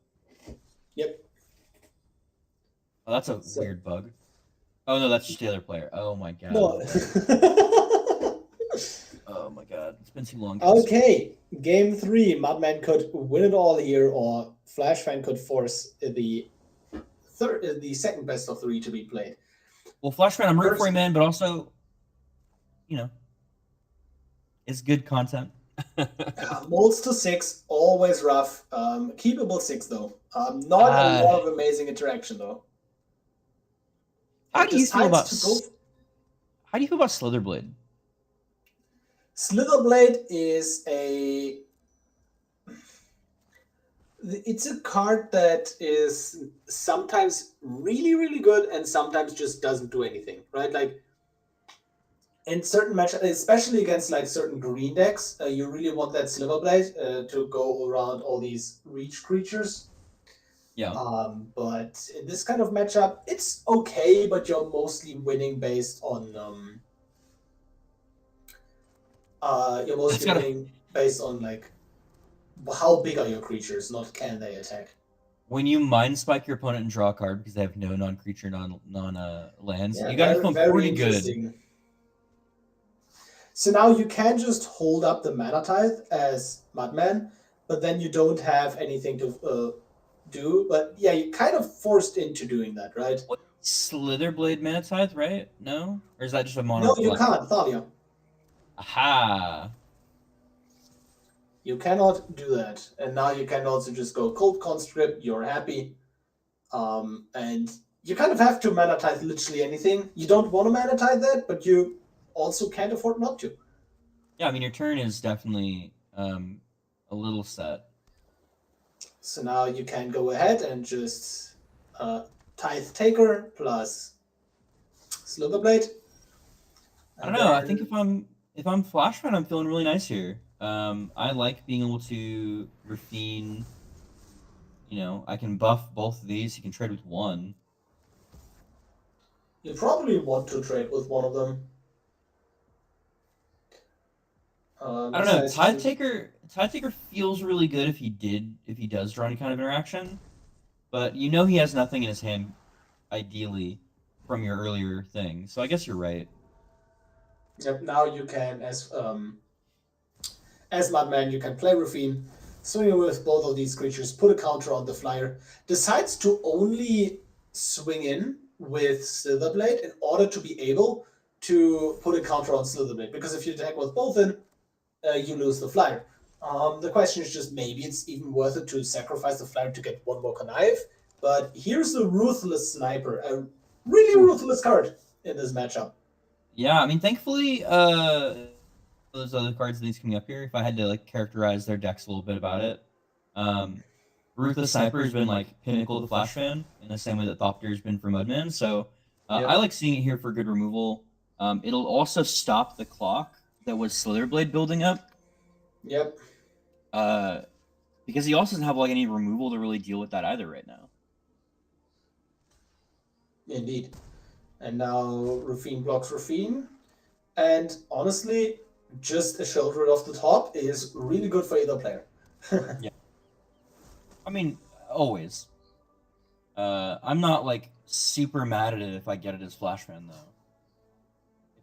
Yep. Oh, that's a weird bug. Oh no, that's just the other player. Oh my god. No. Oh my god, it's been too long. Okay, game 3. Mudman could win it all here, or Flashfan could force the second best of 3 to be played. Well, Flashfan, I'm rooting for you, man, but also, it's good content. Molds to 6, always rough. Keepable 6 though. Not a lot of amazing interaction though. How do you feel about Slitherblade? Slitherblade is it's a card that is sometimes really, really good and sometimes just doesn't do anything, right? Like in certain matches, especially against like certain green decks, you really want that Slitherblade to go around all these reach creatures. Yeah. But in this kind of matchup, it's okay, but you're mostly winning based on like how big are your creatures, not can they attack. When you mind spike your opponent and draw a card because they have no non-creature, non-lands, Yeah, you got to feel pretty good. So now you can just hold up the Mana Tithe as Mudman, but then you don't have anything to do. But yeah, you're kind of forced into doing that, right? What? Slitherblade Mana Tithe, right? No? Or is that just a mono? No, you can't, Thalia. Aha. You cannot do that. And now you can also just go Cold Conscript, you're happy. And you kind of have to Mana Tithe literally anything. You don't want to Mana Tithe that, but you also can't afford not to. Yeah, I mean, your turn is definitely a little set. So now you can go ahead and just Tithe Taker plus Slitherblade. I don't know. I think if I'm Flashman, I'm feeling really nice here. I like being able to Raffine. I can buff both of these. You can trade with one. You probably want to trade with one of them. I don't know. Tithe Taker feels really good if he does draw any kind of interaction, but he has nothing in his hand, ideally, from your earlier thing. So I guess you're right. Yep. Now you can, as Mudman, you can play Raffine, swing with both of these creatures, put a counter on the flyer. Decides to only swing in with Slitherblade in order to be able to put a counter on Slitherblade, because if you attack with both in, you lose the flyer. The question is just maybe it's even worth it to sacrifice the flyer to get one more connive. But here's the Ruthless Sniper, a really ruthless card in this matchup. Yeah, I mean, thankfully, those other cards that he's coming up here, if I had to like characterize their decks a little bit about it, Ruthless Sniper has been like pinnacle to Flash Fan in the same way that Thopter's been for Mudman. So I like seeing it here for good removal. It'll also stop the clock that was Slitherblade building up. Yep. Because he also doesn't have like any removal to really deal with that either right now. Indeed. And now Raffine blocks Raffine. And honestly, just a shoulder off the top is really good for either player. Yeah. I mean, always. I'm not like super mad at it if I get it as Flashman though.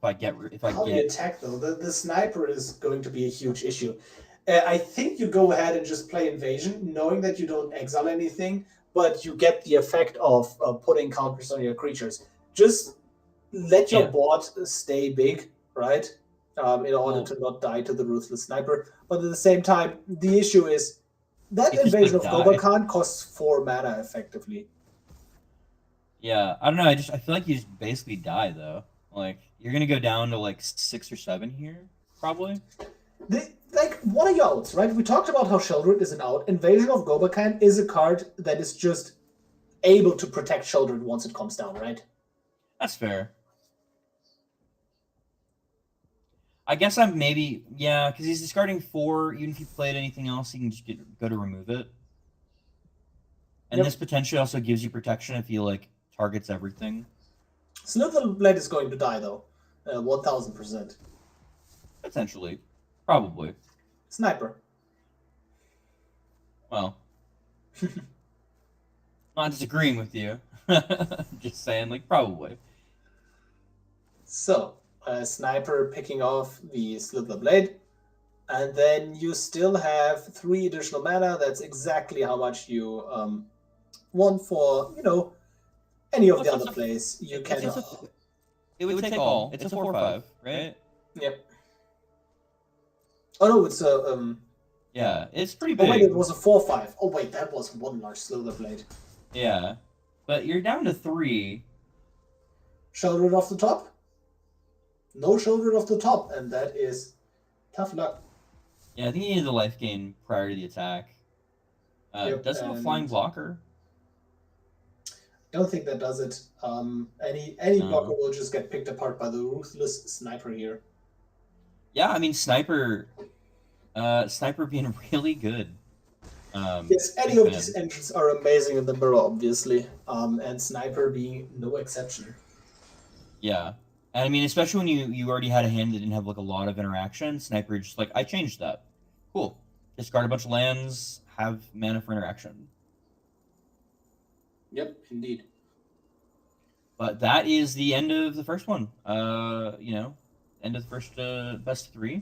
How do you attack though? The sniper is going to be a huge issue. I think you go ahead and just play Invasion, knowing that you don't exile anything, but you get the effect of putting counters on your creatures. Just let your board stay big, right? In order to not die to the Ruthless Sniper. But at the same time, the issue is that Invasion of Gobakan costs 4 mana effectively. Yeah, I don't know. I feel like you just basically die though. Like you're gonna go down to like 6 or 7 here, probably. What are your outs, right? We talked about how Sheldred is an out. Invasion of Gobakan is a card that is just able to protect Sheldred once it comes down, right? That's fair. I guess I'm maybe, because he's discarding 4. Even if he played anything else, he can just go to remove it. And this potentially also gives you protection if he like targets everything. Slitherblade is going to die though, 1000%. Potentially, probably. Sniper. Well, not disagreeing with you. Just saying, like probably. So, Sniper picking off the Slitherblade. And then you still have 3 additional mana. That's exactly how much you want for, any of the other plays. You can. It would take all. It's a 4/5, right? Yep. Oh no, it's a. Yeah, it's pretty big. Oh wait, it was a 4/5. Oh wait, that was one large Slitherblade. Yeah, but you're down to 3. Shoulder off the top. No shoulder off the top, and that is tough luck. Yeah, I think you need the life gain prior to the attack. Does it have a flying blocker? I don't think that does it. Any blocker will just get picked apart by the Ruthless Sniper here. Yeah, I mean Sniper being really good. Yes, any of these engines are amazing in the mirror, obviously, and Sniper being no exception. Yeah, and I mean especially when you already had a hand that didn't have like a lot of interaction. Sniper just like I changed that. Cool. Discard a bunch of lands, have mana for interaction. Yep, indeed. But that is the end of the first one. End of the first best of 3.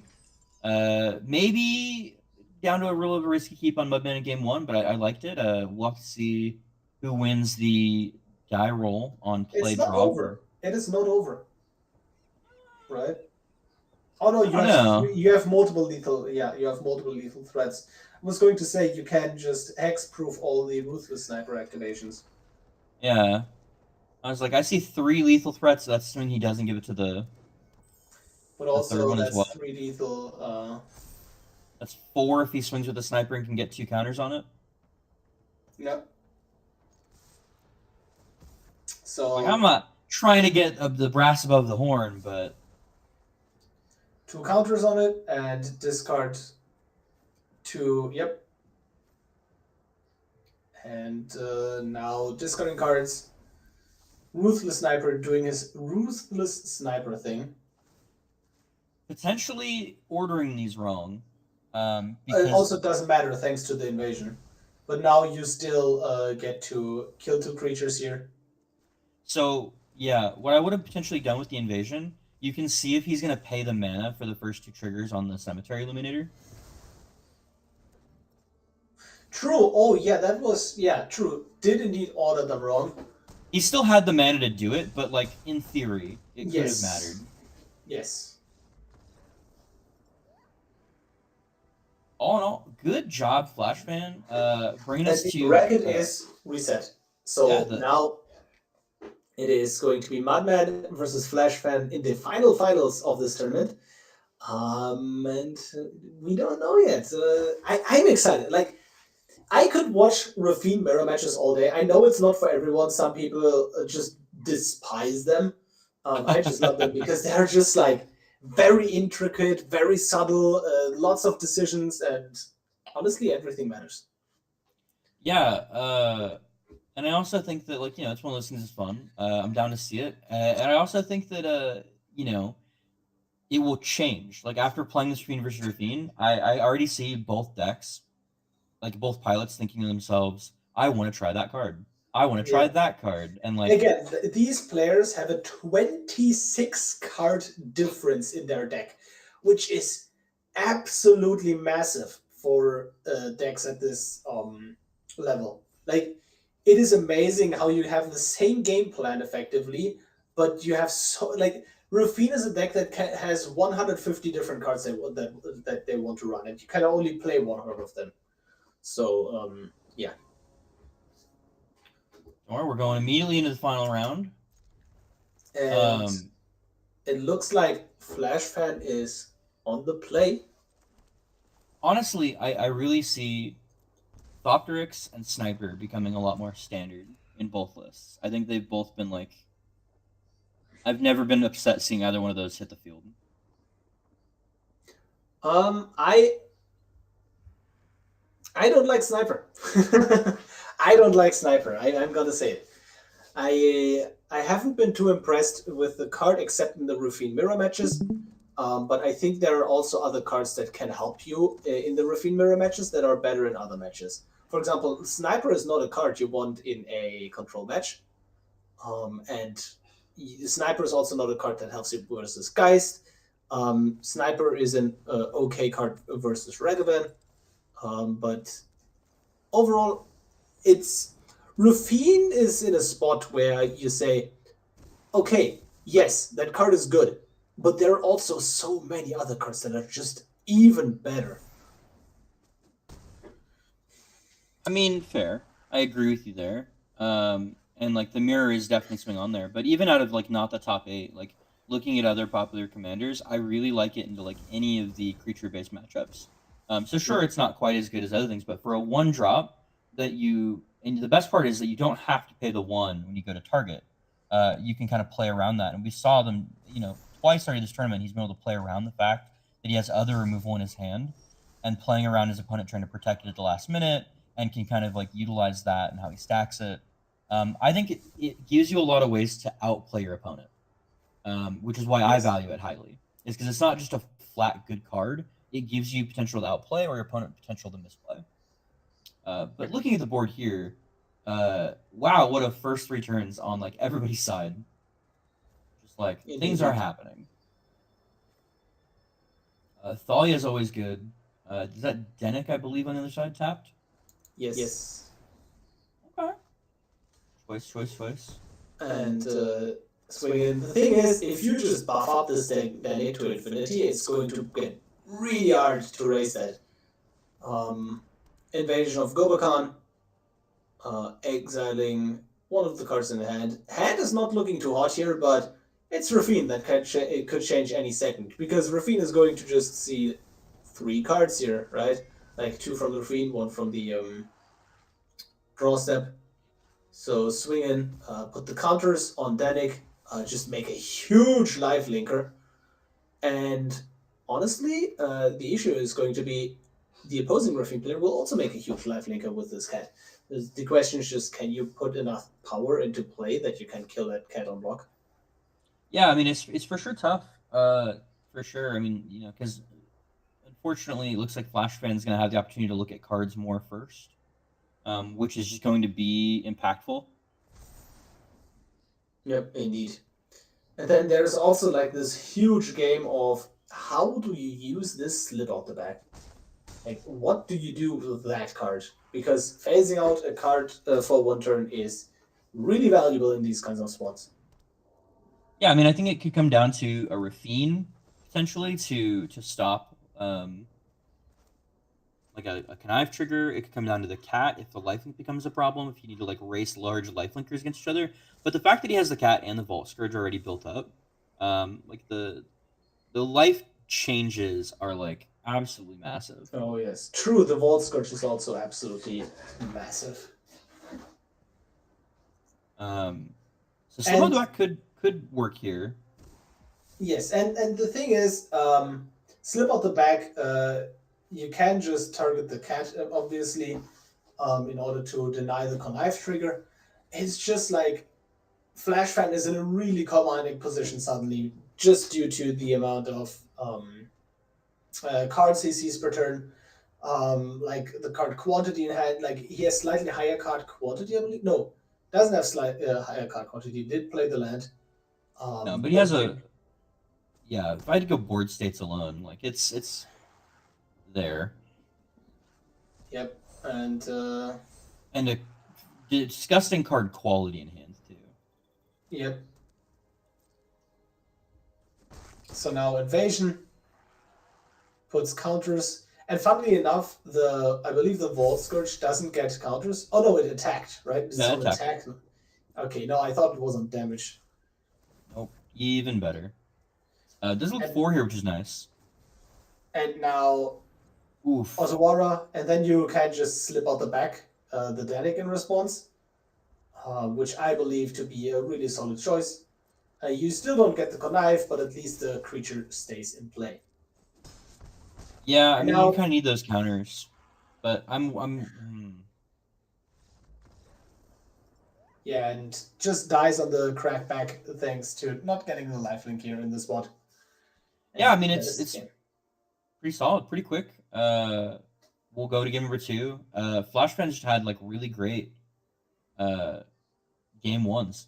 Maybe down to a real risky keep on Mudman in game 1, but I liked it. We'll have to see who wins the die roll on play it's not draw. Over. It is not over. Right? Oh no, you have multiple lethal. Yeah, you have multiple lethal threats. I was going to say you can just hexproof all the Ruthless Sniper activations. Yeah, I was like, I see 3 lethal threats. So that's assuming he doesn't give it to the. But also that's 3 lethal. That's 4 if he swings with a sniper and can get 2 counters on it. Yep. So like, I'm not trying to get the brass above the horn, but 2 counters on it and discard 2. Yep. And now discarding cards. Ruthless Sniper doing his Ruthless Sniper thing. Potentially ordering these wrong. Because it also doesn't matter thanks to the invasion. But now you still get to kill 2 creatures here. So, yeah, what I would have potentially done with the invasion, you can see if he's going to pay the mana for the first 2 triggers on the Cemetery Illuminator. True. Oh, yeah, that was... Yeah, true. Did indeed order them wrong. He still had the mana to do it, but, like, in theory, it could have mattered. Yes. All in all, good job, Flashman. Bringing us to... The bracket is reset. So now it is going to be Madman versus Flashman in the finals of this tournament. And we don't know yet. I'm excited. Like, I could watch Raffine mirror matches all day. I know it's not for everyone. Some people just despise them. I just love them because they're just like very intricate, very subtle, lots of decisions, and honestly, everything matters. Yeah, and I also think that like it's one of those things that's fun. I'm down to see it, and I also think that it will change. Like after playing this Raffine versus Raffine, I already see both decks, like both pilots, thinking to themselves, "I want to try that card. I want to try Yeah. that card," and like Again, these players have a 26 card difference in their deck, which is absolutely massive for decks at this level. Like, it is amazing how you have the same game plan effectively, but you have so like Raffine is a deck that has 150 different cards that they want to run, and you can only play 100 of them. So yeah. or we're going immediately into the final round. And it looks like Flash Fan is on the play. Honestly, I really see Thopterix and Sniper becoming a lot more standard in both lists. I think they've both been like. I've never been upset seeing either one of those hit the field. I don't like Sniper. I don't like Sniper. I'm gonna say it. I haven't been too impressed with the card except in the Raffine mirror matches. But I think there are also other cards that can help you in the Raffine mirror matches that are better in other matches. For example, Sniper is not a card you want in a control match. And Sniper is also not a card that helps you versus Geist. Sniper is an okay card versus Ragavan. But overall, it's Raffine is in a spot where you say, okay, yes, that card is good, but there are also so many other cards that are just even better. I mean, fair. I agree with you there. And like the mirror is definitely something on there. But even out of like not the top 8, like looking at other popular commanders, I really like it into like any of the creature-based matchups. So sure, it's not quite as good as other things, but for a 1-drop that and the best part is that you don't have to pay the 1 when you go to target. You can kind of play around that, and we saw them, twice during this tournament. He's been able to play around the fact that he has other removal in his hand, and playing around his opponent trying to protect it at the last minute, and can kind of like utilize that and how he stacks it. I think it gives you a lot of ways to outplay your opponent, which is why I value it highly. Is because it's not just a flat good card. It gives you potential to outplay or your opponent potential to misplay. But looking at the board here, wow, what a first 3 turns on like everybody's side. Just like things are happening. Thalia is always good. Is that Denick, I believe, on the other side tapped? Yes. Okay. Choice. And swinging. The thing is, if you just buff up this deck to infinity, it's going to get really hard to raise that. Invasion of Gobakhan, exiling one of the cards in the hand. Hand is not looking too hot here, but it's Raffine that it could change any second, because Raffine is going to just see 3 cards here, right? Like 2 from the Raffine, 1 from the draw step. So swing in, put the counters on Danik, just make a huge life linker. And honestly, the issue is going to be the opposing Raffine player will also make a huge life linker with this cat. The question is just, can you put enough power into play that you can kill that cat on block? Yeah, I mean, it's for sure tough. For sure. I mean, because unfortunately, it looks like Flash Fan is going to have the opportunity to look at cards more first, which is just going to be impactful. Yep, indeed. And then there's also like this huge game of how do you use this slip out the back? Like, what do you do with that card? Because phasing out a card for 1 turn is really valuable in these kinds of spots. Yeah, I mean, I think it could come down to a Raffine potentially to stop like a connive trigger. It could come down to the cat if the lifelink becomes a problem, if you need to like race large lifelinkers against each other. But the fact that he has the cat and the Vault Scourge already built up, like the life changes are like absolutely massive. Oh yes, true. The Vault Scourge is also absolutely massive. So some of that could work here. Yes, and the thing is, slip out the back You can just target the cat, obviously, in order to deny the connive trigger. It's just like Flash Fan is in a really commanding position suddenly, just due to the amount of cards he sees per turn. Like the card quantity in hand, like he has slightly higher card quantity, I believe. No, doesn't have slight higher card quantity. Did play the land. No, but he has a if I had to go board states alone, like it's there. Yep, and a disgusting card quality in hand too. yep. So now invasion puts counters, and funnily enough, I believe the Vault Scourge doesn't get counters. Oh no, it attacked, right? It's Yeah, on attack. Okay, no, I thought it was on damage. Nope, even better. Does look 4 here, which is nice. And now Oof. Ozawara, and then you can just slip out the back the Danik in response, which I believe to be a really solid choice. You still don't get the connive, but at least the creature stays in play. Yeah, I mean, you kind of need those counters, but Yeah, and just dies on the crackback thanks to not getting the lifelink here in the spot. Yeah, I mean, it's pretty solid, pretty quick. We'll go to game number 2. Flashpan just had like really great game ones.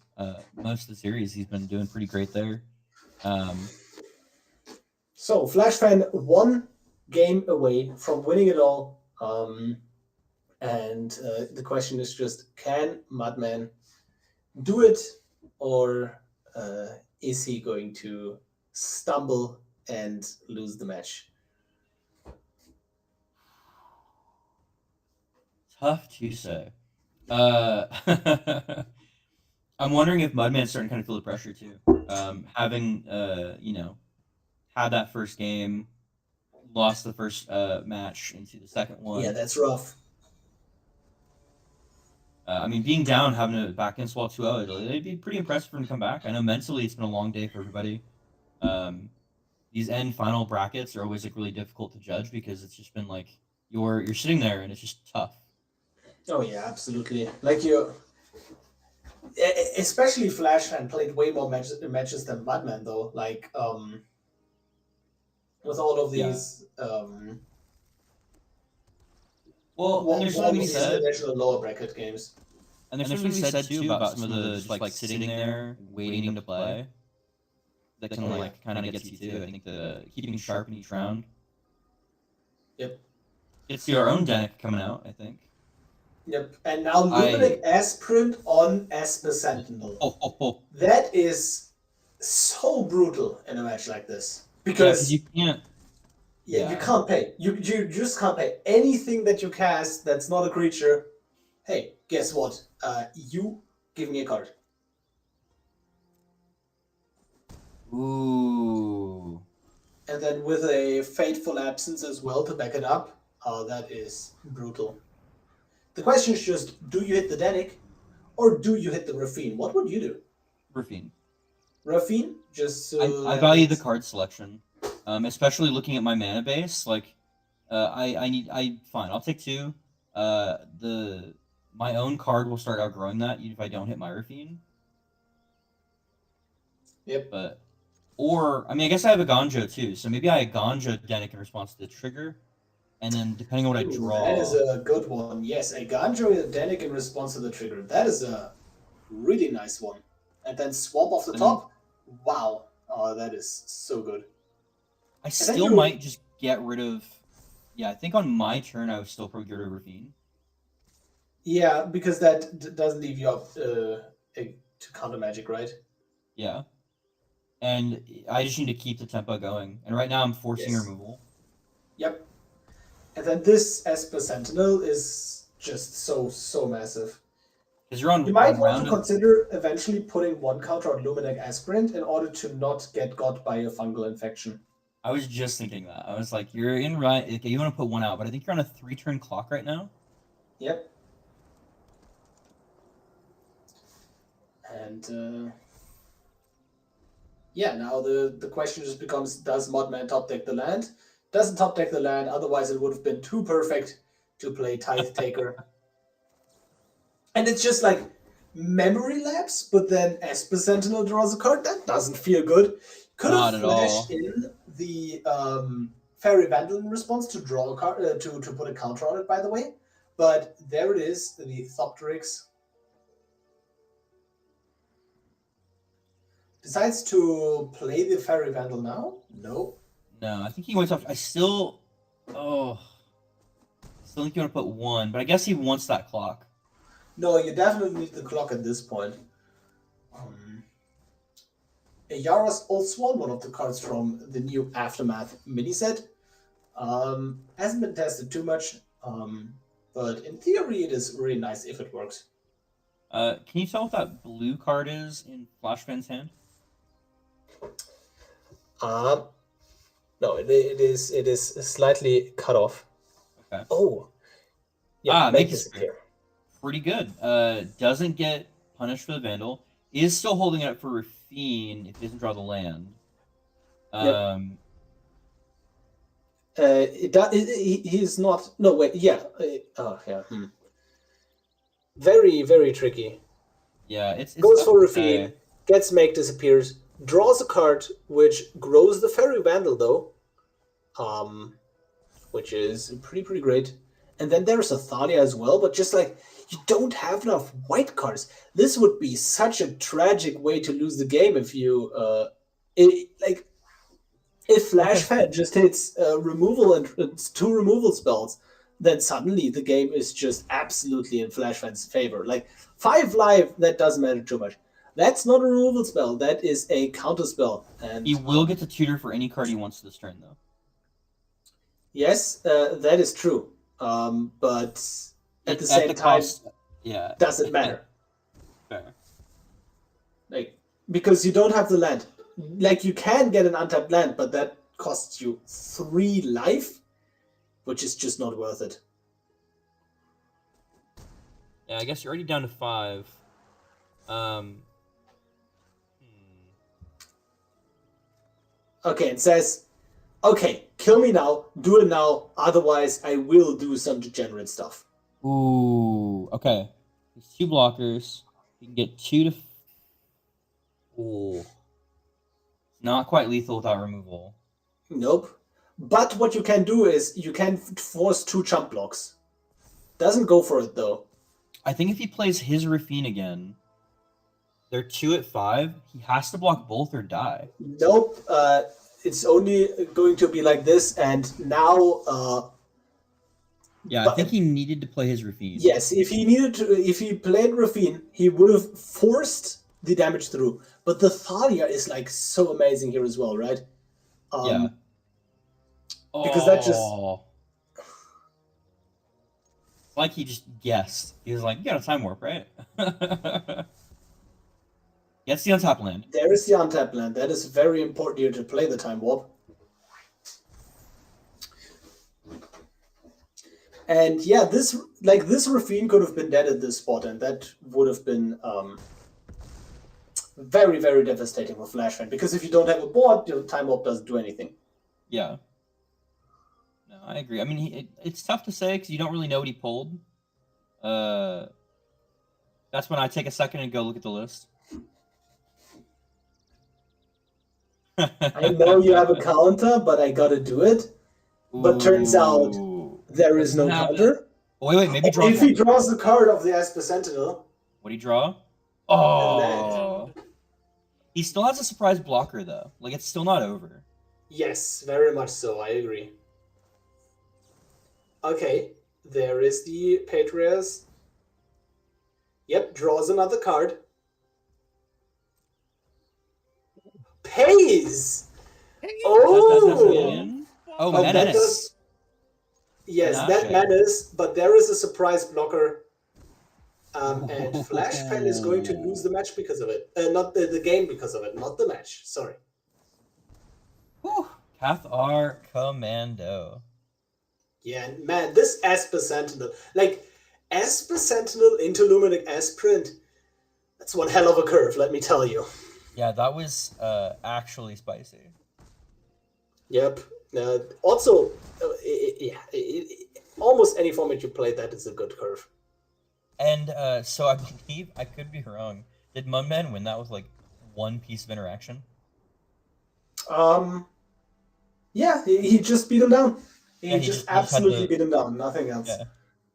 Most of the series, he's been doing pretty great there. So Flashfan 1 game away from winning it all. And the question is just, can Mudman do it, or is he going to stumble and lose the match? Tough to say. I'm wondering if Mudman's starting to kind of feel the pressure too. Having had that first game, lost the first match into the second one. Yeah, that's rough. I mean, being down, having a back against wall 2-0, it'd be pretty impressive for him to come back. I know mentally it's been a long day for everybody. These end final brackets are always like really difficult to judge because it's just been like you're sitting there and it's just tough. Oh yeah, absolutely. Like especially Flash and played way more matches than Mudman though. Like with all of these well, there's something to be said. Additional lower bracket games. And there's something to be said too about some of the just like sitting there waiting to play. That can like kind of get you too. I think the keeping sharp in each round. Yep. It's your own deck coming out, I think. Yep. And now Luminic Aspirant on Esper Sentinel. That is so brutal in a match like this. Because you can't. Yeah, you can't pay. You just can't pay anything that you cast that's not a creature. Hey, guess what? You give me a card. Ooh. And then with a Fateful Absence as well to back it up. That is brutal. The question is just, do you hit the Danik or do you hit the Raffine? What would you do? Raffine. Raffine? Just so I value the card selection. Especially looking at my mana base, like fine, I'll take 2. My own card will start outgrowing that even if I don't hit my Raffine. Yep. I guess I have a Ganjo too, so maybe I Ganjo Danik in response to the trigger, and then depending on what I draw. That is a good one. Yes, a Ganjo Danik in response to the trigger. That is a really nice one. And then swamp off the top. Wow. Oh, that is so good. I still might just get rid of. Yeah, I think on my turn I would still probably get rid of Raffine. Yeah, because that doesn't leave you up to counter magic, right? Yeah. And I just need to keep the tempo going. And right now I'm forcing removal. Yep. And then this Esper Sentinel is just so massive. Because you're on. You might want to consider eventually putting 1 counter on Luminic Aspirant in order to not get got by a fungal infection. I was just thinking that. I was like, you're in right. Okay, you want to put 1 out, but I think you're on a 3-turn clock right now. Yep. And yeah, now the question just becomes: does Mudman top deck the land? Doesn't top deck the land, otherwise it would have been too perfect to play Tithe Taker. And it's just like memory lapse, but then Esper Sentinel draws a card. That doesn't feel good. Could Not have at all. flashed in the Fairy Vandal in response to draw a card to put a counter on it, by the way. But there it is, the Thopterix. Decides to play the Fairy Vandal now? No. No, I think he went off. I still think you want to put 1, but I guess he wants that clock. No, you definitely need the clock at this point. Yara's Old Swan, one of the cards from the new Aftermath mini set. Hasn't been tested too much, but in theory it is really nice if it works. Can you tell what that blue card is in Flashfan's hand? No, it is slightly cut off. Okay. Oh, yeah, make disappear. Pretty good. Doesn't get punished for the Vandal. Is still holding it up for Raffine if he doesn't draw the land. He's not. No, wait. Yeah. Very, very tricky. Yeah, it's goes for Raffine, gets make disappears, draws a card which grows the Fairy Vandal though, which is pretty great. And then there's a Thalia as well, but just like you don't have enough white cards. This would be such a tragic way to lose the game if you if Flashfan just hits removal and it's 2 removal spells, then suddenly the game is just absolutely in Flashfan's favor. Like 5 life, that doesn't matter too much. That's not a removal spell. That is a counter spell. And he will get to tutor for any card he wants this turn, though. Yes, that is true. But at the same time, doesn't matter. Fair. Like, because you don't have the land. Like, you can get an untapped land, but that costs you 3 life, which is just not worth it. Yeah, I guess you're already down to 5. Okay, it says, okay, kill me now, do it now, otherwise I will do some degenerate stuff. Ooh, okay. There's 2 blockers. You can get 2 to... Ooh. Not quite lethal without removal. Nope. But what you can do is you can force 2 jump blocks. Doesn't go for it though. I think if he plays his Raffine again, they're 2 at 5. He has to block both or die. Nope. It's only going to be like this, and now. I think he needed to play his Raffine. Yes, if he played Raffine, he would have forced the damage through. But the Thalia is like so amazing here as well, right? Because that just like he just guessed. He was like, "You got a time warp, right?" Gets the untapped land. There is the untapped land. That is very important here to play the time warp. And yeah, this Raffine could have been dead at this spot, and that would have been very, very devastating for Flashfan. Because if you don't have a board, your time warp doesn't do anything. Yeah. No, I agree. I mean, it's tough to say because you don't really know what he pulled. That's when I take a second and go look at the list. I know you have a counter, but I gotta do it. But turns out there is no counter. Oh, wait, maybe draw. If he draws the card of the Esper Sentinel. What do you draw? Oh. He still has a surprise blocker, though. Like, it's still not over. Yes, very much so. I agree. Okay, there is the Patrias. Yep, draws another card. Pays! Oh! Menace. Yes, that Menace, but there is a surprise blocker. And Flashpan is going to lose the match because of it. Not the game because of it, not the match. Sorry. Cathar Commando. Yeah, man, this Esper Sentinel. Like, Esper Sentinel into Luminic Esprint, that's one hell of a curve, let me tell you. Yeah, that was actually spicy. Yep. Also, almost any format you play, that is a good curve. And so I believe, I could be wrong, did Mudman win that with like one piece of interaction? Yeah, he just beat him down. He Yeah, just he just had absolutely to, beat him down. Nothing else. yeah.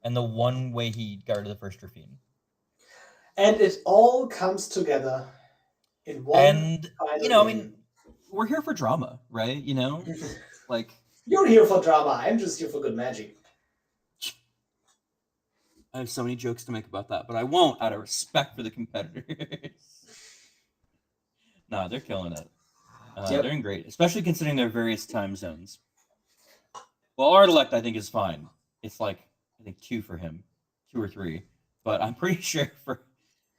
And the one way he guarded the first Raffine. And it all comes together in one And, final you know, I game. mean, we're here for drama, right? You know? Like, You're here for drama. I'm just here for good magic. I have so many jokes to make about that, but I won't out of respect for the competitors. Nah, they're killing it. Yep. They're doing great, especially considering their various time zones. Well, Artelect, I think, is fine. It's like, I think 2 for him. 2 or 3. But I'm pretty sure for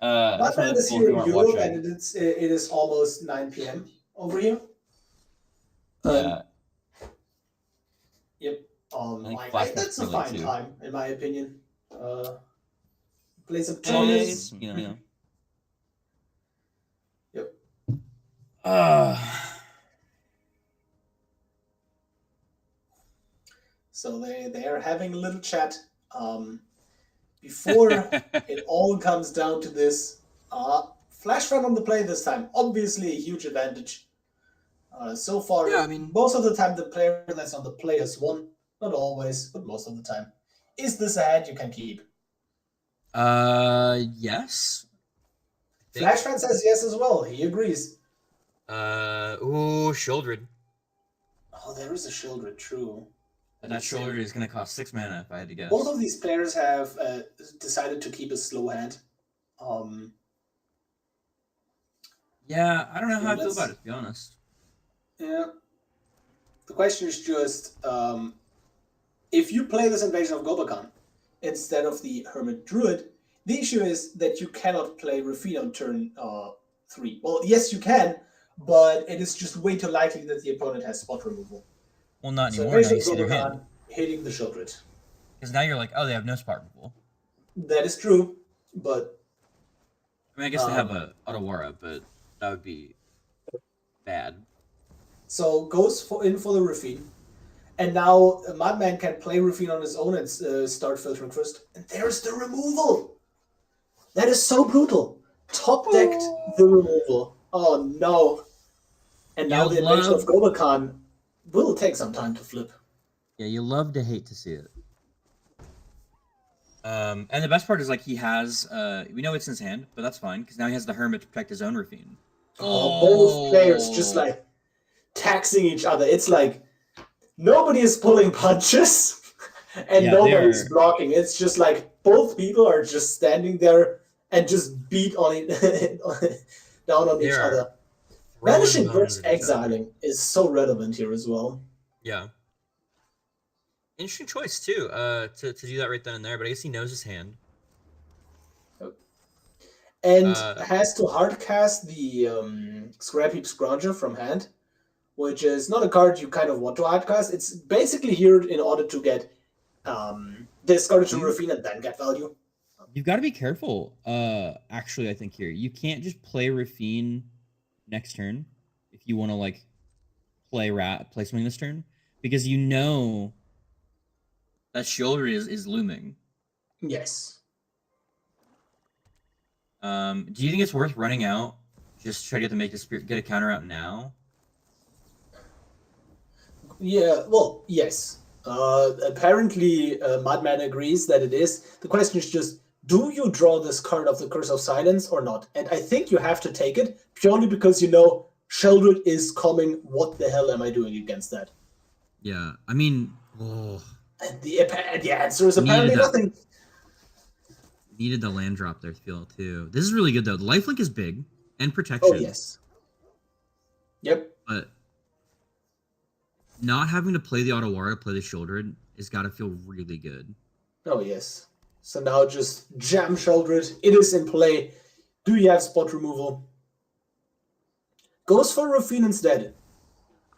some Batman of the is people here who in aren't Europe, watching. and it is almost 9 p.m. over here. Yeah. Yep. I think Flashpoint's that's a pretty late, fine too. time, in my opinion. Play some tennis. You know. Yep. So they are having a little chat. Before it all comes down to this, Flashpoint on the play this time. Obviously a huge advantage. So far, Yeah, I mean, most of the time the player that's on the play has won. Not always, but most of the time. Is this a hand you can keep? Yes. Flashpoint says yes as well. He agrees. Shieldred. Oh, there is a Shieldred, true. And that Shieldred is going to cost 6 mana, if I had to guess. Both of these players have decided to keep a slow hand. Yeah, I don't know how I feel about it, to be honest. Yeah. The question is just, if you play this Invasion of Gobakhan instead of the Hermit Druid, the issue is that you cannot play Raffine on turn 3. Well, yes, you can, but it is just way too likely that the opponent has spot removal. Well, not So anymore. Now Invasion you of see their Gobakhan hand. hitting the Shieldred. Because now you're like, oh, they have no spot removal. That is true, but... I mean, I guess they have a Otawara, but that would be bad. So goes in for the Raffine. And now Madman can play Raffine on his own and start filtering first. And there's the removal! That is so brutal. Top decked the removal. Oh no. And now the Invasion of Gobakhan will take some time to flip. Yeah, you love to hate to see it. And the best part is, like, he has, we know it's in his hand, but that's fine, because now he has the Hermit to protect his own Raffine. Both players just, like, taxing each other. It's like, nobody is pulling punches, and nobody's blocking. It's just like, both people are just standing there and just beat on it, down on each other. Vanishing versus Exiling is so relevant here as well. Yeah. Interesting choice, too, to do that right then and there, but I guess he knows his hand. And has to hardcast the Scrapheap Scrounger from hand, which is not a card you kind of want to hardcast. It's basically here in order to get discarded to Raffine and then get value. You've got to be careful, actually, I think here. You can't just play Raffine next turn if you want to, like, play something this turn, because you know that Shieldred is looming. Yes. Do you think it's worth running out? Just try to get a counter out now? Yeah, well, yes. Apparently, Madman agrees that it is. The question is just, do you draw this card of the Curse of Silence or not? And I think you have to take it, purely because you know Shieldred is coming. What the hell am I doing against that? Yeah, I mean... And the answer is apparently nothing. Needed the land drop there, too. This is really good, though. The lifelink is big, and protection. Oh, yes. Yep. But not having to play the Otawara to play the Shieldred has got to feel really good. Oh, yes. So now just jam Shieldred. It is in play. Do you have spot removal? Goes for Raffine instead.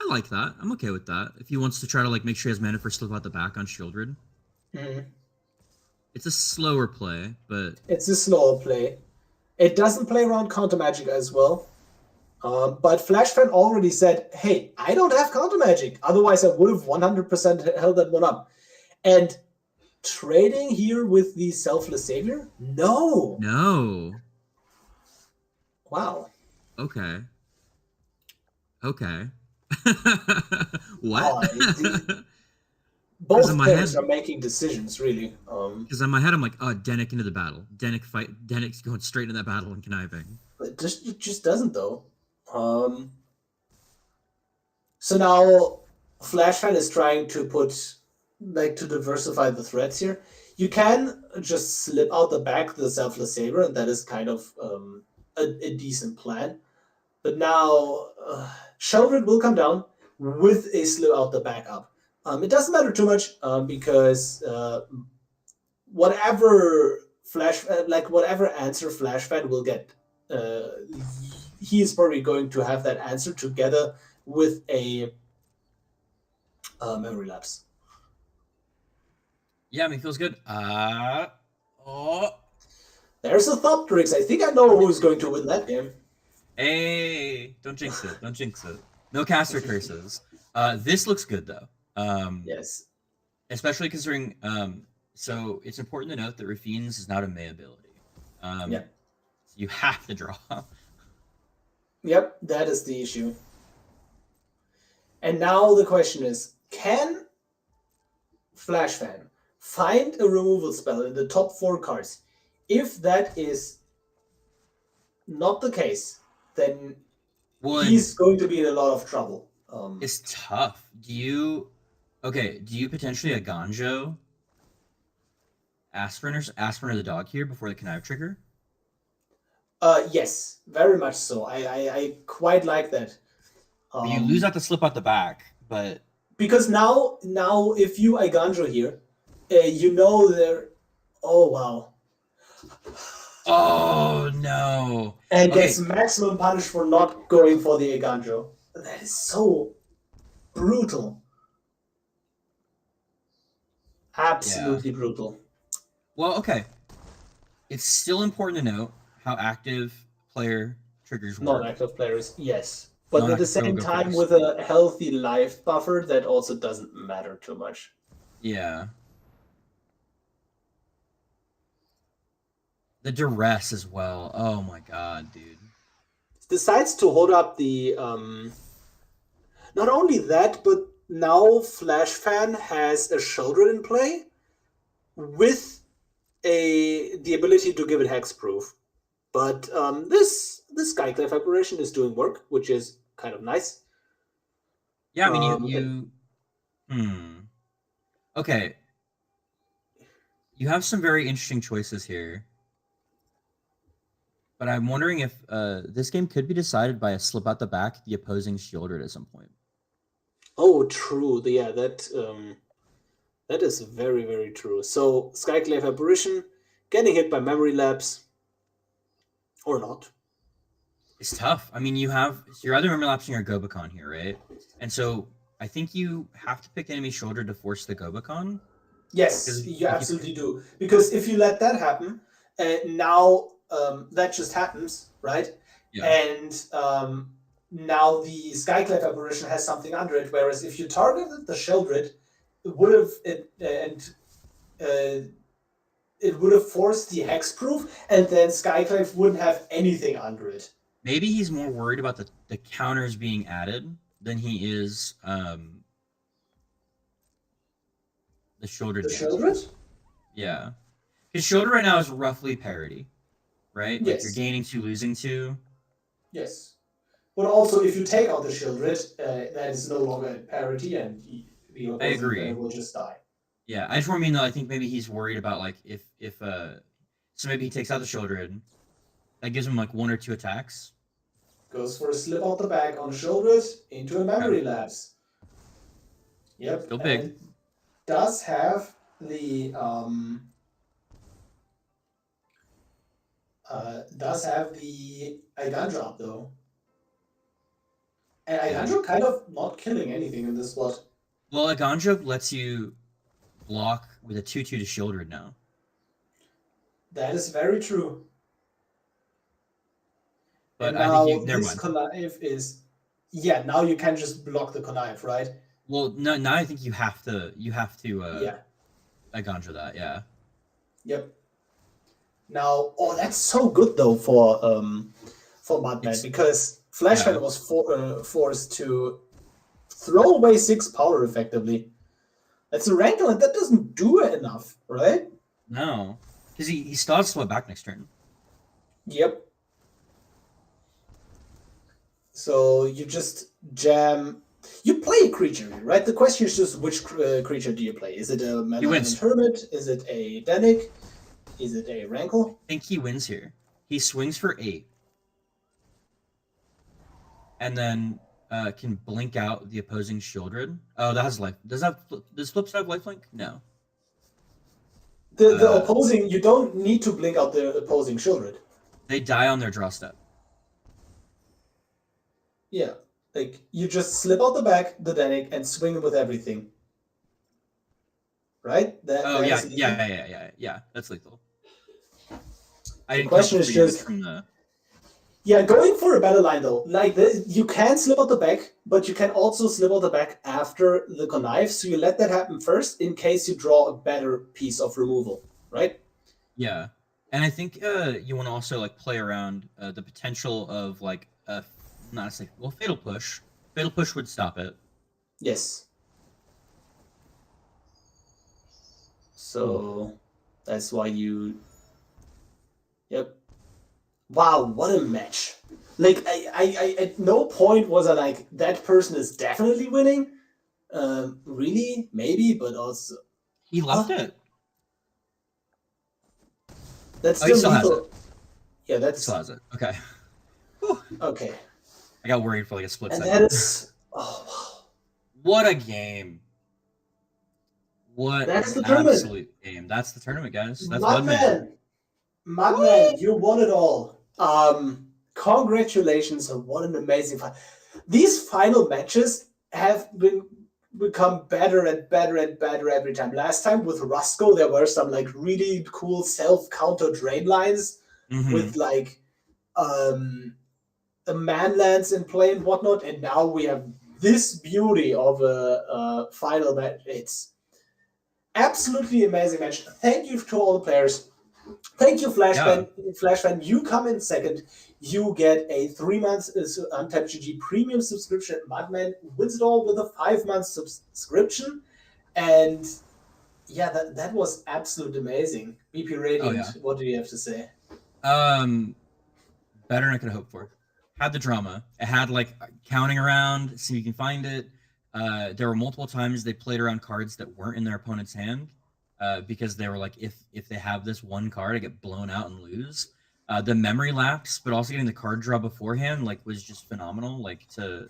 I like that. I'm okay with that. If he wants to try to, like, make sure he has mana for Slip Out the Back on Shieldred. Mm-hmm. It's a slower play, but... It's a slower play. It doesn't play around counter magic as well. But Flashfan already said, hey, I don't have counter magic. Otherwise, I would have 100% held that one up. And trading here with the Selfless Savior? No. No. Wow. Okay. What? Oh, Because in both my players head, are making decisions, really. because in my head, I'm like, oh, Denick into the battle. Denick's going straight into that battle and conniving. It just doesn't, though. So now Flashfan is trying to to diversify the threats here. You can just slip out the back the Selfless Saber, and that is kind of a decent plan. But now Sheldred will come down with a slip out the back up. It doesn't matter too much because whatever whatever answer Flashfan will get, uh, he is probably going to have that answer together with a memory lapse. Yeah, I mean, feels good. Oh. There's a Thoptrix. I think I know who's going to win that game. Hey, don't jinx it. Don't jinx it. No caster curses. This looks good though. Yes. Especially considering so it's important to note that Raffine's is not a May ability. Yeah. You have to draw. Yep, that is the issue. And now the question is, can Flashfan find a removal spell in the top 4 cards? If that is not the case, then he's going to be in a lot of trouble. It's tough. Do you potentially a Ganjo Aspirin or the dog here before the connive trigger? Yes, very much so. I quite like that. You lose out the slip out the back, but because now if you Iganjo here, you know there. Oh wow. Oh no! And gets maximum punish for not going for the Iganjo. That is so brutal. Absolutely brutal. Well, okay. It's still important to note how active player triggers work. Non-active players, yes. But at the same time, with a healthy life buffer, that also doesn't matter too much. Yeah. The duress as well. Oh my god, dude. Decides to hold up the not only that, but now Flashfan has a shoulder in play with the ability to give it hexproof. But this Skyclave apparition is doing work, which is kind of nice. Yeah, I mean Okay. You have some very interesting choices here. But I'm wondering if this game could be decided by a slip out the back the opposing Shieldred at some point. Oh, true. Yeah, that is very, very true. So Skyclave apparition getting hit by memory lapse or not. It's tough. I mean, you're either memory lapsing or Gobakon here, right? And so I think you have to pick enemy shoulder to force the Gobakon. Yes, you absolutely do. Because if you let that happen, now that just happens, right? Yeah. And now the Skyclave apparition has something under it. Whereas if you targeted the Sheldred, it would have forced the hexproof, and then Skyclave wouldn't have anything under it. Maybe he's more worried about the counters being added than he is the Sheldred. The Sheldred? Yeah. His Sheldred right now is roughly parity, right? Yes. Like you're gaining 2, losing 2. Yes. But also, if you take out the Sheldred, that is no longer at parity, and the opposing player will just die. Yeah, I just want to mean though. I think maybe he's worried about like if so maybe he takes out the Sheldred, that gives him like 1 or 2 attacks. Goes for a slip out the back on Sheldred into a memory lapse. Yep. Still big. And does have the Iganjo up though. And Iganjo kind of not killing anything in this spot. Well, Iganjo lets you block with a 2/2 to Sheldred now. That is very true. But And I think now never this mind. connive is, yeah. Now you can just block the connive, right? Well, no, now I think you have to Yeah. ganja that, yeah. Yep. Now, oh, that's so good though for Mudman, because Flashman Yeah. was forced to throw away 6 power effectively. That's a rankle, and that doesn't do enough, right? No. Because he still has to flip back next turn. Yep. So you just jam. You play a creature, right? The question is just which creature do you play? Is it a Malevolent Hermit? Is it a Denic? Is it a Rankle? I think he wins here. He swings for 8. And then can blink out the opposing Shieldred. Oh, that has life. Does Flips have lifelink? No. The opposing, you don't need to blink out the opposing Shieldred. They die on their draw step. Yeah. Like, you just slip out the back, the Denic, and swing with everything. Right? Yeah. That's lethal. The question is just from the... Yeah, going for a battle line though, like this, you can slip out the back, but you can also slip out the back after the connive. So you let that happen first in case you draw a better piece of removal, right? Yeah, and I think you want to also like play around the potential of like not say fatal push. Fatal push would stop it. Yes. So that's why you. Yep. Wow, what a match! Like I at no point was I like that person is definitely winning. Really, maybe, but also he left it. That's still he lethal. Has it. Yeah, that's he still has it. Okay. Okay. I got worried for like a split second. That is what a game! That's the absolute game. That's the tournament, guys. That's Mudman. Mudman, you won it all. Congratulations on what an amazing fight. These final matches have become better and better and better every time. Last time with Rusko, there were some like really cool self-counter drain lines with like the manlands in play and whatnot, and now we have this beauty of a final match. It's absolutely amazing match. Thank you to all the players. Thank you, Flashman. Yeah. Flashman, you come in second. You get a 3 months Untapped GG premium subscription. Mudman wins it all with a 5 month subscription. And yeah, that was absolutely amazing. BPRadiant, what do you have to say? Better than I could have hoped for. Had the drama. It had like counting around, see if you can find it. There were multiple times they played around cards that weren't in their opponent's hand. Because they were like, if they have this one card, I get blown out and lose. The memory lapse, but also getting the card draw beforehand, like, was just phenomenal. Like, I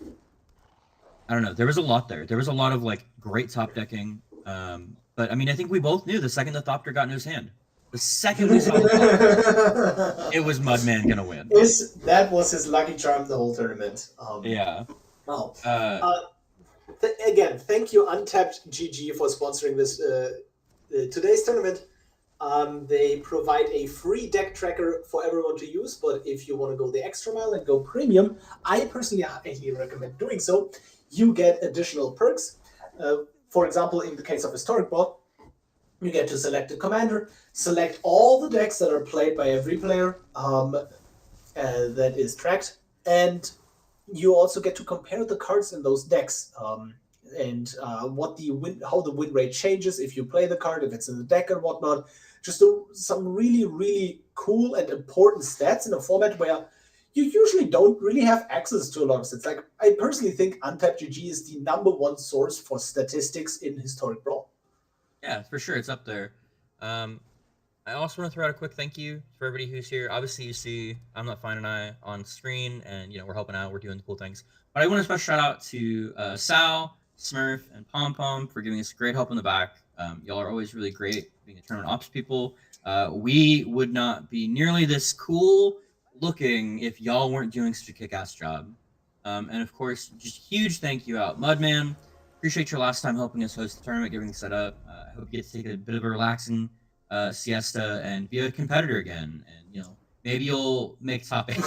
don't know. There was a lot there. There was a lot of like great top decking. But I mean, I think we both knew the second the Thopter got in his hand, the second we saw the Thopter, it was Mudman gonna win. That was his lucky charm the whole tournament. Yeah. Wow. Again, thank you, Untapped GG, for sponsoring this. Today's tournament. They provide a free deck tracker for everyone to use, but if you want to go the extra mile and go premium, I personally highly recommend doing so. You get additional perks. For example, in the case of Historic Brawl, you get to select a commander, select all the decks that are played by every player that is tracked, and you also get to compare the cards in those decks. And how the win rate changes if you play the card, if it's in the deck and whatnot. Just some really, really cool and important stats in a format where you usually don't really have access to a lot of stats. Like, I personally think Untapped GG is the #1 source for statistics in Historic Brawl. Yeah, for sure, it's up there. I also want to throw out a quick thank you for everybody who's here. Obviously, you see ImNotFine and I on screen, and we're helping out, we're doing the cool things. But I want a special shout out to Sal, Smurf, and Pom Pom for giving us great help in the back. Y'all are always really great being a tournament ops people. We would not be nearly this cool looking if y'all weren't doing such a kick-ass job. And of course, just huge thank you out, Mudman. Appreciate your last time helping us host the tournament, getting set up. I hope you get to take a bit of a relaxing siesta and be a competitor again, and maybe you'll make top 8.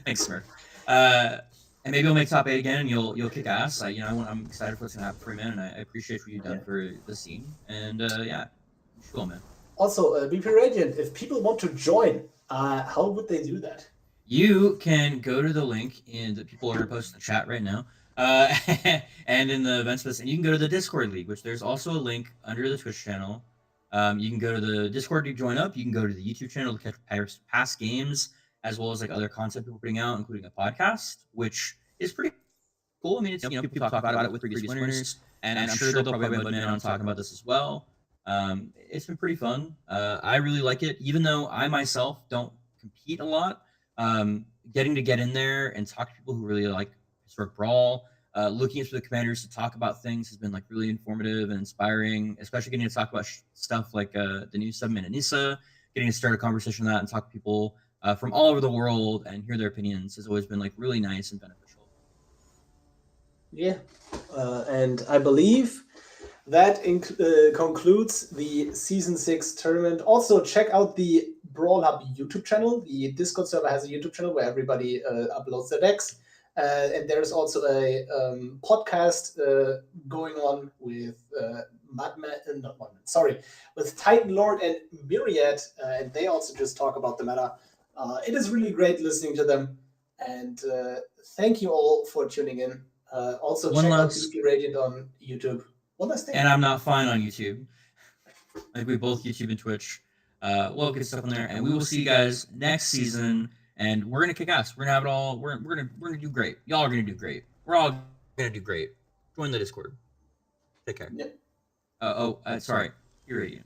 Thanks, Smurf. And maybe you'll make top 8 again, and you'll kick ass. I'm excited for what's gonna happen for you, man, and I appreciate what you've done for the scene. And yeah, cool, man. Also, BPRadiant, if people want to join, how would they do that? You can go to the link that people are posting in the chat right now, and in the events list, and you can go to the Discord League, which there's also a link under the Twitch channel. You can go to the Discord to join up. You can go to the YouTube channel to catch past games, as well as like other content people putting out, including a podcast, which is pretty cool. I mean, it's people talk about it with previous winners, and I'm sure they'll probably have Budman on talking about this as well. It's been pretty fun. I really like it, even though I myself don't compete a lot. Getting to get in there and talk to people who really like historic Brawl, looking into the commanders to talk about things has been like really informative and inspiring, especially getting to talk about stuff like the new 7-minute Nisa, getting to start a conversation on that and talk to people from all over the world and hear their opinions has always been like really nice and beneficial. Yeah, and I believe that concludes the Season 6 tournament. Also, check out the Brawl Hub YouTube channel. The Discord server has a YouTube channel where everybody uploads their decks. And there's also a podcast going on with with Titan Lord and Myriad, and they also just talk about the meta. It is really great listening to them, and thank you all for tuning in. Also, check out BPRadiant on YouTube. One last thing. And ImNotFine on YouTube. Like we both YouTube and Twitch. We'll get stuff on there, and we will see you guys next season. And we're gonna kick ass. We're gonna have it all. We're gonna do great. Y'all are gonna do great. We're all gonna do great. Join the Discord. Take care. Yep. Sorry. You're radiant.